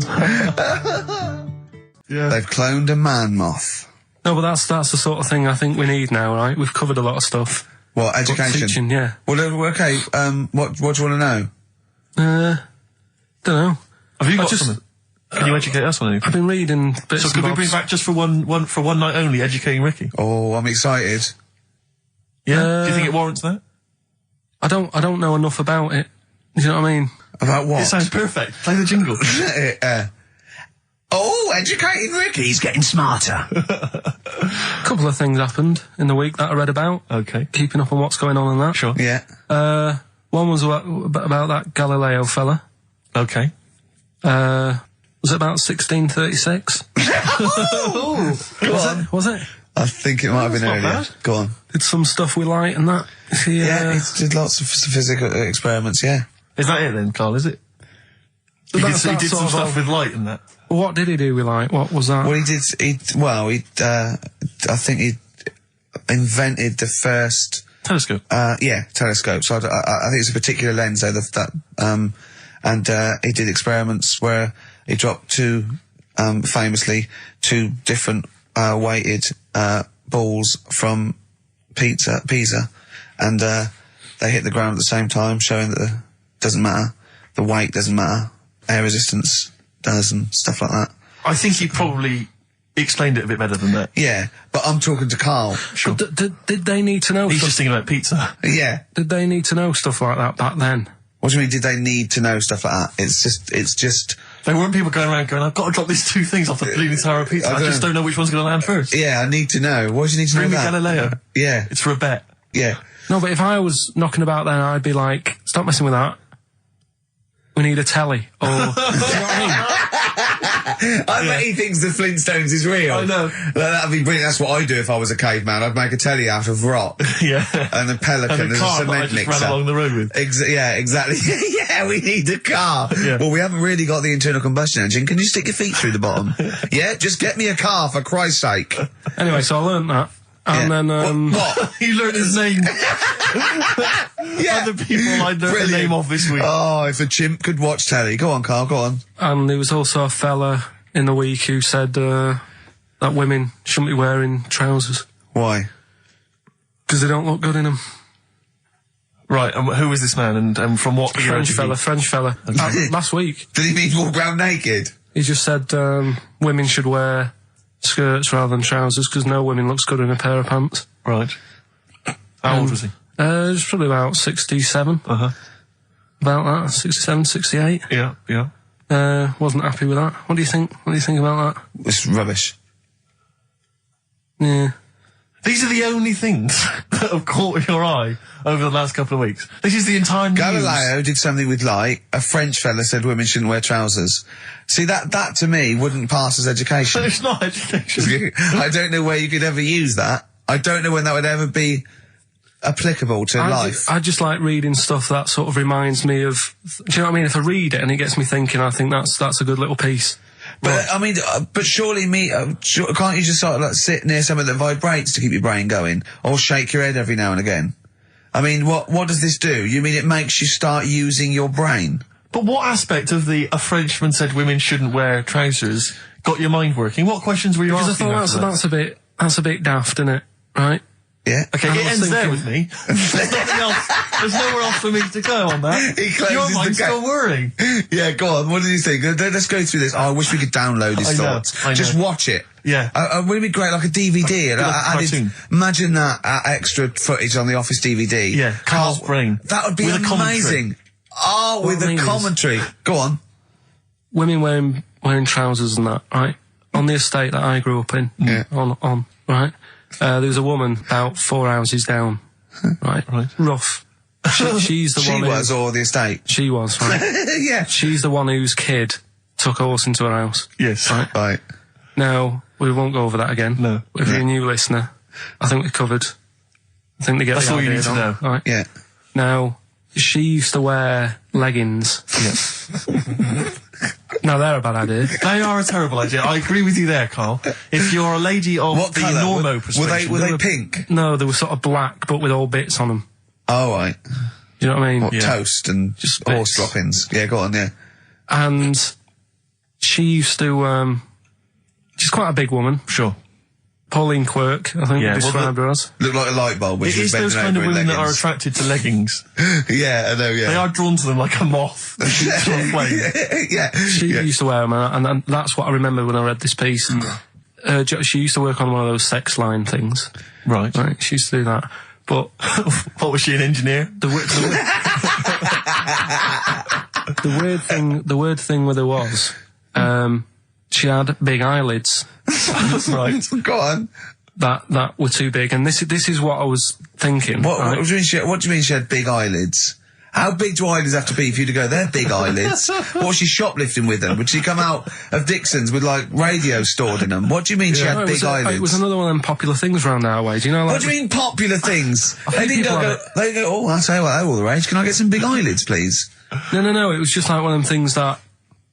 Yeah. They've cloned a man moth. No, but that's the sort of thing I think we need now, right? We've covered a lot of stuff. What, education? Teaching, yeah. Well, okay. What do you want to know? Don't know. Have you got something? Can you educate us on anything? I've been reading bits So and could we bobs. bring back just for one night only, educating Ricky? Oh, I'm excited. Yeah. Do you think it warrants that? I don't know enough about it. You know what I mean? About what? It sounds perfect. Play the jingle. Educating Ricky's getting smarter. A couple of things happened in the week that I read about. Okay. Keeping up on what's going on in that. Sure. Yeah. One was about that Galileo fella. Okay. Was it about 1636? Was it? I think it might have been not earlier. bad. Go on. Did some stuff with light and that. Yeah, he did lots of physical experiments, yeah. Is that it then, Carl, is it? He did some stuff with light and that. What did he do with light? What was that? Well, I think he invented the first... Telescope. Telescope. So I think it's a particular lens though, and he did experiments where he dropped famously two different weighted balls from Pisa, and they hit the ground at the same time, showing that it doesn't matter, the weight doesn't matter, air resistance does, and stuff like that. I think he probably He explained it a bit better than that. Yeah, but I'm talking to Carl. Sure. Did they need to know He's stuff? just thinking about pizza. Yeah. Did they need to know stuff like that back then? What do you mean, did they need to know stuff like that? It's just... There weren't people going around going, I've got to drop these 2 things off the Leaning Tower of Pizza. I just don't know which one's going to land first. Yeah, I need to know. Why do you need to Bring me know that? Galileo. Yeah. It's for a bet. Yeah. No, but if I was knocking about then, I'd be like, stop messing with that. We need a telly. Or, do you know what I mean? I bet he thinks the Flintstones is real. I know. That'd be brilliant. That's what I'd do if I was a caveman. I'd make a telly out of rock. Yeah. And a pelican And a as car a that I cement just mixer. ran along the road with. Yeah, exactly. Yeah, we need a car. Yeah. Well, we haven't really got the internal combustion engine. Can you stick your feet through the bottom? Yeah, just get me a car, for Christ's sake. Anyway, so I learnt that. And Yeah. then, What? He learned his name. Yeah. Other people I learned the Brilliant. name of this week. Oh, if a chimp could watch telly. Go on, Carl, go on. and there was also a fella in the week who said, that women shouldn't be wearing trousers. Why? Because they don't look good in them. Right, and who was this man and from what era French did he- fella, French fella. Last week. Did he mean walk around naked? He just said, women should wear skirts rather than trousers because no woman looks good in a pair of pants. Right. How old was he? He was probably about 67. Uh-huh. About that, 67, 68. Yeah, yeah. Wasn't happy with that. What do you think? What do you think about that? It's rubbish. Yeah. These are the only things that have caught your eye over the last couple of weeks. This is the entire news. Galileo did something with light. A French fella said women shouldn't wear trousers. See, that to me wouldn't pass as education. It's not education. I don't know where you could ever use that. I don't know when that would ever be applicable to life. I just like reading stuff that sort of reminds me of. Do you know what I mean? If I read it and it gets me thinking, I think that's a good little piece. But I mean, but surely can't you just sort of like sit near something that vibrates to keep your brain going, or shake your head every now and again? I mean, what does this do? You mean it makes you start using your brain? But what aspect of a Frenchman said women shouldn't wear trousers got your mind working? What questions were you Because I asking? thought after that? that's a bit daft, isn't it? Right? Yeah. Okay, And I it was ends there thinking- with me. There's nothing else. There's nowhere else for me to go on that. He closes Your the mind's gate. still whirring. Yeah, go on. What did you think? Let's go through this. Oh, I wish we could download his I know, thoughts. I know. Just watch it. Yeah. Wouldn't it be great, like a DVD? And Like a I did, cartoon. imagine that extra footage on the Office DVD. Yeah, Carl's brain. That would be With a commentary. amazing. Oh, with What I the mean is- commentary. Go on. Women wearing trousers and that, right? On the estate that I grew up in, Yeah. on, right? There was a woman about 4 houses down, right? Right. Rough. She's the She one was, who, or the estate. she was, right? Yeah. She's the one whose kid took a horse into her house. Yes. Right. Right. Now, we won't go over that again. No. If you're a new listener, I think we covered. I think they get That's the all you idea need to now, know. Right. Yeah. Now, she used to wear leggings. Yeah. Now, they're a bad idea. They are a terrible idea. I agree with you there, Carl. If you're a lady of What the colour? normo Were persuasion... they pink? No, they were sort of black, but with all bits on them. Oh, right. Do you know what I mean? What, Yeah. toast and Just horse bits. droppings? Yeah, go on, yeah. And she used to, she's quite a big woman. Sure. Pauline Quirk, I think Yeah, we well, described her as. Look like a light bulb, which It was is those bending kind of over in women that are leggings. attracted to leggings. Yeah, I know, yeah. They are drawn to them like a moth. to a flame. Yeah. She used to wear them, and that's what I remember when I read this piece. She used to work on one of those sex line things. Right. Right, she used to do that. But What was she, an engineer? the weird thing with her was, she had big eyelids Right. Go on. that were too big, and this is what I was thinking. What right? do you mean she had big eyelids? How big do eyelids have to be for you to go, they're big eyelids? What was she shoplifting with them? Would she come out of Dixon's with, like, radio stored in them? What do you mean she No, had big eyelids? It was another one of them popular things around our way. Do you know? Like, What do you mean popular things? They think didn't people go, have they go, oh, I'll tell you what, they're all the rage. Can I get some big eyelids, please? No. It was just like one of them things that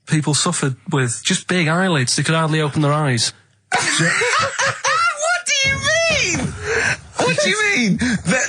people suffered with. Just big eyelids. They could hardly open their eyes. What do you mean? What do you mean?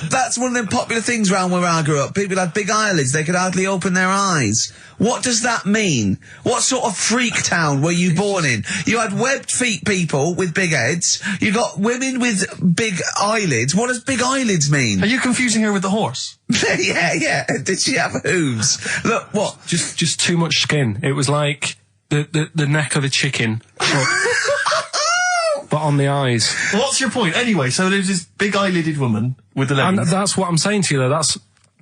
That's one of them popular things around where I grew up. People had big eyelids. They could hardly open their eyes. What does that mean? What sort of freak town were you born in? You had webbed feet people with big heads. You got women with big eyelids. What does big eyelids mean? Are you confusing her with the horse? Yeah. Did she have hooves? Look, what? Just too much skin. It was like the neck of a chicken. But but on the eyes. What's your point? Anyway, so there's this big eyelided woman with the And leggings. that's what I'm saying to you, though. That's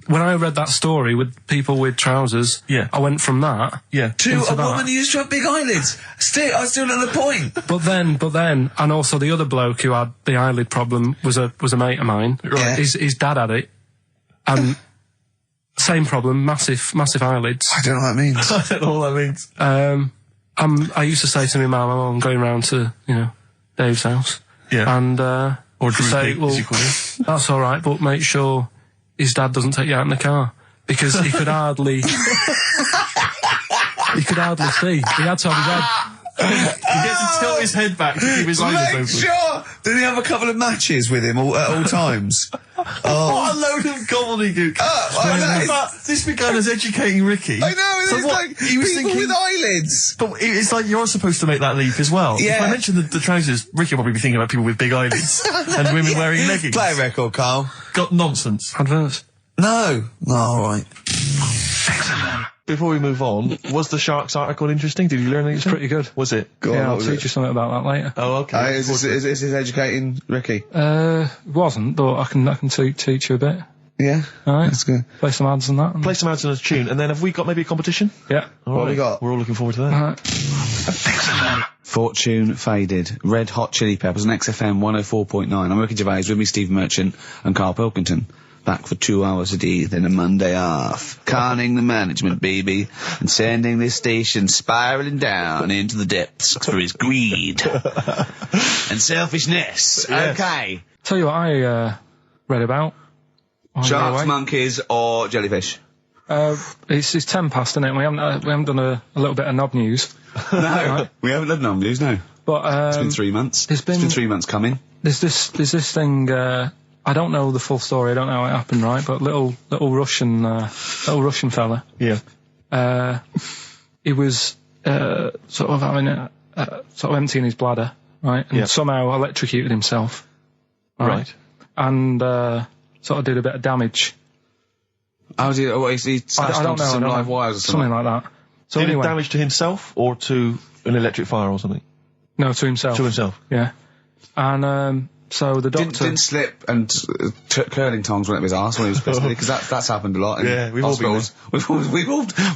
when I read that story with people with trousers. Yeah. I went from that. Yeah. To into a that. woman who used to have big eyelids. I still at the point. But then, and also the other bloke who had the eyelid problem was a mate of mine. Right. His dad had it, and same problem, massive eyelids. I don't know what that means. I don't know what that means. I used to say to my mum, I'm going round to Dave's house, Yeah. and Or Drew say, Pig, well, as you call him. that's all right, but make sure his dad doesn't take you out in the car because he could hardly see. He had to have his head. He gets to tilt his head back to keep his eyelids Make open. sure! Did he have a couple of matches with him at all times? What a load of gobbledygook. But this began as educating Ricky. I know, So it's what, like he was people thinking, with eyelids. But it's like you're supposed to make that leap as well. Yeah. If I mentioned the trousers, Ricky will probably be thinking about people with big eyelids and women wearing leggings. Play a record, Carl. Got nonsense. Adverts. No. Alright. Before we move on, was the Sharks article interesting? Did you learn anything? It's pretty good. Was it? Go on, Yeah, what I'll was teach it? you something about that later. Oh, okay. Is this educating Ricky? It wasn't, but I can teach you a bit. Yeah? All right. That's good. Play some ads and that. Play some ads on a tune, and then have we got maybe a competition? Yeah. All What have we got? We're all looking forward to that. All right. Fortune Faded, Red Hot Chili Peppers on XFM 104.9. I'm Ricky Gervais, with me Steve Merchant and Karl Pilkington. Back for 2 hours a day, then a Monday off. Conning the management, baby, and sending this station spiraling down into the depths for his greed and selfishness. Yes. Okay. Tell you what I read about. on the Sharks, way. monkeys, or jellyfish? It's 10 past, isn't it? We haven't done a little bit of knob news. No, we haven't done news, no. But It's been 3 months. It's been 3 months coming. There's this thing. I don't know the full story. I don't know how it happened, right? But little Russian fella. Yeah. He was sort of having sort of emptying his bladder, right? And Yeah. somehow electrocuted himself. Right. And sort of did a bit of damage. How's he? What, is he smashed I don't onto know. some I don't live know. wires or something? Something like that. So Did anyway, it damage to himself or to an electric fire or something? no, to himself. To himself. Yeah. And so the doctor. Didn't slip and curling tongs went up his arse when he was pissed, because that's happened a lot in Yeah, we've all been hospitals.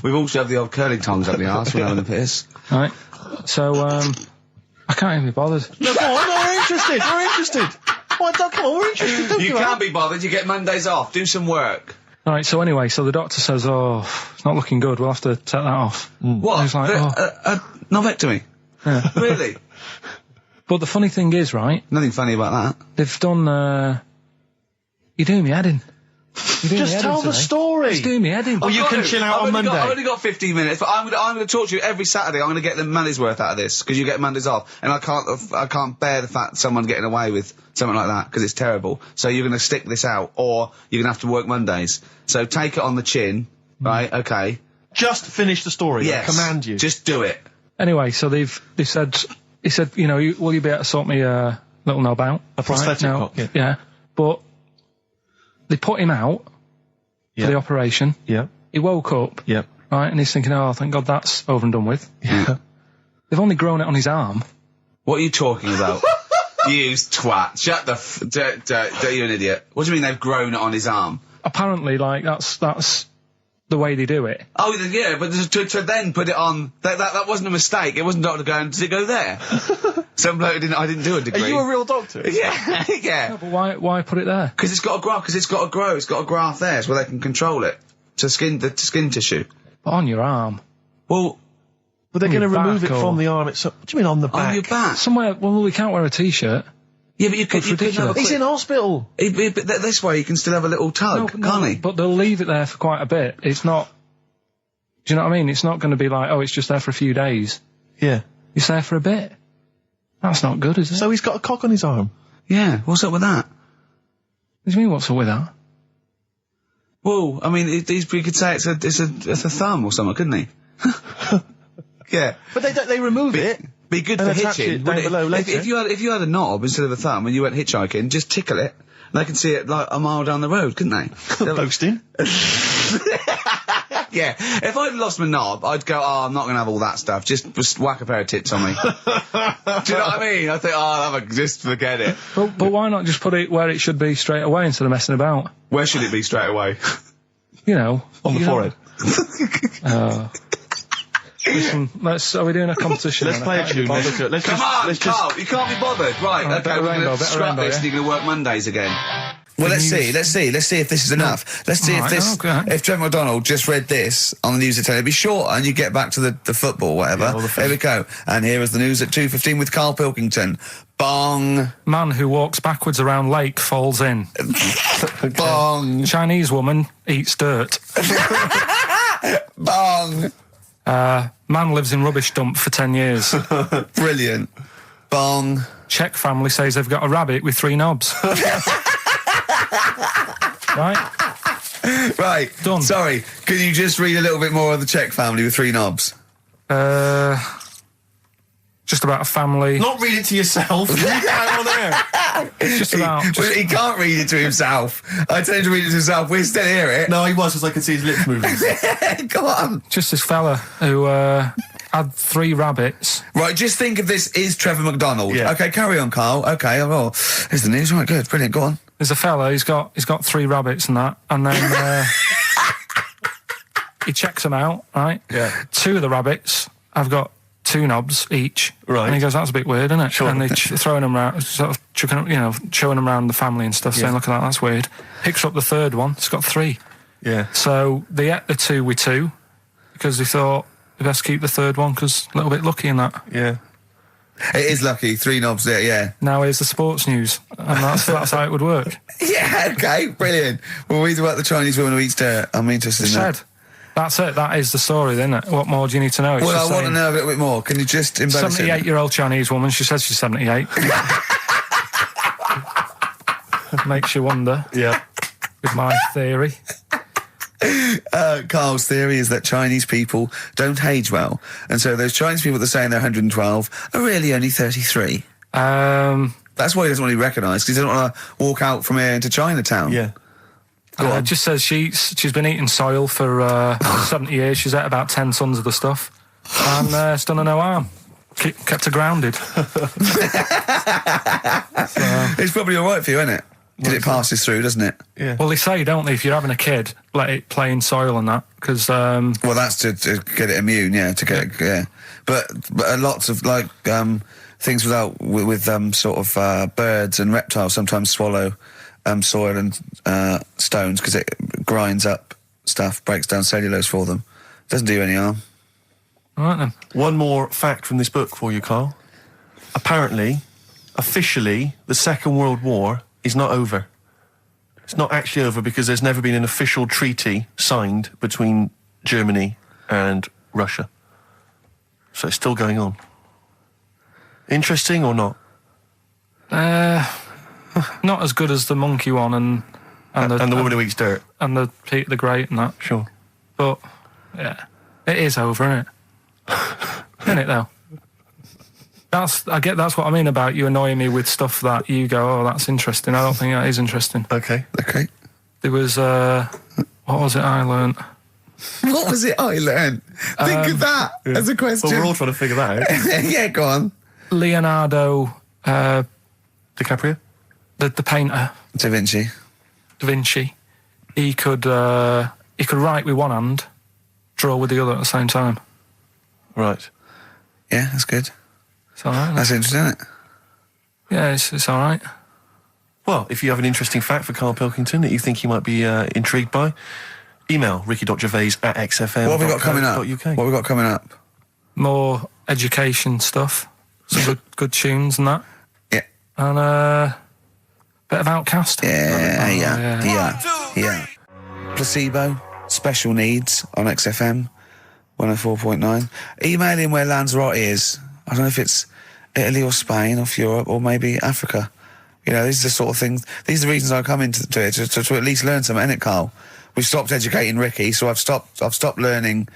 We've all shoved the old curling tongs up the arse when having a piss. Right. So I can't even be bothered. No, go on, no, we're interested. We're interested. Come on, we're interested. Don't You give can't up. be bothered. You get Mondays off. Do some work. All right. So anyway, so the doctor says, "Oh, it's not looking good. We'll have to take that off." What? I was like, Novectomy. Yeah. Really? But the funny thing is, right? Nothing funny about that. They've done. You're doing me head in. You're doing Just me head tell in the today. story. Just doing me head in. Oh, you can chill out on Monday. I've only got 15 minutes, but I'm going to talk to you every Saturday. I'm going to get the money's worth out of this, because you get Mondays off, and I can't bear the fact that someone's getting away with something like that, because it's terrible. So you're going to stick this out, or you're going to have to work Mondays. So take it on the chin, right? Okay. Just finish the story. Yes. I command you. Just do it. Anyway, so they said, he said, will you be able to sort me a little knob out? A prosthetic Now, cock, yeah. Yeah. But they put him out Yeah. for the operation. Yeah. He woke up, Yeah. right, and he's thinking, oh, thank God that's over and done with. Yeah. They've only grown it on his arm. What are you talking about? You twat. Shut the you're an idiot. What do you mean they've grown it on his arm? Apparently, like, that's the way they do it. Oh, yeah, but to then put it on, that wasn't a mistake. It wasn't doctor going, did it go there? Some bloke I didn't do a degree. Are you a real doctor? Yeah, yeah. But why put it there? Because it's got to grow, it's got a graft there, so they can control it. To skin tissue. But on your arm. Well, But they're going to your remove it back from or- the arm itself. What do you mean on the back? on your back. Somewhere, well, we can't wear a t-shirt. Yeah, but you could have a ridiculous. He's in hospital. But this way you can still have a little tug, can't he? But they'll leave it there for quite a bit. It's not, do you know what I mean? It's not going to be like, oh, it's just there for a few days. Yeah. It's there for a bit. That's not good, is it? So he's got a cock on his arm. Yeah, what's up with that? What do you mean, what's up with that? Well, I mean, you could say it's a thumb or something, couldn't he? Yeah. But they remove it. Be good And for attach hitching. it down wouldn't it? below later. If you had a knob instead of a thumb and you went hitchhiking, just tickle it, and they can see it like a mile down the road, couldn't they? Boasting. Yeah, if I'd lost my knob, I'd go, I'm not going to have all that stuff. Just whack a pair of tits on me. Do you know what I mean? I think, just forget it. But why not just put it where it should be straight away instead of messing about? Where should it be straight away? You know. On the forehead. Listen, are we doing a competition? Let's play a tune. Come on, Carl, you can't be bothered. Right, okay, we're going to scrap this and you're going to work Mondays again. Well, let's see if this is enough. Let's see if Trevor McDonald just read this on the news at 10, it'd be shorter and you get back to the football or whatever. Yeah, here we go. And here is the news at 2:15 with Karl Pilkington. Bong. Man who walks backwards around lake falls in. Bong. Chinese woman eats dirt. Bong. Man lives in rubbish dump for 10 years. Brilliant. Bong. Czech family says they've got a rabbit with 3 knobs. Right. Done. Sorry, could you just read a little bit more of the Czech family with 3 knobs? Just about a family. Not read it to yourself. Read it out on air. Just about. He can't read it to himself. I tell him to read it to himself. We still hear it. No, he was, because I could see his lips moving. Go on. Just this fella who had 3 rabbits. Right, just think of this is Trevor McDonald. Yeah. Okay, carry on, Carl. Okay, oh, here's the news. Right, good, brilliant. Go on. There's a fella. He's got 3 rabbits and that, and then he checks them out. Right. Yeah. 2 of the rabbits have got 2 knobs each. Right. And he goes, that's a bit weird, isn't it? Sure. And they're throwing them around, sort of chucking, showing them around the family and stuff, saying, look at that, that's weird. Picks up the 3rd one. It's got 3. Yeah. So they ate the 2 with 2 because they thought they best keep the 3rd one because a little bit lucky in that. Yeah. It is lucky. 3 knobs there, yeah. Now here's the sports news, and that's how it would work. Yeah, okay, brilliant. We'll read about the Chinese woman who eats dirt. I'm interested in that. That's it. That is the story, then. What more do you need to know? It's Well, just I want to know a little bit more. Can you just embellish it? 78-year-old Chinese woman. She says she's 78. Makes you wonder. Yeah. With my theory. Carl's theory is that Chinese people don't age well, and so those Chinese people that are saying they're 112 are really only 33. That's why he doesn't want to be recognised, because he doesn't want to walk out from here into Chinatown. Yeah. It just says she's been eating soil for 70 years. She's ate about 10 tons of the stuff, and it's done her no harm. Kept her grounded. It's probably all right for you, isn't it? Because it passes through, doesn't it? Yeah. Well, they say, don't they, if you're having a kid, let it play in soil and that, because... Well, that's to get it immune, yeah, to get it, yeah. But lots of, like, things with sort of birds and reptiles sometimes swallow soil and stones because it grinds up stuff, breaks down cellulose for them. Doesn't do you any harm. All right, then. One more fact from this book for you, Carl. Apparently, officially, the Second World War is not over. It's not actually over because there's never been an official treaty signed between Germany and Russia. So it's still going on. Interesting or not? Not as good as the monkey one and the woman who eats dirt. And the Peter the Great and that. Sure. But, yeah, it is over, isn't it? Isn't it, though? That's what I mean about you annoying me with stuff that you go, oh, that's interesting. I don't think that is interesting. Okay. There was, what was it I learnt? What was it I learned? Think of that as a question. Well, we're all trying to figure that out. Yeah, go on. Leonardo... DiCaprio? The painter. Da Vinci. He could write with one hand, draw with the other at the same time. Right. Yeah, that's good. It's all right. That's interesting, isn't it? Yeah, it's all right. Well, if you have an interesting fact for Karl Pilkington that you think he might be intrigued by, email ricky.gervais@xfm.co.uk. What have we got coming up? What have we got coming up? More education stuff. Some good tunes and that. Yeah. And a bit of Outcast. Yeah. Placebo, Special Needs on XFM 104.9. Email in where Lanzarote is. I don't know if it's Italy or Spain or Europe or maybe Africa. You know, these are the sort of things, these are the reasons I come into it, to at least learn something, innit, Carl? We've stopped educating Ricky, so I've stopped learning,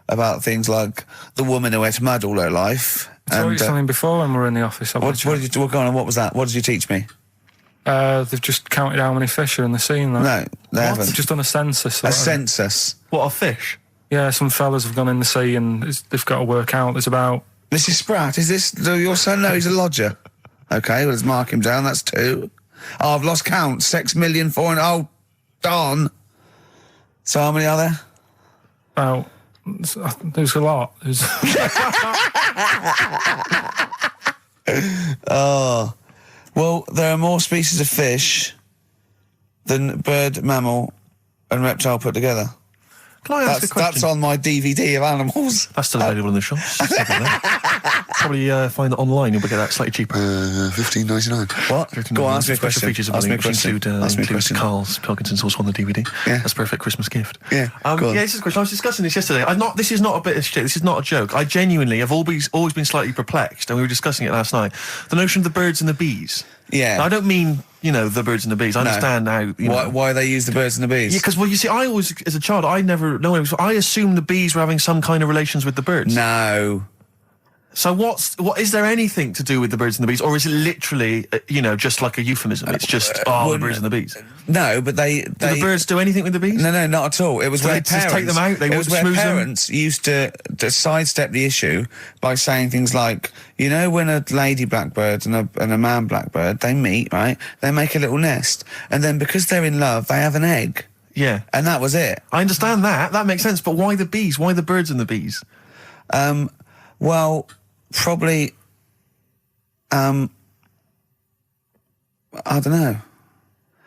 about things like the woman who ate mud all her life. I told you something before when we were in the office. What was that? What did you teach me? They've just counted how many fish are in the sea and that. No, they haven't. They've just done a census. A census. What, of fish? Yeah, some fellas have gone in the sea and they've got to work out. There's about... Mrs. Spratt, is this your son? No, he's a lodger. Okay, well, let's mark him down. That's 2. Oh, I've lost count. 6 million, 4... Oh, darn. So how many are there? About... There's a lot. There's... Oh. Well, there are more species of fish than bird, mammal and reptile put together. Can I ask a question? That's on my DVD of animals. That's still available in the shops. Probably find it online. You'll get that slightly cheaper. $15.99. What? Go on, ask me a question. Features of Ask me a which question. include Karl Pilkington's also on the DVD. Yeah. That's a perfect Christmas gift. Yeah, go on. Yeah, this is a question. I was discussing this yesterday. This is not a bit of shit. This is not a joke. I genuinely have always been slightly perplexed, and we were discussing it last night. The notion of the birds and the bees. Yeah. Now, I don't mean, the birds and the bees. I understand how, Why they use the birds and the bees? Yeah, because, well, you see, I always, as a child, I assumed the bees were having some kind of relations with the birds. No. So what is there anything to do with the birds and the bees, or is it literally, just like a euphemism? It's just, the birds and the bees. No, but they... Do the birds do anything with the bees? No, not at all. It was where they just take them out? It was where parents used to sidestep the issue by saying things like, when a lady blackbird and a man blackbird, they meet, right? They make a little nest. And then because they're in love, they have an egg. Yeah. And that was it. I understand that. That makes sense. But why the bees? Why the birds and the bees? Well, probably... I don't know.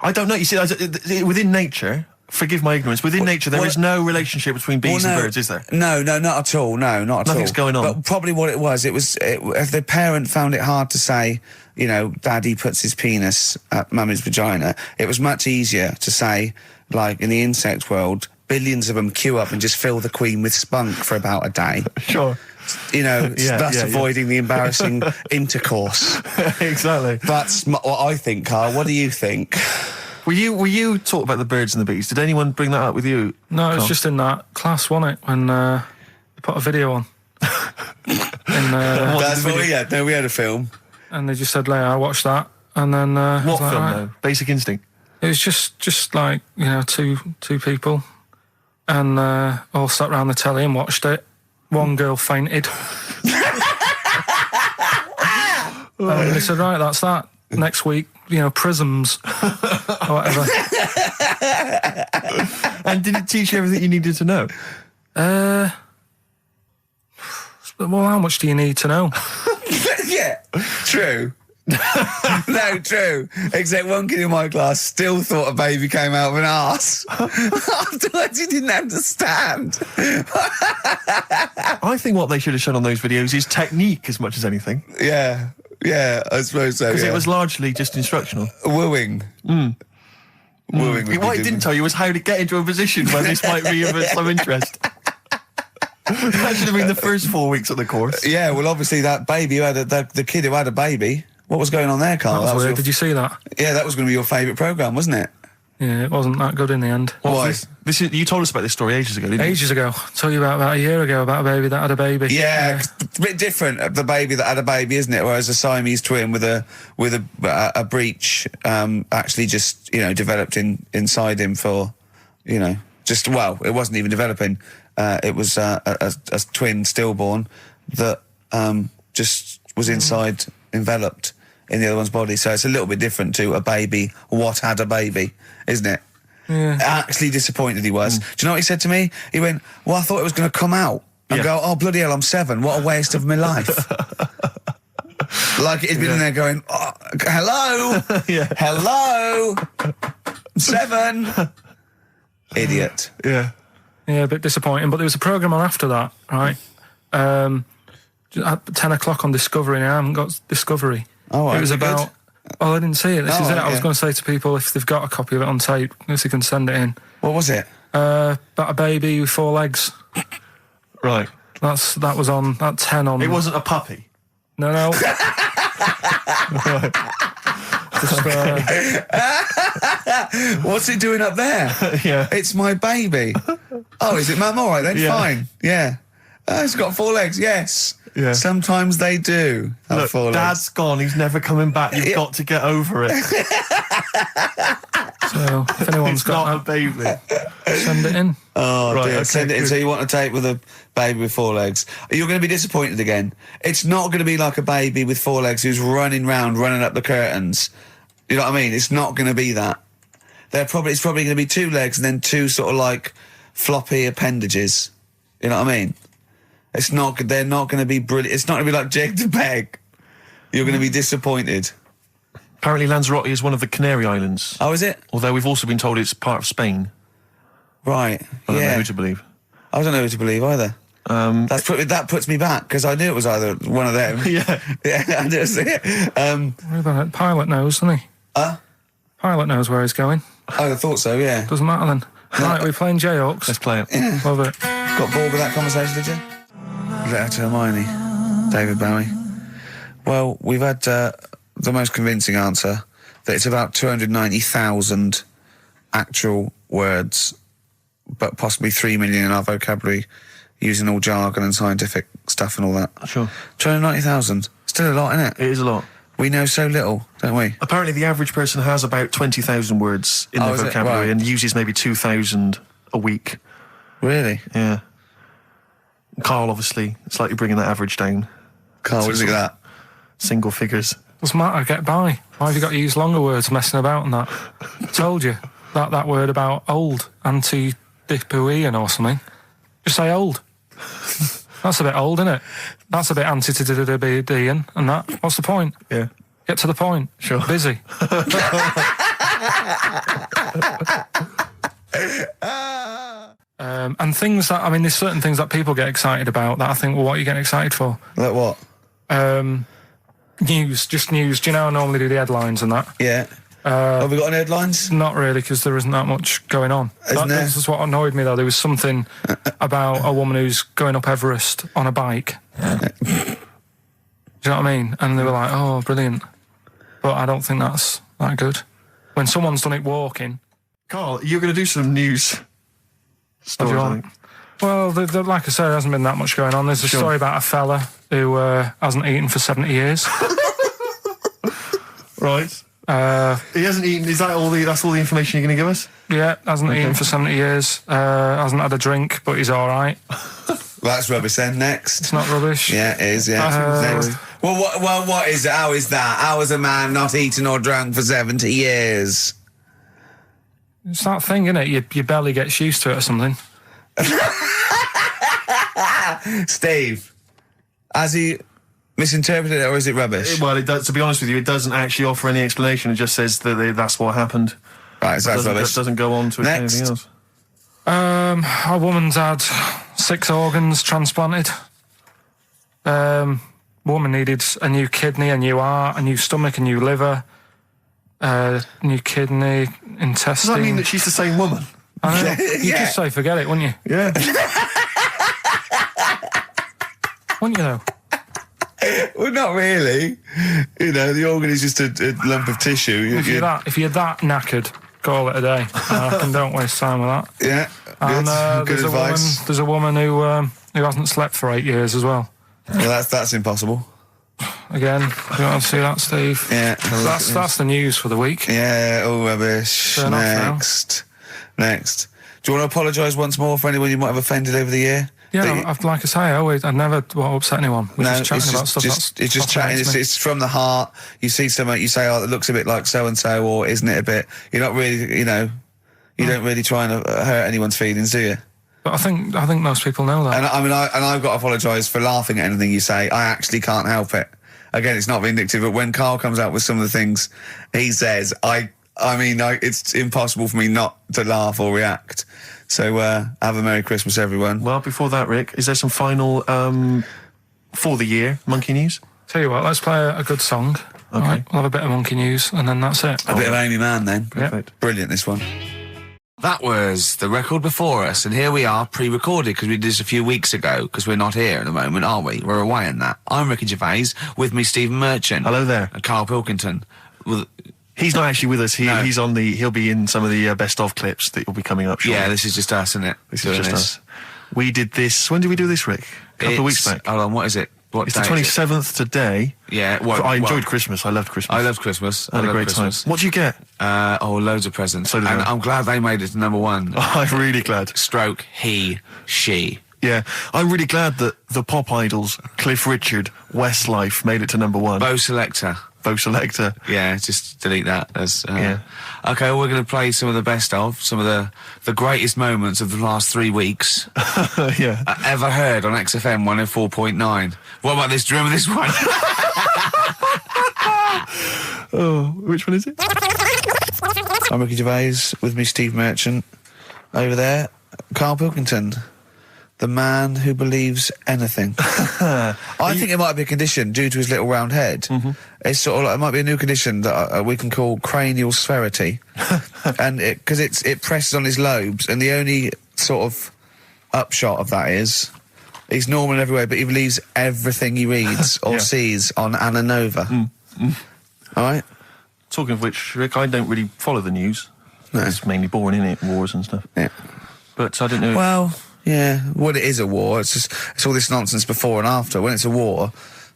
I don't know. You see, within nature, forgive my ignorance, within nature there is no relationship between bees and birds, is there? No, not at all. No, not at all. Nothing's going on. But probably what it was, if the parent found it hard to say, daddy puts his penis at mummy's vagina, it was much easier to say, like in the insect world, billions of them queue up and just fill the queen with spunk for about a day. Sure. Thus avoiding the embarrassing intercourse. Exactly. That's what I think, Karl. What do you think? Were you talking about the birds and the bees? Did anyone bring that up with you? No, it was just in that class, wasn't it? When they put a video on. That's what we had. No, we had a film. And they just said, I watched that. And then... what film, though? Basic Instinct? It was just like, two people. And all sat round the telly and watched it. One girl fainted. And they said, right, that's that. Next week, prisms or whatever. And did it teach you everything you needed to know? Well, how much do you need to know? Yeah, true. No, true. Except one kid in my class still thought a baby came out of an arse. Afterwards, he didn't understand. I think what they should have shown on those videos is technique as much as anything. Yeah, I suppose so. Because it was largely just instructional. Wooing. Wooing. What it didn't tell you was how to get into a position where this might be of some interest. That should have been the first 4 weeks of the course. Yeah, well, obviously that baby who had the kid who had a baby. What was going on there, Karl? That was weird. Did you see that? Yeah, that was going to be your favourite programme, wasn't it? Yeah, it wasn't that good in the end. Why? You told us about this story ages ago, didn't you? Ages ago. I told you about a year ago about a baby that had a baby. Yeah, a bit different, the baby that had a baby, isn't it? Whereas a Siamese twin with a breech actually just, developed inside him for, it wasn't even developing. It was a twin stillborn that just was inside, enveloped in the other one's body. So it's a little bit different to a baby what had a baby, isn't it? Yeah. Actually disappointed he was. Do you know what he said to me? He went, well, I thought it was going to come out. And go, oh, bloody hell, I'm 7. What a waste of my life. Like he'd been in there going, oh, hello? Hello? 7? Idiot. Yeah. Yeah, a bit disappointing. But there was a programme on after that, right? At 10 o'clock on Discovery, and I haven't got Discovery. Oh, right. It was about... Good? Oh, I didn't see it. This is it. Yeah. I was going to say to people, if they've got a copy of it on tape, if they can send it in. What was it? About a baby with 4 legs. Right. That was on at 10 on... It wasn't a puppy? No. Just, what's it doing up there? Yeah. It's my baby. Oh, is it, Mum? All right then, fine. Yeah. It's got 4 legs, yes. Yeah. Sometimes they do. have Look, four legs. Dad's gone. He's never coming back. You've got to get over it. So if anyone's It's not a got baby. that, send it in. Oh, Right, dear. okay, Send it in. good. So you want a tape with a baby with 4 legs. You're going to be disappointed again. It's not going to be like a baby with 4 legs who's running up the curtains. You know what I mean? It's not going to be that. It's probably going to be 2 legs and then 2 sort of like floppy appendages. You know what I mean? They're not going to be brilliant. It's not going to be like Jake the Peg. You're going to be disappointed. Apparently Lanzarote is one of the Canary Islands. Oh, is it? Although we've also been told it's part of Spain. Right. I don't know Yeah. who to believe. I don't know who to believe either. That puts me back because I knew it was either one of them. Yeah. Yeah, I just What about it? Pilot knows, doesn't he? Pilot knows where he's going. I'd have thought so, yeah. Doesn't matter then. Right, we're playing J-Hawks. Let's play it. Love it. Got bored with that conversation, did you? Letter to Hermione, David Bowie. Well, we've had the most convincing answer that it's about 290,000 actual words, but possibly 3 million in our vocabulary, using all jargon and scientific stuff and all that. Sure. 290,000. Still a lot, isn't it? It is a lot. We know so little, don't we? Apparently the average person has about 20,000 words in their is it? vocabulary Right. and uses maybe 2,000 a week. Really? Yeah. Carl, obviously, slightly bringing that average down. Carl, what do you think of that? Single figures. Doesn't matter, get by. Why have you got to use longer words messing about and that? Told you. That word about old, anti-dipuian or something. Just say old. That's a bit old, isn't it? That's a bit anti-dipuian and that. What's the point? Yeah. Get to the point. Sure. Busy. And things that, I mean, there's certain things that people get excited about that I think, well, what are you getting excited for? Like what? News, just news. Do you know I normally do the headlines and that? Yeah. Have we got any headlines? Not really, because there isn't that much going on. Isn't there? This is what annoyed me, though. There was something about a woman who's going up Everest on a bike. Do you know what I mean? And they were like, oh, brilliant. But I don't think that's that good. When someone's done it walking... Carl, you're going to do some news What do stories, you I want? think. Well, like I said, there hasn't been that much going on. There's a story about a fella who hasn't eaten for 70 years. Right. He hasn't eaten. Is that all that's all the information you're going to give us? Yeah, hasn't eaten for 70 years. Hasn't had a drink, but he's all right. That's rubbish then. Next. It's not rubbish. Yeah, it is, yeah. Next. Well, what is it? How is that? How is a man not eaten or drunk for 70 years? It's that thing, isn't it? Your belly gets used to it or something. Steve, has he misinterpreted it or is it rubbish? Well, it does, to be honest with you, it doesn't actually offer any explanation. It just says that that's what happened. Right, so that's rubbish. It doesn't go on to Next. anything else. A woman's had 6 organs transplanted. Woman needed a new kidney, a new heart, a new stomach, a new liver, new kidney, intestine. Does that mean that she's the same woman? I know. You'd Yeah. just say forget it, wouldn't you? Yeah. Wouldn't you though? Well, not really. You know, the organ is just a lump of tissue. If you're that knackered, call it a day. And don't waste time with that. Yeah, And good there's advice. There's a woman who hasn't slept for 8 years as well. Well, that's impossible. Again, you want to see that, Steve? Yeah. That's the news for the week. Yeah, all rubbish. Turn off now. Next. Do you want to apologise once more for anyone you might have offended over the year? Yeah, like I say, I never want to upset anyone. We're just chatting about stuff. It's just chatting. It's from the heart. You see something, you say, "Oh, it looks a bit like so and so," or "Isn't it a bit?" You're not really, you don't really try and hurt anyone's feelings, do you? But I think most people know that. And I've got to apologise for laughing at anything you say. I actually can't help it. Again, it's not vindictive, but when Carl comes out with some of the things he says, it's impossible for me not to laugh or react. So have a Merry Christmas, everyone. Well, before that, Rick, is there some final for the year monkey news? Tell you what, let's play a good song. Okay. Right, we'll have a bit of monkey news, and then that's it. A bit of Amy Mann then. Perfect. Brilliant, this one. That was the record before us, and here we are, pre-recorded, because we did this a few weeks ago, because we're not here at the moment, are we? We're away in that. I'm Ricky Gervais, with me Stephen Merchant. Hello there. And Karl Pilkington. Well, He's not actually with us. No. He'll be in some of the best of clips that will be coming up shortly. yeah, this is just us, isn't it? This is just us. We did this. When did we do this, Rick? A couple of weeks back. Hold on, what is it? What It's the day? 27th today. Yeah, well, I enjoyed Christmas. I loved Christmas. I loved Christmas. I had a loved great Christmas. time. What do you get? Loads of presents. So did and I. I'm glad they made it to number one. I'm really glad. Stroke, he, she. Yeah, I'm really glad that the pop idols, Cliff Richard, Westlife, made it to number one. Bo Selector. Bo Selector. Yeah, just delete that. As, Yeah. Okay, well, we're going to play some of the best of, some of the greatest moments of the last 3 weeks Yeah. ever heard on XFM 104.9. What about this? Do you remember this one? Oh, which one is it? I'm Ricky Gervais, with me Steve Merchant. Over there, Karl Pilkington, the man who believes anything. I think it might be a condition due to his little round head. It's sort of like, it might be a new condition that we can call cranial spherity, and because it presses on his lobes, and the only sort of upshot of that is he's normal in every way, but he believes everything he reads or Yeah. sees on Anna Nova. All right. Talking of which, Rick, I don't really follow the news. No. It's mainly boring, isn't it? Wars and stuff. Yeah. But I don't know. Well, yeah. Well, it is a war. It's all this nonsense before and after. When it's a war,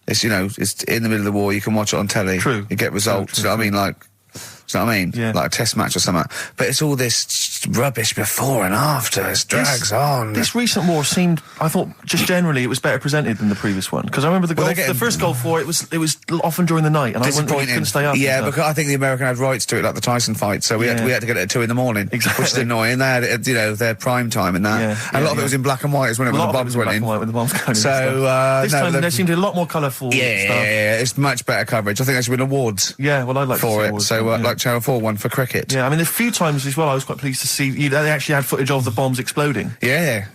it's it's in the middle of the war. You can watch it on telly. True. You get results. True, You know what I mean? Like, do you know what I mean? Yeah. Like a test match or something. But it's all this rubbish before and after. It drags on. This recent war seemed, I thought, just generally, it was better presented than the previous one. Because I remember the Well, Gulf, they're getting- the first Gulf War, it was often during the night, and I Disappointing. couldn't stay up. Yeah, and stuff. because I think the American had rights to it, like the Tyson fight. So we had to get it at 2 a.m. Exactly. Which is annoying. They had it at, their prime time and that. Yeah, and a lot of yeah. it was in black and white as well, A when the lot of it bombs was in went black in. and white with the bombs going in. So, and stuff. This no, time the- there seemed to be a lot more colourful stuff. Yeah, it's much better coverage. I think they should win awards. Yeah, well, I'd like to for see it. awards, So, yeah. like Channel 4 won for cricket. Yeah, I mean, a few times as well, I was quite pleased to see they actually had footage of the bombs exploding. Yeah.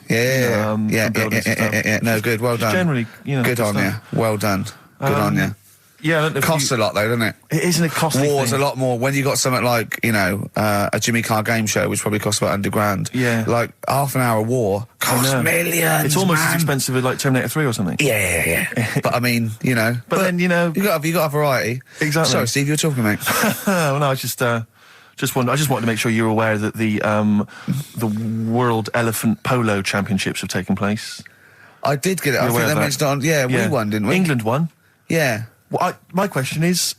from buildings and stuff. No, good. Well done. Generally, good good on you. stuff. Well done. Good on you. Yeah, I don't know if Costs a lot though, doesn't it? It isn't a costly War's thing. a lot more when you got something like a Jimmy Carr game show, which probably costs about £100,000. Yeah. Like half an hour war costs know. millions. It's almost as man. expensive as like Terminator 3 or something. Yeah. But I mean, But then, you got a variety. Exactly. Sorry, Steve, you were talking, mate. Well, no, I just wanted to make sure you're aware that the World Elephant Polo Championships have taken place. I did get it. I You're think aware they of that? mentioned it on. Yeah, we won, didn't we? England won. Yeah. Well, my question is,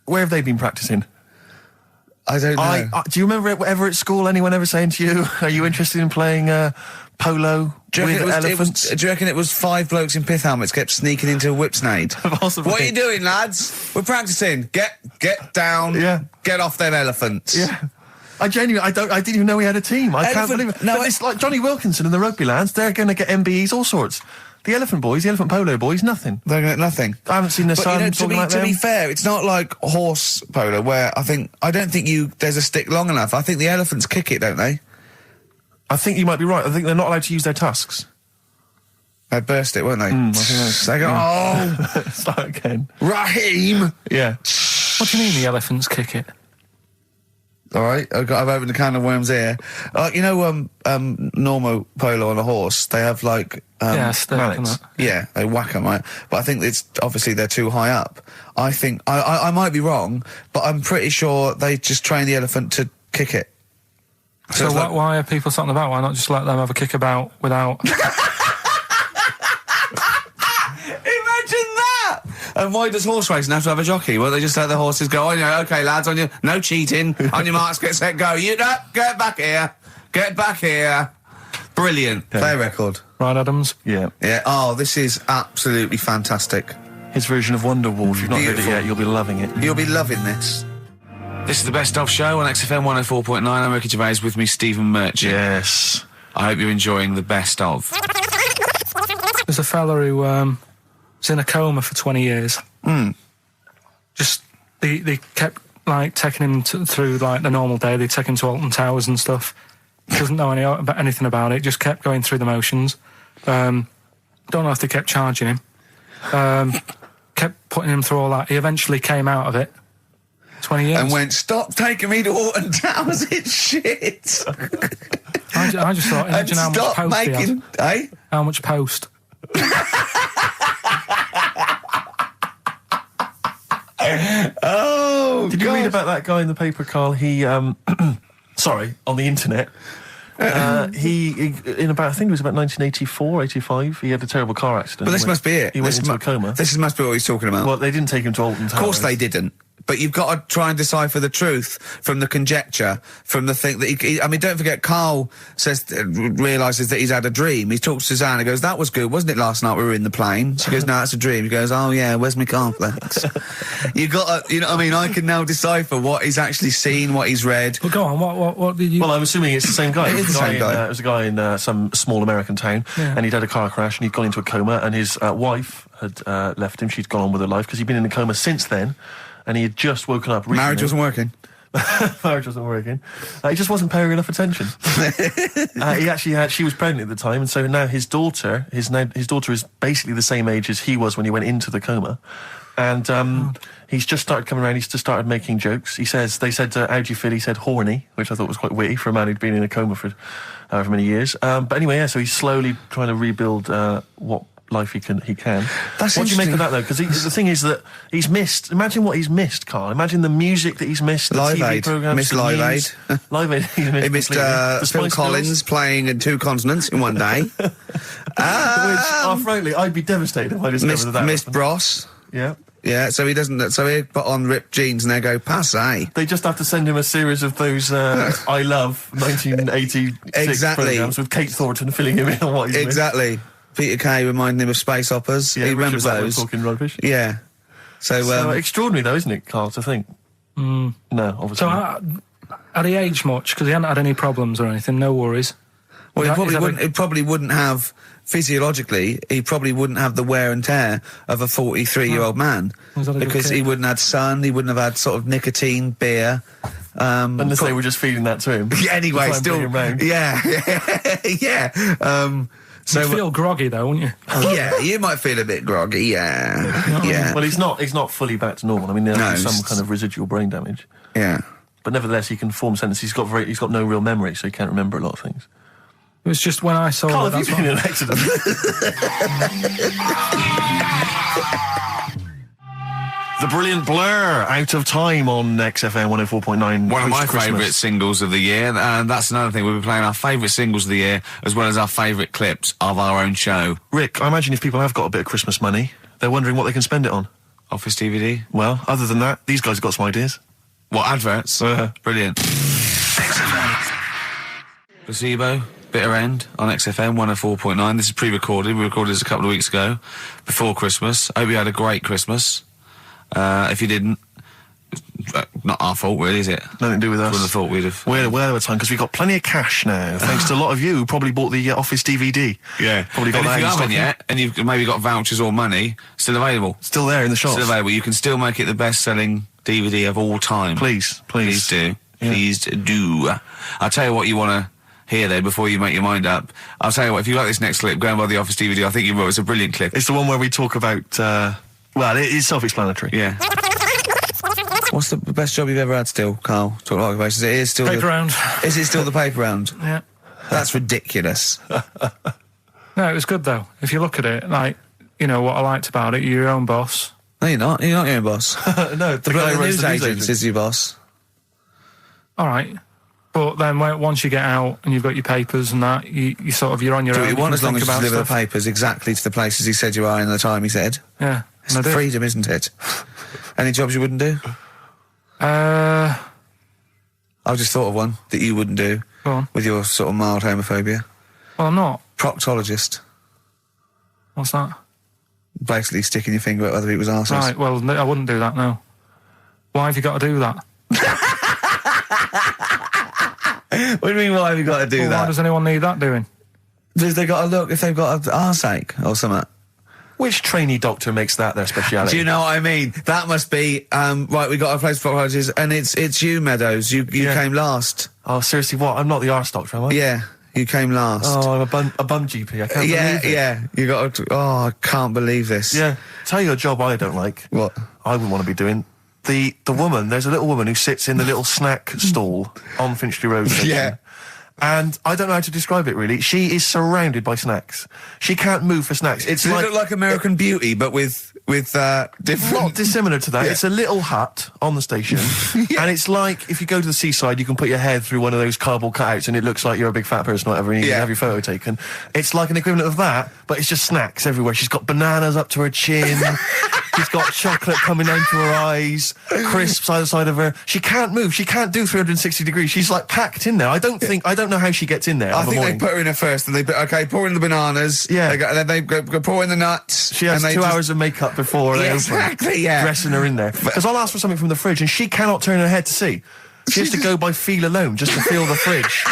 where have they been practicing? I don't know. Do you remember ever at school anyone ever saying to you, "Are you interested in playing polo Do you, with reckon elephants?" do you reckon it was 5 blokes in pith helmets kept sneaking into a whipsnade? Possibly. What are you doing, lads? We're practicing. Get down. Yeah. Get off them elephants. Yeah. I didn't even know we had a team. I can't Elephant- believe it. no, But it's like Johnny Wilkinson and the rugby lads, they're going to get MBEs, all sorts. The elephant boys, the elephant polo boys, nothing. They're getting nothing. I haven't seen the But sun to talking about them. be fair, it's not like horse polo where I don't think there's a stick long enough. I think the elephants kick it, don't they? I think you might be right. I think they're not allowed to use their tusks. They burst it, weren't they? I think that's- They go, Start again. Raheem! Yeah. What do you mean the elephants kick it? All right, I've opened a can of worms here. Normal polo on a horse, they have like... Stick and mallets. that. Yeah, they whack them, right? But I think it's obviously they're too high up. I think I might be wrong, but I'm pretty sure they just train the elephant to kick it. So it's like- why are people talking about? Why not just let them have a kick about without? Imagine that! And why does horse racing have to have a jockey? Well, they just let the horses go on. Okay, lads, on your no cheating. On your marks, get set, go. You get back here. Get back here. Brilliant. Play record. Right, Adams? Yeah. Yeah. Oh, this is absolutely fantastic. His version of Wonderwall. If you've not heard it Beautiful. yet, you'll be loving it. You'll be loving this. This is the Best Of Show on XFM 104.9. I'm Ricky Gervais, with me Stephen Merchant. Yes. I hope you're enjoying the Best Of. There's a fella who was in a coma for 20 years. Just they kept like taking him through like the normal day. They take him to Alton Towers and stuff. Doesn't know anything about it. Just kept going through the motions. Don't know if they kept charging him. Kept putting him through all that. He eventually came out of it. 20 years. And went, stop taking me to Alton Towers, it's shit. I just thought, And imagine how much stop post he had. making... Eh? How much post? Oh, Did you God. read about that guy in the paper, Carl? He, sorry, on the internet. he in about, I think it was about 1984, 85, he had a terrible car accident. But this must be it. He went This into a coma. This must be what he's talking about. Well, they didn't take him to Alton Towers. Of course they didn't. But you've got to try and decipher the truth from the conjecture, from the thing that I mean, don't forget, Karl realises that he's had a dream. He talks to Suzanne and goes, that was good, wasn't it, last night we were in the plane? She goes, no, it's a dream. He goes, oh yeah, where's my cornflakes? You got to, you know what I mean? I can now decipher what he's actually seen, what he's read. Well, go on, what did you... Well, I'm assuming it's the same guy. It is the same guy. It was a guy in some small American town, and he'd had a car crash and he'd gone into a coma, and his wife had left him. She'd gone on with her life because he'd been in a coma since then. And he had just woken up recently. Marriage wasn't working. Marriage wasn't working. He just wasn't paying enough attention. She was pregnant at the time, and so now his daughter is basically the same age as he was when he went into the coma. And he's just started coming around. He's just started making jokes. They said, how do you feel? He said horny, which I thought was quite witty for a man who'd been in a coma for however many years. But anyway, yeah, so he's slowly trying to rebuild what life he can. That's what do you make of that, though? Because the thing is that he's missed. Imagine what he's missed, Karl. Imagine the music that he's missed. The Live TV Aid. programs, Missed the Live news. Aid. Live Aid. He missed Phil Spice Collins Girls. playing in 2 continents in one day. Which, frankly, I'd be devastated if I discovered that. Missed happened. Bros. Yeah. Yeah, so he doesn't. So he put on ripped jeans and they go passe. They just have to send him a series of those I Love 1986 Exactly. programs with Kate Thornton filling him in on what he's missed. Exactly. Peter Kay reminding him of space operas. Yeah, He remembers Richard Blackman those. talking rubbish. Yeah. So, extraordinary, though, isn't it, Karl, to think? No, obviously. So, not. had he aged much? Because he hadn't had any problems or anything, no worries. well, Is that he probably wouldn't have, physiologically, he probably wouldn't have the wear and tear of a 43-year-old man. Was that a good Because kid? he wouldn't have had sun, he wouldn't have had sort of nicotine, beer. Unless they were just feeding that to him. Anyway, To try and still. bring him round. Yeah. Yeah. So, You'd feel groggy, though, wouldn't you? yeah, you might feel a bit groggy, yeah. Yeah. Well, he's not fully back to normal. I mean, there's No, some it's- kind of residual brain damage. Yeah. But nevertheless, he can form sentences. He's got no real memory, so he can't remember a lot of things. It was just when I saw Karl, that. have you been in an accident? The brilliant Blur, Out of Time on XFM 104.9. One of my post-Christmas. favourite singles of the year, and that's another thing. We'll be playing our favourite singles of the year, as well as our favourite clips of our own show. Rick, I imagine if people have got a bit of Christmas money, they're wondering what they can spend it on. Office DVD. Well, other than that, these guys have got some ideas. What, adverts? Brilliant. Placebo, Bitter End on XFM 104.9. This is pre-recorded. We recorded this a couple of weeks ago, before Christmas. I hope you had a great Christmas. If you didn't, not our fault, really, is it? Nothing to do with us. Wouldn't have thought we'd have. We're well over time because we've got plenty of cash now, thanks to a lot of you who probably bought the Office DVD. Yeah. Probably got And that if you in haven't stock. yet, and you've maybe got vouchers or money, still available. Still there in the shops. Still available. You can still make it the best-selling DVD of all time. Please. Please do. Yeah. Please do. I'll tell you what you want to hear, though, before you make your mind up. I'll tell you what, if you like this next clip, go and buy the Office DVD. I think you will. It's a brilliant clip. It's the one where we talk about, well, it is self-explanatory. Yeah. What's the best job you've ever had still, Karl? Talk like about it. Is still Paper round. Is it still the paper round? Yeah. That's ridiculous. No, it was good, though. If you look at it, like, you know, what I liked about it, you're your own boss. No, you're not. You're not your own boss. No, The guy who runs news the agent agent. is your boss. All right. But then once you get out and you've got your papers and that, you sort of, you're on your Do own. what you want can as long think as you about deliver the stuff. papers exactly to the places he said you are in the time he said. Yeah. It's And I did. freedom, isn't it? Any jobs you wouldn't do? Go I've just thought of one that you wouldn't do on. with your sort of mild homophobia. Well, I'm not. Proctologist. What's that? Basically sticking your finger at other people's arses. Right, well, no, I wouldn't do that, no. Why have you got to do that? What do you mean, why have you got to do Well, why that? does anyone need that doing? Because they got to look if they've got an arseache or something. Which trainee doctor makes that their speciality? Do you know what I mean? That must be, right, we got a place for proctologists, and it's you, Meadows. You Yeah. came last. Oh, seriously, what? I'm not the arse doctor, am I? Yeah, you came last. Oh, I'm a bum GP. I can't yeah, believe it. yeah. You got to, oh, I can't believe this. Yeah. Tell you a job I don't like. What? I wouldn't want to be doing. The woman, there's a little woman who sits in the little snack stall on Finchley Road station. Yeah. And I don't know how to describe it, really. She is surrounded by snacks. She can't move for snacks. It's Does like... it look like American Beauty, but with different. Not dissimilar to that. Yeah. It's a little hut on the station, and it's like if you go to the seaside, you can put your head through one of those cardboard cutouts, and it looks like you're a big fat person, or whatever, and you can have your photo taken. It's like an equivalent of that, but it's just snacks everywhere. She's got bananas up to her chin. She's got chocolate coming down to her eyes, crisps either side of her. She can't move. She can't do 360 degrees. She's like packed in there. I don't know how she gets in there. I think they put her in there first, and pour in the bananas. Yeah. Then they go pour in the nuts. She has 2 hours of makeup before they open, dressing her in there. Because I'll ask for something from the fridge, and she cannot turn her head to see. She has to go by feel alone, just to feel the fridge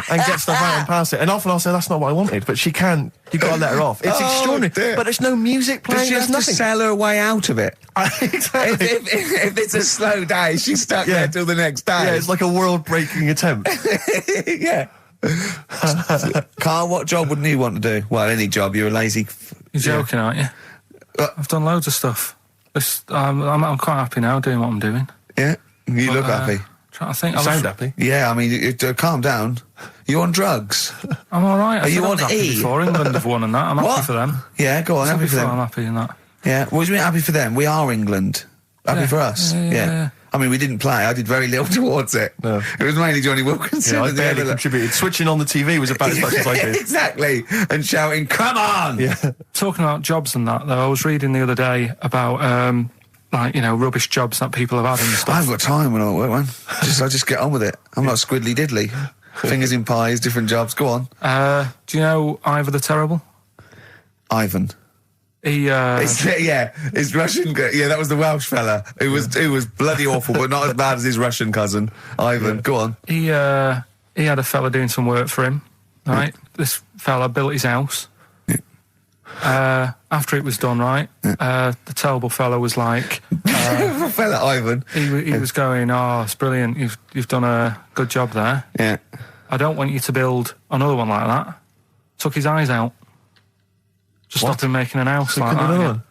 and get stuff out and pass it. And often I'll say, that's not what I wanted, but she can't. You've got to let her off. It's extraordinary. Dear. But there's no music playing. Does she have nothing. to sell her way out of it? Exactly. If it's a slow day, she's stuck there till the next day. Yeah, it's like a world-breaking attempt. Yeah. Carl, what job wouldn't you want to do? Well, any job. You're a lazy... You're joking, aren't you? I've done loads of stuff. I'm quite happy now doing what I'm doing. Yeah? You look happy. Trying to think. You sound happy. Yeah, I mean, calm down. You on drugs? I'm all right. Are you on happy E? Before England have won and that. I'm happy for them. Yeah, go on, happy for them. I'm happy in that. Yeah, what do you mean happy for them? We are England. Happy for us. Yeah. I mean, we didn't play. I did very little towards it. No. It was mainly Johnny Wilkinson. Yeah, I barely contributed. Switching on the TV was about as much as I did. Exactly. And shouting, come on! Yeah. Talking about jobs and that, though, I was reading the other day about, rubbish jobs that people have had and stuff. I haven't got time when I'm at work, man. I just get on with it. I'm not squiddly diddly. Fingers in pies, different jobs. Go on. Do you know Ivor the Terrible? Ivan. He, his Russian. Yeah, that was the Welsh fella. Who was bloody awful, but not as bad as his Russian cousin, Ivan. Yeah. Go on. He had a fella doing some work for him. Right, this fella built his house. Yeah. After it was done, right, the terrible fella was like, fella Ivan. He was going, "Oh, it's brilliant. You've done a good job there. Yeah. I don't want you to build another one like that." Took his eyes out. Just stopped him making an house like that. One.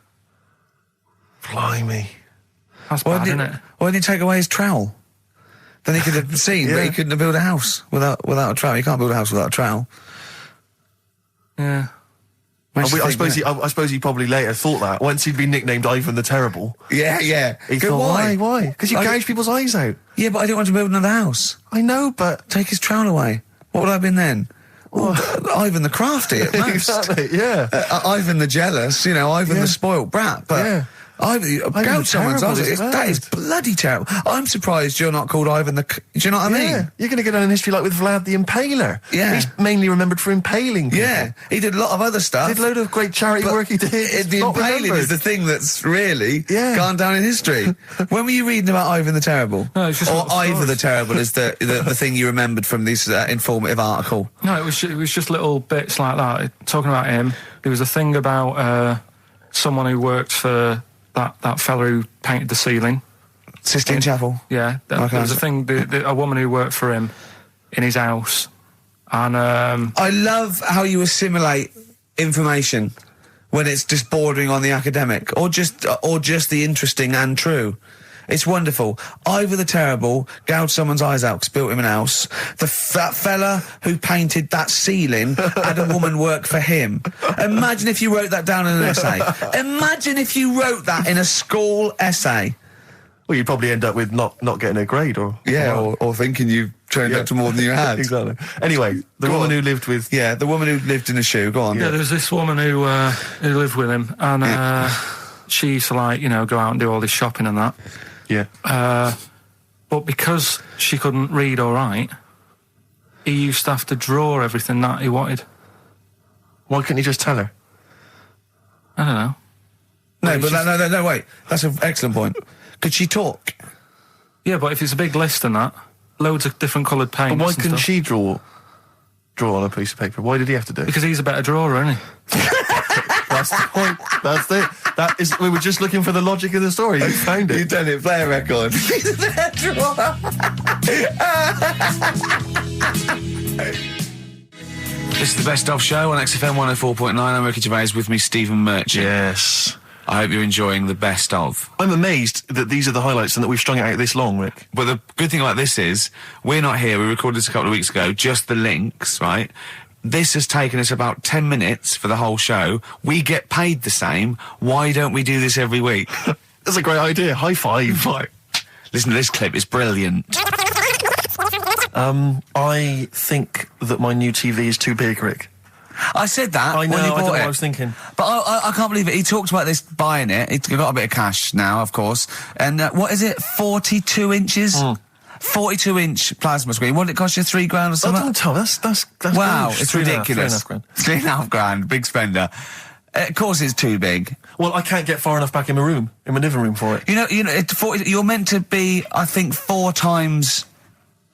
Blimey. That's bad, isn't it? Why didn't he take away his trowel? Then he could have seen that he couldn't have built a house without a trowel. You can't build a house without a trowel. Yeah. I suppose he probably later thought that once he'd been nicknamed Ivan the Terrible. Yeah. He thought, why? Because you gouge people's eyes out. Yeah, but I didn't want to build another house. I know, but take his trowel away. What would I have been then? Ivan the crafty at most. Exactly, yeah. Ivan the jealous, Ivan the spoilt brat. But gouge someone's eyes. That is bloody terrible. I'm surprised you're not called Ivan the... Do you know what I mean? You're going to get down in history like with Vlad the Impaler. Yeah. He's mainly remembered for impaling people. Yeah. He did a lot of other stuff. Did a load of great charity work he did. The impaling is the thing that's really gone down in history. When were you reading about Ivan the Terrible? No, it's just or Ivor the Terrible is the thing you remembered from this informative article? No, it was just little bits like that. Talking about him, there was a thing about someone who worked for that fella who painted the ceiling. Sistine Chapel? Yeah. There was a thing, a woman who worked for him in his house. And I love how you assimilate information when it's just bordering on the academic or just the interesting and true. It's wonderful. Ivor the Terrible gouged someone's eyes out because built him an house. That fella who painted that ceiling had a woman work for him. Imagine if you wrote that down in an essay. Imagine if you wrote that in a school essay. Well, you'd probably end up with not getting a grade or thinking you turned up to more than you had. Exactly. Anyway, the woman who lived with... Yeah, the woman who lived in a shoe. Go on. Yeah, there was this woman who lived with him and she used to go out and do all this shopping and that. Yeah. But because she couldn't read or write, he used to have to draw everything that he wanted. Why couldn't he just tell her? I don't know. No, wait. That's an excellent point. Could she talk? Yeah, but if it's a big list and that, loads of different coloured paints. But why couldn't she draw on a piece of paper? Why did he have to do it? Because he's a better drawer, isn't he? That's the point. That's it. We were just looking for the logic of the story. You found it. You've done it. Play a record. He's a better drawer. This is the Best Of Show on XFM 104.9. I'm Ricky Gervais, with me Stephen Merchant. Yes. I hope you're enjoying the Best Of. I'm amazed that these are the highlights and that we've strung it out this long, Rick. But the good thing about this is, we're not here, we recorded this a couple of weeks ago, just the links, right? this has taken us about 10 minutes for the whole show. We get paid the same. Why don't we do this every week? That's a great idea. High five. Right. Listen to this clip. It's brilliant. I think that my new TV is too big, Rick. I said that I know, when you I don't know bought what it. I was thinking. But I can't believe it. He talked about this buying it. He's got a bit of cash now, of course. And what is it? 42 inches? 42-inch plasma screen. What did it cost you? $3,000 or something? Don't tell me. That's Wow, huge. it's 3.5 ridiculous. grand. £3,500, big spender. Of course it's too big. Well, I can't get far enough back in my room, in my living room for it. You know, you're meant to be, I think, 4 times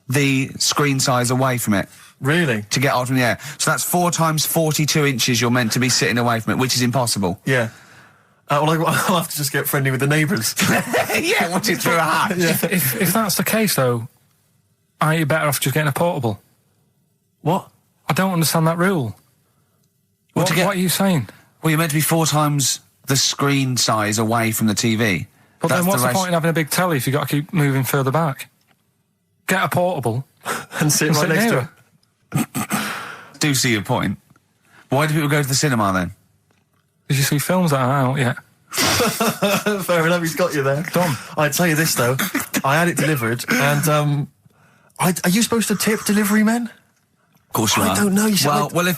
the screen size away from it. Really? To get out from the air. So that's 4 times 42 inches you're meant to be sitting away from it, which is impossible. Yeah. Well, I'll have to just get friendly with the neighbours. Yeah, watch it through a hat. If that's the case, though, are you better off just getting a portable? What? I don't understand that rule. What are you saying? Well, you're meant to be 4 times the screen size away from the TV. But then what's the point in having a big telly if you've got to keep moving further back? Get a portable and sit right next to it. Do see your point. Why do people go to the cinema then? Did you see films that are out yet? Fair enough, he's got you there. Done. I'd tell you this, though. I had it delivered, and, are you supposed to tip delivery men? Of course you are. I don't know. You said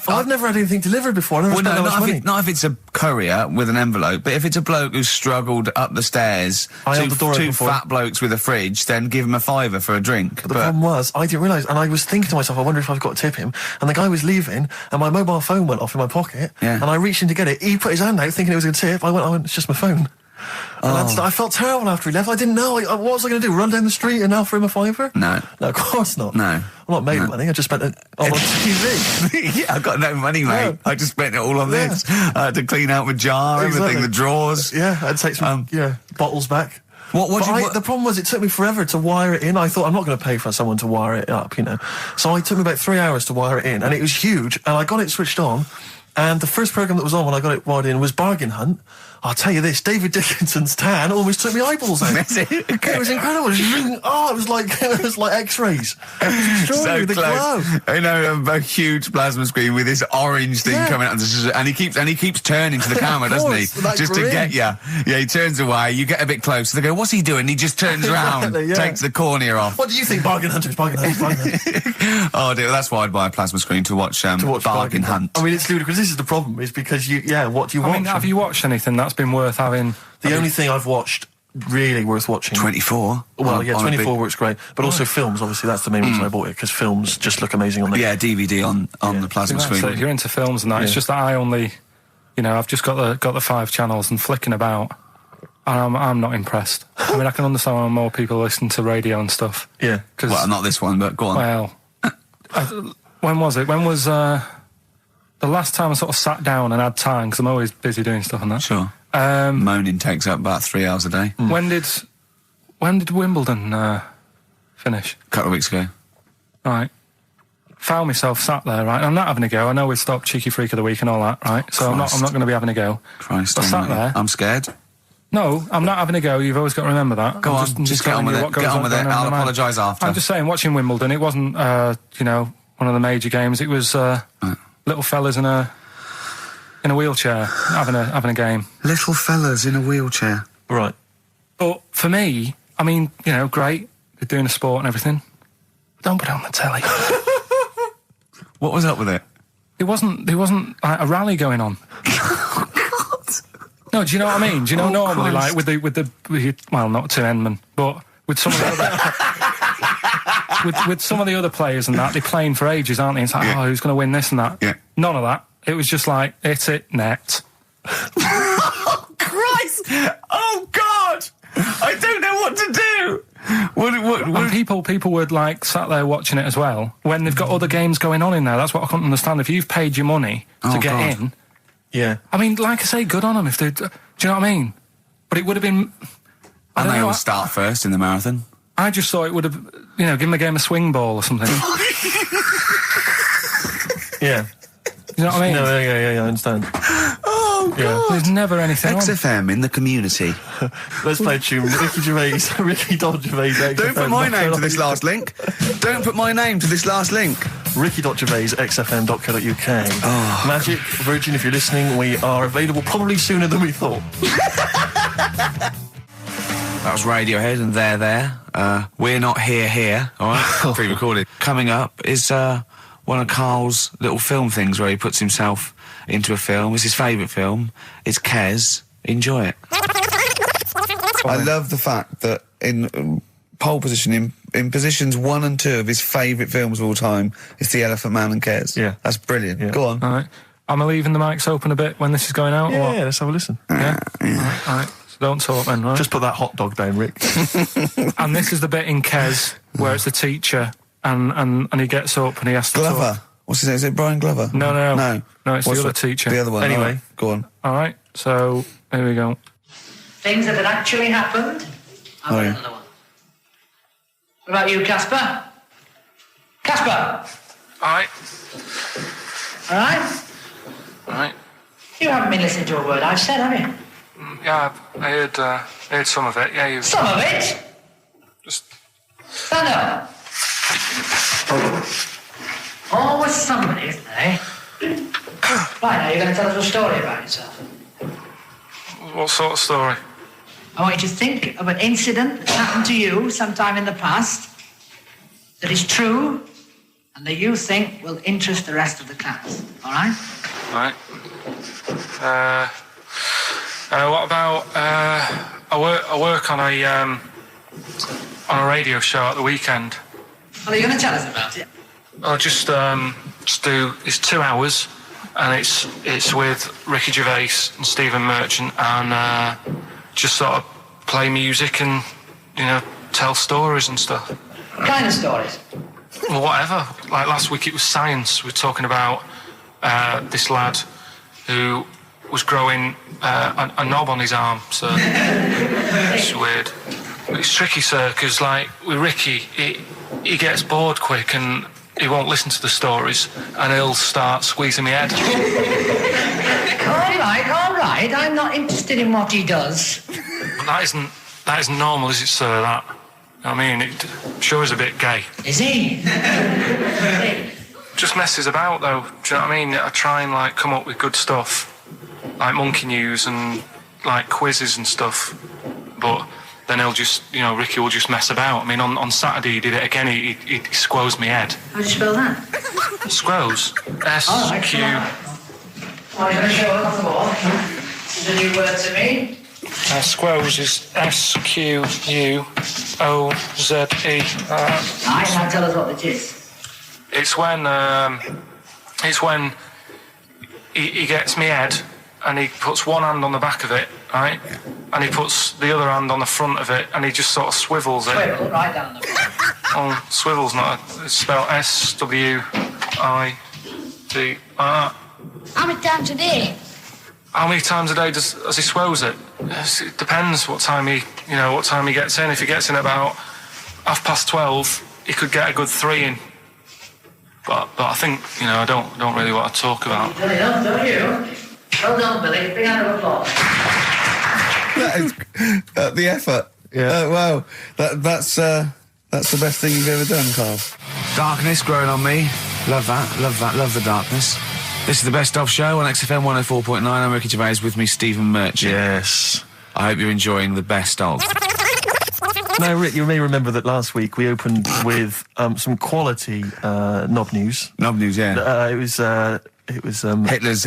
I've never had anything delivered before. I never spent that much money. Not if it's a courier with an envelope, but if it's a bloke who's struggled up the stairs, two fat blokes with a fridge, then give him a £5 for a drink. But the problem was, I didn't realise, and I was thinking to myself, I wonder if I've got to tip him. And the guy was leaving, and my mobile phone went off in my pocket, and I reached in to get it. He put his hand out thinking it was a tip. I went, it's just my phone. And I felt terrible after he left. I didn't know. What was I going to do? Run down the street and offer him a £5? No, of course not. No. I'm not made money. I just spent it on TV. Yeah, I've got no money, mate. No. I just spent it all on this. I had to clean out my jar, everything, the drawers. Yeah, I'd take some bottles back. The problem was it took me forever to wire it in. I thought I'm not going to pay for someone to wire it up, you know. So it took me about 3 hours to wire it in, and it was huge. And I got it switched on, and the first program that was on when I got it wired in was Bargain Hunt. I'll tell you this, David Dickinson's tan almost took me eyeballs out. It was incredible. It was like X-rays. So the close. glow. I know, a huge plasma screen with this orange thing coming out, and he keeps turning to the camera, doesn't he? Just to get you. Yeah, he turns away. You get a bit closer. They go, "What's he doing?" He just turns around, takes the cornea off. What do you think, Bargain Hunters? Bargain Hunters. Oh dear, that's why I'd buy a plasma screen to watch Bargain Hunt. I mean, it's ludicrous. This is the problem. Is because what do you watch? I mean, have you watched anything that's been worth having? The only thing I've watched really worth watching. 24. Well, 24 works great, but also films. Obviously, that's the main reason I bought it, because films just look amazing on there. Yeah, DVD on the plasma screen. If you're into films and that, it's just that I only, I've just got the 5 channels and flicking about, and I'm not impressed. I mean, I can understand why more people listen to radio and stuff. Yeah. Well, not this one, but go on. Well, when was it? When was the last time I sort of sat down and had time, because I'm always busy doing stuff and that. Sure. Moaning takes up about 3 hours a day. When did Wimbledon finish? A couple of weeks ago. Right. Found myself sat there, right? I'm not having a go. I know we stopped Cheeky Freak of the Week and all that, right? So I'm not going to be having a go. Christ, I sat there. I'm scared. No, I'm not having a go. You've always got to remember that. Go on, just get on with it. Get on with it. I'll apologise after. I'm just saying, watching Wimbledon, it wasn't, one of the major games. It was little fellas in a wheelchair having a game. Little fellas in a wheelchair. Right. But for me, I mean, great. They're doing a sport and everything. Don't put it on the telly. What was up with it? There wasn't like a rally going on. No, do you know what I mean? Do you know normally, Christ. like with the well, not to Enman, but with some of the other with some of the other players and that, they're playing for ages, aren't they? It's like, who's going to win this and that? Yeah. None of that. It was just like, hit it, net. Oh, Christ! Oh, God! I don't know what to do! And people were like sat there watching it as well when they've got other games going on in there. That's what I couldn't understand. If you've paid your money to get in, I mean, like I say, good on them. If they, do you know what I mean? But it would have been. And they all start first in the marathon. I just thought it would have, give them a game of swing ball or something. Yeah. You know what I mean? No, yeah, I understand. Oh, God. There's never anything XFM in the community. Let's play a tune. Ricky Don Gervais. Don't put my name to this last link. Don't put my name to this last link. Ricky.Gervais, xfm.co.uk. Oh. Magic, Virgin, if you're listening, we are available probably sooner than we thought. That was Radiohead and They're There. We're Not Here, alright? Pre-recorded. Coming up is one of Karl's little film things where he puts himself into a film. It's his favourite film. It's Kes. Enjoy it. I love the fact that in pole position, in positions 1 and 2 of his favourite films of all time, it's The Elephant Man and Kes. Yeah. That's brilliant. Yeah. Go on. All right. Am I leaving the mics open a bit when this is going out? or what? Yeah, let's have a listen. Yeah. All right. So don't talk then, right? Just put that hot dog down, Rick. And this is the bit in Kes where it's the teacher and he gets up and he has to Glover. talk. What's his name? Is it Brian Glover? No, it's What's the other teacher. The other one. Anyway. All right, go on. All right. So here we go. Things that had actually happened. I've got another one. What about you, Casper? Casper! All right. All right? All right. You haven't been listening to a word I've said, have you? Yeah, I heard some of it. Yeah, you Some of it? just... Stand up. Always somebody, isn't there, eh? Right, now you're going to tell us a story about yourself. What sort of story? I want you to think of an incident that happened to you sometime in the past that is true and that you think will interest the rest of the class. All right? All right. What about... I work on a radio show at the weekend. Well, are you going to tell us about it? I'll just do... It's 2 hours, and it's with Ricky Gervais and Stephen Merchant, and just sort of play music and, tell stories and stuff. What kind of stories? Well, whatever. Like last week it was science. We were talking about this lad who was growing a knob on his arm, so it's weird. It's tricky, sir, because like with Ricky, he gets bored quick and he won't listen to the stories and he'll start squeezing my head. All right. I'm not interested in what he does. But that isn't normal, is it, sir? That, I mean, it sure is a bit gay. Is he? Just messes about, though. Do you know what I mean? I try and like come up with good stuff, like monkey news and like quizzes and stuff. But then he'll just, Ricky will just mess about. I mean, on Saturday he did it again. He squoze my head. How do you spell that? Squoze. S-Q. Oh, you're going to show it off the wall? This is a new word to me. Squoze is S-Q-U-O-Z-E. Right, now tell us what it is. It's when he gets me head and he puts one hand on the back of it, right? And he puts the other hand on the front of it and he just sort of swivels it. Swivel, right down the front. Oh, swivel's not it's spelled S-W-I-D. How many times a day? How many times a day does he swells it? It depends what time he gets in. If he gets in about 12:30, he could get a good 3 in. But I think, I don't really want to talk about. You've done enough, don't you? Well done, Billy. Big round of applause. That is the effort. Yeah. Wow. That's the best thing you've ever done, Karl. Darkness growing on me. Love that. Love the darkness. This is the Best Of Show on XFM 104.9. I'm Ricky Gervais, with me Stephen Merchant. Yes. I hope you're enjoying the Best Of. Now, Rick, you may remember that last week we opened with some quality knob news. Knob news, yeah. It was Hitler's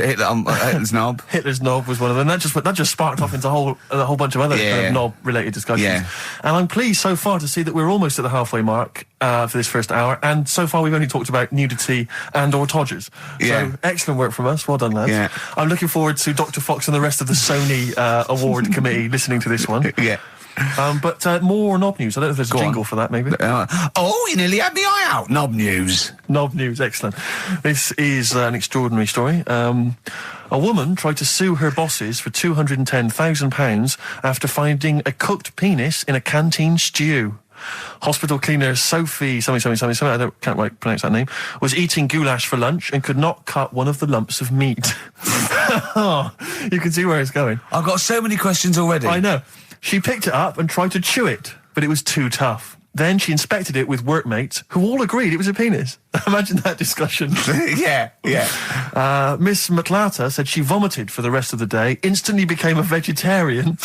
knob. Hitler's knob was one of them. That just sparked off into a whole bunch of other kind of knob-related discussions. Yeah. And I'm pleased so far to see that we're almost at the halfway mark for this first hour. And so far we've only talked about nudity and/or todgers. Yeah. So excellent work from us. Well done, lads. Yeah. I'm looking forward to Dr. Fox and the rest of the Sony award committee listening to this one. Yeah. But more knob news. I don't know if there's a jingle for that, maybe. You nearly had the eye out. Knob news. Knob news, excellent. This is an extraordinary story. A woman tried to sue her bosses for £210,000 after finding a cooked penis in a canteen stew. Hospital cleaner Sophie, can't quite pronounce that name, was eating goulash for lunch and could not cut one of the lumps of meat. You can see where it's going. I've got so many questions already. I know. She picked it up and tried to chew it, but it was too tough. Then she inspected it with workmates, who all agreed it was a penis. Imagine that discussion. Yeah. Miss McLarter said she vomited for the rest of the day, instantly became a vegetarian,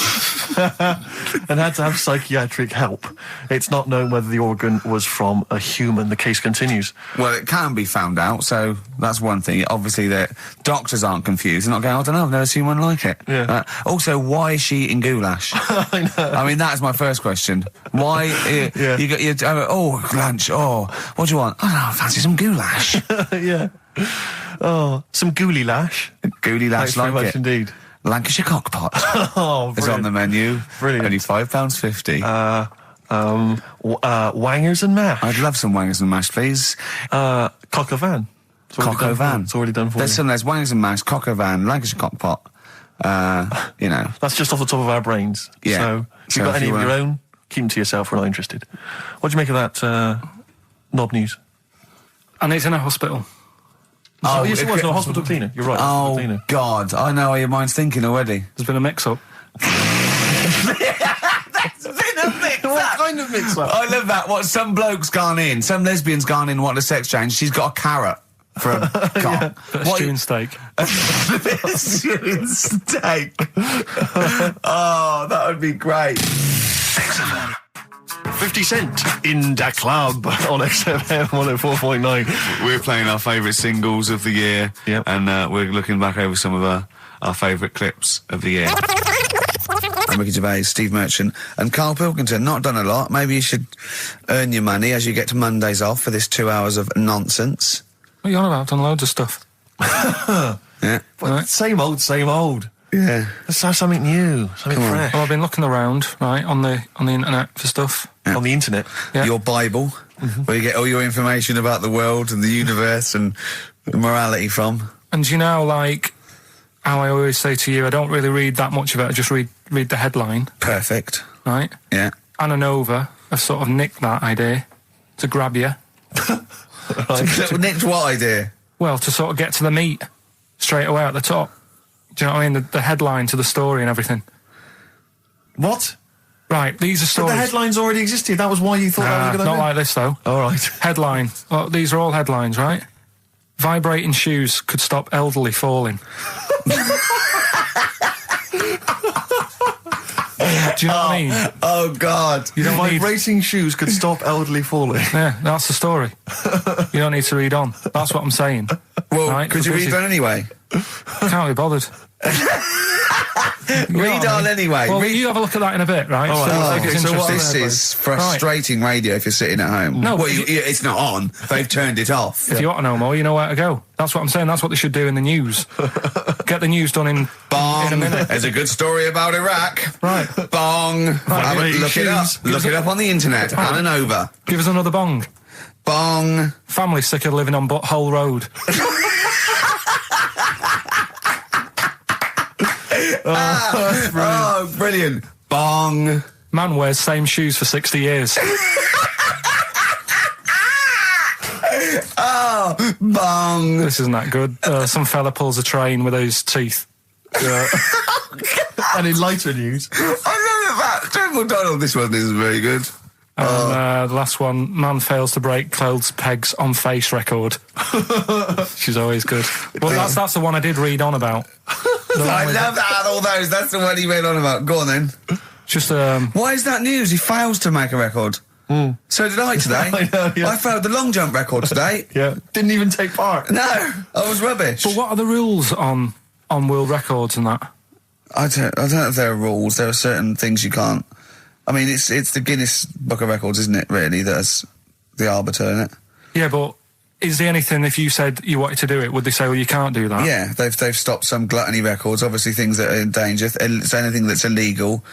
and had to have psychiatric help. It's not known whether the organ was from a human. The case continues. Well, it can be found out, so that's one thing. Obviously, the doctors aren't confused. They're not going, I don't know, I've never seen one like it. Yeah. Also, why is she eating goulash? I know. I mean, that's my first question. Why? Yeah. You got lunch. Oh, what do you want? I don't know, I fancy some goulash. Yeah. Oh, some gooly lash. Goulash, Thanks very like much it. indeed. Lancashire cockpot Oh, is on the menu. Brilliant. Only £5.50. Wangers and mash. I'd love some wangers and mash, please. Cock o' van. Cock o' van. It's already done for There's you. some. There's wangers and mash, cock o' van, Lancashire cockpot. That's just off the top of our brains. Yeah. So if So you've got if any you of your were- own, keep them to yourself. We're not interested. What do you make of that knob news? And it's in a hospital. Oh, yes, it was. No, hospital cleaner. You're right. Hospital Oh, cleaner. God. I know how your mind's thinking already. There's been a mix-up. What kind of mix-up? I love that. What, some bloke's gone in, some lesbian's gone in, wanting a sex change. She's got a carrot for a cock. Bit of stewing steak. Stewing steak. Oh, that would be great. XFM. 50 Cent in Da Club on XFM 104.9. We're playing our favourite singles of the year. Yep. And we're looking back over some of our favourite clips of the year. I'm Ricky Gervais, Steve Merchant, and Karl Pilkington. Not done a lot. Maybe you should earn your money as you get to Mondays off for this 2 hours of nonsense. What are you on about? I've done loads of stuff. Yeah. Well, same old. Yeah. Let's have something new, something Come on. fresh. Well, I've been looking around, right, on the internet for stuff. On the internet. Yeah. Your Bible, where you get all your information about the world and the universe and morality from. And you know, like, how I always say to you, I don't really read that much of it. I just read the headline, Perfect. right? Yeah. Anna Nova have sort of nicked that idea to grab you. Nicked what idea? Well, to sort of get to the meat straight away at the top. Do you know what I mean? The headline to the story and everything. What? Right, these are But stories. the headlines already existed. That was why you thought that was a good not idea? like this, though. All right. Headline. Well, these are all headlines, right? Vibrating shoes could stop elderly falling. Do you know what I mean? Oh, God. You don't need... Vibrating shoes could stop elderly falling. Yeah, that's the story. You don't need to read on. That's what I'm saying. Well, Right, could you because read on anyway? Can't be bothered. Read on anyway. Well, Read- you have a look at that in a bit, right? All right, So, okay, it's so what interesting. This is frustrating radio if you're sitting at home. No, well, but it's not on. They've turned it off. If you want to know more, you know where to go. That's what I'm saying. That's what they should do in the news. Get the news done in Bong. a minute. There's a good story about Iraq. Right. Bong. Look it up. Look it up on the internet. Right. Anna Nova. Give us another bong. Bong. Family sick of living on Butthole Road. Oh, brilliant. Bong. Man wears same shoes for 60 years. Oh, bong. This isn't that good. Some fella pulls a train with his teeth. And in lighter news. I love that. Joe McDonald, this one isn't very good. And the last one, man fails to break clothes pegs on face record. She's always good. Well, that's the one I did read on about. I love that out of all those. That's the one he went on about. Go on then. Just Why is that news? He fails to make a record. So did I today. I know, yeah. I failed the long jump record today. Yeah. Didn't even take part. No, I was rubbish. But what are the rules on world records and that? I don't know if there are rules. There are certain things you can't. I mean, it's the Guinness Book of Records, isn't it? Really, that's the arbiter, isn't it? Yeah, but is there anything, if you said you wanted to do it, would they say, well, you can't do that? Yeah, they've stopped some gluttony records. Obviously, things that are in danger. It's anything that's illegal.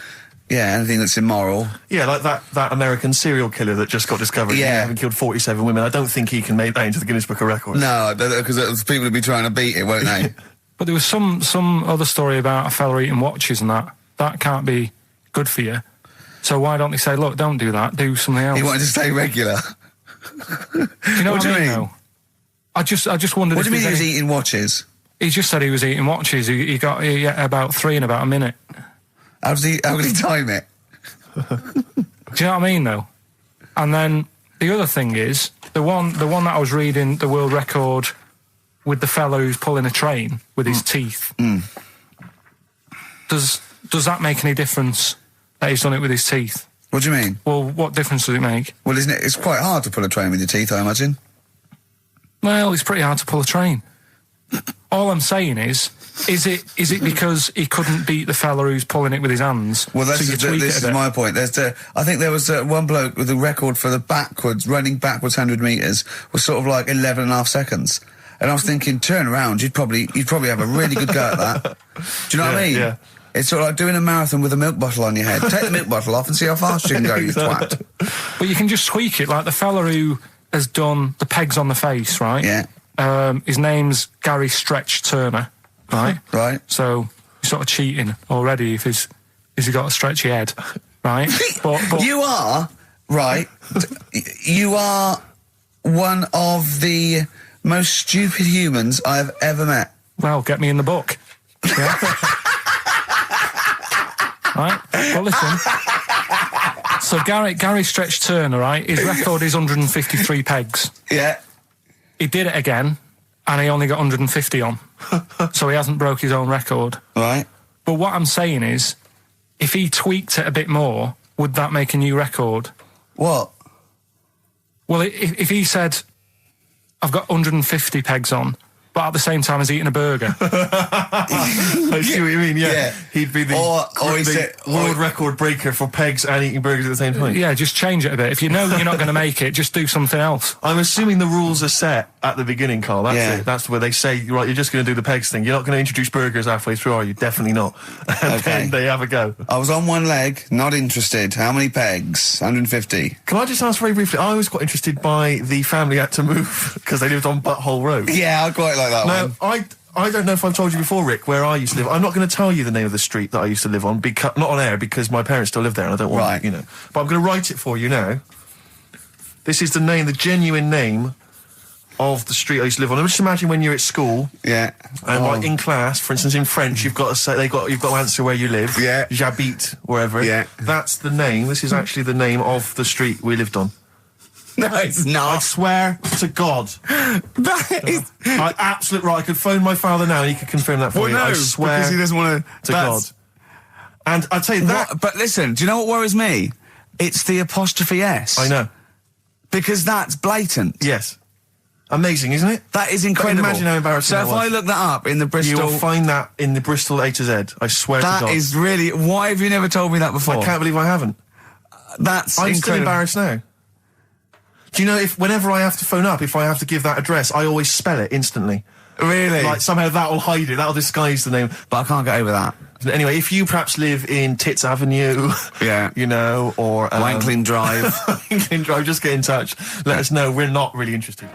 Yeah, anything that's immoral. Yeah, like that American serial killer that just got discovered. Yeah. Having killed 47 women. I don't think he can make that into the Guinness Book of Records. No, because people would be trying to beat it, won't they? But there was some other story about a fella eating watches and that. That can't be good for you. So why don't they say, look, don't do that, do something else? He wanted to stay regular. Do you know what I mean? Though? I just wondered. What do you mean he was any... eating watches? He just said he was eating watches. He ate about 3 in about a minute. How did he time it? Do you know what I mean, though? And then the other thing is, The one that I was reading, the world record with the fellow who's pulling a train with his teeth. Does that make any difference that he's done it with his teeth? What do you mean? Well, what difference does it make? Well, isn't it? It's quite hard to pull a train with your teeth, I imagine. Well, it's pretty hard to pull a train. All I'm saying is it because he couldn't beat the fella who's pulling it with his hands? Well, this is my point. I think there was one bloke with a record for the running backwards 100 metres was sort of like 11 and a half seconds. And I was thinking, turn around, you'd probably have a really good go at that. Do you know what I mean? Yeah. It's sort of like doing a marathon with a milk bottle on your head. Take the milk bottle off and see how fast you can go, you twat. But you can just tweak it, like the fella who has done the pegs on the face, right? Yeah. His name's Gary Stretch Turner, right? Right. So he's sort of cheating already if he's got a stretchy head, right? but you are, right, you are one of the most stupid humans I've ever met. Well, get me in the book. Yeah. Right? Well, listen. So Gary Stretch Turner, right? His record is 153 pegs. Yeah. He did it again, and he only got 150 on. So he hasn't broke his own record. Right. But what I'm saying is, if he tweaked it a bit more, would that make a new record? What? Well, if he said, I've got 150 pegs on, but at the same time as eating a burger. I see what you mean, yeah. He'd be the world record breaker for pegs and eating burgers at the same time. Yeah, just change it a bit. If you know you're not going to make it, just do something else. I'm assuming the rules are set at the beginning, Carl. That's it. That's where they say, right, you're just going to do the pegs thing. You're not going to introduce burgers halfway through, are you? Definitely not. And then they have a go. I was on one leg, not interested. How many pegs? 150. Can I just ask very briefly, I was quite interested by the family had to move because they lived on Butthole Road. Yeah, I quite like that one. I don't know if I've told you before, Rick, where I used to live. I'm not going to tell you the name of the street that I used to live on, not on air, because my parents still live there and I don't want, But I'm going to write it for you now. This is the genuine name of the street I used to live on. Just imagine when you're at school. Yeah. And like in class, for instance, in French, you've got to say, you've got to answer where you live. Yeah. J'habite, wherever. Yeah. That's the name. This is actually the name of the street we lived on. No, it's not. I swear to God. That is... Absolute right. I could phone my father now and he could confirm that for you. No, I swear because he doesn't want to God. And I'll tell you that... But listen, do you know what worries me? It's the apostrophe S. I know. Because that's blatant. Yes. Amazing, isn't it? That is incredible. But imagine how embarrassing that was. So if I look that up in the Bristol... You'll find that in the Bristol A to Z. I swear to God. That is really... Why have you never told me that before? I can't believe I haven't. That's I'm incredible. still embarrassed now. Do you know, whenever I have to phone up, if I have to give that address, I always spell it instantly. Really? Like, somehow that'll hide it, that'll disguise the name. But I can't get over that. Anyway, if you perhaps live in Tits Avenue, yeah, or... Wankling Drive. Wankling Drive, just get in touch. Let us know, we're not really interested.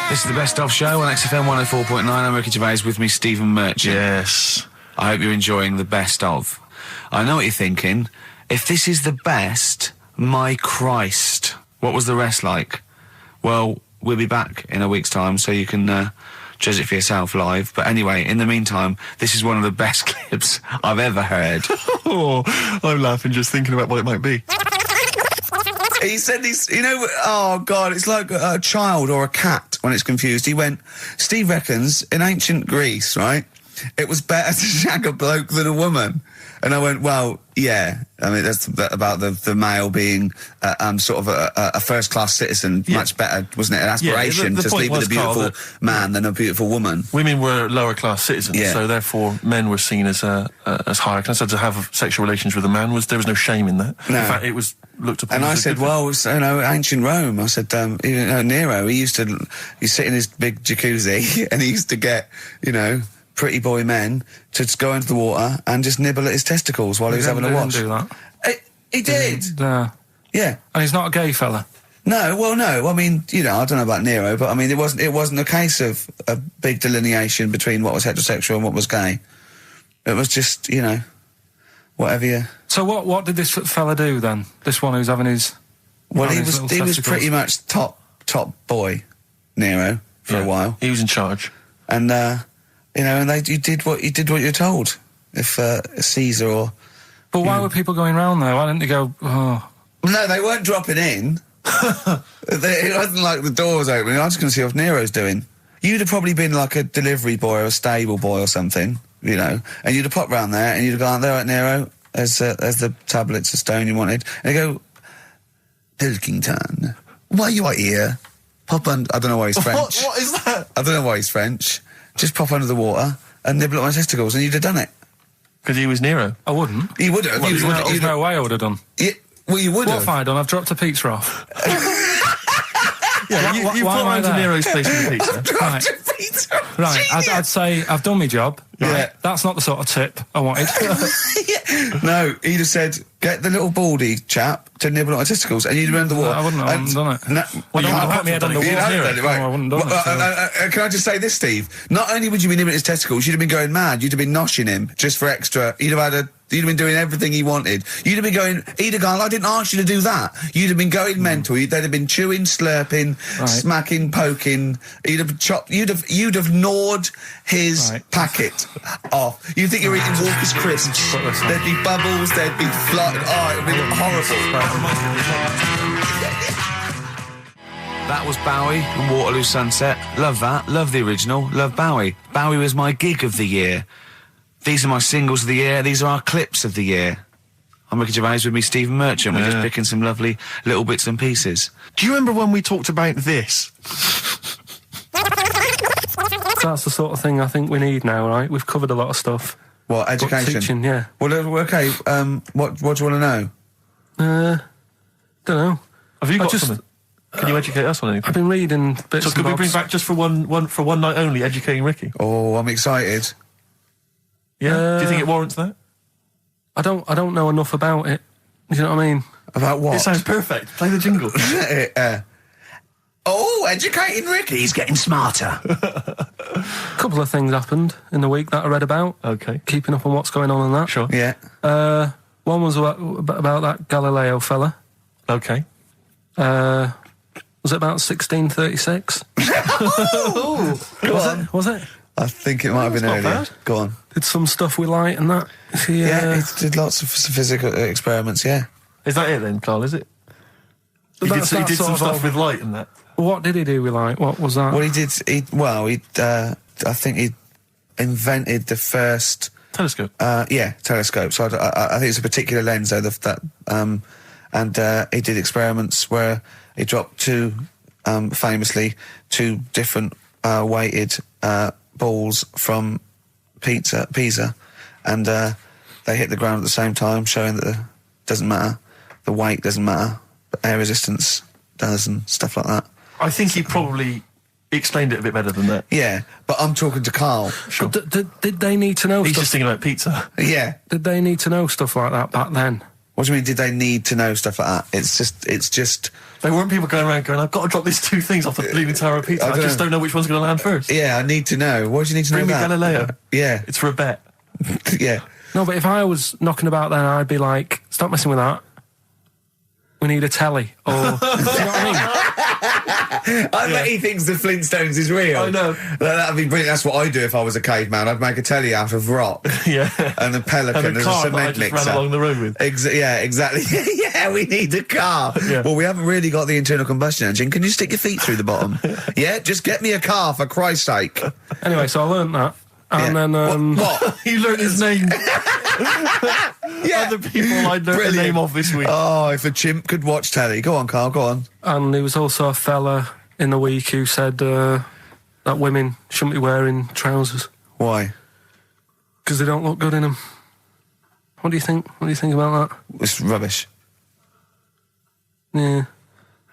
This is the Best Of Show on XFM 104.9. I'm Ricky Gervais, with me Stephen Merchant. Yes. I hope you're enjoying the Best Of. I know what you're thinking. If this is the best, my Christ... What was the rest like? Well, we'll be back in a week's time, so you can judge it for yourself live. But anyway, in the meantime, this is one of the best clips I've ever heard. Oh, I'm laughing just thinking about what it might be. He said this, oh God, it's like a child or a cat when it's confused. He went, Steve reckons in ancient Greece, right, it was better to shag a bloke than a woman. And I went, well, yeah. I mean, that's about the male being sort of a first-class citizen. Yeah. Much better, wasn't it? An aspiration to sleep with a beautiful man than a beautiful woman. Women were lower-class citizens, so therefore men were seen as higher class. So to have sexual relations with a man there was no shame in that. No. In fact, it was looked upon. And I said, well, ancient Rome. I said, Nero. He used to sit in his big jacuzzi and he used to get, pretty boy men to just go into the water and just nibble at his testicles while he was having a watch. He didn't do that. He did. Yeah. And he's not a gay fella. No, well, no. I mean, I don't know about Nero, but I mean, it wasn't a case of a big delineation between what was heterosexual and what was gay. It was just, whatever you... So what did this fella do then? This one who's having his... Well, he was pretty much top boy, Nero, for a while. He was in charge. And, and you did what you're told. If Caesar or... But why were people going round there? Why didn't they go, oh... No, they weren't dropping in. It wasn't like the doors opening. I was going to see what Nero's doing. You'd have probably been like a delivery boy or a stable boy or something, you know, and you'd have popped round there and you'd have gone, there, right, Nero, there's the tablets of stone you wanted. And they go, Pilkington, why are you out here? Pop under... I don't know why he's French. What is that? I don't know why he's French. Just pop under the water and nibble at my testicles and you'd have done it. Because he was Nero. I wouldn't. You would have. Well, there's no way I would have done. Well, you would What have. have I done? I've dropped a pizza off. Yeah, you why put am I around to there? Nero's place with the pizza. Right. Right, I'd say I've done my job. Right. Yeah. That's not the sort of tip I wanted. No, he'd have said, get the little baldy chap to nibble at my testicles, and you'd have been under the water. I wouldn't have done it. No, I don't you want to put my head on the You wall. haven't Nero. done it, right. No, I wouldn't have done it. Can I just say this, Steve? Not only would you be nibbling his testicles, you'd have been going mad. You'd have been noshing him just for extra. You'd have been doing everything he wanted. You'd have been going, he'd have gone, I didn't ask you to do that. You'd have been going mental. They'd have been chewing, slurping, smacking, poking. You'd have chopped, you'd have gnawed his packet off. You'd think you're eating Walker's crisps. There'd be bubbles, there'd be flood. Oh, it would be horrible. That was Bowie and Waterloo Sunset. Love that. Love the original. Love Bowie. Bowie was my gig of the year. These are my singles of the year. These are our clips of the year. I'm Ricky Gervais with me, Stephen Merchant. We're just picking some lovely little bits and pieces. Do you remember when we talked about this? That's the sort of thing I think we need now, right? We've covered a lot of stuff. What, education? Teaching, yeah. Well, okay, what do you want to know? Don't know. Have you got something? Can you educate us on anything? I've been reading bits So could we bring back just for one night only, educating Ricky? Oh, I'm excited. Yeah? Do you think it warrants that? I don't know enough about it. You know what I mean? About what? It sounds perfect. Play the jingle. Oh, educating Ricky. He's getting smarter. A couple of things happened in the week that I read about. Okay. Keeping up on what's going on and that. Sure. Yeah. One was about that Galileo fella. Okay. Was it about 1636? Was it? I think it might have been not earlier. bad. Go on. Did some stuff with light and that. Yeah, he did lots of physical experiments, yeah. Is that it then, Carl, is it? He did some stuff with light and that. What did he do with light? What was that? Well, I think he invented the first... Telescope? Telescope. So I think it's a particular lens, though, and he did experiments where he dropped famously two different weighted balls from Pisa, and they hit the ground at the same time, showing that it doesn't matter, the weight doesn't matter, but air resistance does and stuff like that. I think he probably explained it a bit better than that. Yeah, but I'm talking to Carl. Sure. Did they need to know He's stuff? just thinking about pizza. Yeah. Did they need to know stuff like that back then? What do you mean, did they need to know stuff like that? It's just... There weren't people going around going, I've got to drop these two things off the Leaning Tower of Pizza. I just don't know which one's going to land first. Yeah, I need to know. Why do you need to Bring know me that? Galileo. Yeah. It's for a bet. Yeah. No, but if I was knocking about then, I'd be like, stop messing with that. We need a telly. Or, do you know what I mean? I bet he thinks the Flintstones is real. I know. That'd be brilliant. That's what I'd do if I was a caveman. I'd make a telly out of rock. Yeah. And a pelican And a as car a that I cement just mixer. ran along the road with. Yeah, exactly. Yeah, we need a car. Yeah. Well, we haven't really got the internal combustion engine. Can you stick your feet through the bottom? Yeah, just get me a car, for Christ's sake. Anyway, so I learned that. And then... What? You learned his name. Yeah. Other people I learned the name of this week. Oh, if a chimp could watch telly. Go on, Carl, go on. And there was also a fella in the week who said that women shouldn't be wearing trousers Why? because they don't look good in them. What do you think? What do you think about that? It's rubbish. Yeah.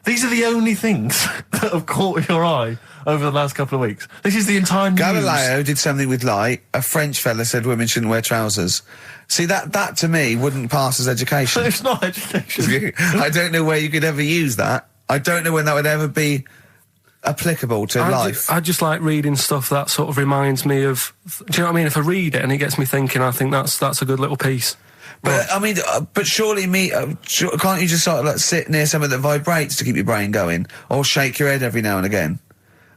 These are the only things that have caught your eye over the last couple of weeks. This is the entire news. Galileo did something with light. A French fella said women shouldn't wear trousers. See, that to me wouldn't pass as education. It's not education. I don't know where you could ever use that. I don't know when that would ever be applicable to life. I just like reading stuff that sort of reminds me of... Do you know what I mean? If I read it and it gets me thinking, I think that's a good little piece. But I mean, but surely can't you just sort of like sit near something that vibrates to keep your brain going, or shake your head every now and again?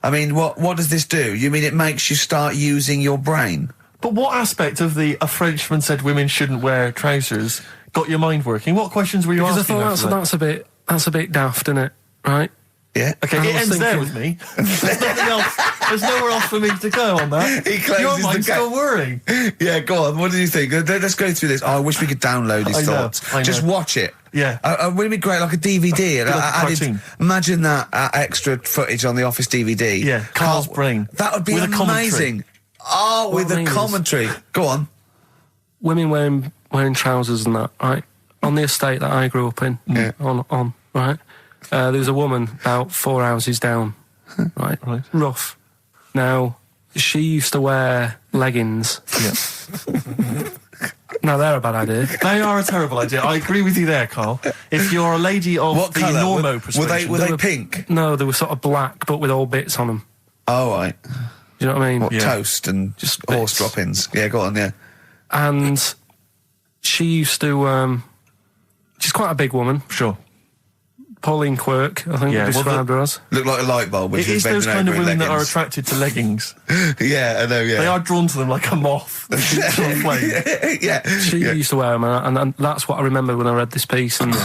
I mean, what does this do? You mean it makes you start using your brain? But what aspect of a Frenchman said women shouldn't wear trousers got your mind working? What questions were you Because I asking? thought that's a bit daft, isn't it? right? Yeah. Okay, And I it was ends there thinking- with me. There's nothing else. There's nowhere else for me to go on that. He closes Your the mind's gate. still worrying. Yeah, go on. What do you think? Let's go through this. Oh, I wish we could download his I know, thoughts. I know. Just watch it. Yeah. Wouldn't it be great, like a DVD? And Like a added- cartoon. imagine that extra footage on the Office DVD. Yeah, Carl's brain. That would be With a commentary. amazing. Oh, with What I the mean is- commentary. Go on. Women wearing trousers and that, right? On the estate that I grew up in, on right? There was a woman about 4 houses down, right? Rough. Now, she used to wear leggings. Yeah. Now, they're a bad idea. They are a terrible idea. I agree with you there, Carl. If you're a lady of What the colour? normo Were persuasion... they pink? No, they were sort of black, but with all bits on them. Oh, right. Do you know what I mean? What, Yeah. toast and Just horse bits. droppings? Yeah, go on, yeah. And she used to... she's quite a big woman. Sure. Pauline Quirk, I think Yeah, we well, described her as. Look like a light bulb when It she's is those bending kind of over in women that are leggings. attracted to leggings. Yeah, I know, yeah. They are drawn to them like a moth. to a flame. Yeah. She used to wear them, and that's what I remember when I read this piece. And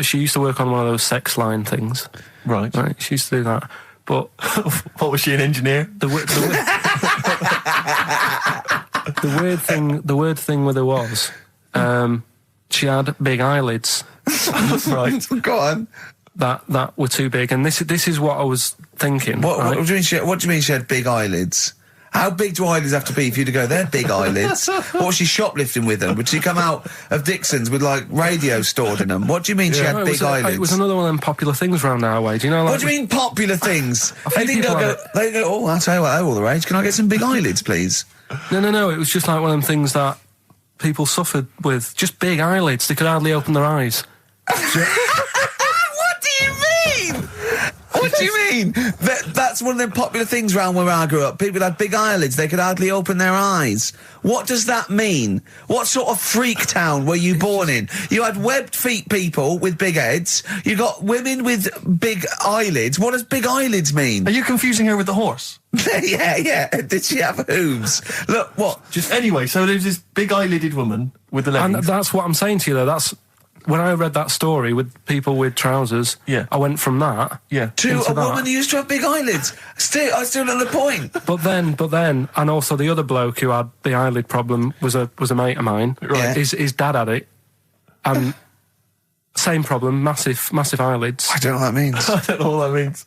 she used to work on one of those sex line things. Right. Right, she used to do that. But What, was she, an engineer? the weird thing with her was, she had big eyelids Right. Go on. that were too big, and this is what I was thinking. What right? do you mean she had big eyelids? How big do eyelids have to be for you to go, they're big eyelids? What was she shoplifting with them? Would she come out of Dixon's with, like, radio stored in them? What do you mean she had No, big eyelids? It was another one of them popular things around our way. Do you know? Like, What do you mean popular things? They think didn't people go, have they go, oh, I'll tell you what, they're all the rage. Can I get some big eyelids, please? No. It was just like one of them things that people suffered with. Just big eyelids. They could hardly open their eyes. What do you mean? What do you mean? That's one of them popular things around where I grew up. People had big eyelids. They could hardly open their eyes. What does that mean? What sort of freak town were you born in? You had webbed feet people with big heads. You got women with big eyelids. What does big eyelids mean? Are you confusing her with the horse? yeah. Did she have hooves? Look, what? Just anyway, so there's this big eyelidded woman with the And leggings. that's what I'm saying to you, though. That's when I read that story with people with trousers. Yeah. I went from that. Yeah. To into a that. woman who used to have big eyelids. I still don't know the point. But then, and also the other bloke who had the eyelid problem was a mate of mine. Right. His dad had it, and same problem, massive eyelids. I don't know what that means. I don't know what that means.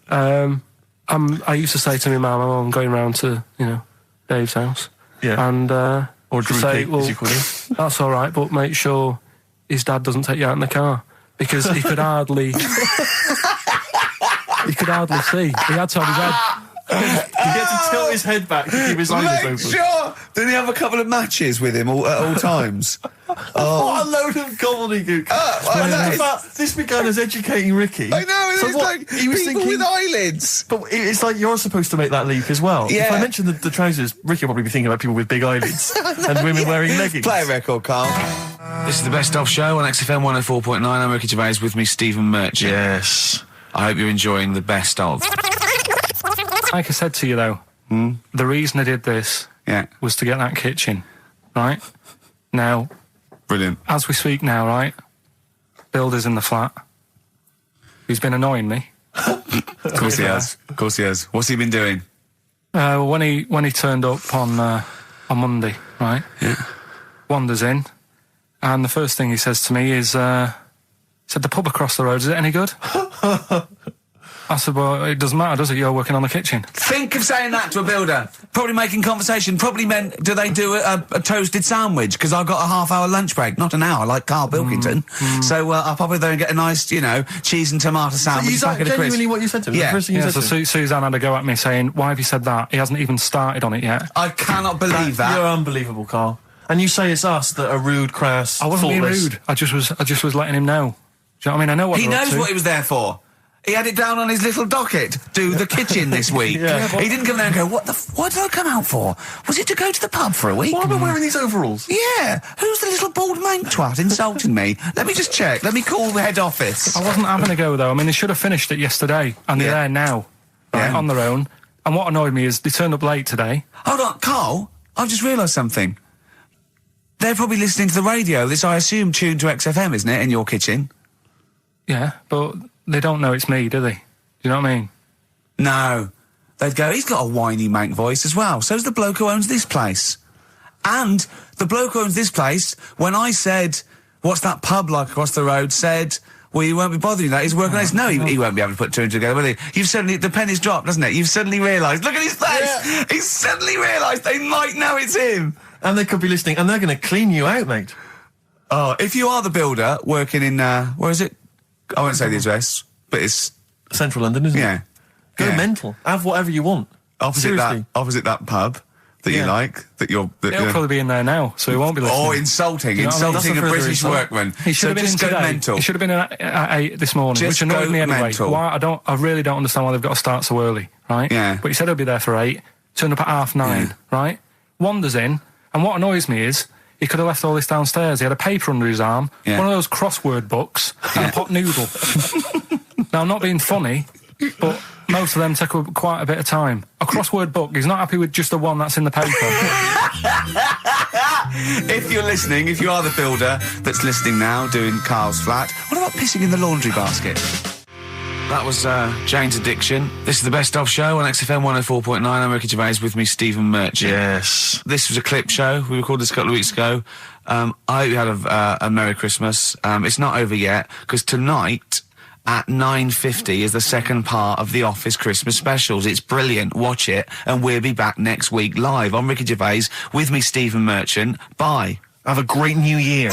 I used to say to my mum, "Oh, I'm going round to Dave's house." Yeah. And Or Drew say, Pig, as you call him. that's all right, but make sure his dad doesn't take you out in the car because he could hardly see. He had to have his head. He had to tilt his head back to keep his eyelids Make open. sure! Didn't he have a couple of matches with him at all times? What a load of gobbledygook. well, that is- But this began as educating Ricky. I know, So it's what, like he was people thinking, with eyelids. But it's like you're supposed to make that leap as well. If Yeah. I mention the trousers, Ricky will probably be thinking about people with big eyelids and women wearing leggings. Play a record, Carl. This is the Best Of Show on XFM 104.9. I'm Ricky Gervais, with me Stephen Merchant. Yes. I hope you're enjoying the Best Of. Like I said to you though, the reason I did this Yeah, was to get that kitchen, right? Now, brilliant. as we speak now, right? Builder's in the flat. He's been annoying me. Of course he has. Of course he has. What's he been doing? When he turned up on Monday, right? Yeah. Wanders in, and the first thing he says to me is, said, "The pub across the road, is it any good?" I said, "Well, it doesn't matter, does it? You're working on the kitchen." Think of saying that to a builder. Probably making conversation. Probably meant, do they do a toasted sandwich? Because I've got a half-hour lunch break. Not an hour, like Karl Pilkington. So I'll probably there and get a nice, cheese and tomato sandwich. Is that genuinely what you said to him? Yeah. The first thing you Yeah, said so to him? Suzanne had a go at me saying, "Why have you said that? He hasn't even started on it yet." I cannot believe that. You're unbelievable, Carl. And you say it's us that are rude, crass, I wasn't being thoughtless. rude. I just was letting him know. Do you know what I mean? I know what He they're up knows to. what he was there for. He had it down on his little docket. Do the kitchen this week. Yeah. He didn't come there and go, what did I come out for? Was it to go to the pub for a week? Why am I wearing these overalls? Yeah. Who's the little bald mank twat insulting me? Let me just check. Let me call the head office. I wasn't having a go though. I mean, they should have finished it yesterday, and they're Yeah. there now, right, Yeah. on their own. And what annoyed me is they turned up late today. Hold on, Carl. I've just realised something. They're probably listening to the radio. This, I assume, tuned to XFM, isn't it, in your kitchen? Yeah, but they don't know it's me, do they? Do you know what I mean? No. They'd go, he's got a whiny mank voice as well. So's the bloke who owns this place. And the bloke who owns this place, when I said, what's that pub like across the road, said, well, you won't be bothering that. He's working on this. No, he won't be able to put two and two together, will he? You've suddenly, the penny's dropped, doesn't it? You've suddenly realised. Look at his face! Yeah. He's suddenly realised they might know it's him. And they could be listening, and they're going to clean you out, mate. Oh, if you are the builder working in, where is it? I won't say the address, but it's... Central London, isn't it? Go mental. Have whatever you want. Opposite that pub that you like, He'll probably be in there now, so he won't be listening. Or insulting a British workman. He should have been in today. Mental. He should have been in at 8 this morning, which annoyed me anyway. Why? I really don't understand why they've got to start so early, right? Yeah. But he said he'll be there for 8, turned up at 9:30, right? Wanders in, and what annoys me is he could have left all this downstairs. He had a paper under his arm, one of those crossword books, and a pot noodle. Now, I'm not being funny, but most of them take quite a bit of time. A crossword book, he's not happy with just the one that's in the paper. If you're listening, if you are the builder that's listening now, doing Carl's flat, what about pissing in the laundry basket? That was Jane's Addiction. This is the Best Of Show on XFM 104.9. I'm Ricky Gervais, with me, Stephen Merchant. Yes. This was a clip show. We recorded this a couple of weeks ago. I hope you had a Merry Christmas. It's not over yet, because tonight at 9:50 is the second part of The Office Christmas specials. It's brilliant. Watch it, and we'll be back next week live. I'm Ricky Gervais, with me, Stephen Merchant. Bye. Have a great new year.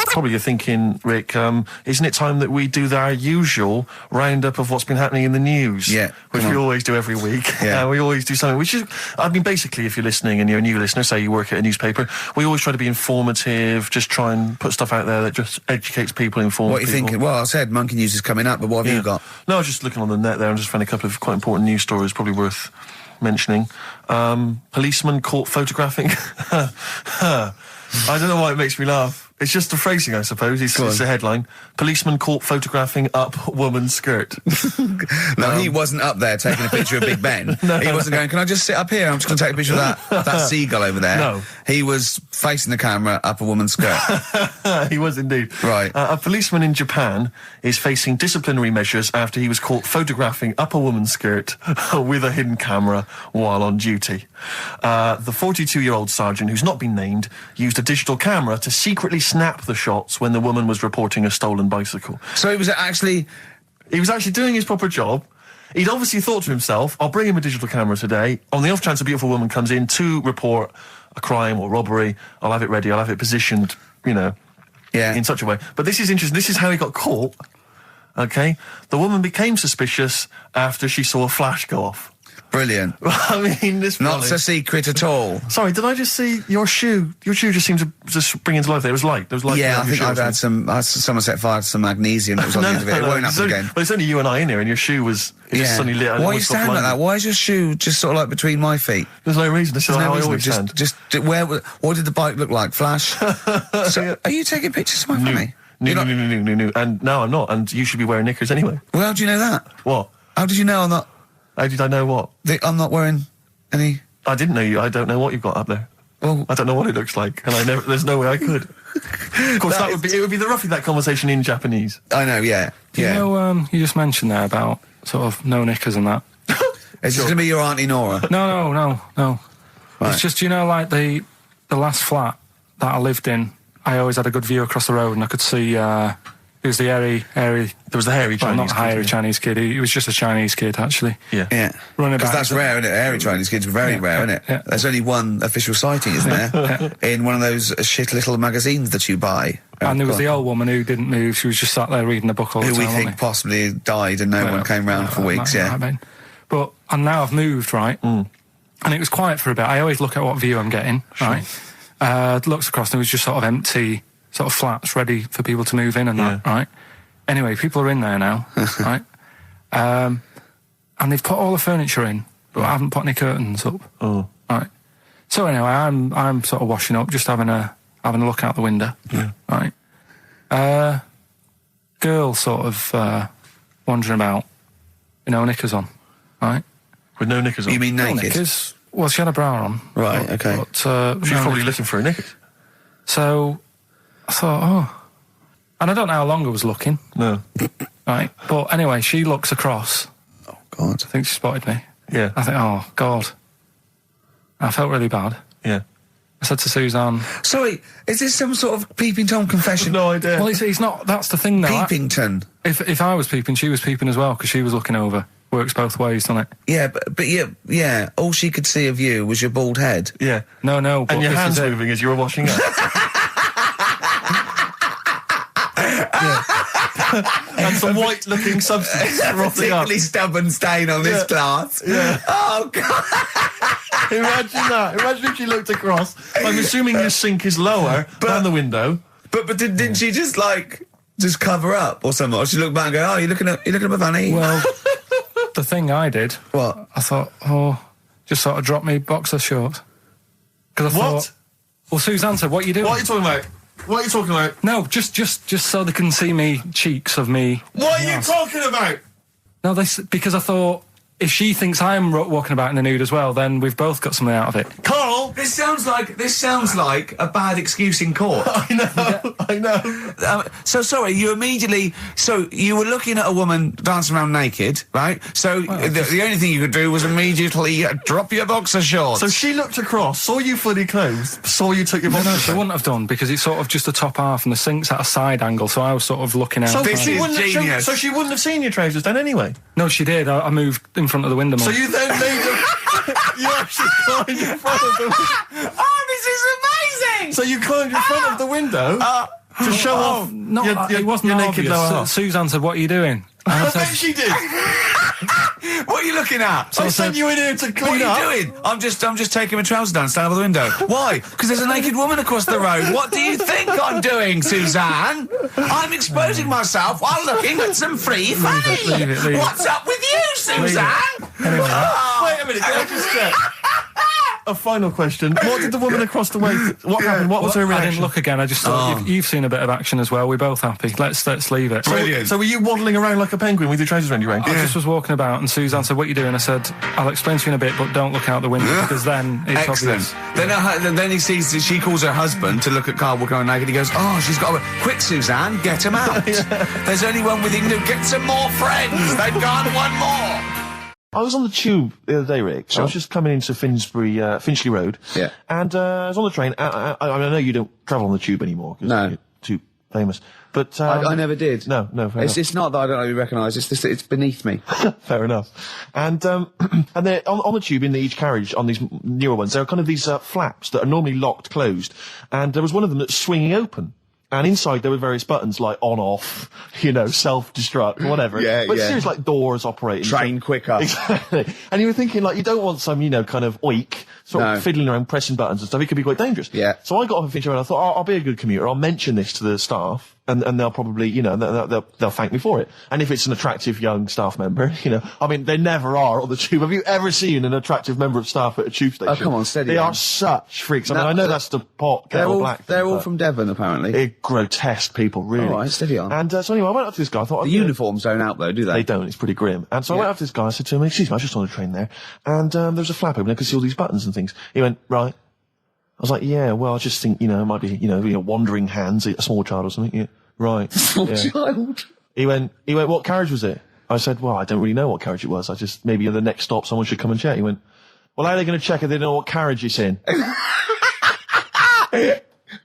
Probably you're thinking, Rick, isn't it time that we do our usual roundup of what's been happening in the news? Yeah. Which we always do every week. Yeah. We always do something, which is, I mean, basically, if you're listening and you're a new listener, say you work at a newspaper, we always try to be informative, just try and put stuff out there that just educates people, informs What are you people. thinking? Well, I said Monkey News is coming up, but what have you got? No, I was just looking on the net there and just found a couple of quite important news stories, probably worth mentioning. Policeman caught photographing. I don't know why it makes me laugh. It's just the phrasing, I suppose. It's the headline. Policeman caught photographing up woman's skirt. No, he wasn't up there taking a picture of Big Ben. He wasn't going, can I just sit up here? I'm just going to take a picture of that seagull over there. No. He was facing the camera up a woman's skirt. He was indeed. Right. A policeman in Japan is facing disciplinary measures after he was caught photographing up a woman's skirt with a hidden camera while on duty. The 42-year-old sergeant, who's not been named, used a digital camera to secretly snap the shots when the woman was reporting a stolen bicycle. So he was actually doing his proper job. He'd obviously thought to himself, I'll bring him a digital camera today. On the off chance a beautiful woman comes in to report a crime or robbery, I'll have it ready, I'll have it positioned, in such a way. But this is interesting. This is how he got caught. Okay? The woman became suspicious after she saw a flash go off. brilliant. I mean, this not a secret at all. Sorry, did I just see your shoe? Your shoe just seemed to just spring into life there. It was light. There was light. Yeah, I think I've had someone set fire to some magnesium that was on the end of it. It won't happen again. But it's only you and I in here, and your shoe was just suddenly lit. Why are you standing like that? Why is your shoe just sort of like between my feet? There's no reason. This is how I always stand. What did the bike look like? Flash? So, are you taking pictures of my family? No. And no, I'm not. And you should be wearing knickers anyway. Well, how do you know that? What? How did you know I'm not? How did I know what? I'm not wearing any... I didn't know you. I don't know what you've got up there. Well, I don't know what it looks like, and there's no way I could. Of course, it would be roughly that conversation in Japanese. I know, yeah. You know, you just mentioned there about sort of no knickers and that. Is this going to be your Auntie Nora? No. Right. It's just, the last flat that I lived in, I always had a good view across the road, and I could see, it was the hairy... There was the hairy Chinese kid. Not the hairy Chinese kid. He was just a Chinese kid, actually. Yeah. Because that's rare, isn't it? Hairy Chinese kids are very rare, isn't it? Yeah. There's only one official sighting, isn't there? In one of those shit little magazines that you buy. And there was the old woman who didn't move. She was just sat there reading a book all the time. Who we think possibly died and no one came round for weeks, But now I've moved, right? And it was quiet for a bit. I always look at what view I'm getting, right? Looks across and it was just sort of empty, sort of flats ready for people to move in and that, right? Anyway, people are in there now, right? And they've put all the furniture in, but I haven't put any curtains up. Oh. Right. So anyway, I'm sort of washing up, just having a look out the window. Yeah. Right. Girl sort of wandering about, knickers on, right? With no knickers on? You mean naked? No knickers. Well, she had a bra on. Right, okay. But, she was probably looking for a knickers. So I thought, and I don't know how long I was looking. No. right? But anyway, she looks across. Oh, God. I think she spotted me. Yeah. I think, oh, God. I felt really bad. Yeah. I said to Suzanne... Sorry, is this some sort of peeping Tom confession? No idea. Well, it's not... That's the thing, though. Peepington. If I was peeping, she was peeping as well, because she was looking over. Works both ways, doesn't it? Yeah, but yeah, all she could see of you was your bald head. Yeah. No, but And your this hands is it. moving as you were washing up. And some white-looking substance frothing up. Particularly stubborn stain on this glass. Yeah. Oh, God. Imagine that. Imagine if she looked across. I'm assuming your sink is lower than the window. But didn't she just cover up or something? Or she looked back and go, oh, you're looking at my fanny? Well, the thing I did... What? I thought, just sort of drop me boxer shorts. Because I thought... Well, Suzanne said, what are you doing? What are you talking about? What are you talking about? No, just so they can see me cheeks of me. What are you talking about? No, because I thought, if she thinks I'm walking about in the nude as well, then we've both got something out of it. Carl! This sounds like a bad excuse in court. I know. So sorry, you were looking at a woman dancing around naked, right? So the only thing you could do was immediately drop your boxer shorts. So she looked across, saw you fully clothed, saw you took your boxer No, shorts. she wouldn't have done, because it's sort of just the top half and the sink's at a side angle, so I was sort of looking out. So This she is wouldn't have- genius. So she wouldn't have seen your trousers then anyway. No, she did. I moved in front of the window more. So you then made them... You actually climbed in front of the window. Oh, this is amazing! So you climbed in front of the window to show off No, your it wasn't naked obvious. lower half. Suzanne said, what are you doing? And I I bet said, she did. What are you looking at? I sent you in here to clean What up. are you doing? I'm just taking my trousers down, stand over the window. Why? Because there's a naked woman across the road. What do you think I'm doing, Suzanne? I'm exposing myself while looking at some free fanny. leave it. What's up with you, Suzanne? Anyway, Wait a minute, can I just check? A final question. What did the woman across the way... What happened? What was her I reaction? didn't look again. I just thought, you've seen a bit of action as well. We're both happy. Let's leave it. So were you waddling around like a penguin with your trousers around your ankles? I just was walking about, and Suzanne said, what are you doing? I said, I'll explain to you in a bit, but don't look out the window, because then it's Excellent. obvious. Then he sees that she calls her husband to look at Carl walking around naked. He goes, oh, she's got a... Quick, Suzanne, get him out. There's only one with him to get some more friends. They've gone one more. I was on the tube the other day, Rick. I was just coming into Finchley Road. Yeah. And I was on the train. I know you don't travel on the tube anymore. 'Cause No. you're too famous. But I never did. No, fair enough. It's not that I don't really recognise. It's beneath me. Fair enough. And they're on the tube in each carriage on these newer ones. There are kind of these flaps that are normally locked closed, and there was one of them that's swinging open. And inside there were various buttons like on, off, self-destruct, whatever. Yeah, but yeah. seriously, like doors operating. Train quicker. Exactly. And you were thinking, like, you don't want some, kind of oik, sort of fiddling around pressing buttons and stuff. It could be quite dangerous. Yeah. So I got off of Finchley Road and I thought, I'll be a good commuter. I'll mention this to the staff. And they'll probably, they'll thank me for it. And if it's an attractive young staff member, they never are on the tube. Have you ever seen an attractive member of staff at a tube station? Oh, come on, steady They on. are such freaks. No, I know that's the pot, kettle black. They're thing, all but from Devon, apparently. they're grotesque people, really. All right, steady on. And so anyway, I went up to this guy. I thought, The uniforms don't out, though, do they? They don't. It's pretty grim. And so I went up to this guy. I said to him, excuse me, I was just on a train there. And there was a flap open. I could see all these buttons and things. He went, right. I was like, yeah, well, I just think, it might be, wandering hands, a small child or something. Yeah. Right. Small child. He went, what carriage was it? I said, well, I don't really know what carriage it was. I just, maybe at the next stop someone should come and check. He went, well, how are they going to check if they don't know what carriage it's in?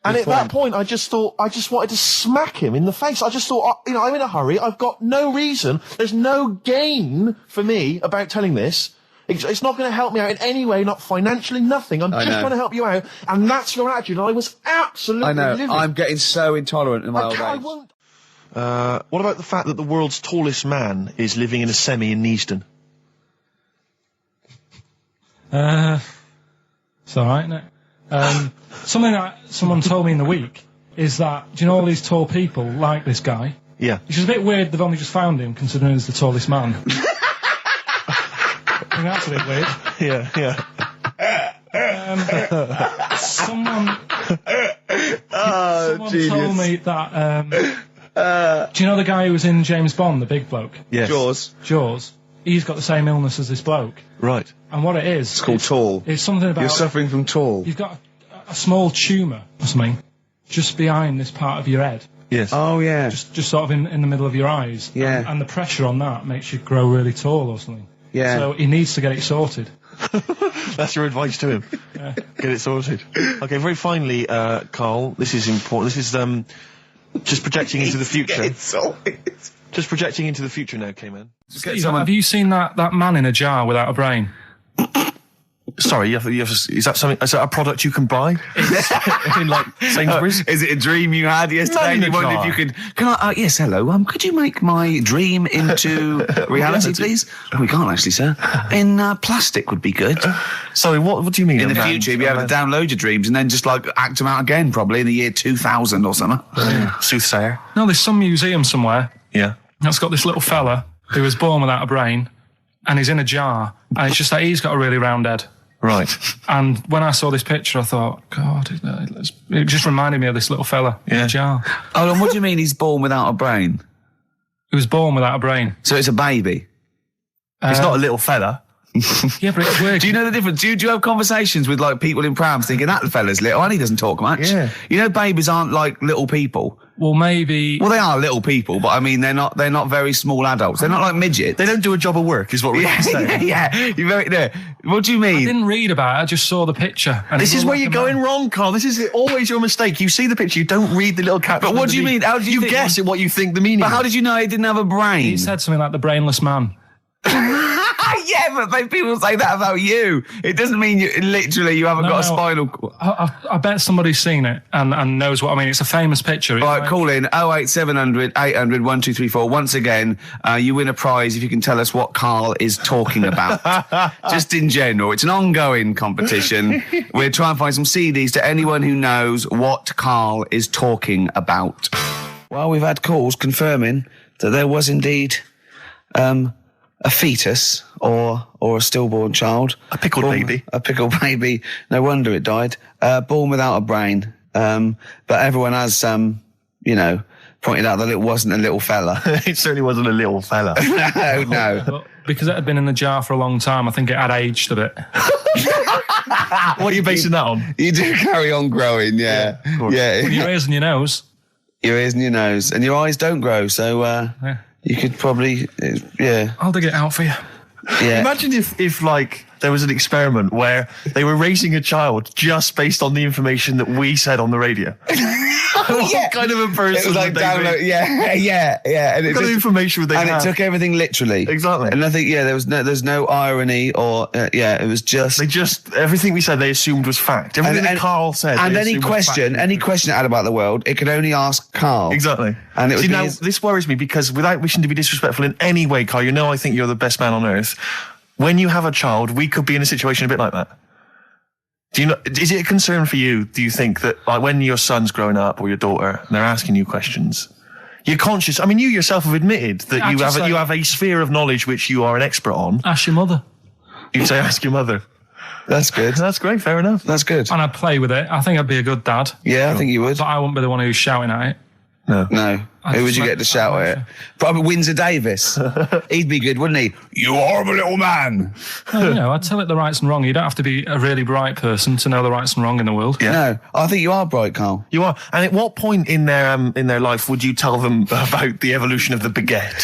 And at that point, I just wanted to smack him in the face. I just thought, I'm in a hurry. I've got no reason. There's no gain for me about telling this. It's not going to help me out in any way, not financially, nothing. I'm just trying to help you out. And that's your attitude. And I was absolutely livid. I'm getting so intolerant in my old age. I won't. What about the fact that the world's tallest man is living in a semi in Neaston? It's all right, isn't it? Something that someone told me in the week is that, do you know all these tall people like this guy? Yeah. Which is a bit weird they've only just found him, considering he's the tallest man. I think that's a bit weird. Someone told me that, do you know the guy who was in James Bond, the big bloke? Yes. Jaws. He's got the same illness as this bloke. Right. And what it is... It's called tall. It's something about... You're suffering from tall. You've got a small tumour or something just behind this part of your head. Yes. Oh, yeah. Just sort of in the middle of your eyes. Yeah. And the pressure on that makes you grow really tall or something. Yeah. So he needs to get it sorted. That's your advice to him. Yeah. Get it sorted. Okay, very finally, Carl, this is important. This is just projecting into the future. Get it sorted. Just projecting into the future now, K-Man. Steve, have you seen that man in a jar without a brain? Sorry, is that something? Is that a product you can buy in like Sainsbury's? Is it a dream you had yesterday? Man in a You wondered jar. if you could. Can I? Yes, hello. Could you make my dream into reality, please? Oh, we can't actually, sir. In plastic would be good. Sorry, what do you mean? In the future, you'll be able to download your dreams and then just like act them out again, probably in the year 2000 or something. Soothsayer. No, there's some museum somewhere Yeah. that's got this little fella who was born without a brain, and he's in a jar, and it's just that he's got a really round head. Right. And when I saw this picture, I thought, God, it just reminded me of this little fella in a jar. Oh, and what do you mean he's born without a brain? He was born without a brain. So it's a baby. It's not a little fella. Yeah, but it's weird. Do you know the difference? Do you have conversations with like people in prams thinking that fella's little and he doesn't talk much? Yeah. You know, babies aren't like little people. Well, maybe... Well, they are little people, but I mean, they're not very small adults. They're not like midgets. They don't do a job of work, is what we're saying. Yeah. You're very, no. What do you mean? I didn't read about it, I just saw the picture. And This it is looked where like you're a going man. wrong, Carl. This is always your mistake. You see the picture, you don't read the little caption. But what do you underneath. mean? How do you think- guess at what you think the meaning But how is. did you know he didn't have a brain? He said something like the brainless man. Yeah, but people say that about you. It doesn't mean you haven't got a spinal cord. I bet somebody's seen it and knows what I mean. It's a famous picture. All right, call in 08700 800 1234. Once again, you win a prize if you can tell us what Carl is talking about. Just in general. It's an ongoing competition. We're trying to find some CDs to anyone who knows what Carl is talking about. Well, we've had calls confirming that there was indeed a fetus or a stillborn child. A pickled baby. A pickled baby. No wonder it died. Born without a brain. But everyone has, pointed out that it wasn't a little fella. It certainly wasn't a little fella. No. But because it had been in the jar for a long time, I think it had aged a bit. What are you basing that on? You do carry on growing, yeah. Yeah. Your ears and your nose. Your ears and your nose. And your eyes don't grow, so you could probably, I'll dig it out for you. Yeah. Imagine if like there was an experiment where they were raising a child just based on the information that we said on the radio. What kind of a person It was like would they download, be? yeah. And What kind of information would they and have? it took everything literally. Exactly. And I think, there's no irony or, it was just. They just, everything we said they assumed was fact. Everything that Carl said. And they any assumed was fact. question it had about the world, it could only ask Carl. Exactly. And it would See, be now, his- this worries me because without wishing to be disrespectful in any way, Carl, I think you're the best man on earth. When you have a child, we could be in a situation a bit like that. Is it a concern for you, do you think, that like when your son's growing up or your daughter and they're asking you questions, you're conscious, I mean, you yourself have admitted that you have a sphere of knowledge which you are an expert on. Ask your mother. You'd say ask your mother. That's good. That's great, fair enough. That's good. And I'd play with it. I think I'd be a good dad. Yeah, I think you would. But I wouldn't be the one who's shouting at it. No. Who would you get to shout at it? Probably Windsor Davis. He'd be good, wouldn't he? You horrible little man. Well, I'd tell it the rights and wrong. You don't have to be a really bright person to know the rights and wrong in the world. Yeah. No, I think you are bright, Carl. You are. And at what point in their life would you tell them about the evolution of the baguette,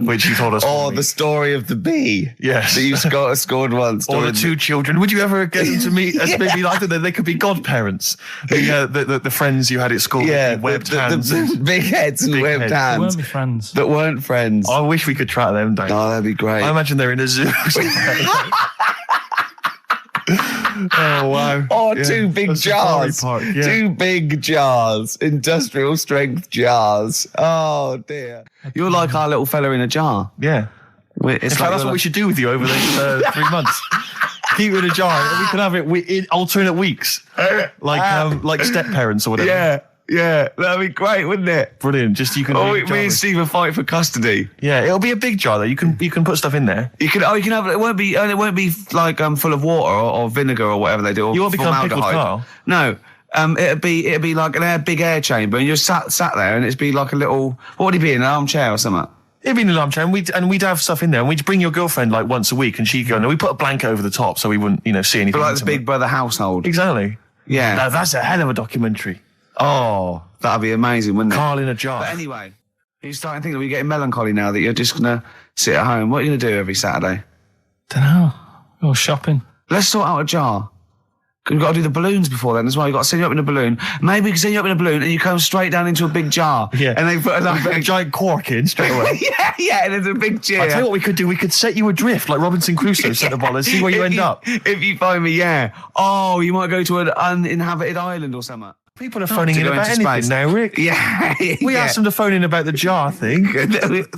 which you told us? Or the story of the bee. Yes. That you scored once. Or the two children. Would you ever get them to meet as maybe like that? They could be godparents. The friends you had at school. Yeah, with webbed hands. the big heads and Big webbed heads. They hands. weren't my friends. That weren't friends. I wish we could track them down. Oh, that'd be great. I imagine they're in a zoo. Oh, wow. Oh, Yeah. two big A safari jars. park, yeah. Two big jars. Industrial strength jars. Oh, dear. You're like our little fella in a jar. Yeah. It's In fact, that's what we should do with you over the 3 months. Keep it in a jar. And we can have it in alternate weeks. Like step parents or whatever. Yeah, that'd be great, wouldn't it? Brilliant. Just you can. Oh, leave me and jars. Steve will fight for custody. Yeah, it'll be a big jar though. You can put stuff in there. You can have it. Won't be like full of water or vinegar or whatever they do. Or You won't become pickled, formaldehyde. Carl. No, it'd be like big air chamber, and you're sat there, and it'd be like a little. What would it be, an armchair or something? It'd be an alarm chair, and we'd have stuff in there, and we'd bring your girlfriend like once a week, and she'd go. No, we put a blanket over the top so we wouldn't, see anything. But like the intimate. Big Brother household. Exactly. Yeah. Now, that's a hell of a documentary. Oh, That'd be amazing, wouldn't it? Carl in a jar. But anyway, you're starting to think that we're getting melancholy now that you're just going to sit at home. What are you going to do every Saturday? Don't know. Go shopping. Let's sort out a jar. We've got to do the balloons before then as well. You've got to send you up in a balloon. Maybe we can send you up in a balloon and you come straight down into a big jar. Yeah. And they put a giant cork in straight away. yeah, and there's a big cheer. I'll tell you what we could do. We could set you adrift like Robinson Crusoe set the ball and see where you end up. If you find me, yeah. Oh, you might go to an uninhabited island or something. People are phoning in about anything space. now, Rick. Yeah. We asked them to phone in about the jar thing.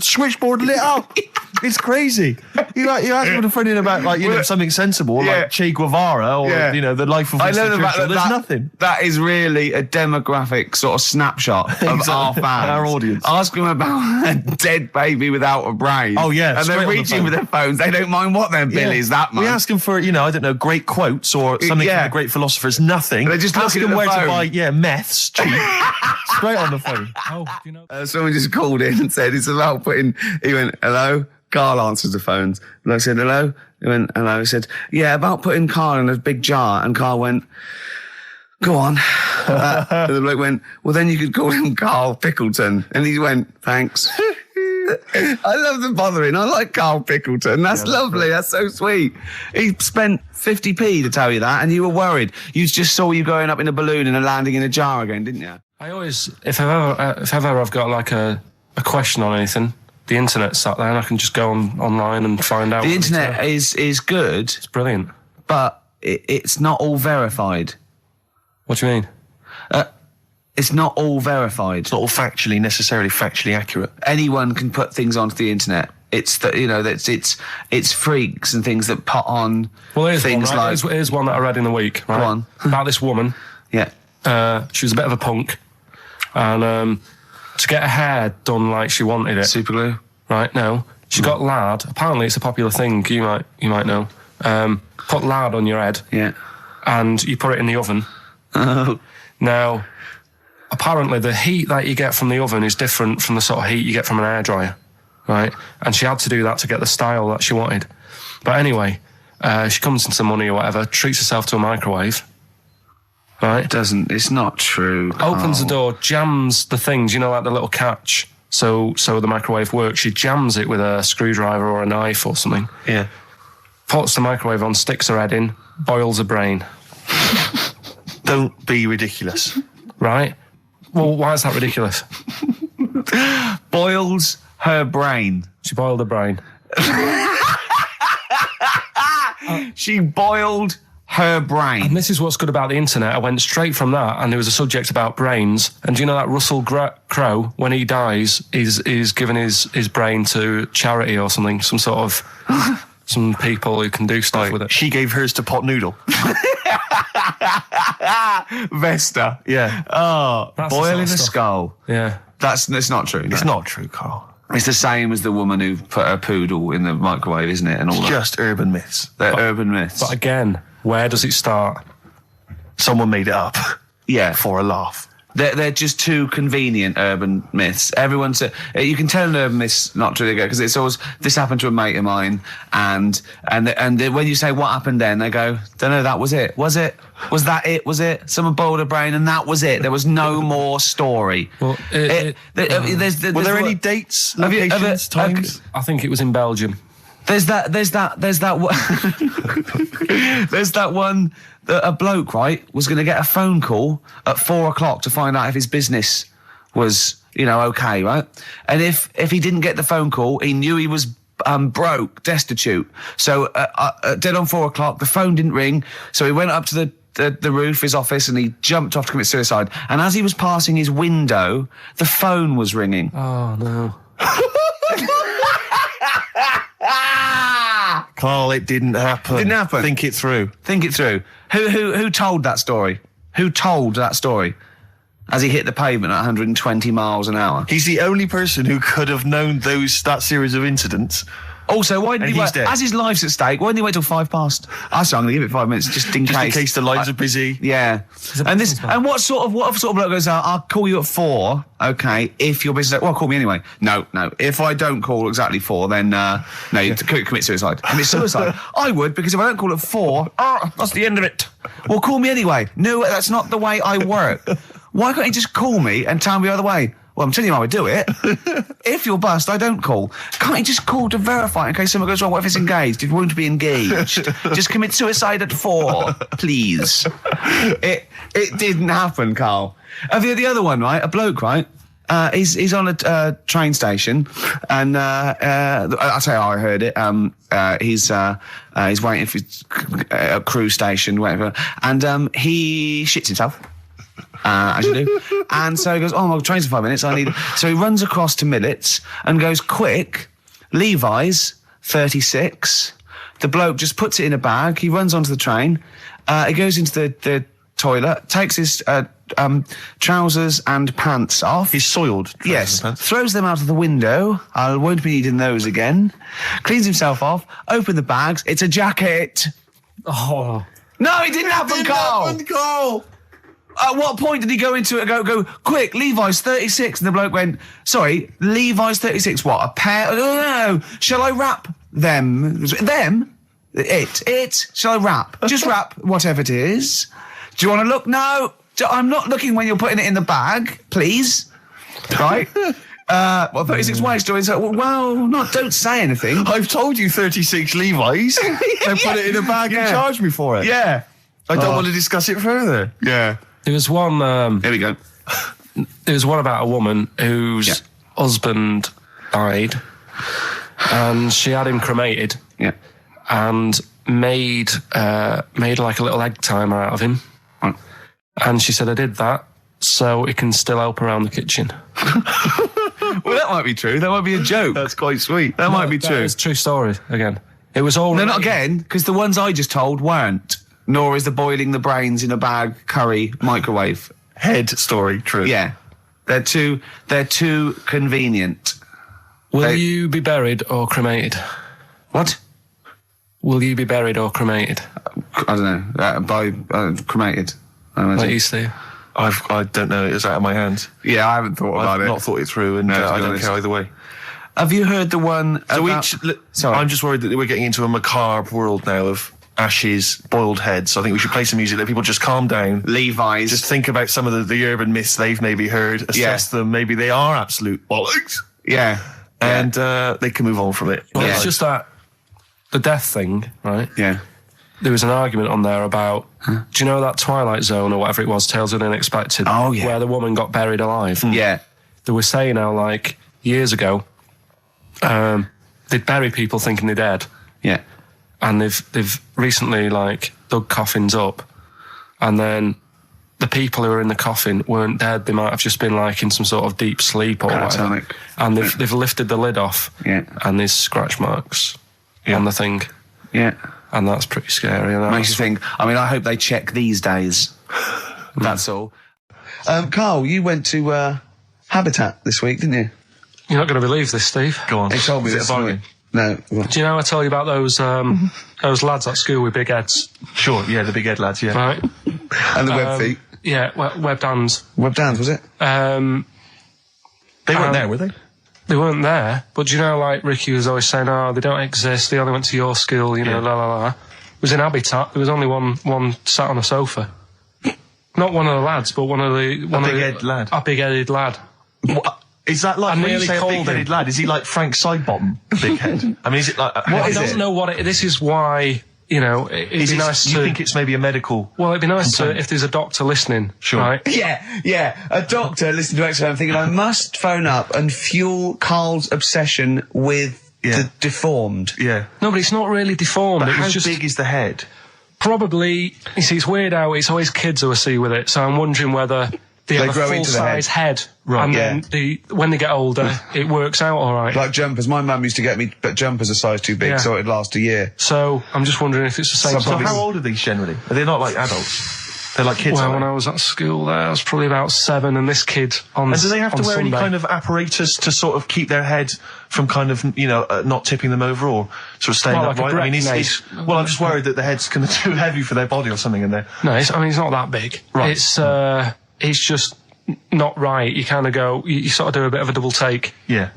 Switchboard lit up. It's crazy. You asked them to phone in about something sensible, like Che Guevara or the life of Winston Churchill. There's nothing. That is really a demographic sort of snapshot of our fans, our audience. Ask them about a dead baby without a brain. Oh yeah, and they're reaching with their phones. They don't mind what their bill is that much. We ask them for I don't know, great quotes or something from the great philosophers. Nothing. They're just ask looking them at the where phone. to buy meths cheap. Straight on the phone. Oh, do you know? Someone just called in and said it's about putting. He went, hello. Carl answers the phones. And I said, hello. He went, hello. He said, yeah, about putting Carl in a big jar. And Carl went, go on. And the bloke went, well, then you could call him Karl Pilkington. And he went, thanks. I love the bothering. I like Karl Pilkington. That's lovely. That's so sweet. He spent 50p to tell you that, and you were worried. You just saw you going up in a balloon and landing in a jar again, didn't you? I always, if ever I've got like a question on anything, the internet's sat there and I can just go online and find out. The internet is good. It's brilliant. But it's not all verified. What do you mean? It's not all verified. It's not all necessarily factually accurate. Anyone can put things onto the internet. It's it's freaks and things that put on things one, right? Here's one that I read in the week. Right? Go on. About this woman. Yeah. She was a bit of a punk, and to get her hair done like she wanted it. Super glue. Right? No. She got lard. Apparently, it's a popular thing. You might know. Put lard on your head. Yeah. And you put it in the oven. Oh. Now, apparently, the heat that you get from the oven is different from the sort of heat you get from an hairdryer, right? And she had to do that to get the style that she wanted. But anyway, she comes into money or whatever, treats herself to a microwave, right? It's not true. Opens the door, jams the things, like the little catch, so the microwave works. She jams it with a screwdriver or a knife or something. Yeah. Puts the microwave on, sticks her head in, boils her brain. Don't be ridiculous. Right? Well, why is that ridiculous? Boils her brain. She boiled her brain. She boiled her brain. And this is what's good about the internet. I went straight from that, and there was a subject about brains. And do you know that Russell Crowe, when he dies, is giving his brain to charity or something, some sort of some people who can do stuff with it. She gave hers to Pot Noodle. Vesta. Yeah. Oh, That's boiling the a sort of skull. Yeah. It's not true. It's not true, Carl. It's the same as the woman who put her poodle in the microwave, isn't it? And all that. Just urban myths. They're urban myths. But again, where does it start? Someone made it up. Yeah. For a laugh. They're just too convenient urban myths. Everyone said you can tell an urban myth's not true because it's always this happened to a mate of mine, and when you say what happened then, they go, don't know, that was it. Was it? Was that it? Was it? Someone boiled a brain and that was it. There was no more story. Well, were there any dates, locations, times? I think it was in Belgium. There's that one that a bloke, right, was going to get a phone call at 4:00 to find out if his business was, okay, right? And if he didn't get the phone call, he knew he was broke, destitute. So dead on 4:00, the phone didn't ring. So he went up to the roof, his office, and he jumped off to commit suicide. And as he was passing his window, the phone was ringing. Oh no. Carl, it didn't happen. Didn't happen. Think it through. Think it through. Who told that story? Who told that story? As he hit the pavement at 120 miles an hour. He's the only person who could have known that series of incidents. Also, why didn't he wait? Dead. As his life's at stake, why didn't he wait till 5:00? I'm going to give it 5 minutes just in case. In case the lines are busy. Yeah. And what sort of bloke goes out? I'll call you at 4. Okay, if your business. Well, call me anyway. No. If I don't call exactly 4, then you commit suicide. Commit suicide. I would, because if I don't call at 4, that's the end of it. Well, call me anyway. No, that's not the way I work. Why can't you just call me and tell me the other way? Well, I'm telling you how I do it. If you're bust, I don't call. Can't you just call to verify in case something goes wrong? What if it's engaged? It won't be engaged. Just commit suicide at 4, please. It didn't happen, Carl. The other one, right? A bloke, right? He's on a train station, and I'll tell you how I heard it. He's waiting for a cruise station, whatever, and he shits himself. As you do. And so he goes, oh, my train's in 5 minutes, So he runs across to Millets and goes, quick, Levi's, 36. The bloke just puts it in a bag, he runs onto the train, he goes into the toilet, takes his trousers and pants off. He's soiled. Yes. Throws them out of the window. I won't be needing those again. Cleans himself off, open the bags, it's a jacket. Oh. No, it didn't happen, Carl. At what point did he go into it and go, quick, Levi's 36? And the bloke went, sorry, Levi's 36, what, a pair? No. Shall I wrap them? Them? It. Shall I wrap? Just wrap whatever it is. Do you want to look? No. I'm not looking when you're putting it in the bag, please. Right? 36 waist stories. Don't say anything. I've told you 36 Levi's. They put it in a bag and charge me for it. Yeah. I don't want to discuss it further. Yeah. There was one. Here we go. There was one about a woman whose husband died, and she had him cremated. Yeah. And made like a little egg timer out of him. Right. And she said, I did that so it can still help around the kitchen. Well, that might be true. That might be a joke. That's quite sweet. That might be true. It's a true story, again. It was all... No, not again, because the ones I just told weren't. Nor is the boiling the brains in a bag curry microwave. Head story, true. Yeah. They're too convenient. Will you be buried or cremated? What? Will you be buried or cremated? I don't know. Cremated. I imagine. Like you, Steve? I don't know. It's out of my hands. Yeah, I haven't thought about I've it. not thought it through, and I don't care either way. Have you heard the one about... Sorry. I'm just worried that we're getting into a macabre world now of ashes, boiled heads. I think we should play some music, let people just calm down. Levi's. Just think about some of the urban myths they've maybe heard, assess them. Maybe they are absolute bollocks. Yeah. And they can move on from it. Well, it's just that the death thing, right? Yeah. There was an argument on there about, do you know that Twilight Zone or whatever it was, Tales of the Unexpected? Oh, yeah. Where the woman got buried alive. Yeah. They were saying how, like, years ago, they'd bury people thinking they're dead. Yeah. And they've recently, like, dug coffins up, and then the people who were in the coffin weren't dead. They might have just been, like, in some sort of deep sleep or whatever. And they've lifted the lid off, and there's scratch marks on the thing. Yeah. And that's pretty scary. Makes you think, I hope they check these days. That's all. Carl, you went to Habitat this week, didn't you? You're not going to believe this, Steve. Go on. He told me this morning. No. Do you know I tell you about those lads at school with big heads? Sure, yeah, the big head lads, yeah. Right. And the web feet. Yeah, webbed hands. Webbed hands, was it? They weren't there, were they? They weren't there, but do you know, like, Ricky was always saying, oh, they don't exist, they only went to your school, you know, la la la. It was in Habitat, there was only one sat on a sofa. Not one of the lads, but one of the... big-headed lad. A big-headed lad. What? Is that like, when you say a big-headed lad, is he like Frank Sidebottom, big head? I mean, is it like... I don't know what this is why, you know, it'd be nice to... You think it's maybe a medical... Well, it'd be nice to, if there's a doctor listening, right? Yeah, a doctor listening to XFM thinking, I must phone up and fuel Carl's obsession with the deformed. Yeah. No, but it's not really deformed. But how big is the head? Probably, you see, it's weird how it's always kids who I see with it, so I'm wondering whether... They have a full-size head, right? And then when they get older, it works out all right. Like jumpers. My mum used to get me jumpers a size too big, so it'd last a year. So I'm just wondering if it's the same. So how old are these generally? Are they not like adults? They're like kids. Well, when I was at school, I was probably about 7, and this kid on. And do they have to wear Sunday. any kind of apparatus to sort of keep their head from kind of, you know, not tipping them over or sort of staying upright? Like I'm just worried that the head's kind of too heavy for their body or something in there. No, it's not that big. Right. It's just not right. You kind of go, you sort of do a bit of a double take. Yeah.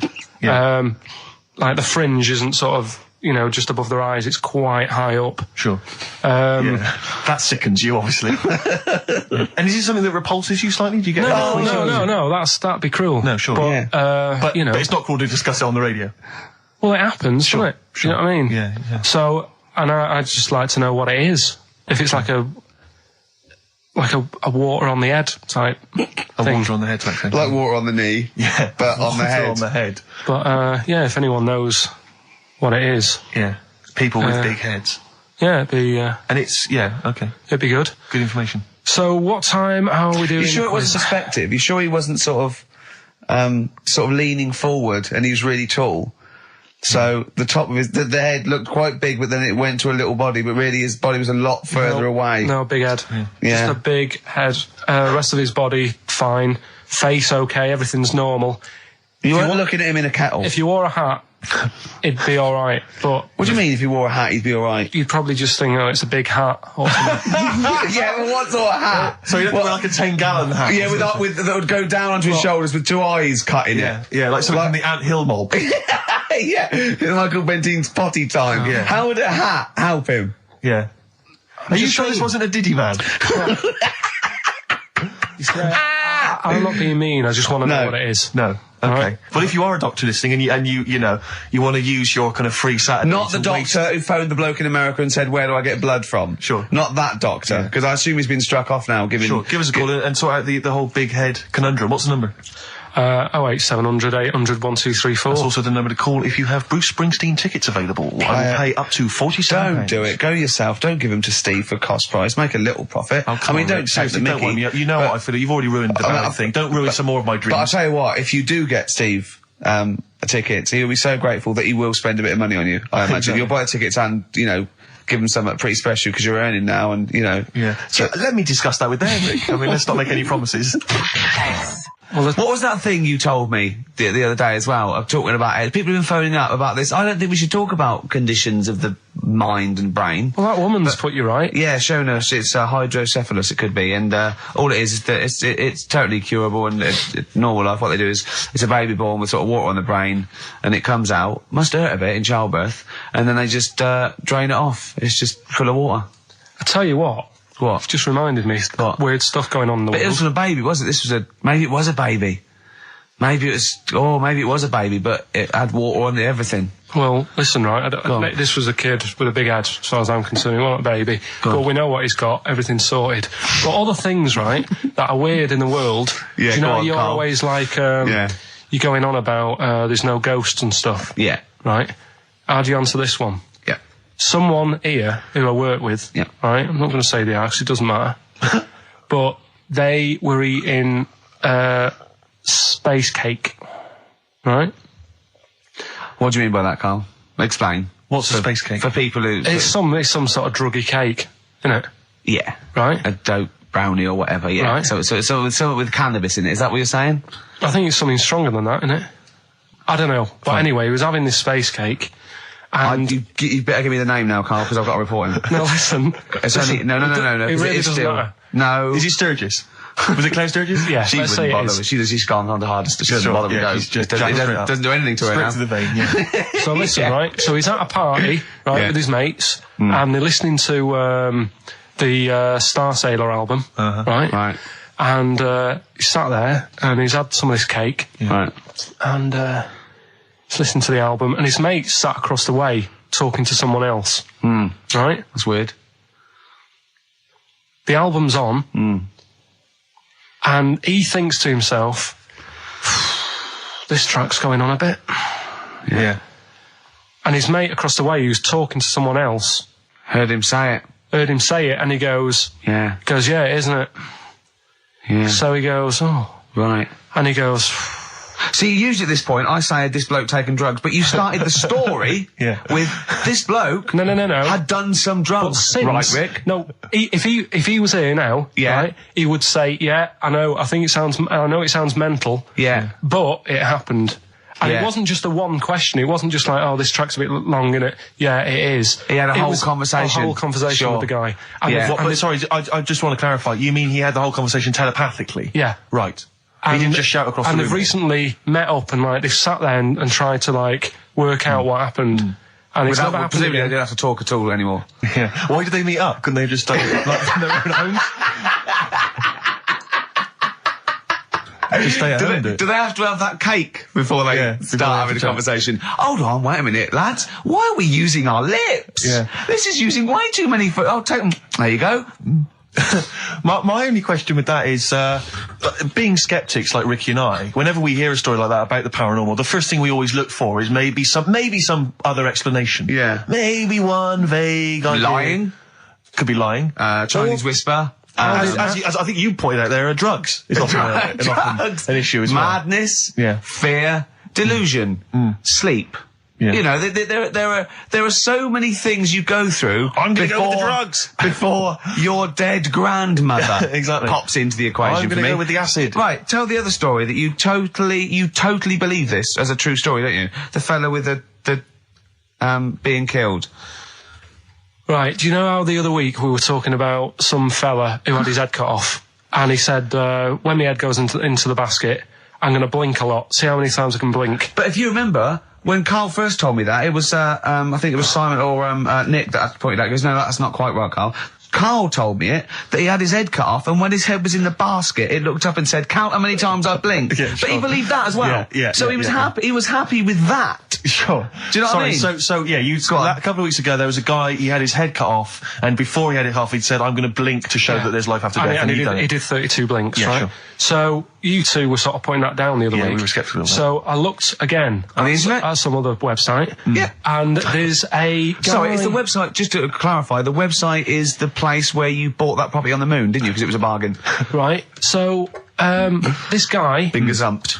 Like the fringe isn't sort of, you know, just above their eyes. It's quite high up. Sure. That sickens you, obviously. And is it something that repulses you slightly? Do you get No, that'd be cruel. No, sure. But, But, you know. but it's not cruel to discuss it on the radio. Well, it happens, doesn't it? Sure. You know what I mean? Yeah. So, and I'd just like to know what it is. If it's like a water on the head type thing. Water on the head type thing. Like water on the knee. Yeah. But on the Water head. on the head. But, if anyone knows what it is. Yeah. People with big heads. Yeah, it'd be... And it's, okay. It'd be good. Good information. So, what time are we doing? You sure it wasn't perspective? You sure he wasn't sort of leaning forward and he was really tall? So the top of the head looked quite big, but then it went to a little body, but really his body was a lot further away. No, big head. Yeah. Just a big head. Rest of his body, fine. Face, okay. Everything's normal. You weren't looking at him in a kettle. If you wore a hat, it'd be all right. But what do you mean? If you wore a hat, he'd be all right? You'd probably just think, oh, it's a big hat. Or something. Yeah, but what sort of hat? So you don't wear like a 10-gallon hat? Yeah, that would go down onto his shoulders with two eyes cut in it. Yeah, like something from the Ant Hill mob. Yeah, Michael Bentine's potty time. Yeah. How would a hat help him? Yeah. Are you sure this wasn't a Diddy man? I'm not being mean. I just want to know what it is. No. Okay. Right. But if you are a doctor listening and you want to use your kind of free Saturday, not the doctor who phoned the bloke in America and said, "Where do I get blood from?" Sure. Not that doctor, because I assume he's been struck off now. Give us a call and sort out the whole big head conundrum. What's the number? 08700 800 1234. That's also the number to call if you have Bruce Springsteen tickets available. I will pay up to £47. Don't do it. Go yourself. Don't give them to Steve for cost price. Make a little profit. Oh, don't take the mickey. Don't worry, you know what I feel. You've already ruined the bad thing. Don't ruin some more of my dreams. But I'll tell you what, if you do get Steve a ticket, he'll be so grateful that he will spend a bit of money on you, I imagine. You'll buy tickets and, give them something pretty special because you're earning now and, Yeah. So let me discuss that with them, Rick. I mean, let's not make any promises. Well, what was that thing you told me the other day as well? I'm talking about it. People have been phoning up about this. I don't think we should talk about conditions of the mind and brain. Well, that woman's put you right. Yeah, shown us it's hydrocephalus. It could be, and all it is that it's totally curable and normal life. What they do is it's a baby born with sort of water on the brain, and it comes out. Must hurt a bit in childbirth, and then they just drain it off. It's just full of water. I tell you what. What? It's just reminded me of weird stuff going on in the world. But it wasn't a baby, was it? Maybe it was a baby. Maybe it was a baby, but it had water on everything. Well, listen, right, this was a kid with a big head, as far as I'm concerned. He wasn't a baby. But we know what he's got, everything's sorted. But other things, right, that are weird in the world, yeah, do you know, you're Carl. always like, you're going on about, there's no ghosts and stuff. Yeah. Right? How do you answer this one? Yeah. Someone here who I work with, right, I'm not going to say the house, it doesn't matter, but they were eating space cake, right? What do you mean by that, Carl? Explain. What's a space cake? For people who... It's some sort of druggy cake, isn't it? Yeah. Right? A dope brownie or whatever, yeah. Right. So with cannabis in it, is that what you're saying? I think it's something stronger than that, isn't it? I don't know. But anyway, he was having this space cake. And you better give me the name now, Carl, because I've got to report him. No, listen. It's only, no. It really doesn't matter. No. Is he Sturgis? Was it Claire Sturgis? Yeah, she wouldn't bother. She's gone on the hardest. She doesn't bother with those. He doesn't do anything to her now. To the vein, yeah. So listen, right? So he's at a party, right, with his mates, and they're listening to the Star Sailor album, right? Right. And he's sat there, and he's had some of this cake, right? And he's listening to the album, and his mate sat across the way talking to someone else, right? That's weird. The album's on, and he thinks to himself, this track's going on a bit. Yeah. And his mate across the way, who's talking to someone else, heard him say it, and he goes, yeah, yeah, isn't it? Yeah. So he goes, oh. Right. And he goes... See, usually at this point, I say, had this bloke taken drugs, but you started the story with this bloke No. had done some drugs. Right, Rick? No, if he was here now, right, he would say, yeah, I know it sounds mental. Yeah. But it happened. And Yeah. it wasn't just a one question. It wasn't just like, oh, this track's a bit long, innit? Yeah, it is. He had a whole was conversation. A whole conversation Sure. with the guy. And Yeah. Sorry, I just want to clarify. You mean he had the whole conversation telepathically? Yeah. Right. He didn't just shout across the room. And they've recently met up and, like, they've sat there and tried to, like, work out what happened. And it's never Without, happened presumably they again. don't have to talk at all anymore. Yeah. Why did they meet up? Couldn't they have just done it like in their own homes? Just stay at home. Do they have to have that cake before they start having a conversation? Hold on, wait a minute, lads. Why are we using our lips? Yeah. This is using way too many. I'll take them. There you go. My only question with that is, being skeptics like Ricky and I, whenever we hear a story like that about the paranormal, the first thing we always look for is maybe some other explanation. Yeah. Maybe one vague idea. Lying. Could be lying. Chinese whisper. As I think you pointed out, there are drugs. It's often Drugs. an issue as well. Madness. Yeah. Fear. Delusion. Sleep. Yeah. You know, there are so many things you go through. I'm going to go with the drugs before your dead grandmother exactly. pops into the equation. I'm going to go with the acid. Right, tell the other story that you totally believe this as a true story, don't you? The fella with the being killed. Right, do you know how the other week we were talking about some fella who had his head cut off, and he said, when my head goes into the basket, I'm going to blink a lot, see how many times I can blink. But if you remember, when Carl first told me that, it was, I think it was Simon or Nick that pointed out. He goes, no, that's not quite right, Carl. Carl told me that he had his head cut off, and when his head was in the basket, it looked up and said, count how many times I blinked. Yeah, but sure. he believed that as well. So he was happy. He was happy with that. Sure. Do you know what I mean? So yeah, a couple of weeks ago there was a guy, he had his head cut off, and before he had it cut off, he'd said, I'm going to blink to show that there's life after death. And he he did 32 blinks, Yeah, right? sure. So you two were sort of putting that down the other Yeah, week. we were sceptical of that. So I looked again On the internet? at some other website. Yeah. And there's a guy... Sorry, it's the website, just to clarify, the website is the place where you bought that property on the moon, didn't you? Because it was a bargain. Right. So, this guy... Finger zumped.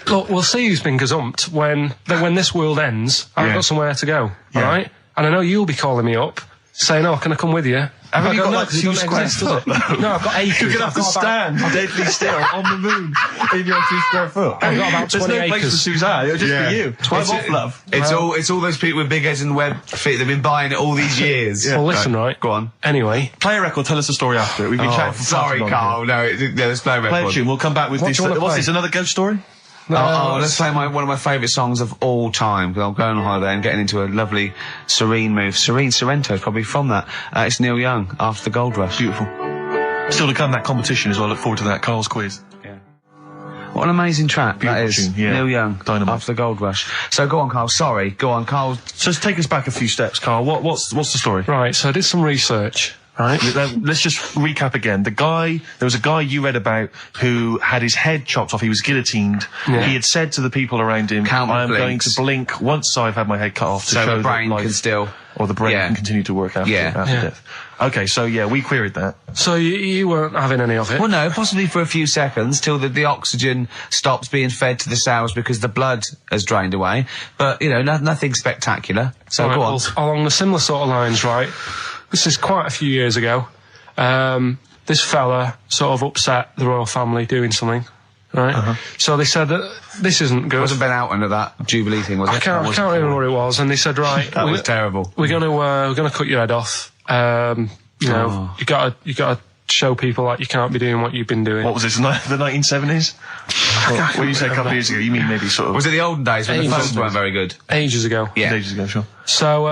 Look, we'll see who's been gazumped when this world ends. I've got somewhere to go, right? And I know you'll be calling me up, saying, "Oh, can I come with you?" Haven't you got like 'cause it 2 doesn't square exist, does it? foot? No, I've got acres. You're going to have to stand deadly still on the moon in your 2 square foot. I've got about 20 There's no place for acres. Suzanne, it'll just be you. 12 off, love. It's all those people with big heads and web feet that've been buying it all these years. Well, listen, right? Go on. Anyway, Play a record, tell us the story after it. We've been chatting for Sorry, far too long Carl. No, there's no here. Play a record. tune, we'll come back with What this. do you wanna What's play? this, another ghost story? Let's play one of my favourite songs of all time, because I'm going on holiday and getting into a lovely serene mood. Sorrento is probably from that. It's Neil Young, After the Gold Rush. Beautiful. Still to come, that competition as well. I look forward to that. Carl's quiz. Yeah. What an amazing track that is. Beautiful tune, yeah. Neil Young, Dynamite. After the Gold Rush. So go on, Carl. Sorry. Go on, Carl. So let's take us back a few steps, Carl. What's the story? right, so I did some research, right? Let's just recap again. There was a guy you read about who had his head chopped off. He was guillotined. Yeah. He had said to the people around him, Count my I am going blinks. to blink once I've had my head cut off to So show the brain that life, can still... or the brain Yeah. can continue to work after Yeah. death. Okay, so yeah, we queried that. So you weren't having any of it? Well, no, possibly for a few seconds till the oxygen stops being fed to the cells because the blood has drained away. But, you know, nothing spectacular. So Right, go on. well, along the similar sort of lines, right? This is quite a few years ago. This fella sort of upset the royal family doing something, right? So they said that this isn't good. Wasn't Ben Outman at that Jubilee thing, was it? I can't remember what it was, and they said, right, That was terrible. we're gonna cut your head off. You know, you gotta show people that you can't be doing what you've been doing. What was this, the 1970s? What you said a couple of years ago, you mean maybe sort of... Was it the olden days when the Ages phones ago. weren't very good? Ages ago. Yeah. Ages ago, sure. So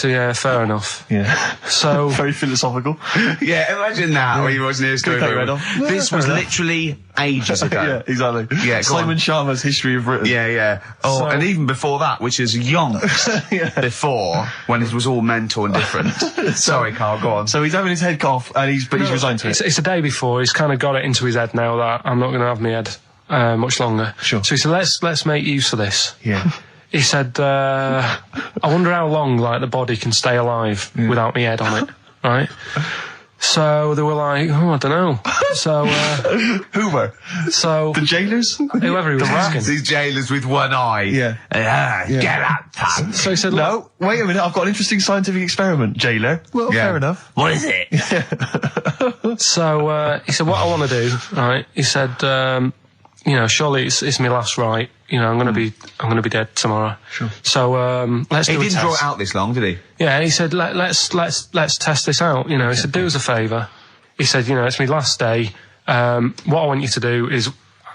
yeah, fair enough. Yeah. So Very philosophical. Yeah, imagine that when you watching the history. Cut your head off. This was literally ages ago. Yeah, exactly. Yeah, go Simon on. Sharma's History of Britain. Yeah. Oh, So- and even before that, which is yonks before, when it was all mental and different. Sorry, Carl, go on. So he's having his head cut off, and he's resigned to it. it's a day before. He's kind of got it into his head now that I'm not going to have my head much longer. Sure. So he said, let's make use of this. Yeah. He said, I wonder how long like the body can stay alive without my head on it, right? So they were like, I don't know. So Hoover. so The jailers? whoever he was asking. These jailers with one eye. Yeah. Get up, punk. So he said, No, wait a minute, I've got an interesting scientific experiment, jailer. Well, Yeah. fair enough. What is it? So he said, what I want to do, right? He said, surely it's my last right. You know, I'm gonna be dead tomorrow. Sure. So let's He do a didn't test. draw it out this long, did he? Yeah, he said, let's test this out. You know, he said, do us a favour. He said, it's my last day. What I want you to do is,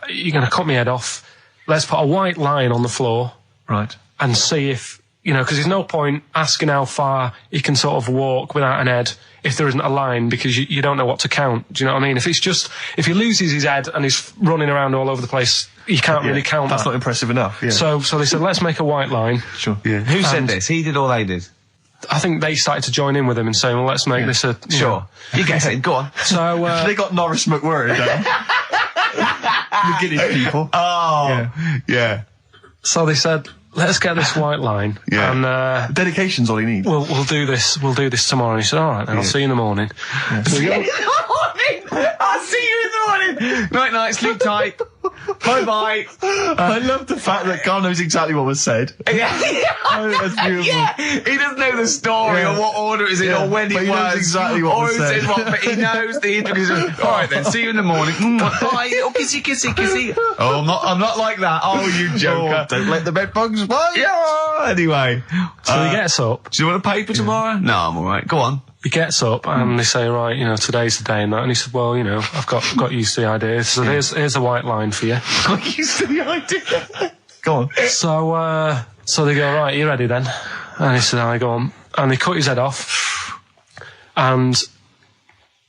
you're going to cut my head off. Let's put a white line on the floor Right. and see if you know, because there's no point asking how far he can sort of walk without an head if there isn't a line, because you don't know what to count. Do you know what I mean? If he loses his head and he's running around all over the place, you can't really count That's that. not impressive enough. Yeah. So they said, let's make a white line. Sure. Yeah. Who said this? He did or they did? I think they started to join in with him and saying, well, let's make this a... Sure. You get it. Go on. So... they got Norris McWhirr down. The Guinness people. Oh. Yeah. So they said, let's get this white line. Yeah. And Dedication's all you need. we'll do this tomorrow. And he said, all right, then I'll see you in the morning. So we go, I'll see you in the morning. Night, sleep tight. Bye. I love the fact that Carl knows exactly what was said. Yeah. Oh, that's beautiful. Yeah. He doesn't know the story or what order it is in or when but it he knows was. exactly what or was who said. said what, but he knows the intricacies. All right then, see you in the morning. Bye. Oh, kissy. Oh, I'm not like that. Oh, you joker. Don't let the bed bugs bite. Yeah. Anyway. so he gets up. Do you want a paper tomorrow? No, I'm all right. Go on. He gets up and they say, right, you know, today's the day and that. And he said, well, you know, I've got used to the idea. So here's a white line for you. Got used to the idea. Go on. So they go, right, you ready then? And he said, I go on. And they cut his head off. And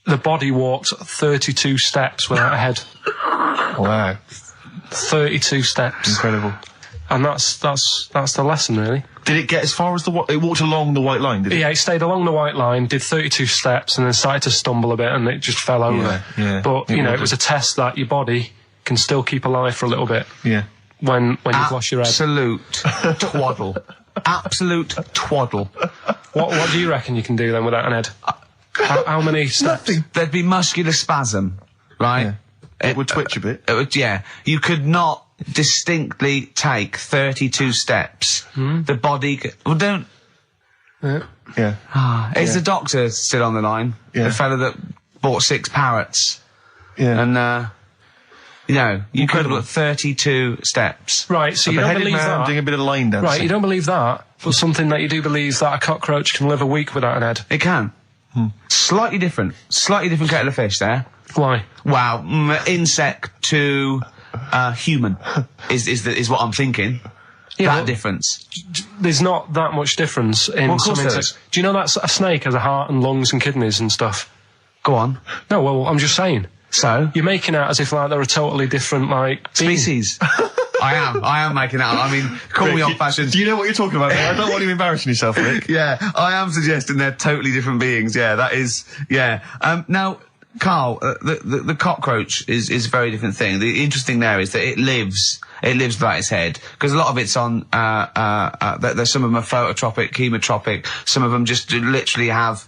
the body walked 32 steps without a head. Wow. 32 steps. Incredible. And that's the lesson, really. Did it get as far as it walked along the white line, did it? Yeah, it stayed along the white line, did 32 steps, and then started to stumble a bit, and it just fell over. Yeah. But, you know, it was a test that your body can still keep alive for a little bit. Yeah. When you've lost your head. Absolute twaddle. Absolute twaddle. What do you reckon you can do then without an head? How many steps? There'd be muscular spasm, right? Yeah. It would twitch a bit. It would, yeah. You could not distinctly take 32 steps. The body well, don't... Yeah. Is the doctor still on the line? Yeah. The fella that bought 6 parrots. Yeah. And, you know, you could Incredible. have got 32 steps. Right, so you don't beheaded believe man that. doing a bit of line dancing. Right, you don't believe that, but something that you do believe that a cockroach can live a week without an head. It can. Slightly different kettle of fish there. Why? Wow, insect to human is what I'm thinking. Yeah, that well, difference. There's not that much difference in Well, of some course there insects. is. Do you know that a snake has a heart and lungs and kidneys and stuff? Go on. No, well, I'm just saying. So? You're making out as if like they're a totally different like being. Species. I am making that up. I mean, call me old-fashioned. Do you know what you're talking about? I don't want you embarrassing yourself, Rick. Yeah, I am suggesting they're totally different beings. Yeah, that is. Yeah. Now, Carl, the cockroach is a very different thing. The interesting there is that it lives without its head, because a lot of it's on. There's some of them are phototropic, chemotropic. Some of them just literally have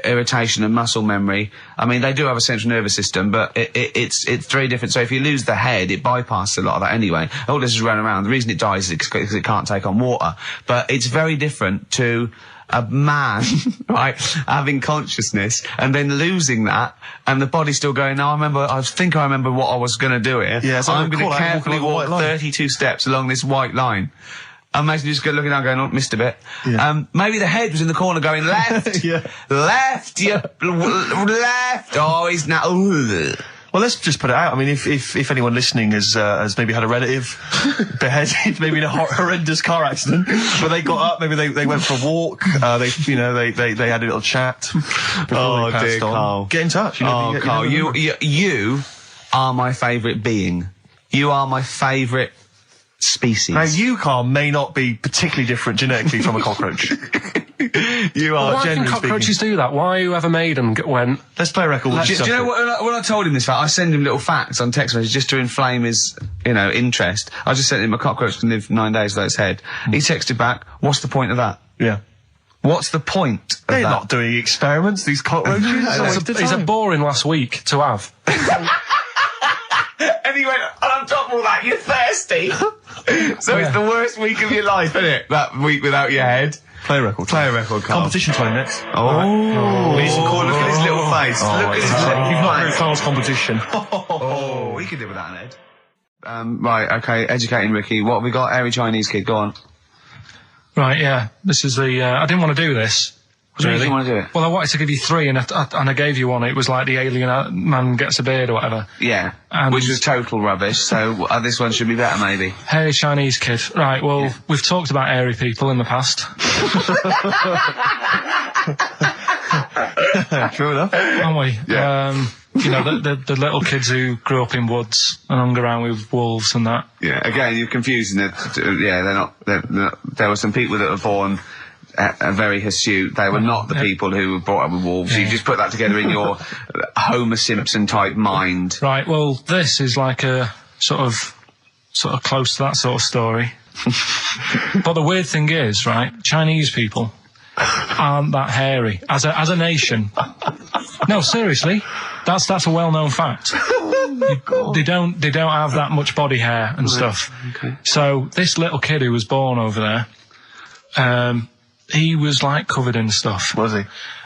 irritation and muscle memory. I mean, they do have a central nervous system, but it's very different. So if you lose the head, it bypasses a lot of that anyway. All this is running around. The reason it dies is because it can't take on water. But it's very different to a man, right, having consciousness and then losing that, and the body still going, no, I think I remember what I was going to do here. Yeah, so I'm going to walking carefully along the walk white line. 32 steps along this white line. Imagine you just looking down going, oh, missed a bit. Yeah. Maybe the head was in the corner going, left, left, left. Oh, he's now, Well, let's just put it out. I mean, if anyone listening has maybe had a relative beheaded, maybe in a horrendous car accident, but they got up, maybe they went for a walk, they had a little chat before they passed on. Carl. Get in touch. Carl, you are my favourite being. You are my favourite species. Now, you, Carl, may not be particularly different genetically from a cockroach. You are, Why can generally cockroaches speaking. do that? Why whoever made them went? Let's play a record. Do you know what? When I told him this fact, I send him little facts on text messages just to inflame his, interest. I just sent him a cockroach can live 9 days without its head. He texted back, "What's the point of that? Yeah. What's the point of They're that?" not doing experiments, these cockroaches. He's a boring last week to have. And he went, and on top of all that, you're thirsty. So it's the worst week of your life, isn't it? That week without your head. Play a record. Play a record, Carl. Competition time next. Listen, Carl, look at his little face. Look at his little You've not heard face. Carl's competition. Oh, he could do without an head. Right, okay, educating Ricky. What have we got? Airy Chinese kid, go on. Right, yeah. This is the. I didn't want to do this, What do you mean you want to do it? Well, I wanted to give you 3, and I gave you one. It was like the alien man gets a beard or whatever. Yeah, And- which was total rubbish, so this one should be better, maybe. Hairy Chinese kid. Right, well, we've talked about hairy people in the past. True enough. Haven't we? Yeah. You know, the little kids who grew up in woods and hung around with wolves and that. Yeah, again, you're confusing it. Yeah, they're not, there were some people that were born very hirsute. They were not the people who were brought up with wolves. Yeah. You just put that together in your Homer Simpson type mind. Right, well, this is like a sort of close to that sort of story. But the weird thing is, right, Chinese people aren't that hairy as a nation. No, seriously, that's a well-known fact. They don't have that much body hair and stuff. Okay. So this little kid who was born over there, he was like covered in stuff. Was he?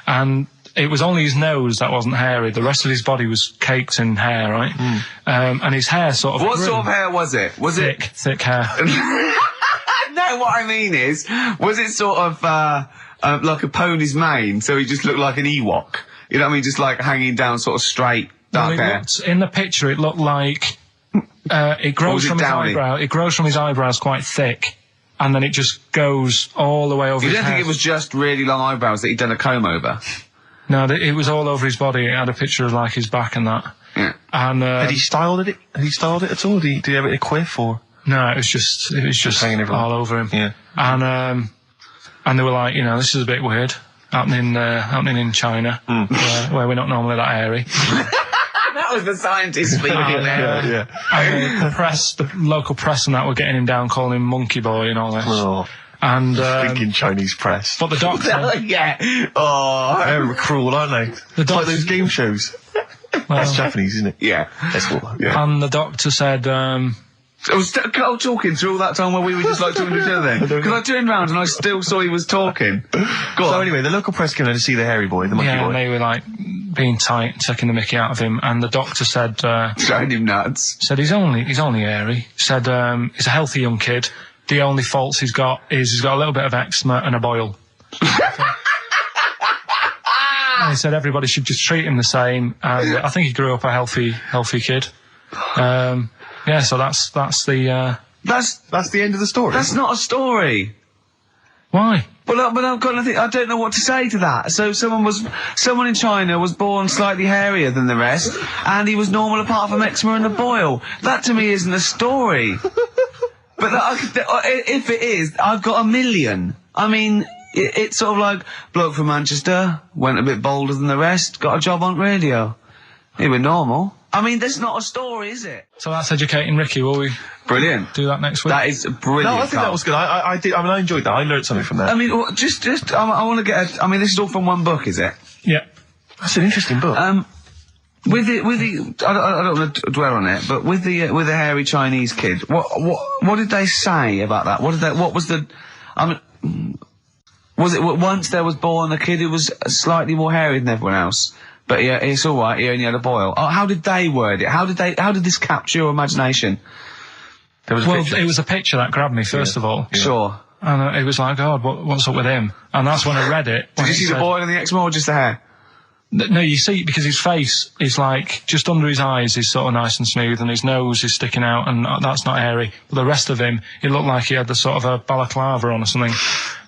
And it was only his nose that wasn't hairy. The rest of his body was caked in hair, right? And his hair sort of What grew. sort of hair was it? Was Thick hair. No, what I mean is, was it sort of like a pony's mane, so he just looked like an Ewok? You know what I mean? Just like hanging down sort of straight, dark hair. In the picture, it looked like it grows from his eyebrow. It grows from his eyebrows quite thick, and then it just goes all the way over You his don't head. think it was just really long eyebrows that he'd done a comb over? No, it was all over his body. It had a picture of like his back and that. Yeah. And Had he styled it? Had he styled it at all? Did he have it a quiff or? no, it was just hanging everywhere. all over him. Yeah. And they were like, you know, this is a bit weird happening in China, where we're not normally that hairy. That was the scientist speaking there. Yeah. And the local press and that were getting him down, calling him monkey boy and all this. Oh, And thinking Chinese press. but the doctor, Yeah. Oh. They're cruel, aren't they? The It's like doctor- those game shows. That's Japanese, isn't it? Yeah. That's what. Yeah. and the doctor said, I was talking through all that time while we were just like talking to each other then. Because I turned round and I still saw he was talking. Go So on. anyway, the local press came in to see the hairy boy, the monkey yeah, boy. and they were like being tight, taking the mickey out of him. And the doctor said, Showing him nuts. he's only hairy. Said he's a healthy young kid. The only faults he's got is he's got a little bit of eczema and a boil. And he said everybody should just treat him the same. And I think he grew up a healthy kid. Yeah, so that's the That's the end of the story. That's not a story. why. But I've got nothing. I don't know what to say to that. So someone in China was born slightly hairier than the rest, and he was normal apart from eczema and a boil. That to me isn't a story. But if it is, I've got a million. I mean, it's sort of like bloke from Manchester went a bit bolder than the rest, got a job on radio. He was normal. I mean, that's not a story, is it? So that's educating Ricky. Will we Brilliant. do that next week? That is brilliant. No, I think that was good. I did. I mean, I enjoyed that. I learned something from that. I mean, I want to get. I mean, this is all from one book, is it? Yeah. That's an interesting book. With the, I don't want to dwell on it, but with the hairy Chinese kid, what did they say about that? What was the, I mean, was it once there was born a kid who was slightly more hairy than everyone else? But yeah, it's all right. He only had a boil. Oh, how did they word it? How did this capture your imagination? There was a picture. It was a picture that grabbed me first of all. Sure. And it was like, God, what's up with him? And that's when I read it. Did you see the boil and the eczema or just the hair? No, you see, because his face is like, just under his eyes is sort of nice and smooth, and his nose is sticking out, and that's not hairy. But the rest of him, it looked like he had the sort of a balaclava on or something.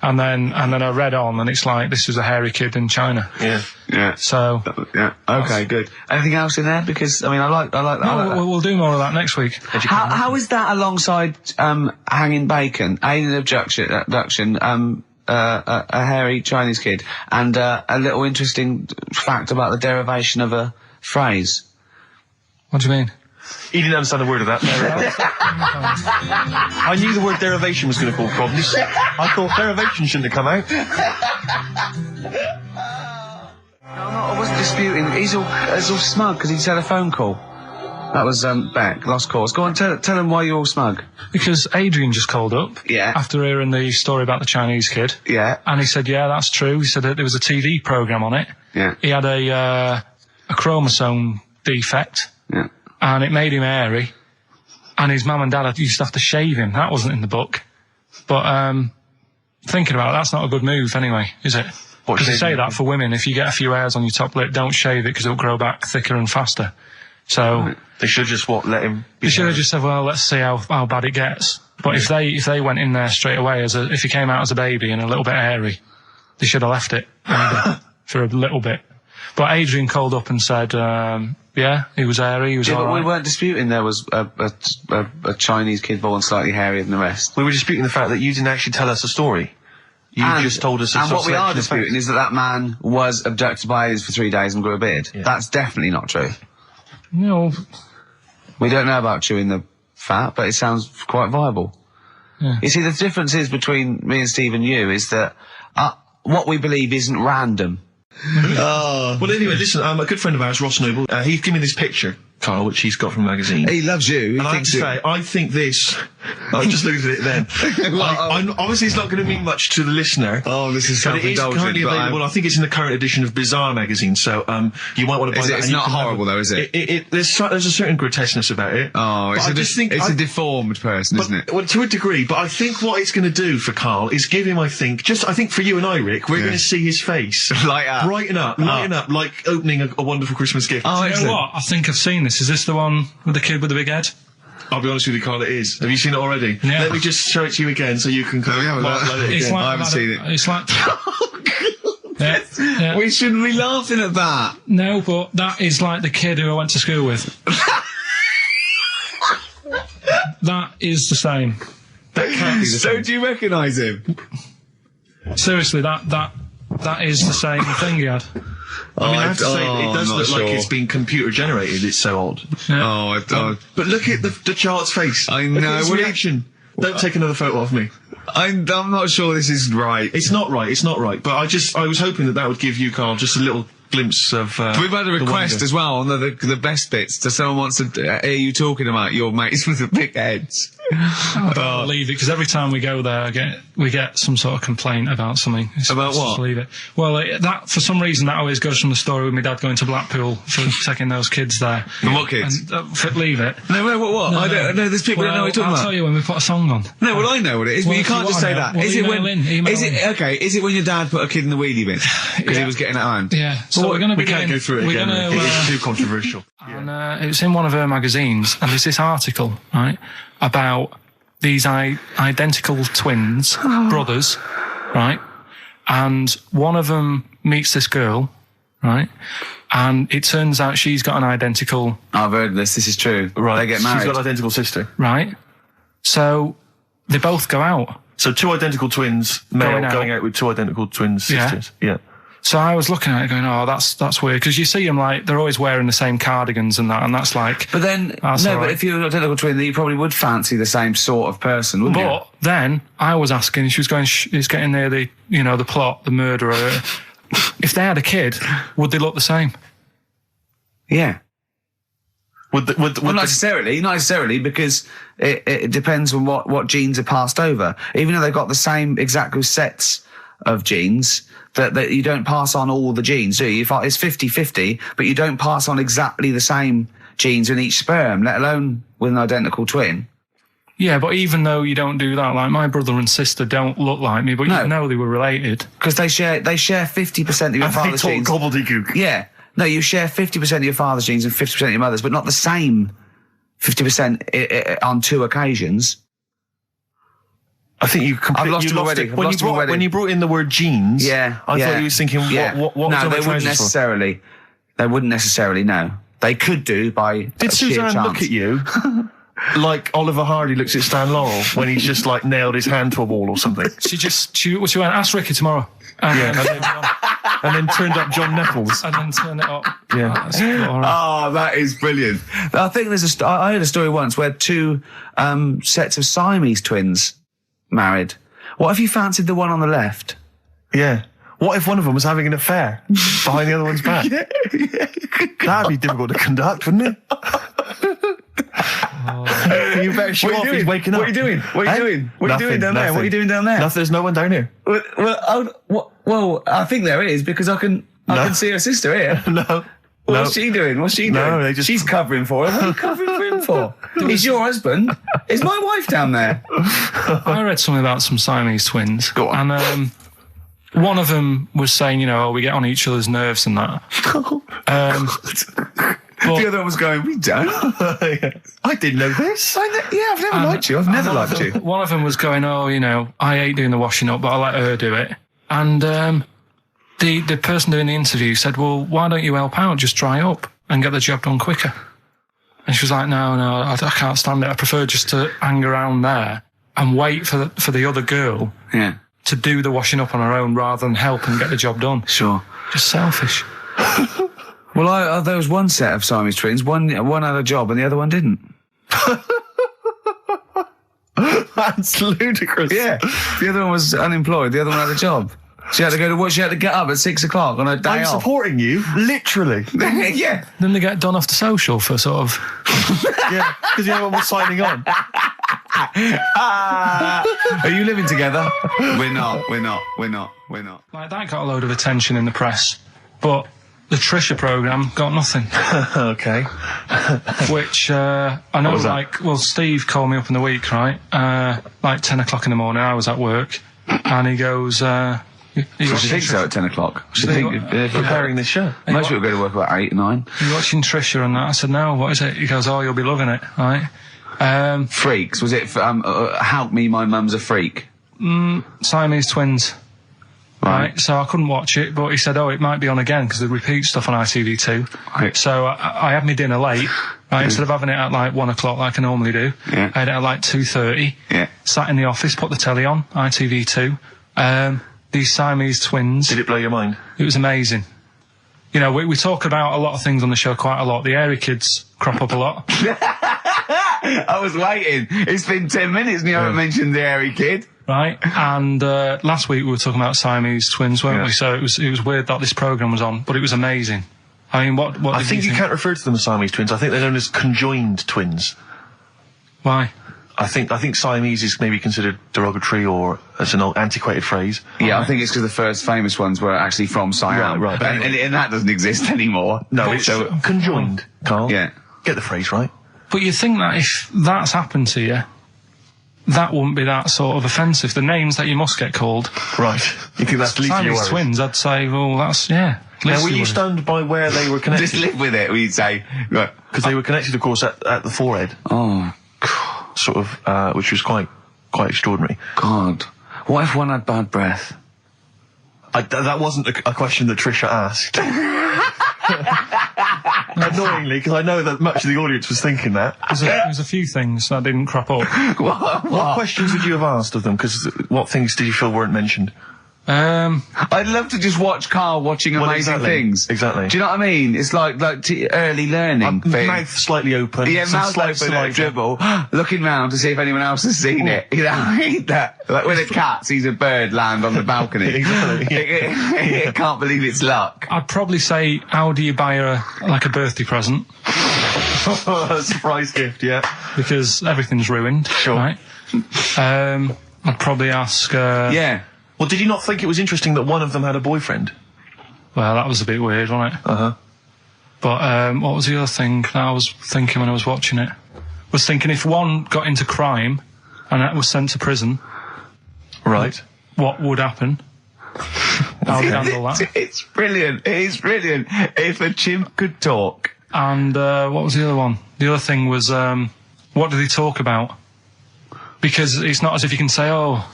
And then I read on, and it's like, this was a hairy kid in China. Yeah. So. Yeah. Okay, good. Anything else in there? Because, I mean, I like that. We'll do more of that next week. How is that alongside, hanging bacon, alien abduction, a hairy Chinese kid, and a little interesting fact about the derivation of a phrase? What do you mean? He didn't understand a word of that. I knew the word derivation was going to cause problems. I thought derivation shouldn't have come out. I wasn't disputing. He's all smug because he just had a phone call. That was Beck, lost cause. Go on, tell him why you're all smug. Because Adrian just called up. Yeah. After hearing the story about the Chinese kid. Yeah. And he said, yeah, that's true. He said that there was a TV programme on it. Yeah. He had a chromosome defect. Yeah. And it made him hairy. And his mum and dad used to have to shave him. That wasn't in the book. But thinking about it, that's not a good move anyway, is it? Because they say that for women, if you get a few hairs on your top lip, don't shave it because it'll grow back thicker and faster. So they should just let him. They should have just said, well, let's see how bad it gets. But if they went in there straight away if he came out as a baby and a little bit hairy, they should have left it maybe, for a little bit. But Adrian called up and said, yeah, he was hairy, he was all but right. we weren't disputing there was a Chinese kid born slightly hairier than the rest. We were disputing the fact that you didn't actually tell us a story. You just told us a And what we are selection of disputing facts. is that man was abducted by aliens for 3 days and grew a beard. Yeah. That's definitely not true. No. We don't know about chewing the fat, but it sounds quite viable. Yeah. You see, the difference is between me and Steve and you is that what we believe isn't random. Well, anyway, listen, a good friend of ours, Ross Noble, he's given me this picture, Carl, which he's got from a magazine. He loves you. And I have to say, I think this... I just looked at it then. Obviously, it's not going to mean much to the listener. Oh, this is but it is currently available. I think it's in the current edition of Bizarre magazine, so you might want to buy that. It's not horrible, though, is it? There's a certain grotesqueness about it. Oh, it's a deformed person, isn't it? Well, to a degree, but I think what it's going to do for Carl is give him, I think for you and I, Rick, we're going to see his face. Light up. Lighten up, like opening a wonderful Christmas gift. Oh, you know what? I think I've seen this. Is this the one with the kid with the big head? I'll be honest with you, Carl, it is. Have you seen it already? Yeah. Let me just show it to you again so you can let it again. Like I haven't seen it. It's like... yeah. We shouldn't be laughing at that. No, but that is like the kid who I went to school with. That is the same. That can't be the So same. do you recognise him? Seriously, that is the same thing he had. I mean, I have to say, it does I'm look not like sure. it's been computer generated. It's so odd. Yeah. But look at the child's face. I Look know. at his reaction. Don't take another photo of me. I'm not sure this is right. It's not right. It's not right. But I was hoping that would give you, Carl, just a little glimpse of. We've had a the request wonder. as well on the best bits. Someone wants to hear you talking about your mates with the big heads. I don't believe it, because every time we go there, we get some sort of complaint about something. About what? Just leave it. Well, that for some reason that always goes from the story with my dad going to Blackpool for taking those kids there. And what kids? And, leave it. No, what? No, I don't know. There's people that know what you're talking I'll about. tell you when we put a song on. No, well, I know what it is, Well, but you if can't you just say wanna that. know, well, Is it email when? in. Is it when your dad put a kid in the wheelie bin because he was getting out of hand? Yeah. So we're going to We can't go through it again. It's too controversial. And it was in one of her magazines, and there's this article, right, about these identical twins, brothers, right, and one of them meets this girl, right, and it turns out she's got an identical... I've heard this. This is true. Right. They get married. She's got an identical sister. Right. So they both go out. So two identical twins, male, going out with two identical twin sisters. Yeah. So I was looking at it going, oh, that's weird. Because you see them, like, they're always wearing the same cardigans and that, and that's like... But then, that's all but right. if you're an identical twin, then you probably would fancy the same sort of person, wouldn't you? But then I was asking, she was going, it's getting near the, the plot, the murderer. If they had a kid, would they look the same? Yeah. Would Not necessarily, because it depends on what genes are passed over. Even though they've got the same exact sets of genes, that you don't pass on all the genes, do you? It's 50-50, but you don't pass on exactly the same genes in each sperm, let alone with an identical twin. Yeah, but even though you don't do that, like my brother and sister don't look like me, but you know they were related. Because they share 50% of your father's genes. Gobbledygook. Yeah. No, you share 50% of your father's genes and 50% of your mother's, but not the same 50% on two occasions. I think you completely I've lost him already. When you brought in the word genes, I thought you was thinking, what no, was they wouldn't necessarily. They wouldn't necessarily, no. They could do by Did Suzanne look at you like Oliver Hardy looks at Stan Laurel when he's just like nailed his hand to a wall or something? She went, ask Ricky tomorrow. And then turned up John Nettles. And then turned it up. Yeah. Oh, that is brilliant. I think I heard a story once where two sets of Siamese twins married. What if you fancied the one on the left? Yeah. What if one of them was having an affair behind the other one's back? That'd be difficult to conduct, wouldn't it? You better show off. He's waking up. What are you doing? What are you doing? What are you doing down there? What are you doing down there? Nothing. There's no one down here. Well, I think there is, because I can see her sister here. No. What's she doing? No, she's covering for him. What are you covering for him for? He's your husband. Is my wife down there? I read something about some Siamese twins. Go on. And one of them was saying, you know, we get on each other's nerves and that. The other one was going, we don't. I didn't know this. I've never liked you. I've never liked you. One of them was going, oh, you know, I hate doing the washing up, but I let her do it. And the person doing the interview said, well, why don't you help out? Just dry up and get the job done quicker. And she was like, no, I can't stand it. I prefer just to hang around there and wait for the other girl to do the washing up on her own rather than help and get the job done. Sure. Just selfish. Well, there was one set of Siamese twins. One had a job and the other one didn't. That's ludicrous. Yeah. The other one was unemployed. The other one had a job. She had to go to work. She had to get up at 6 o'clock on her day I'm off. supporting you, literally. Yeah. Then they get done off the social for sort of... Yeah, because the other one was signing on. Are you living together? We're not. Like, that got a load of attention in the press, but the Trisha programme got nothing. Okay. Which, I know, like, well, Steve called me up in the week, right? Like 10 o'clock in the morning, I was at work, and he goes, She thinks so at 10 o'clock. She preparing this show. Most people go to work about 8, 9. You watching Trisha and that? I said, no, what is it? He goes, oh, you'll be loving it, right? Freaks. Was it, Help Me, My Mum's a Freak? Siamese twins. Right. So I couldn't watch it, but he said, oh, it might be on again, because they repeat stuff on ITV2. Right. So I had my dinner late, right? Instead of having it at like 1 o'clock like I normally do, Yeah. I had it at like 2:30. Yeah. Sat in the office, put the telly on, ITV2. These Siamese twins. Did it blow your mind? It was amazing. You know, we talk about a lot of things on the show quite a lot. The Airy Kids crop up a lot. I was waiting. It's been 10 minutes and you haven't mentioned the Airy Kid. Right, and last week we were talking about Siamese twins, weren't we? So it was weird that this programme was on, but it was amazing. I mean, what I think you can't refer to them as Siamese twins. I think they're known as conjoined twins. Why? I think Siamese is maybe considered derogatory or as an old antiquated phrase. Yeah, I think it's because the first famous ones were actually from Siam. Right, but and that doesn't exist anymore. No, it's conjoined, Carl. Yeah. Get the phrase right. But you think that if that's happened to you, that wouldn't be that sort of offensive. The names that you must get called. Right. You think that's the least of your Siamese worries? twins, I'd say, well, that's, yeah. Now, were you stunned by where they were connected? Just live with it, we'd say. Because they were connected, of course, at the forehead. Oh, sort of, which was quite extraordinary. God. What if one had bad breath? That wasn't a question that Trisha asked. Annoyingly, because I know that much of the audience was thinking that. There's a few things that didn't crop up. What questions would you have asked of them? Because what things did you feel weren't mentioned? I'd love to just watch Carl watching amazing things. Exactly. Do you know what I mean? It's like early learning thing. Mouth slightly open. Yeah, mouth open, dribble, looking round to see if anyone else has seen it. You know, I hate that. Like when a cat sees a bird land on the balcony. Exactly. It can't believe it's luck. I'd probably say, how do you buy her, like, a birthday present? A surprise gift, yeah. Because everything's ruined. Sure. Right? I'd probably ask... Yeah. Well, did you not think it was interesting that one of them had a boyfriend? Well, that was a bit weird, wasn't it? Uh-huh. But what was the other thing that I was thinking when I was watching it? I was thinking if one got into crime and that was sent to prison... Right. What would happen? How would you handle that? It's brilliant. It is brilliant. If a chimp could talk. And what was the other one? The other thing was, what did he talk about? Because it's not as if you can say, oh,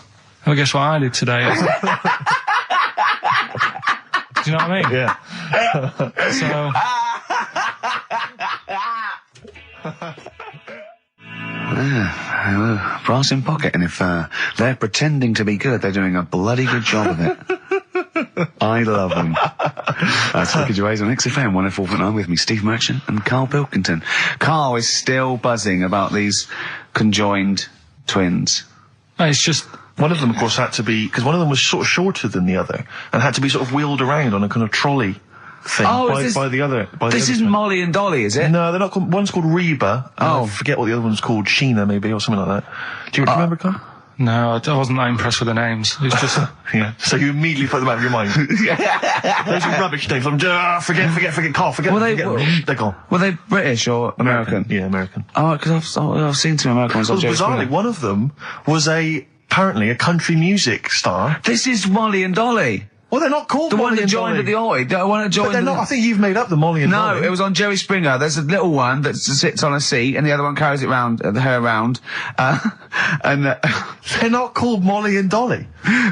guess what I did today? Do you know what I mean? Yeah. Brass in pocket, and if they're pretending to be good, they're doing a bloody good job of it. I love them. That's Ricky Gervais on XFM 104.9 with me, Steve Merchant and Karl Pilkington. Karl is still buzzing about these conjoined twins. It's just... One of them, of course, had to be... Because one of them was sort of shorter than the other and had to be sort of wheeled around on a kind of trolley thing by the other. This isn't Molly and Dolly, is it? No, they're not called... One's called Reba. I forget what the other one's called. Sheena, maybe, or something like that. Do you remember, Carl? No, I wasn't that impressed with the names. It's just... Yeah. So you immediately put them out of your mind. Those are rubbish names. Forget, Carl, forget them. They're gone. Were they British or American? Yeah, American. Oh, because I've seen some American ones. Well, bizarrely, one of them was a apparently a country music star. This is Molly and Dolly. Well, they're not called The Molly one that and joined Dolly. at the Oi. The one that joined. But they're not. I think you've made up the Molly and No, Dolly. it was on Jerry Springer. There's a little one that sits on a seat, and the other one carries it round, her around. They're not called Molly and Dolly.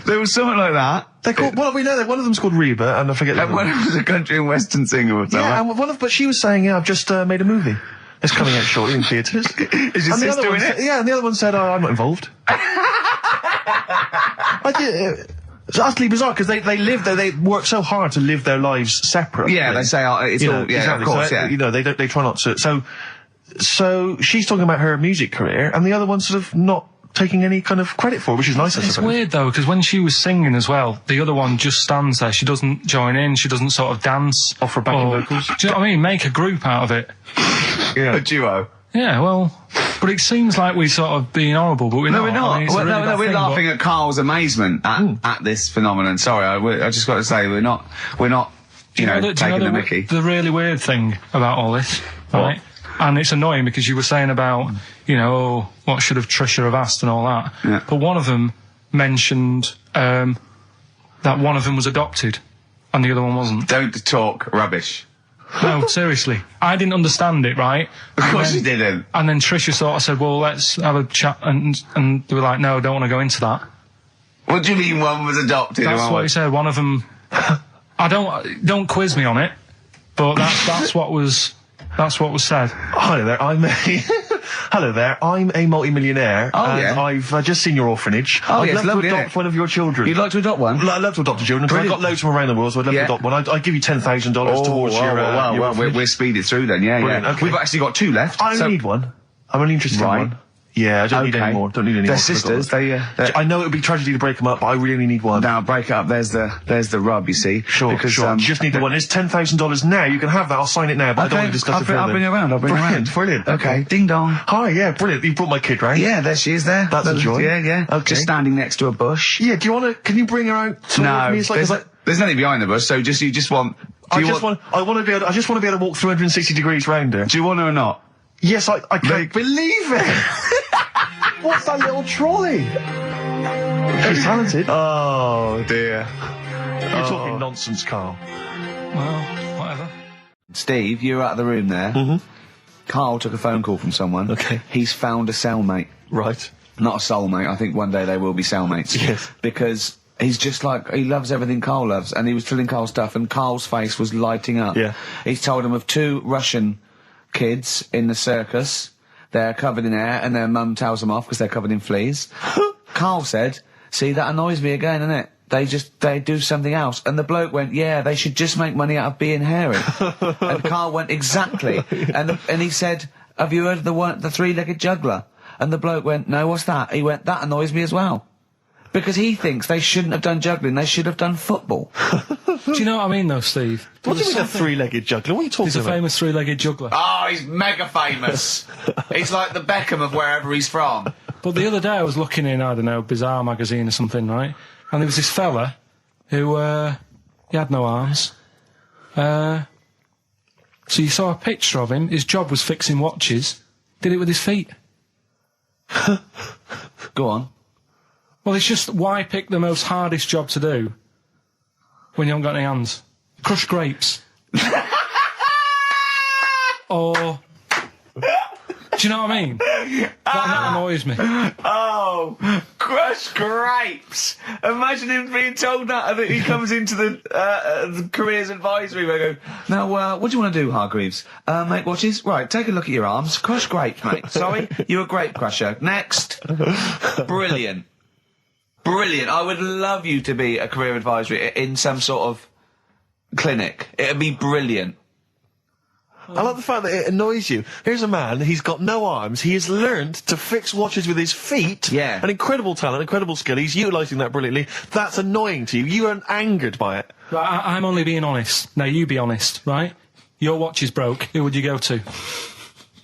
There was something like that. They're called. Well, we know that one of them's called Reba, and I forget. And one was a country and western singer or something. Yeah, and but she was saying, yeah, I've just made a movie. It's coming out shortly in theatres. Is your sister in it? Yeah, and the other one said, oh, I'm not involved. It's utterly bizarre because they live there. They work so hard to live their lives separately. Yeah, they say it's You all. know, Yeah, exactly. of course. So, Yeah. You know, they try not to. So she's talking about her music career, and the other one's sort of not taking any kind of credit for it, which is nice. I It's suppose. weird though, because when she was singing as well, the other one just stands there. She doesn't join in. She doesn't sort of dance. Offer backing vocals. Do you know what I mean? Make a group out of it. Yeah. A duo. Yeah, well, but it seems like we're sort of being horrible, but we're not. No, we're not. I mean, it's a Well, really no, bad we're thing, laughing at Carl's amazement at this phenomenon. Sorry, I just got to say we're not. You know, taking the Mickey. The really weird thing about all this, right? And it's annoying because you were saying about, you know, oh, what should have Trisha have asked and all that. Yeah. But one of them mentioned that one of them was adopted and the other one wasn't. Don't talk rubbish. No, seriously. I didn't understand it, right? Of course you didn't. And then Trisha sort of said, well, let's have a chat. And they were like, no, don't want to go into that. What do you mean one was adopted? That's what he said. One of them... don't quiz me on it, but that's what was said. Hello there, Hello there, I'm a multi-millionaire, and yeah. I've just seen your orphanage. Oh, I'd yeah, love it's lovely, to adopt innit? one of your children. You'd like to adopt one? I'd love to adopt a children, because I've got loads from around the world, so I'd love to adopt one. I'd give you $10,000 towards your orphanage. We're speeding through then, yeah. Brilliant, okay. We've actually got 2 left. I only need one. I'm only interested in one. Yeah, I don't need any more. Don't need any more. They're sisters. I know it would be tragedy to break them up, but I really only need one. Now break it up. There's the rub. You see. Sure. Because, sure. You just need the one. It's $10,000 now. You can have that. I'll sign it now, but I don't want to discuss it further. I'll bring it around. Brilliant. Okay. Ding dong. Hi. Yeah. Brilliant. You brought my kid round. Yeah. There she is. There. That's a joy. Yeah. Okay. Just standing next to a bush. Yeah. Do you want to? Can you bring her out? No. Me? It's like, there's nothing behind the bush. So you just want. I just want to be able to walk 360 degrees round her. Do you want her or not? Yes. I can't believe it. What's that little trolley? She's talented. Oh dear. You're talking nonsense, Carl. Well, whatever. Steve, you're out of the room there. Mm-hmm. Carl took a phone call from someone. Okay. He's found a cellmate. Right. Not a soulmate. I think one day they will be cellmates. Yes. Because he's just like, he loves everything Carl loves, and he was telling Carl stuff, and Carl's face was lighting up. Yeah. He's told him of 2 Russian kids in the circus. They're covered in hair, and their mum tells them off because they're covered in fleas. Carl said, see, that annoys me again, innit? They do something else. And the bloke went, yeah, they should just make money out of being hairy. And Carl went, exactly. And he said, have you heard of the 3-legged juggler? And the bloke went, no, what's that? He went, that annoys me as well. Because he thinks they shouldn't have done juggling, they should have done football. Do you know what I mean, though, Steve? What do you mean a 3-legged juggler? What are you talking He's a about? famous 3-legged juggler. Oh, he's mega famous. He's like the Beckham of wherever he's from. But the other day I was looking in, I don't know, Bizarre magazine or something, right? And there was this fella who, he had no arms. So you saw a picture of him. His job was fixing watches. Did it with his feet. Go on. Well, it's just, why pick the most hardest job to do when you haven't got any hands? Crush grapes. Or... Do you know what I mean? That annoys me. Oh, crush grapes! Imagine him being told that, and he comes into the careers advisory where I go, now, what do you want to do, Hargreaves? Make watches? Right, take a look at your arms. Crush grapes, mate. Sorry? You're a grape crusher. Next. Brilliant. Brilliant. I would love you to be a career advisory in some sort of clinic. It'd be brilliant. I like the fact that it annoys you. Here's a man, he's got no arms, he has learned to fix watches with his feet. Yeah. An incredible talent, incredible skill, he's utilising that brilliantly. That's annoying to you. You are angered by it. Right, I'm only being honest. Now, you be honest, right? Your watch is broke. Who would you go to?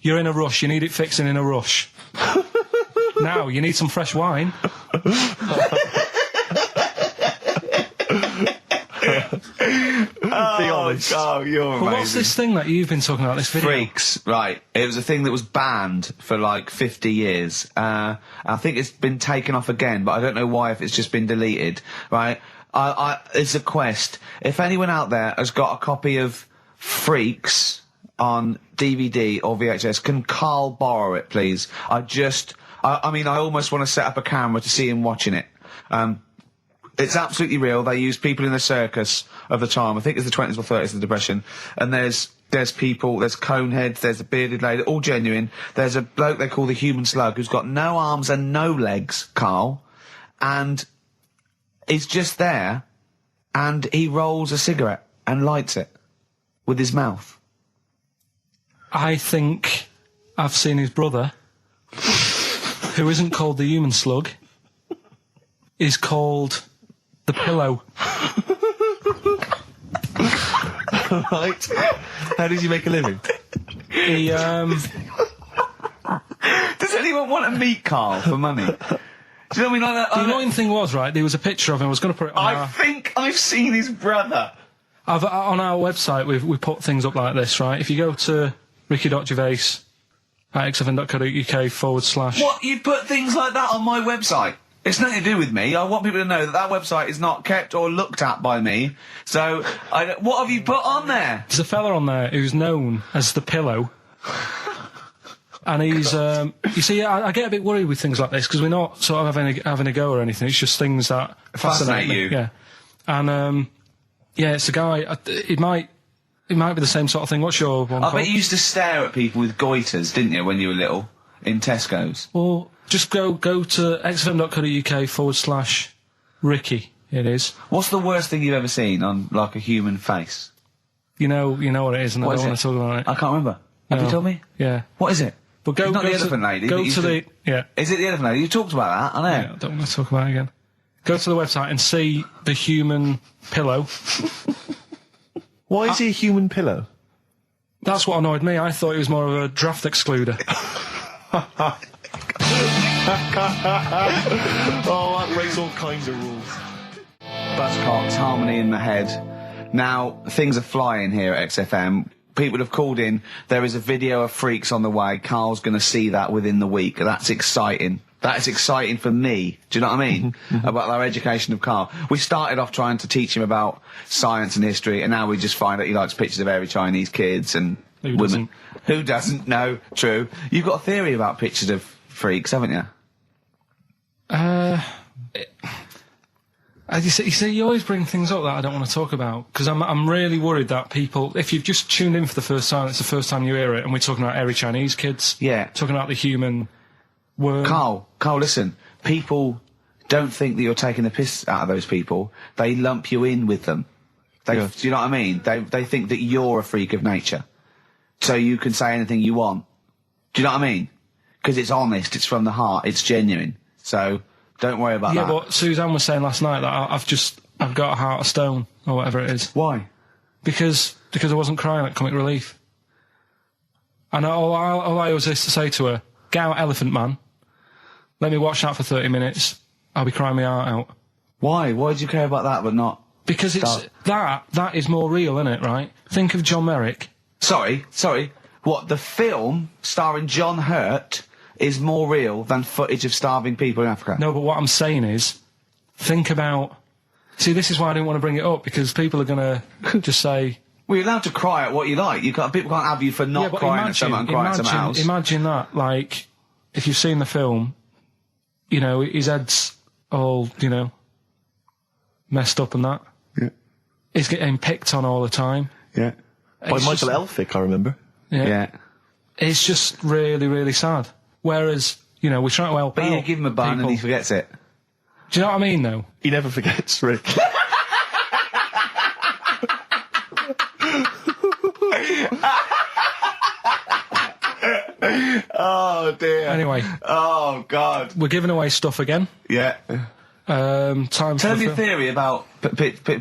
You're in a rush. You need it fixing in a rush. Now, you need some fresh wine. Be honest. Oh, you're amazing. But what's this thing that you've been talking about, this video? Freaks, right. It was a thing that was banned for like 50 years. I think it's been taken off again, but I don't know why, if it's just been deleted, right? It's a quest. If anyone out there has got a copy of Freaks on DVD or VHS, can Karl borrow it, please? I mean, I almost want to set up a camera to see him watching it. It's absolutely real. They use people in the circus of the time. I think it's the 20s or 30s of the Depression. And there's people, there's coneheads, there's a bearded lady, all genuine. There's a bloke they call the Human Slug who's got no arms and no legs, Karl. And he's just there, and he rolls a cigarette and lights it with his mouth. I think I've seen his brother, who isn't called the Human Slug, is called the Pillow. Right. How does he make a living? He, Does anyone want to meet Karl for money? Do you know what I mean? Like that, the annoying thing was, right, there was a picture of him. I was going to put it on I think I've seen his brother. on our website, we put things up like this, right? If you go to ricky.gervais at xfm.co.uk / What? You put things like that on my website? It's nothing to do with me. I want people to know that website is not kept or looked at by me. So, what have you put on there? There's a fella on there who's known as the Pillow. And he's, you see, I get a bit worried with things like this, because we're not sort of having a go or anything. It's just things that Fascinate me. you. Yeah. And, yeah, it's a guy, it might be the same sort of thing. What's your one? I bet you used to stare at people with goiters, didn't you, when you were little? In Tesco's? Well, just go to xfm.co.uk / Ricky, it is. What's the worst thing you've ever seen on, like, a human face? You know what it is, and I don't want to talk about it. I can't remember. Have you told me? Yeah. What is it? But go, it's not go the to, elephant lady. Go to the... Yeah. Is it the elephant lady? You talked about that, I know. Yeah, I don't want to talk about it again. Go to the website and see the Human Pillow. Why is he a human pillow? That's what annoyed me. I thought he was more of a draft excluder. Oh, that breaks all kinds of rules. Buzzcocks, harmony in the head. Now, things are flying here at XFM. People have called in. There is a video of Freaks on the way. Karl's going to see that within the week. That's exciting. That is exciting for me. Do you know what I mean? About our education of Karl. We started off trying to teach him about science and history, and now we just find that he likes pictures of hairy Chinese kids and women. Who doesn't? No, true. You've got a theory about pictures of freaks, haven't you? You see, you always bring things up that I don't want to talk about, because I'm really worried that people, if you've just tuned in for the first time, it's the first time you hear it, and we're talking about hairy Chinese kids. Yeah. Talking about the human worm. Karl, listen. People don't think that you're taking the piss out of those people. They lump you in with them. Do you know what I mean? They think that you're a freak of nature. So you can say anything you want. Do you know what I mean? Because it's honest, it's from the heart, it's genuine. So don't worry about that. Yeah, but Suzanne was saying last night that I've got a heart of stone, or whatever it is. Why? Because I wasn't crying at Comic Relief. And all I always used to say to her, get out, Elephant Man. Let me watch that for 30 minutes. I'll be crying my heart out. Why? Why do you care about that but not... Because it's... That is more real, isn't it, right? Think of John Merrick. Sorry. What, the film starring John Hurt is more real than footage of starving people in Africa? No, but what I'm saying is, think about... See, this is why I didn't want to bring it up, because people are going to just say... Well, you're allowed to cry at what you like. People can't have you for not crying at someone and crying at someone else. Imagine that, like, if you've seen the film, you know, his head's all, you know, messed up and that. Yeah. He's getting picked on all the time. Yeah. By Michael Elphick, I remember. Yeah. It's just really, really sad. Whereas, you know, we're trying to help out. But you give him a bun and he forgets it. Do you know what I mean, though? He never forgets, Rick. Oh, dear. Anyway. Oh, God. We're giving away stuff again. Yeah. Tell me a theory about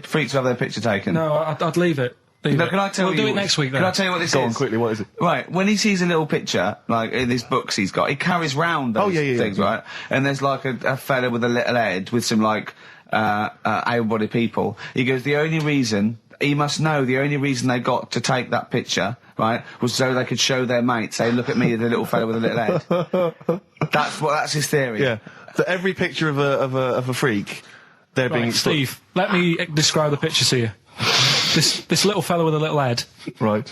freaks who have their picture taken. No, I'd leave it. Can I tell we'll you? do it next week, then. Can I tell you what this is? Go on, quickly, what is it? Right, when he sees a little picture, like in his books he's got, he carries round those things, right? And there's like a fella with a little head with some like able-bodied people. He goes, the only reason he must know the only reason they got to take that picture, right, was so they could show their mate, say, look at me, the little fella with a little head. That's his theory. Yeah. So every picture of a freak, they're being... Steve, let me describe the picture to you. This little fella with a little head. Right.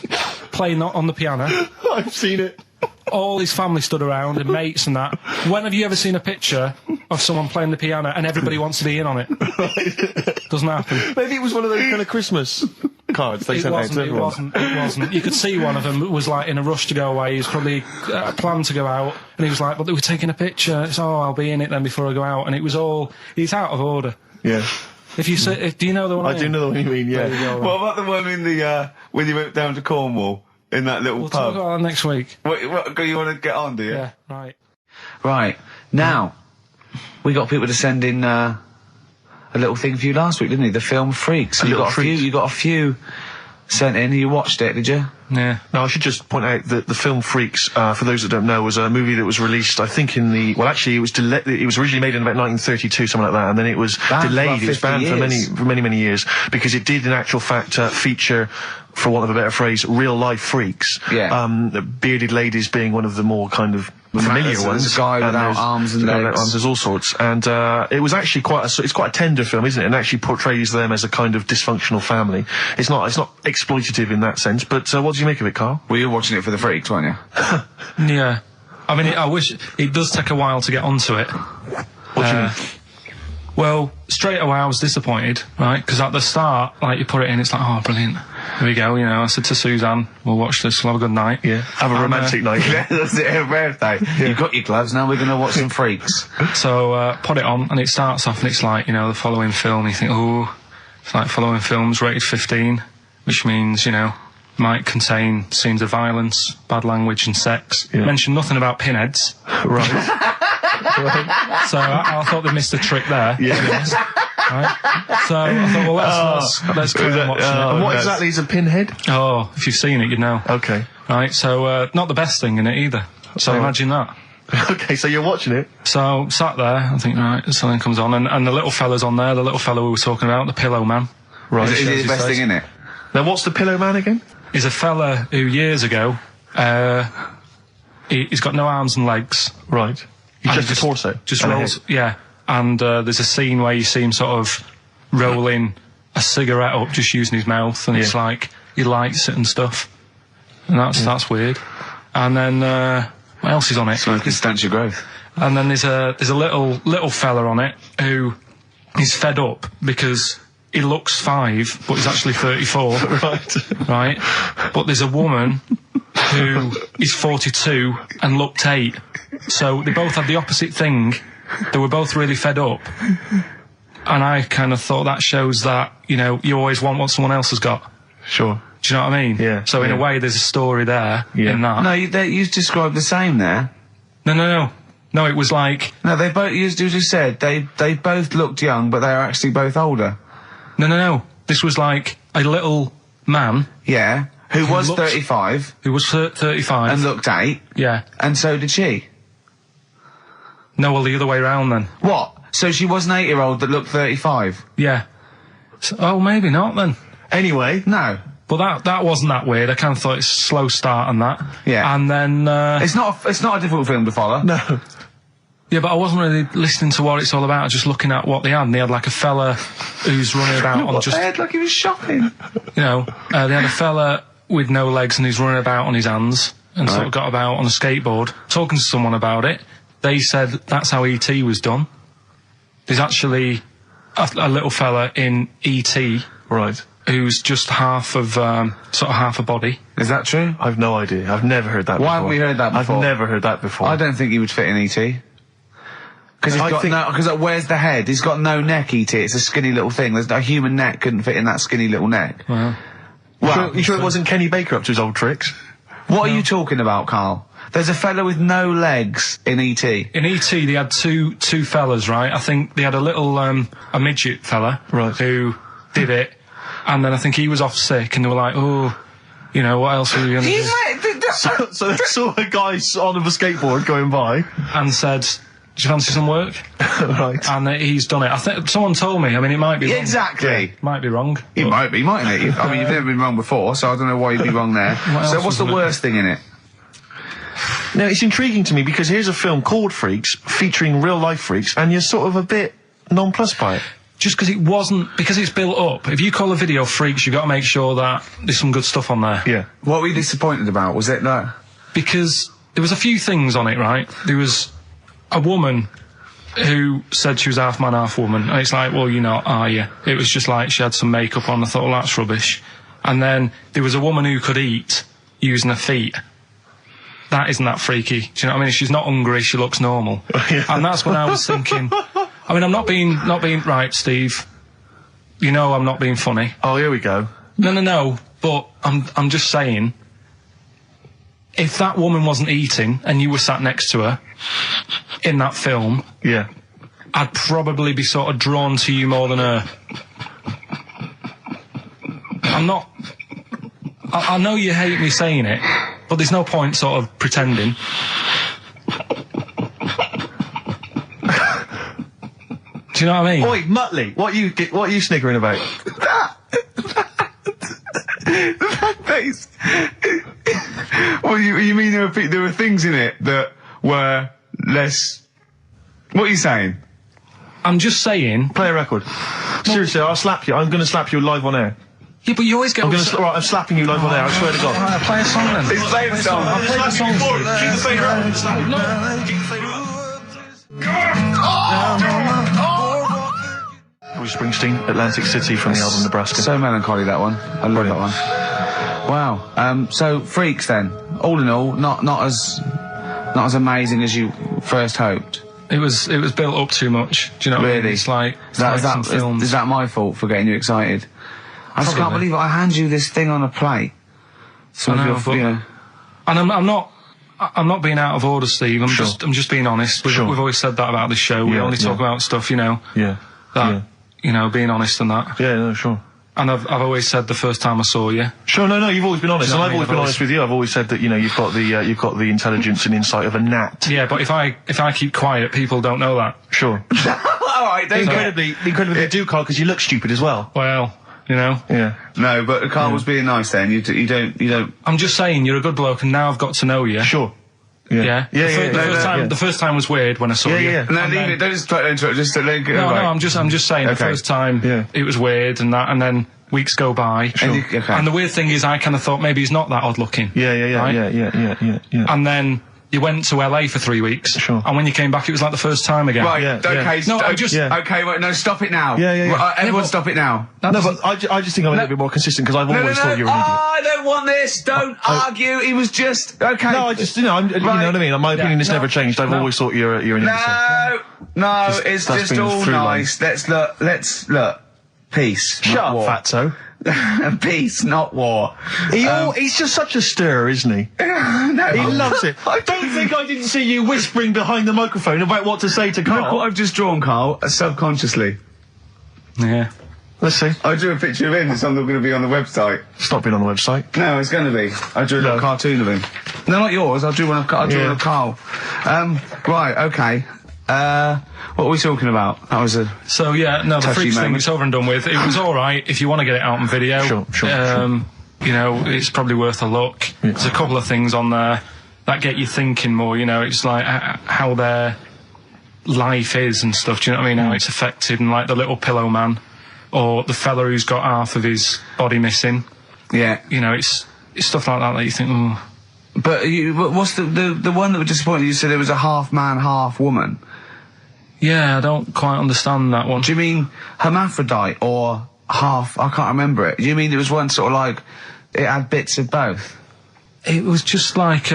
Playing on the piano. I've seen it. All his family stood around and mates and that. When have you ever seen a picture of someone playing the piano and everybody wants to be in on it? Doesn't happen. Maybe it was one of those kind of Christmas cards they sent out to everyone. It wasn't. You could see one of them was like in a rush to go away. He was probably planned to go out, and he was like, "But they were taking a picture. It's I'll be in it then before I go out." And it was all he's out of order. Yeah. If you say, do you know the one? I do know the one you mean. Yeah. What about the one in the when you went down to Cornwall in that little We'll pub? talk about that next week. What you want to get on, do you? Yeah. Right. Right. Now, we got people to send in a little thing for you last week, didn't you? The film Freaks. You got a few sent in. You watched it, did you? Yeah. Now, I should just point out that the film Freaks, for those that don't know, was a movie that was released, I think, it was originally made in about 1932, something like that, and then it was delayed. It was banned for many years, because it did, in actual fact, feature, for want of a better phrase, real-life freaks. Yeah. Bearded ladies being one of the more kind of familiar ones. There's a guy without arms and legs. There's all sorts. And it was actually it's quite a tender film, isn't it? And actually portrays them as a kind of dysfunctional family. It's not exploitative in that sense, but what do you make of it, Carl? Well, you were watching it for the freaks, weren't you? Yeah. I mean, I wish it does take a while to get onto it. What do you mean? Well, straight away I was disappointed, right? Because at the start, like, you put it in, it's like, oh, brilliant. Here we go, I said to Suzanne, we'll watch this, we'll have a good night. Yeah. Have a romantic night. Yeah, that's it, her birthday. Yeah. You've got your gloves, now we're going to watch some freaks. So, put it on, and it starts off, and it's like, the following film, you think, oh, it's like following films rated 15, which means, might contain scenes of violence, bad language, and sex. Yeah. Mention nothing about pinheads. Right. So I thought they missed a trick there. Yeah. Right? So I thought, well, let's go and watch it. And what exactly is a pinhead? Oh, if you've seen it, you'd know. Okay. Right, so not the best thing in it either. So imagine that. Okay, so you're watching it. So sat there, I think, right, something comes on, and the little fella's on there, the little fella we were talking about, the Pillow Man. Right. Is it the best thing in it? Now, what's the Pillow Man again? He's a fella who years ago, he's got no arms and legs. Right. He's just a torso. Just rolls, yeah. And there's a scene where you see him sort of rolling a cigarette up, just using his mouth, and it's like he lights it and stuff. And that's weird. And then what else is on it? Smoking stunts your growth. And then there's a little fella on it who is fed up because he looks 5, but he's actually 34. Right. But there's a woman who is 42 and looked 8. So they both had the opposite thing. They were both really fed up. And I kind of thought that shows that, you always want what someone else has got. Sure. Do you know what I mean? Yeah. So in a way, there's a story there in that. No, you described the same there. No. No, it was like... No, they both, you just said, they both looked young, but they are actually both older. No. This was like a little man... Yeah. Who was 35. Who was 35. And looked 8. Yeah. And so did she. No, well, the other way around then. What? So she was an 8-year-old that looked 35? Yeah. So, maybe not then. Anyway. No. But that wasn't that weird. I kind of thought it's a slow start and that. Yeah. And then... It's not a difficult film to follow. No. Yeah, but I wasn't really listening to what it's all about, just looking at what they had. And they had like a fella who's running about on just... They had like he was shopping. They had a fella with no legs and he's running about on his hands and sort of got about on a skateboard, talking to someone about it. They said that's how E.T. was done. There's actually a little fella in E.T. Right. Who's just half of, sort of half a body. Is that true? I've no idea. I've never heard that before. Why haven't we heard that before? I've never heard that before. I don't think he would fit in E.T. Because where's the head? He's got no neck, E.T. It's a skinny little thing. There's a human neck couldn't fit in that skinny little neck. Well, you sure it wasn't Kenny Baker up to his old tricks? What are you talking about, Carl? There's a fella with no legs in E.T. In E.T. they had two fellas, right? I think they had a little, a midget fella. Right. Who did it. And then I think he was off sick and they were like, oh, what else are we going to do? So they saw a guy on a skateboard going by. And said, Do you fancy some work? Right. And he's done it. I think someone told me. I mean, it might be wrong. Exactly. Might be wrong. It might be, mightn't it? I mean, you've never been wrong before, so I don't know why you'd be wrong there. So what's the worst thing in it? Now, it's intriguing to me because here's a film called Freaks, featuring real-life freaks, and you're sort of a bit nonplussed by it. Just because it wasn't, because it's built up. If you call a video Freaks, you've got to make sure that there's some good stuff on there. Yeah. What were you disappointed about? Was it that? Because there was a few things on it, right? There was a woman who said she was half man, half woman. And it's like, well, you're not, are you? It was just like she had some makeup on. I thought, well, that's rubbish. And then there was a woman who could eat using her feet. That isn't that freaky. Do you know what I mean? If she's not hungry, she looks normal. Yeah. And that's when I was thinking, I mean, I'm not being right, Steve. You know I'm not being funny. Oh, here we go. No. But I'm just saying, if that woman wasn't eating and you were sat next to her in that film, Yeah. I'd probably be sort of drawn to you more than her. I'm not... I know you hate me saying it, but there's no point sort of pretending. Do you know what I mean? Oi, Muttley, what are you sniggering about? Well, you mean there were things in it that were less... What are you saying? I'm just saying... Play a record. Seriously, I'll slap you. I'm going to slap you live on air. Yeah, but you always get... Right, I'm slapping you live on air, I swear to God. Alright, play a song then. Let's play the song. I'll play the song. Keep the fader up. No. Keep the fader up. Bruce Springsteen, Atlantic City from the album Nebraska. So melancholy, that one. I love that one. Wow. So Freaks then. All in all, not as amazing as you first hoped. It was built up too much. Do you know what I mean? Really? It's like Is that some films. is that my fault for getting you excited? I just can't believe it. I hand you this thing on a plate. Some I know, of your, you know. And I'm not being out of order, Steve. I'm just being honest. We've always said that about this show. We only talk about stuff, you know. Yeah. You know, being honest and that. Yeah, no, sure. And I've always said the first time I saw you. Sure, no, you've always been honest, You know and I've always been honest with you. I've always said that, you know, you've got the intelligence and insight of a gnat. Yeah, but if I keep quiet, people don't know that. Sure. All right, Incredibly you do, Carl, because you look stupid as well. Well, you know. Yeah. No, but Carl was being nice then. You don't. I'm just saying, you're a good bloke, and now I've got to know you. Sure. Yeah. The first time was weird when I saw you. Yeah. No, leave it. Don't just try to interrupt. Just to let it go. No, I'm just saying. Okay. The first time it was weird, and then weeks go by. Sure. And the weird thing is, I kind of thought maybe he's not that odd looking. Yeah. And then you went to LA for 3 weeks. Sure. And when you came back, it was like the first time again. Right. Yeah, Okay. No, I'm just. Okay. Wait. No. Stop it now. Yeah. Right, everyone, stop it now. No, but I just think I'm a little bit more consistent because I've always thought you were an idiot. I don't want this. Don't argue. He was just okay. No, I just, you know, you know what I mean? My opinion has never changed. I've always thought you're an idiot. No, it's that's just been all through nice. Let's look. Peace. Shut not up, war. fatso. Peace, not war. He's just such a stirrer, isn't he? No, He loves it. I don't think I didn't see you whispering behind the microphone about what to say to Look what Carl. I've just drawn, Carl, subconsciously. Yeah. Let's see. I drew a picture of him. It's something going to be on the website. It's not been on the website. No, it's going to be. I drew a little cartoon of him. No, not yours. I drew one of Carl. Right, okay. What were we talking about? That was a... So yeah, no, the touchy Freaks thing moment. is over and done with. It was all right if you want to get it out on video. Sure. You know, it's probably worth a look. Yeah. There's a couple of things on there that get you thinking more. You know, it's like how their life is and stuff. Do you know what I mean? How it's affected, and like the little pillow man, or the fella who's got half of his body missing. Yeah. You know, it's stuff like that you think, oh. But what's the one that was disappointing? You said it was a half man, half woman. Yeah, I don't quite understand that one. Do you mean hermaphrodite or half? I can't remember it. Do you mean it was one sort of like it had bits of both? It was just like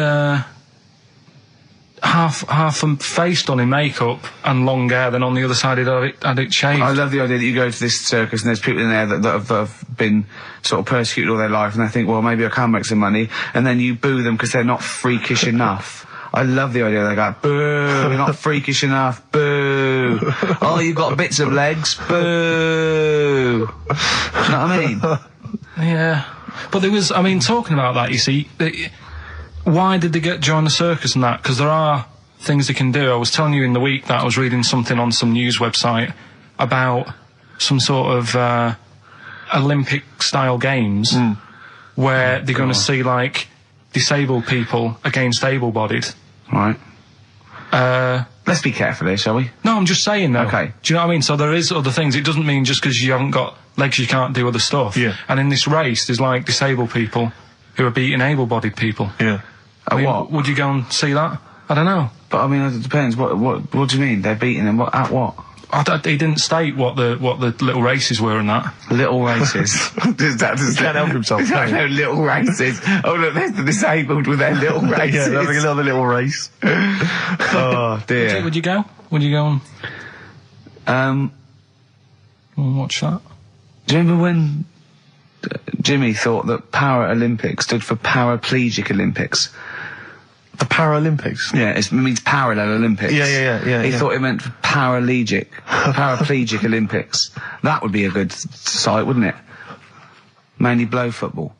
half a face done in makeup and long hair, then on the other side it had it shaved. I love the idea that you go to this circus and there's people in there that have been sort of persecuted all their life, and they think, well, maybe I can make some money, and then you boo them because they're not freakish enough. I love the idea they go, boo, you're not freakish enough, boo. Oh, you've got bits of legs, boo. Do you know what I mean? Yeah. But there was, I mean, talking about that, you see, why did they join the circus and that? Because there are things they can do. I was telling you in the week that I was reading something on some news website about some sort of Olympic-style games where they're going to see, like, disabled people against able-bodied. Right. Let's be careful here, shall we? No, I'm just saying, though. Okay. Do you know what I mean? So there is other things. It doesn't mean just because you haven't got legs you can't do other stuff. Yeah. And in this race, there's, like, disabled people who are beating able-bodied people. Yeah. I mean, what? Would you go and see that? I don't know. But, I mean, it depends. What do you mean? They're beating them? At what? He didn't state what the little races were and that. Little races. He can't help himself. No, little races. Oh, look, there's the disabled with their little races. Yeah, they're having another little race. Oh, dear. Would you go? Would you go and watch that? Do you remember when Jimmy thought that Paralympics stood for Paraplegic Olympics? The Paralympics? Yeah, it means parallel Olympics. Yeah. He thought it meant paraplegic Olympics. That would be a good site, wouldn't it? Mainly blow football.